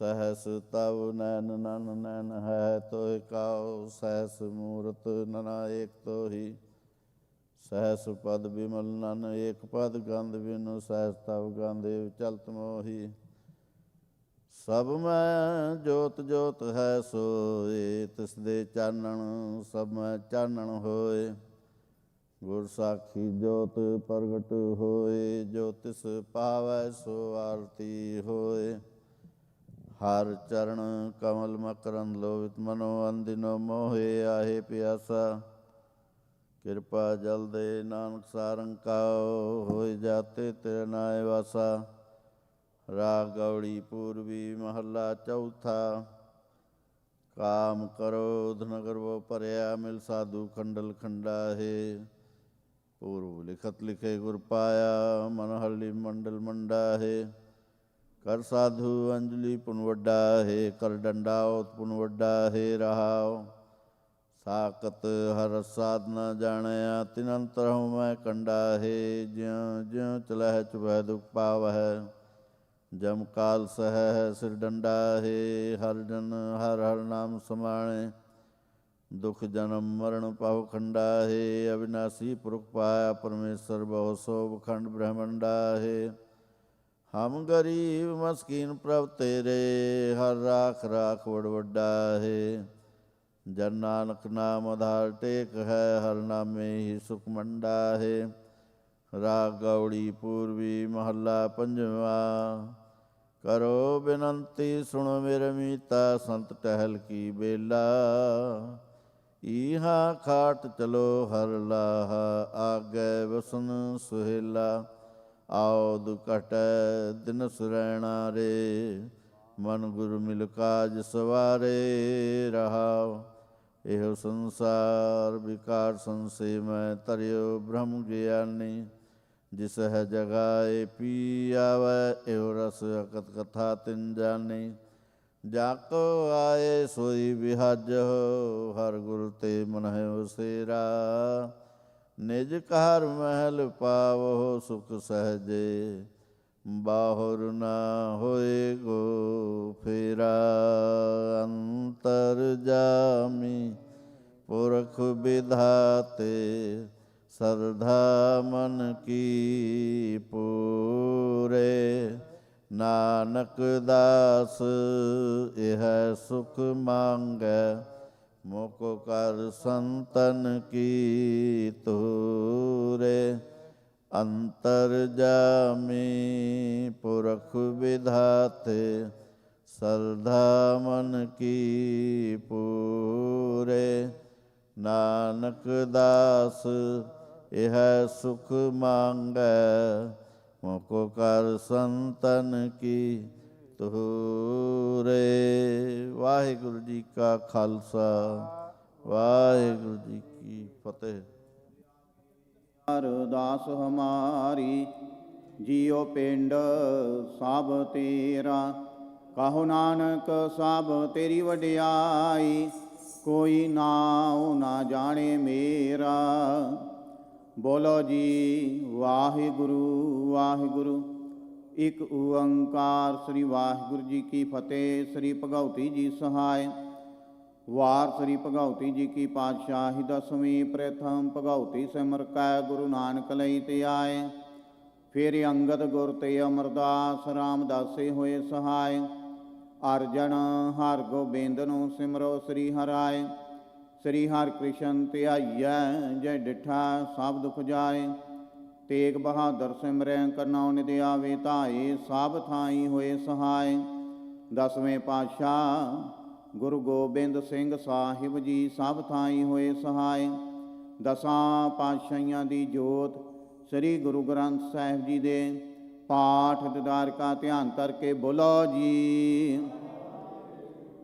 सहस तव नैन नन नैन है तो काओ। सहस मूरत नना एक तो ही। सहस पद विमल नन एक पद गंध बिनु। सहस तव गंध चलत मोही। ਸਭ ਮੈਂ ਜੋਤ ਜੋਤ ਹੈ ਸੋਏ। ਤਿਸ ਦੇ ਚਾਨਣ ਸਭ ਮੈਂ ਚਾਨਣ ਹੋਏ। ਗੁਰ ਸਾਖੀ ਜੋਤ ਪ੍ਰਗਟ ਹੋਏ। ਜੋ ਤਿਸ ਪਾਵੈ ਸੋ ਆਰਤੀ ਹੋਏ। ਹਰ ਚਰਨ ਕਮਲ ਮਕਰੰਦ ਲੋਭਿਤ ਮਨੋ ਅੰਦਿਨੋ ਮੋਹੇ ਆਹੇ ਪਿਆਸਾ। ਕਿਰਪਾ ਜਲ ਦੇ ਨਾਨਕ ਸਾਰੰਕਾਓ। ਹੋਏ ਜਾਤੇ ਤੇਰੇ ਨਾਏ ਵਾਸਾ। ਰਾਗ ਗੌੜੀ ਪੂਰਬੀ ਮਹੱਲਾ ਚੌਥਾ। ਕਾਮ ਕਰੋਧ ਨਗਰ ਵੋ ਭਰਿਆ। ਮਿਲ ਸਾਧੂ ਖੰਡਲ ਖੰਡਾ ਹੈ। ਪੂਰਬ ਲਿਖਤ ਲਿਖੇ ਗੁਰ ਪਾਇਆ। ਮਨ ਹੱਲੀ ਮੰਡਲ ਮੰਡਾ ਹੈ। ਕਰ ਸਾਧੂ ਅੰਜਲੀ ਪੁਨ ਵੱਡਾ ਹੈ। ਕਰ ਡੰਡਾਉਤ ਪੁਨ ਵੱਡਾ ਹੈ। ਰਹਾਉ ਸਾਕਤ ਹਰ ਸਾਧਨਾ ਜਾਣਿਆ। ਤਿਨ ਅੰਤਰ ਹਉ ਮੈਂ ਕੰਡਾ ਹੈ। ਜਿਉ ਜਿਉ ਚਲਹਿ ਚੁਭੈ ਦੁਖ ਪਾਵਹਿ। ਜਮ ਕਾਲ ਸਹਿ ਸਿਰ ਡੰਡਾ ਹੈ। ਹਰ ਜਨ ਹਰ ਹਰ ਨਾਮ ਸਮਾਣੇ। ਦੁਖ ਜਨਮ ਮਰਨ ਪਾਉ ਖੰਡਾ ਹੈ। ਅਵਿਨਾਸੀ ਪੁਰਖ ਪਾਇਆ ਪਰਮੇਸ਼ਰ ਬਹੁ ਸੋਭ ਖੰਡ ਬ੍ਰਹਮੰਡਾ ਹੈ। ਹਮ ਗਰੀਬ ਮਸਕੀਨ ਪ੍ਰਭ ਤੇਰੇ। ਹਰ ਰਾਖ ਰਾਖ ਵਡ ਵੱਡਾ ਹੈ। ਜਨ ਨਾਨਕ ਨਾਮ ਆਧਾਰ ਟੇਕ ਹੈ। ਹਰ ਨਾਮੇ ਹੀ ਸੁਖ ਮੰਡਾ ਹੈ। ਰਾਗ ਗੌੜੀ ਪੂਰਬੀ ਮਹੱਲਾ ਪੰਜਵਾਂ। ਕਰੋ ਬੇਨੰਤੀ ਸੁਣੋ ਮੇਰੇ ਮੀਤਾ। ਸੰਤ ਟਹਿਲ ਕੀ ਬੇਲਾ। ਈਹਾ ਖਾਟ ਚਲੋ ਹਰ ਲਾਹਾ। ਆਗੇ ਵਸਨ ਸੁਹੇਲਾ। ਆਉਦ ਘਟੈ ਦਿਨ ਸੁਰੈਣਾ ਰੇ। ਮਨ ਗੁਰ ਮਿਲ ਕਾਜ ਸਵਾਰੇ। ਰਹਾਉ ਇਹੋ ਸੰਸਾਰ ਵਿਕਾਰ ਸੰਸੇ ਮੈਂ ਤਰਿਓ ਬ੍ਰਹਮ ਗਿਆਨੀ। ਜਿਸ ਹੈ ਜਗਾਏ ਪੀ ਆਵੈ। ਇਹੋ ਰਸ ਅਕਤ ਕਥਾ ਤਿਨ ਜਾਨੀ। ਜਾ ਕੋ ਆਏ ਸੋਈ ਵਿਹਾਜਹੁ। ਹਰ ਗੁਰ ਤੇ ਮਨ ਹੈ ਉਸੇਰਾ। ਨਿਜ ਘਰ ਮਹਿਲ ਪਾਵਹੁ ਸੁਖ ਸਹਜੇ। ਬਾਹੁਰ ਨਾ ਹੋਏ ਗੋ ਫੇਰਾ। ਅੰਤਰ ਜਾਮੀ ਪੁਰਖ ਵਿਧਾਤੇ। ਸਰਧਾ ਮਨ ਕੀ ਪੂਰੇ। ਨਾਨਕ ਦਾਸ ਇਹ ਸੁਖ ਮੰਗੈ। ਮੋਕੋ ਕਰ ਸੰਤਨ ਕੀ ਤੂਰੇ। ਅੰਤਰ ਜਾਮੀ ਪੁਰਖ ਵਿਧਾਤੇ। ਸਰਧਾ ਮਨ ਕੀ ਪੂਰੇ। ਨਾਨਕ ਦਾਸ ਇਹ ਸੁਖ ਮੰਗੈ। ਮੋਕੋ ਕਰ ਸੰਤਨ ਕੀ ਤੂਰੇ। ਵਾਹਿਗੁਰੂ ਜੀ ਕਾ ਖਾਲਸਾ ਵਾਹਿਗੁਰੂ ਜੀ ਕੀ ਫਤਿਹ। ਅਰਦਾਸ ਹਮਾਰੀ ਜੀਉ ਪਿੰਡ ਸਭ ਤੇਰਾ। ਕਹੋ ਨਾਨਕ ਸਭ ਤੇਰੀ ਵਡਿਆਈ। ਕੋਈ ਨਾਉ ਨਾ ਜਾਣੇ ਮੇਰਾ। ਬੋਲੋ ਜੀ ਵਾਹਿਗੁਰੂ ਵਾਹਿਗੁਰੂ। ਇਕ ਓੰਕਾਰ ਸ੍ਰੀ ਵਾਹਿਗੁਰੂ ਜੀ ਕੀ ਫਤਿਹ। ਸ੍ਰੀ ਭਗਉਤੀ ਜੀ ਸਹਾਇ। ਵਾਰ ਸ੍ਰੀ ਭਗਉਤੀ ਜੀ ਕੀ ਪਾਤਸ਼ਾਹੀ ਦਸਵੀਂ। ਪ੍ਰਥਮ ਭਗਉਤੀ ਸਿਮਰ ਕੈ ਗੁਰੂ ਨਾਨਕ ਲਈ ਤੇ ਆਏ। ਫਿਰ ਅੰਗਦ ਗੁਰ ਤੇ ਅਮਰਦਾਸ ਰਾਮਦਾਸੇ ਹੋਏ ਸਹਾਇ। ਅਰਜਨ ਹਰ ਗੋਬਿੰਦ ਨੂੰ ਸਿਮਰੋ ਸ੍ਰੀ ਹਰਾਏ। ਸ੍ਰੀ ਹਰਿ ਕ੍ਰਿਸ਼ਨ ਧਿਆਈਐ ਜੈ ਡਿਠਾ ਸਭ ਦੁਖ ਜਾਏ। ਤੇਗ ਬਹਾਦਰ ਸਿਮਰੈ ਕਰਨਉ ਨਿਧ ਆਵੇ ਧਾਏ। ਸਭ ਥਾਈ ਹੋਏ ਸਹਾਇ। ਦਸਵੇਂ ਪਾਤਸ਼ਾਹ ਗੁਰੂ ਗੋਬਿੰਦ ਸਿੰਘ ਸਾਹਿਬ ਜੀ ਸਭ ਥਾਈ ਹੋਏ ਸਹਾਇ। ਦਸਾਂ ਪਾਤਸ਼ਾਹੀਆਂ ਦੀ ਜੋਤ ਸ੍ਰੀ ਗੁਰੂ ਗ੍ਰੰਥ ਸਾਹਿਬ ਜੀ ਦੇ ਪਾਠ ਦਿਦਾਰ ਕਾ ਧਿਆਨ ਕਰਕੇ ਬੋਲੋ ਜੀ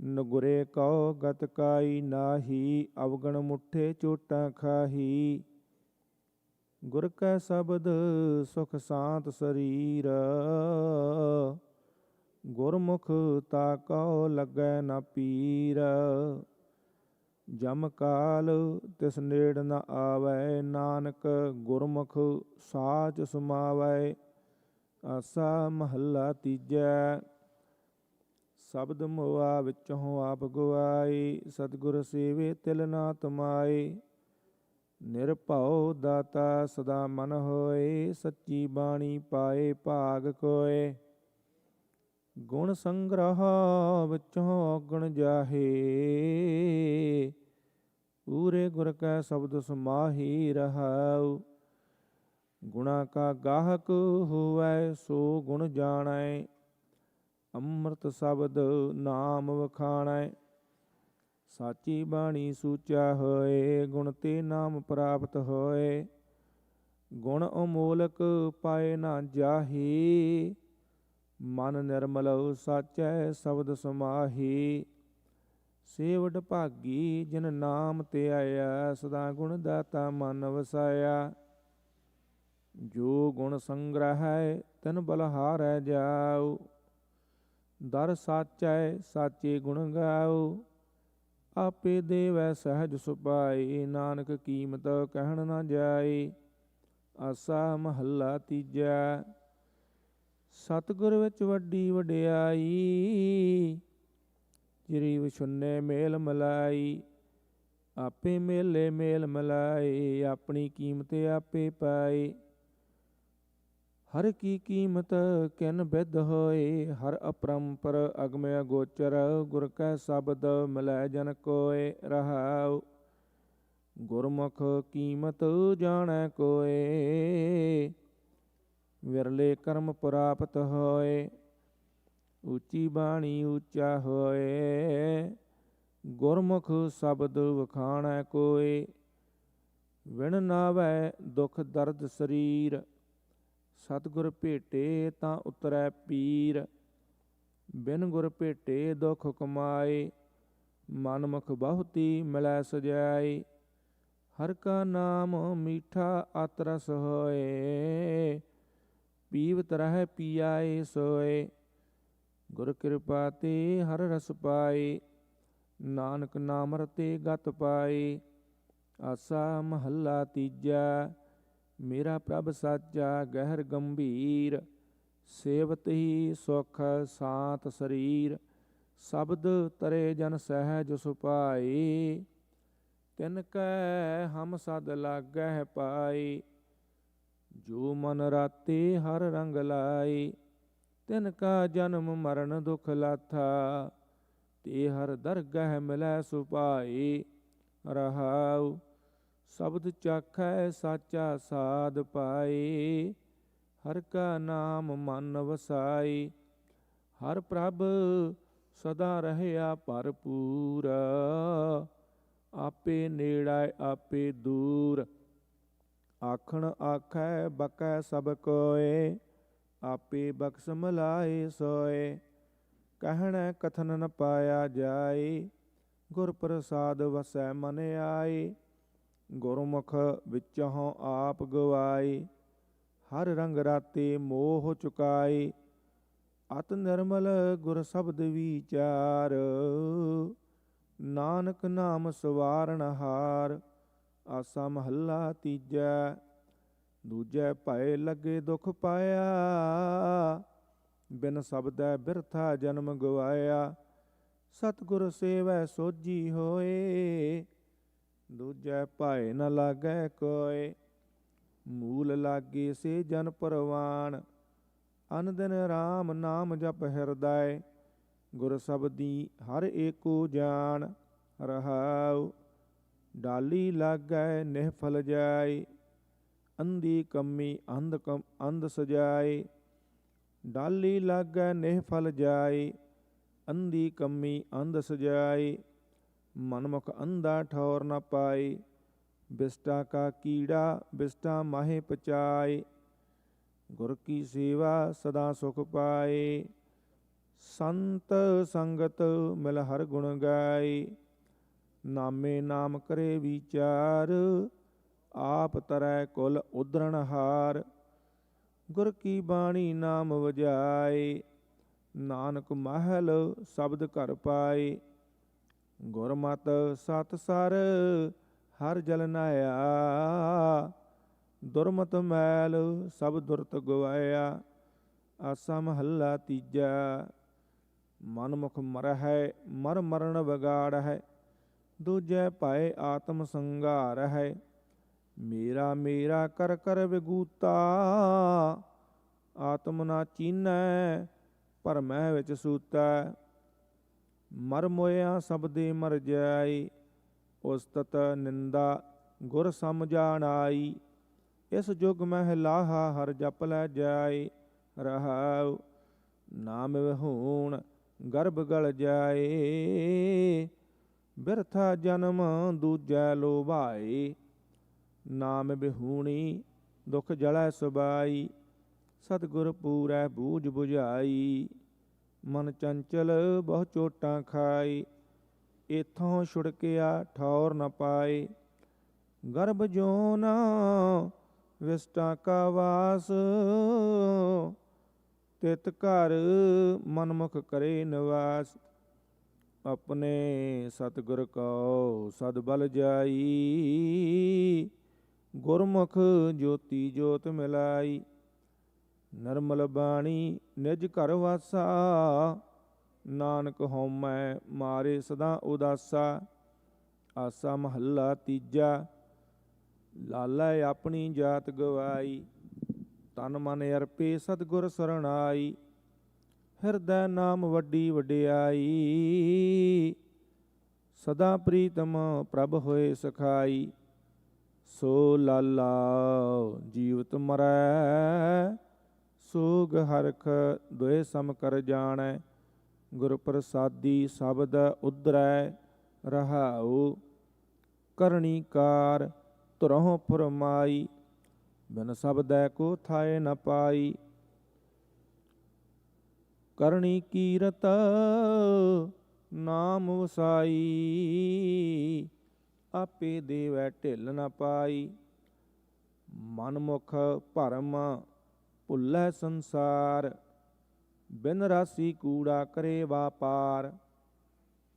ਨਗੁਰੇ ਕਉ ਗਤ ਕਾਈ ਨਾਹੀ, ਅਵਗਣ ਮੁਠੇ ਚੋਟਾਂ ਖਾਹੀ। ਗੁਰ ਕੈ ਸ਼ਬਦ ਸੁਖ ਸਾਂਤ ਸਰੀਰ, ਗੁਰਮੁਖ ਤਾ ਕਉ ਲੱਗੈ ਨਾ ਪੀਰ। ਜਮ ਕਾਲ ਤਿਸ ਨੇੜ ਨ ਆਵੈ, ਨਾਨਕ ਗੁਰਮੁਖ ਸਾਚ ਸਮਾਵੈ। ਆਸਾ ਮਹੱਲਾ ਤੀਜਾ। ਸ਼ਬਦ ਮੋਆ ਵਿੱਚੋਂ ਆਪ ਗਵਾਈ, ਸਤਿਗੁਰ ਸੇਵੇ ਤਿਲ ਨਾ ਤਮਾਏ। ਨਿਰਭਉ ਦਾਤਾ ਸਦਾ ਮਨ ਹੋਏ, ਸੱਚੀ ਬਾਣੀ ਪਾਏ ਭਾਗ ਕੋਏ। ਗੁਣ ਸੰਗ੍ਰਹ ਵਿੱਚੋਂ ਔਗਣ ਜਾਹੇ, ਪੂਰੇ ਗੁਰ ਕੈ ਸ਼ਬਦ ਸਮਾਹੀ ਰਹਾਉ। ਗੁਣਾ ਕਾ ਗਾਹਕ ਹੋਵੈ ਸੋ ਗੁਣ ਜਾਣੈ, ਅੰਮ੍ਰਿਤ ਸ਼ਬਦ ਨਾਮ ਵਖਾਣੈ। ਸਾਚੀ ਬਾਣੀ ਸੂਚਾ ਹੋਏ, ਗੁਣ ਤੇ ਨਾਮ ਪ੍ਰਾਪਤ ਹੋਏ। ਗੁਣ ਅਮੋਲਕ ਪਾਏ ਨਾ ਜਾਹੀ, ਮਨ ਨਿਰਮਲ ਸਾਚੈ ਸ਼ਬਦ ਸਮਾਹੀ। ਸੇਵਡ ਭਾਗੀ ਜਿਨ ਨਾਮ ਤੇ ਆਇਆ, ਸਦਾ ਗੁਣ ਦਾਤਾ ਮਨ ਵਸਾਇਆ। ਜੋ ਗੁਣ ਸੰਗ੍ਰਹਿ ਤਿਨ ਬਲਹਾਰੈ ਜਾਉ, ਦਰ ਸਾਚੈ ਸਾਚੇ ਗੁਣ ਗਾਉ। ਆਪੇ ਦੇਵੈ ਸਹਿਜ ਸੁਭਾਈ, ਨਾਨਕ ਕੀਮਤ ਕਹਿਣ ਨਾ ਜਾਈ। ਆਸਾ ਮਹੱਲਾ ਤੀਜਾ। ਸਤਿਗੁਰ ਵਿੱਚ ਵੱਡੀ ਵਡਿਆਈ, ਚਿਰੀ ਵਿਛੁੰਨੇ ਮੇਲ ਮਲਾਈ। ਆਪੇ ਮੇਲੇ ਮੇਲ ਮਲਾਈ, ਆਪਣੀ ਕੀਮਤ ਆਪੇ ਪਾਈ। ਹਰ ਕੀ ਕੀਮਤ ਕਿਨ ਬਿਧ ਹੋਏ, ਹਰ ਅਪਰੰਪਰ ਅਗਮ ਅਗੋਚਰ। ਗੁਰ ਕੈ ਸ਼ਬਦ ਮਿਲੈ ਜਨ ਕੋਇ ਰਹਾਉ, ਗੁਰਮੁਖ ਕੀਮਤ ਜਾਣੈ ਕੋਇ। ਵਿਰਲੇ ਕਰਮ ਪ੍ਰਾਪਤ ਹੋਏ, ਉੱਚੀ ਬਾਣੀ ਉੱਚਾ ਹੋਏ। ਗੁਰਮੁਖ ਸ਼ਬਦ ਵਖਾਣੈ ਕੋਇ, ਵਿਣ ਨਾਵੈ ਦੁਖ ਦਰਦ ਸਰੀਰ। ਸਤਿਗੁਰ ਭੇਟੇ ਤਾਂ ਉਤਰੈ ਪੀਰ, ਬਿਨ ਗੁਰ ਭੇਟੇ ਦੁਖ ਕਮਾਏ। ਮਨਮੁਖ ਬਹੁਤੀ ਮਿਲੈ ਸਜਾਈ, ਹਰ ਕਾ ਨਾਮ ਮੀਠਾ ਅਤ ਰਸ ਹੋਏ। ਪੀਵਤ ਰਹਿ ਪੀਆਏ ਸੋਏ, ਗੁਰ ਕਿਰਪਾ ਤੇ ਹਰ ਰਸ ਪਾਏ। ਨਾਨਕ ਨਾਮ ਰਤੇ ਗਤ ਪਾਏ। ਆਸਾ ਮਹੱਲਾ ਤੀਜਾ। ਮੇਰਾ ਪ੍ਰਭ ਸਾਚਾ ਗਹਿਰ ਗੰਭੀਰ, ਸੇਵਤ ਹੀ ਸੁਖ ਸਾਤ ਸਰੀਰ। ਸ਼ਬਦ ਤਰੇ ਜਨ ਸਹਿਜ ਸੁਭਾਈ, ਤਿਨ ਕੈ ਹਮ ਸਦ ਲਾਗਹਿ ਪਾਈ। ਜੋ ਮਨ ਰਾਤੇ ਹਰ ਰੰਗ ਲਾਈ, ਤਿਨ ਕਾ ਜਨਮ ਮਰਨ ਦੁਖ ਲਾਥਾ। ਤੇ ਹਰ ਦਰਗਹਿ ਮਿਲੈ ਸੁਭਾਈ ਰਹਾਉ। ਸ਼ਬਦ ਚਾਖੈ ਸਾਚਾ ਸਾਧ ਪਾਈ, ਹਰ ਕਾ ਨਾਮ ਮਨ ਵਸਾਈ। ਹਰ ਪ੍ਰਭ ਸਦਾ ਰਹਿਆ ਭਰਪੂਰ, ਆਪੇ ਨੇੜਾ ਆਪੇ ਦੂਰ। ਆਖਣ ਆਖੈ ਬਕੈ ਸਭ ਕੋਏ, ਆਪੇ ਬਖਸ਼ ਮਿਲਾਏ ਸੋਏ। ਕਹਿਣੈ ਕਥਨ ਨ ਪਾਇਆ ਜਾਏ, ਗੁਰ ਪ੍ਰਸਾਦ ਵਸੈ ਮਨ ਆਏ। ਗੁਰਮੁਖ ਵਿੱਚੋਂ ਆਪ ਗਵਾਏ, ਹਰ ਰੰਗ ਰਾਤੇ ਮੋਹ ਚੁਕਾਏ। ਅਤ ਨਿਰਮਲ ਗੁਰ ਸ਼ਬਦ ਵਿਚਾਰ, ਨਾਨਕ ਨਾਮ ਸਵਾਰਨ ਹਾਰ। ਆਸਾ ਮਹੱਲਾ ਤੀਜਾ। ਦੂਜੈ ਭਏ ਲੱਗੇ ਦੁਖ ਪਾਇਆ, ਬਿਨ ਸ਼ਬਦੈ ਬਿਰਥਾ ਜਨਮ ਗਵਾਇਆ। ਸਤਿਗੁਰ ਸੇਵੈ ਸੋਝੀ ਹੋਏ, ਦੂਜੈ ਭਾਏ ਨ ਲਾਗੈ ਕੋਇ। ਮੂਲ ਲਾਗੇ ਸੇ ਜਨ ਪਰਵਾਨ, ਅਨ ਦਿਨ ਰਾਮ ਨਾਮ ਜਪ ਹਿਰਦੈ। ਗੁਰ ਸ਼ਬਦੀ ਹਰ ਏਕੋ ਜਾਣ ਰਹਾਉ। ਡਾਲੀ ਲਾਗੈ ਨਿਹਫਲ ਜਾਏ, ਅੰਧੀ ਕੰਮੀ ਅੰਧ ਸਜਾਏ। ਡਾਲੀ ਲਾਗੈ ਨਿਹਫਲ ਜਾਏ, ਅੰਧੀ ਕੰਮੀ ਅੰਧ ਸਜਾਏ। ਮਨਮੁਖ ਅੰਧਾ ਠੌਰ ਨ ਪਾਏ, ਬਿਸਟਾ ਕਾ ਕੀੜਾ ਬਿਸਟਾ ਮਾਹੇ ਪਚਾਏ। ਗੁਰ ਕੀ ਸੇਵਾ ਸਦਾ ਸੁਖ ਪਾਏ, ਸੰਤ ਸੰਗਤ ਮਿਲ ਹਰ ਗੁਣ ਗਾਏ, ਨਾਮੇ ਨਾਮ ਕਰੇ ਵਿਚਾਰ, ਆਪ ਤਰੈ ਕੁਲ ਉਦਰਣ ਹਾਰ, ਗੁਰ ਕੀ ਬਾਣੀ ਨਾਮ ਵਜਾਏ, ਨਾਨਕ ਮਹਿਲ ਸ਼ਬਦ ਘਰ ਪਾਏ, ਗੁਰਮਤਿ ਸਤ ਸਰ ਹਰ ਜਲ ਨਾਇਆ, ਦੁਰਮਤ ਮੈਲ ਸਭ ਦੁਰਤ ਗਵਾਇਆ। ਆਸਾ ਮਹੱਲਾ ਤੀਜਾ। ਮਨਮੁਖ ਮਰਹਿ ਮਰ ਮਰਨ ਵਿਗਾੜ ਹੈ, ਦੂਜੈ ਭਾਏ ਆਤਮ ਸੰਘਾਰ ਹੈ, ਮੇਰਾ ਮੇਰਾ ਕਰ ਕਰ ਵਿਗੂਤਾ, ਆਤਮ ਨਾ ਚੀਨੈ ਭਰਮੈ ਵਿੱਚ ਸੂਤਾ, ਮਰ ਮੋਇਆ ਸਭ ਦੇ ਮਰ ਜਾਈ, ਉਸਤਤ ਨਿੰਦਾ ਗੁਰ ਸਮਝਾਣ ਆਈ, ਇਸ ਜੁਗ ਮਹਿ ਲਾਹਾ ਹਰ ਜਪ ਲੈ ਜਾਏ, ਰਹਾਉ ਨਾਮ ਵਿਹੂਣ ਗਰਭ ਗਲ ਜਾਏ, ਬਿਰਥਾ ਜਨਮ ਦੂਜੈ ਲੋਭਾਏ, ਨਾਮ ਬਿਹੂਣੀ ਦੁਖ ਜਲੈ ਸੁਬਾਈ, ਸਤਿਗੁਰ ਪੂਰੈ ਬੂਝ ਬੁਝਾਈ, ਮਨ ਚੰਚਲ ਬਹੁ ਚੋਟਾਂ ਖਾਈ, ਇਥੋਂ ਛੁੜਕਿਆ ਠੌਰ ਨ ਪਾਏ, ਗਰਭ ਜੋਨ ਵਿਸਟਾਂ ਕਾ ਵਾਸ, ਤਿਤ ਘਰ ਮਨਮੁਖ ਕਰੇ ਨਿਵਾਸ, ਆਪਣੇ ਸਤਿਗੁਰ ਕਉ ਸਦ ਬਲ ਜਾਈ, ਗੁਰਮੁਖ ਜੋਤੀ ਜੋਤ ਮਿਲਾਈ, ਨਰਮਲ ਬਾਣੀ ਨਿਜ ਘਰ ਵਾਸਾ, ਨਾਨਕ ਹਉਮੈ ਮਾਰੇ ਸਦਾ ਉਦਾਸਾ। ਆਸਾ ਮਹੱਲਾ ਤੀਜਾ। ਲਾਲੈ ਆਪਣੀ ਜਾਤ ਗਵਾਈ, ਤਨ ਮਨ ਅਰਪੇ ਸਤਿਗੁਰ ਸਰਣਾਈ, ਹਿਰਦੈ ਨਾਮ ਵੱਡੀ ਵਡਿਆਈ, ਸਦਾ ਪ੍ਰੀਤਮ ਪ੍ਰਭ ਹੋਏ ਸਖਾਈ, ਸੋ ਲਾਲਾ ਜੀਵਤ ਮਰੈ, ਸੋਗ ਹਰਖ ਦੁਇ ਸਮ ਕਰ ਜਾਣੈ, ਗੁਰ ਪ੍ਰਸਾਦੀ ਸ਼ਬਦ ਉਧਰੈ, ਰਹਾਉ ਕਰਨੀ ਕਾਰ ਧੁਰਹੁ ਫੁਰਮਾਈ, ਬਿਨ ਸ਼ਬਦੈ ਕੋ ਥਾਏ ਨ ਪਾਈ, ਕਰਨੀ ਕੀਰਤ ਨਾਮ ਵਸਾਈ, ਆਪੇ ਦੇਵੈ ਢਿੱਲ ਨ ਪਾਈ, ਮਨਮੁਖ ਭਰਮ ਭੁੱਲੈ ਸੰਸਾਰ, ਬਿਨ ਰਾਸੀ ਕੂੜਾ ਕਰੇ ਵਾਪਾਰ,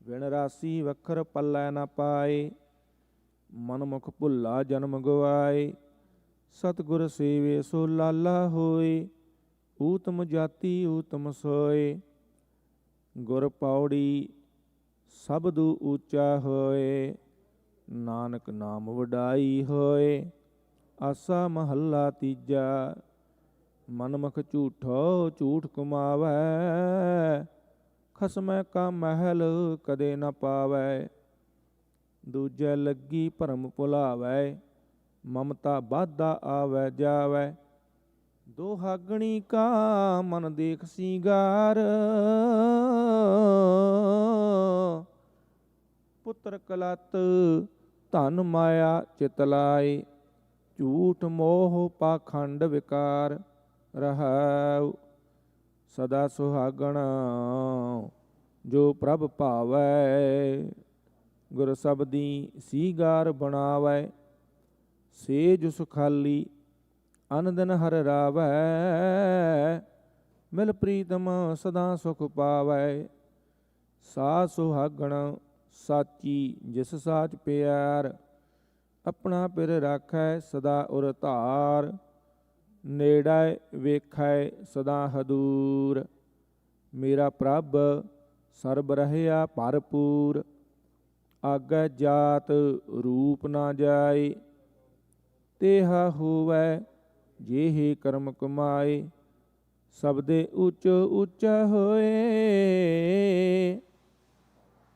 ਬਿਨ ਰਾਸੀ ਵਖਰ ਪੱਲੈ ਨ ਪਾਏ, ਮਨਮੁਖ ਭੁੱਲਾ ਜਨਮ ਗਵਾਏ, ਸਤਿਗੁਰ ਸੇਵੇ ਸੋ ਲਾਲਾ ਹੋਏ, ਊਤਮ ਜਾਤੀ ਊਤਮ ਸੋਏ, ਗੁਰ ਪੌੜੀ ਸਬਦੁ ਉੱਚਾ ਹੋਏ, ਨਾਨਕ ਨਾਮ ਵਡਾਈ ਹੋਏ। ਆਸਾ ਮਹੱਲਾ ਤੀਜਾ। ਮਨਮੁਖ ਝੂਠੋ ਝੂਠ ਕਮਾਵੈ, ਖਸਮੈ ਕਾ ਮਹਿਲ ਕਦੇ ਨ ਪਾਵੈ, ਦੂਜੈ ਲੱਗੀ ਭਰਮ ਭੁਲਾਵੈ, ਮਮਤਾ ਬਾਧਾ ਆਵੈ ਜਾਵੈ, ਦੋਹਾਗਣੀ ਕਾ ਮਨ ਦੇਖ ਸਿੰਗਾਰ, ਪੁੱਤਰ ਕਲਤ ਧਨ ਮਾਇਆ ਚਿਤ ਲਾਏ, ਝੂਠ ਮੋਹ ਪਾਖੰਡ ਵਿਕਾਰ, ਰਹਾਉ ਸਦਾ ਸੁਹਾਗਣ ਜੋ ਪ੍ਰਭ ਭਾਵੈ, ਗੁਰ ਸਬਦੀ ਸੀਗਾਰ ਬਣਾਵੈ, ਸੇਜ ਸੁਖਾਲੀ ਅਨ ਦਿਨ ਹਰ ਰਾਵੈ, ਮਿਲ ਪ੍ਰੀਤਮ ਸਦਾ ਸੁਖ ਪਾਵੈ, ਸਾ ਸੁਹਾਗਣ ਸਾਚੀ ਜਿਸ ਸਾਚ ਪਿਆਰ, ਆਪਣਾ ਪਿਰ ਰਾਖੈ ਸਦਾ ਉਰ ਧਾਰ, ਨੇੜੈ ਵੇਖੈ ਸਦਾ ਹਦੂਰ, ਮੇਰਾ ਪ੍ਰਭ ਸਰਬ ਰਹਿਆ ਭਰਪੂਰ, ਆਗੈ ਜਾਤ ਰੂਪ ਨਾ ਜਾਏ, ਤੇਹਾ ਹੋਵੈ ਜਿਹੇ ਕਰਮ ਕਮਾਏ, ਸਬਦੇ ਉੱਚ ਉੱਚਾ ਹੋਏ,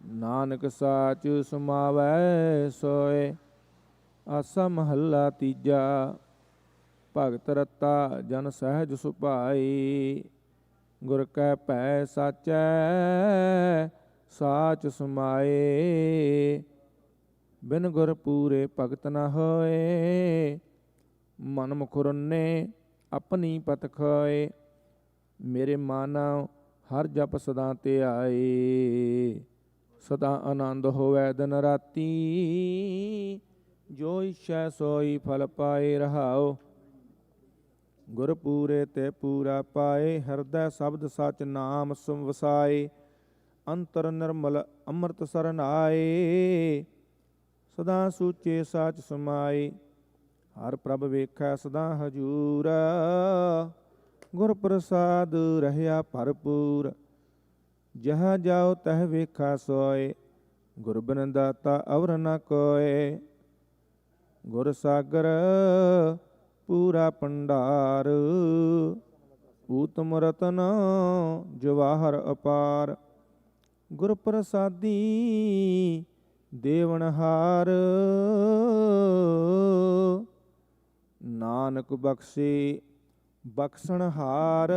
ਨਾਨਕ ਸਾਚ ਸਮਾਵੈ ਸੋਏ। ਆਸਾ ਮਹੱਲਾ ਤੀਜਾ। ਭਗਤ ਰਤਾ ਜਨ ਸਹਿਜ ਸੁਭਾਈ, ਗੁਰ ਕੈ ਭੈ ਸਾਚੈ ਸਾਚ ਸਮਾਏ, ਬਿਨ ਗੁਰ ਪੂਰੇ ਭਗਤ ਨ ਹੋਏ, ਮਨ ਮੁਖ ਰੰਨੇ ਆਪਣੀ ਪਤ ਖਾਏ, ਮੇਰੇ ਮਨ ਹਰ ਜਪ ਸਦਾ ਧਿਆਏ। ਸਦਾ ਆਨੰਦ ਹੋਵੈ ਦਿਨ ਰਾਤੀ, ਜੋ ਇਛੈ ਸੋਈ ਫਲ ਪਾਏ ਰਹਾਓ। ਗੁਰ ਪੂਰੇ ਤੇ ਪੂਰਾ ਪਾਏ, ਹਿਰਦੈ ਸ਼ਬਦ ਸਚ ਨਾਮ ਸੁਮ ਵਸਾਏ। ਅੰਤਰ ਨਿਰਮਲ ਅੰਮ੍ਰਿਤ ਸਰਨ ਆਏ, ਸਦਾ ਸੂਚੇ ਸਾਚ ਸਮਾਏ। ਹਰ ਪ੍ਰਭ ਵੇਖੈ ਸਦਾ ਹਜੂਰ, ਗੁਰ ਪ੍ਰਸਾਦ ਰਹਿਆ ਭਰਪੂਰ। ਜਹਾਂ ਜਾਓ ਤਹ ਵੇਖਾ ਸੋਏ, ਗੁਰ ਬਿਨ ਦਾਤਾ ਅਵਰ ਨ ਕੋਏ। ਗੁਰ ਸਾਗਰ ਪੂਰਾ ਭੰਡਾਰ, ਊਤਮ ਰਤਨ ਜਵਾਹਰ ਅਪਾਰ। ਗੁਰ ਪ੍ਰਸਾਦੀ ਦੇਵਨਹਾਰ, ਨਾਨਕ ਬਖਸ਼ੇ ਬਖਸ਼ਣਹਾਰ।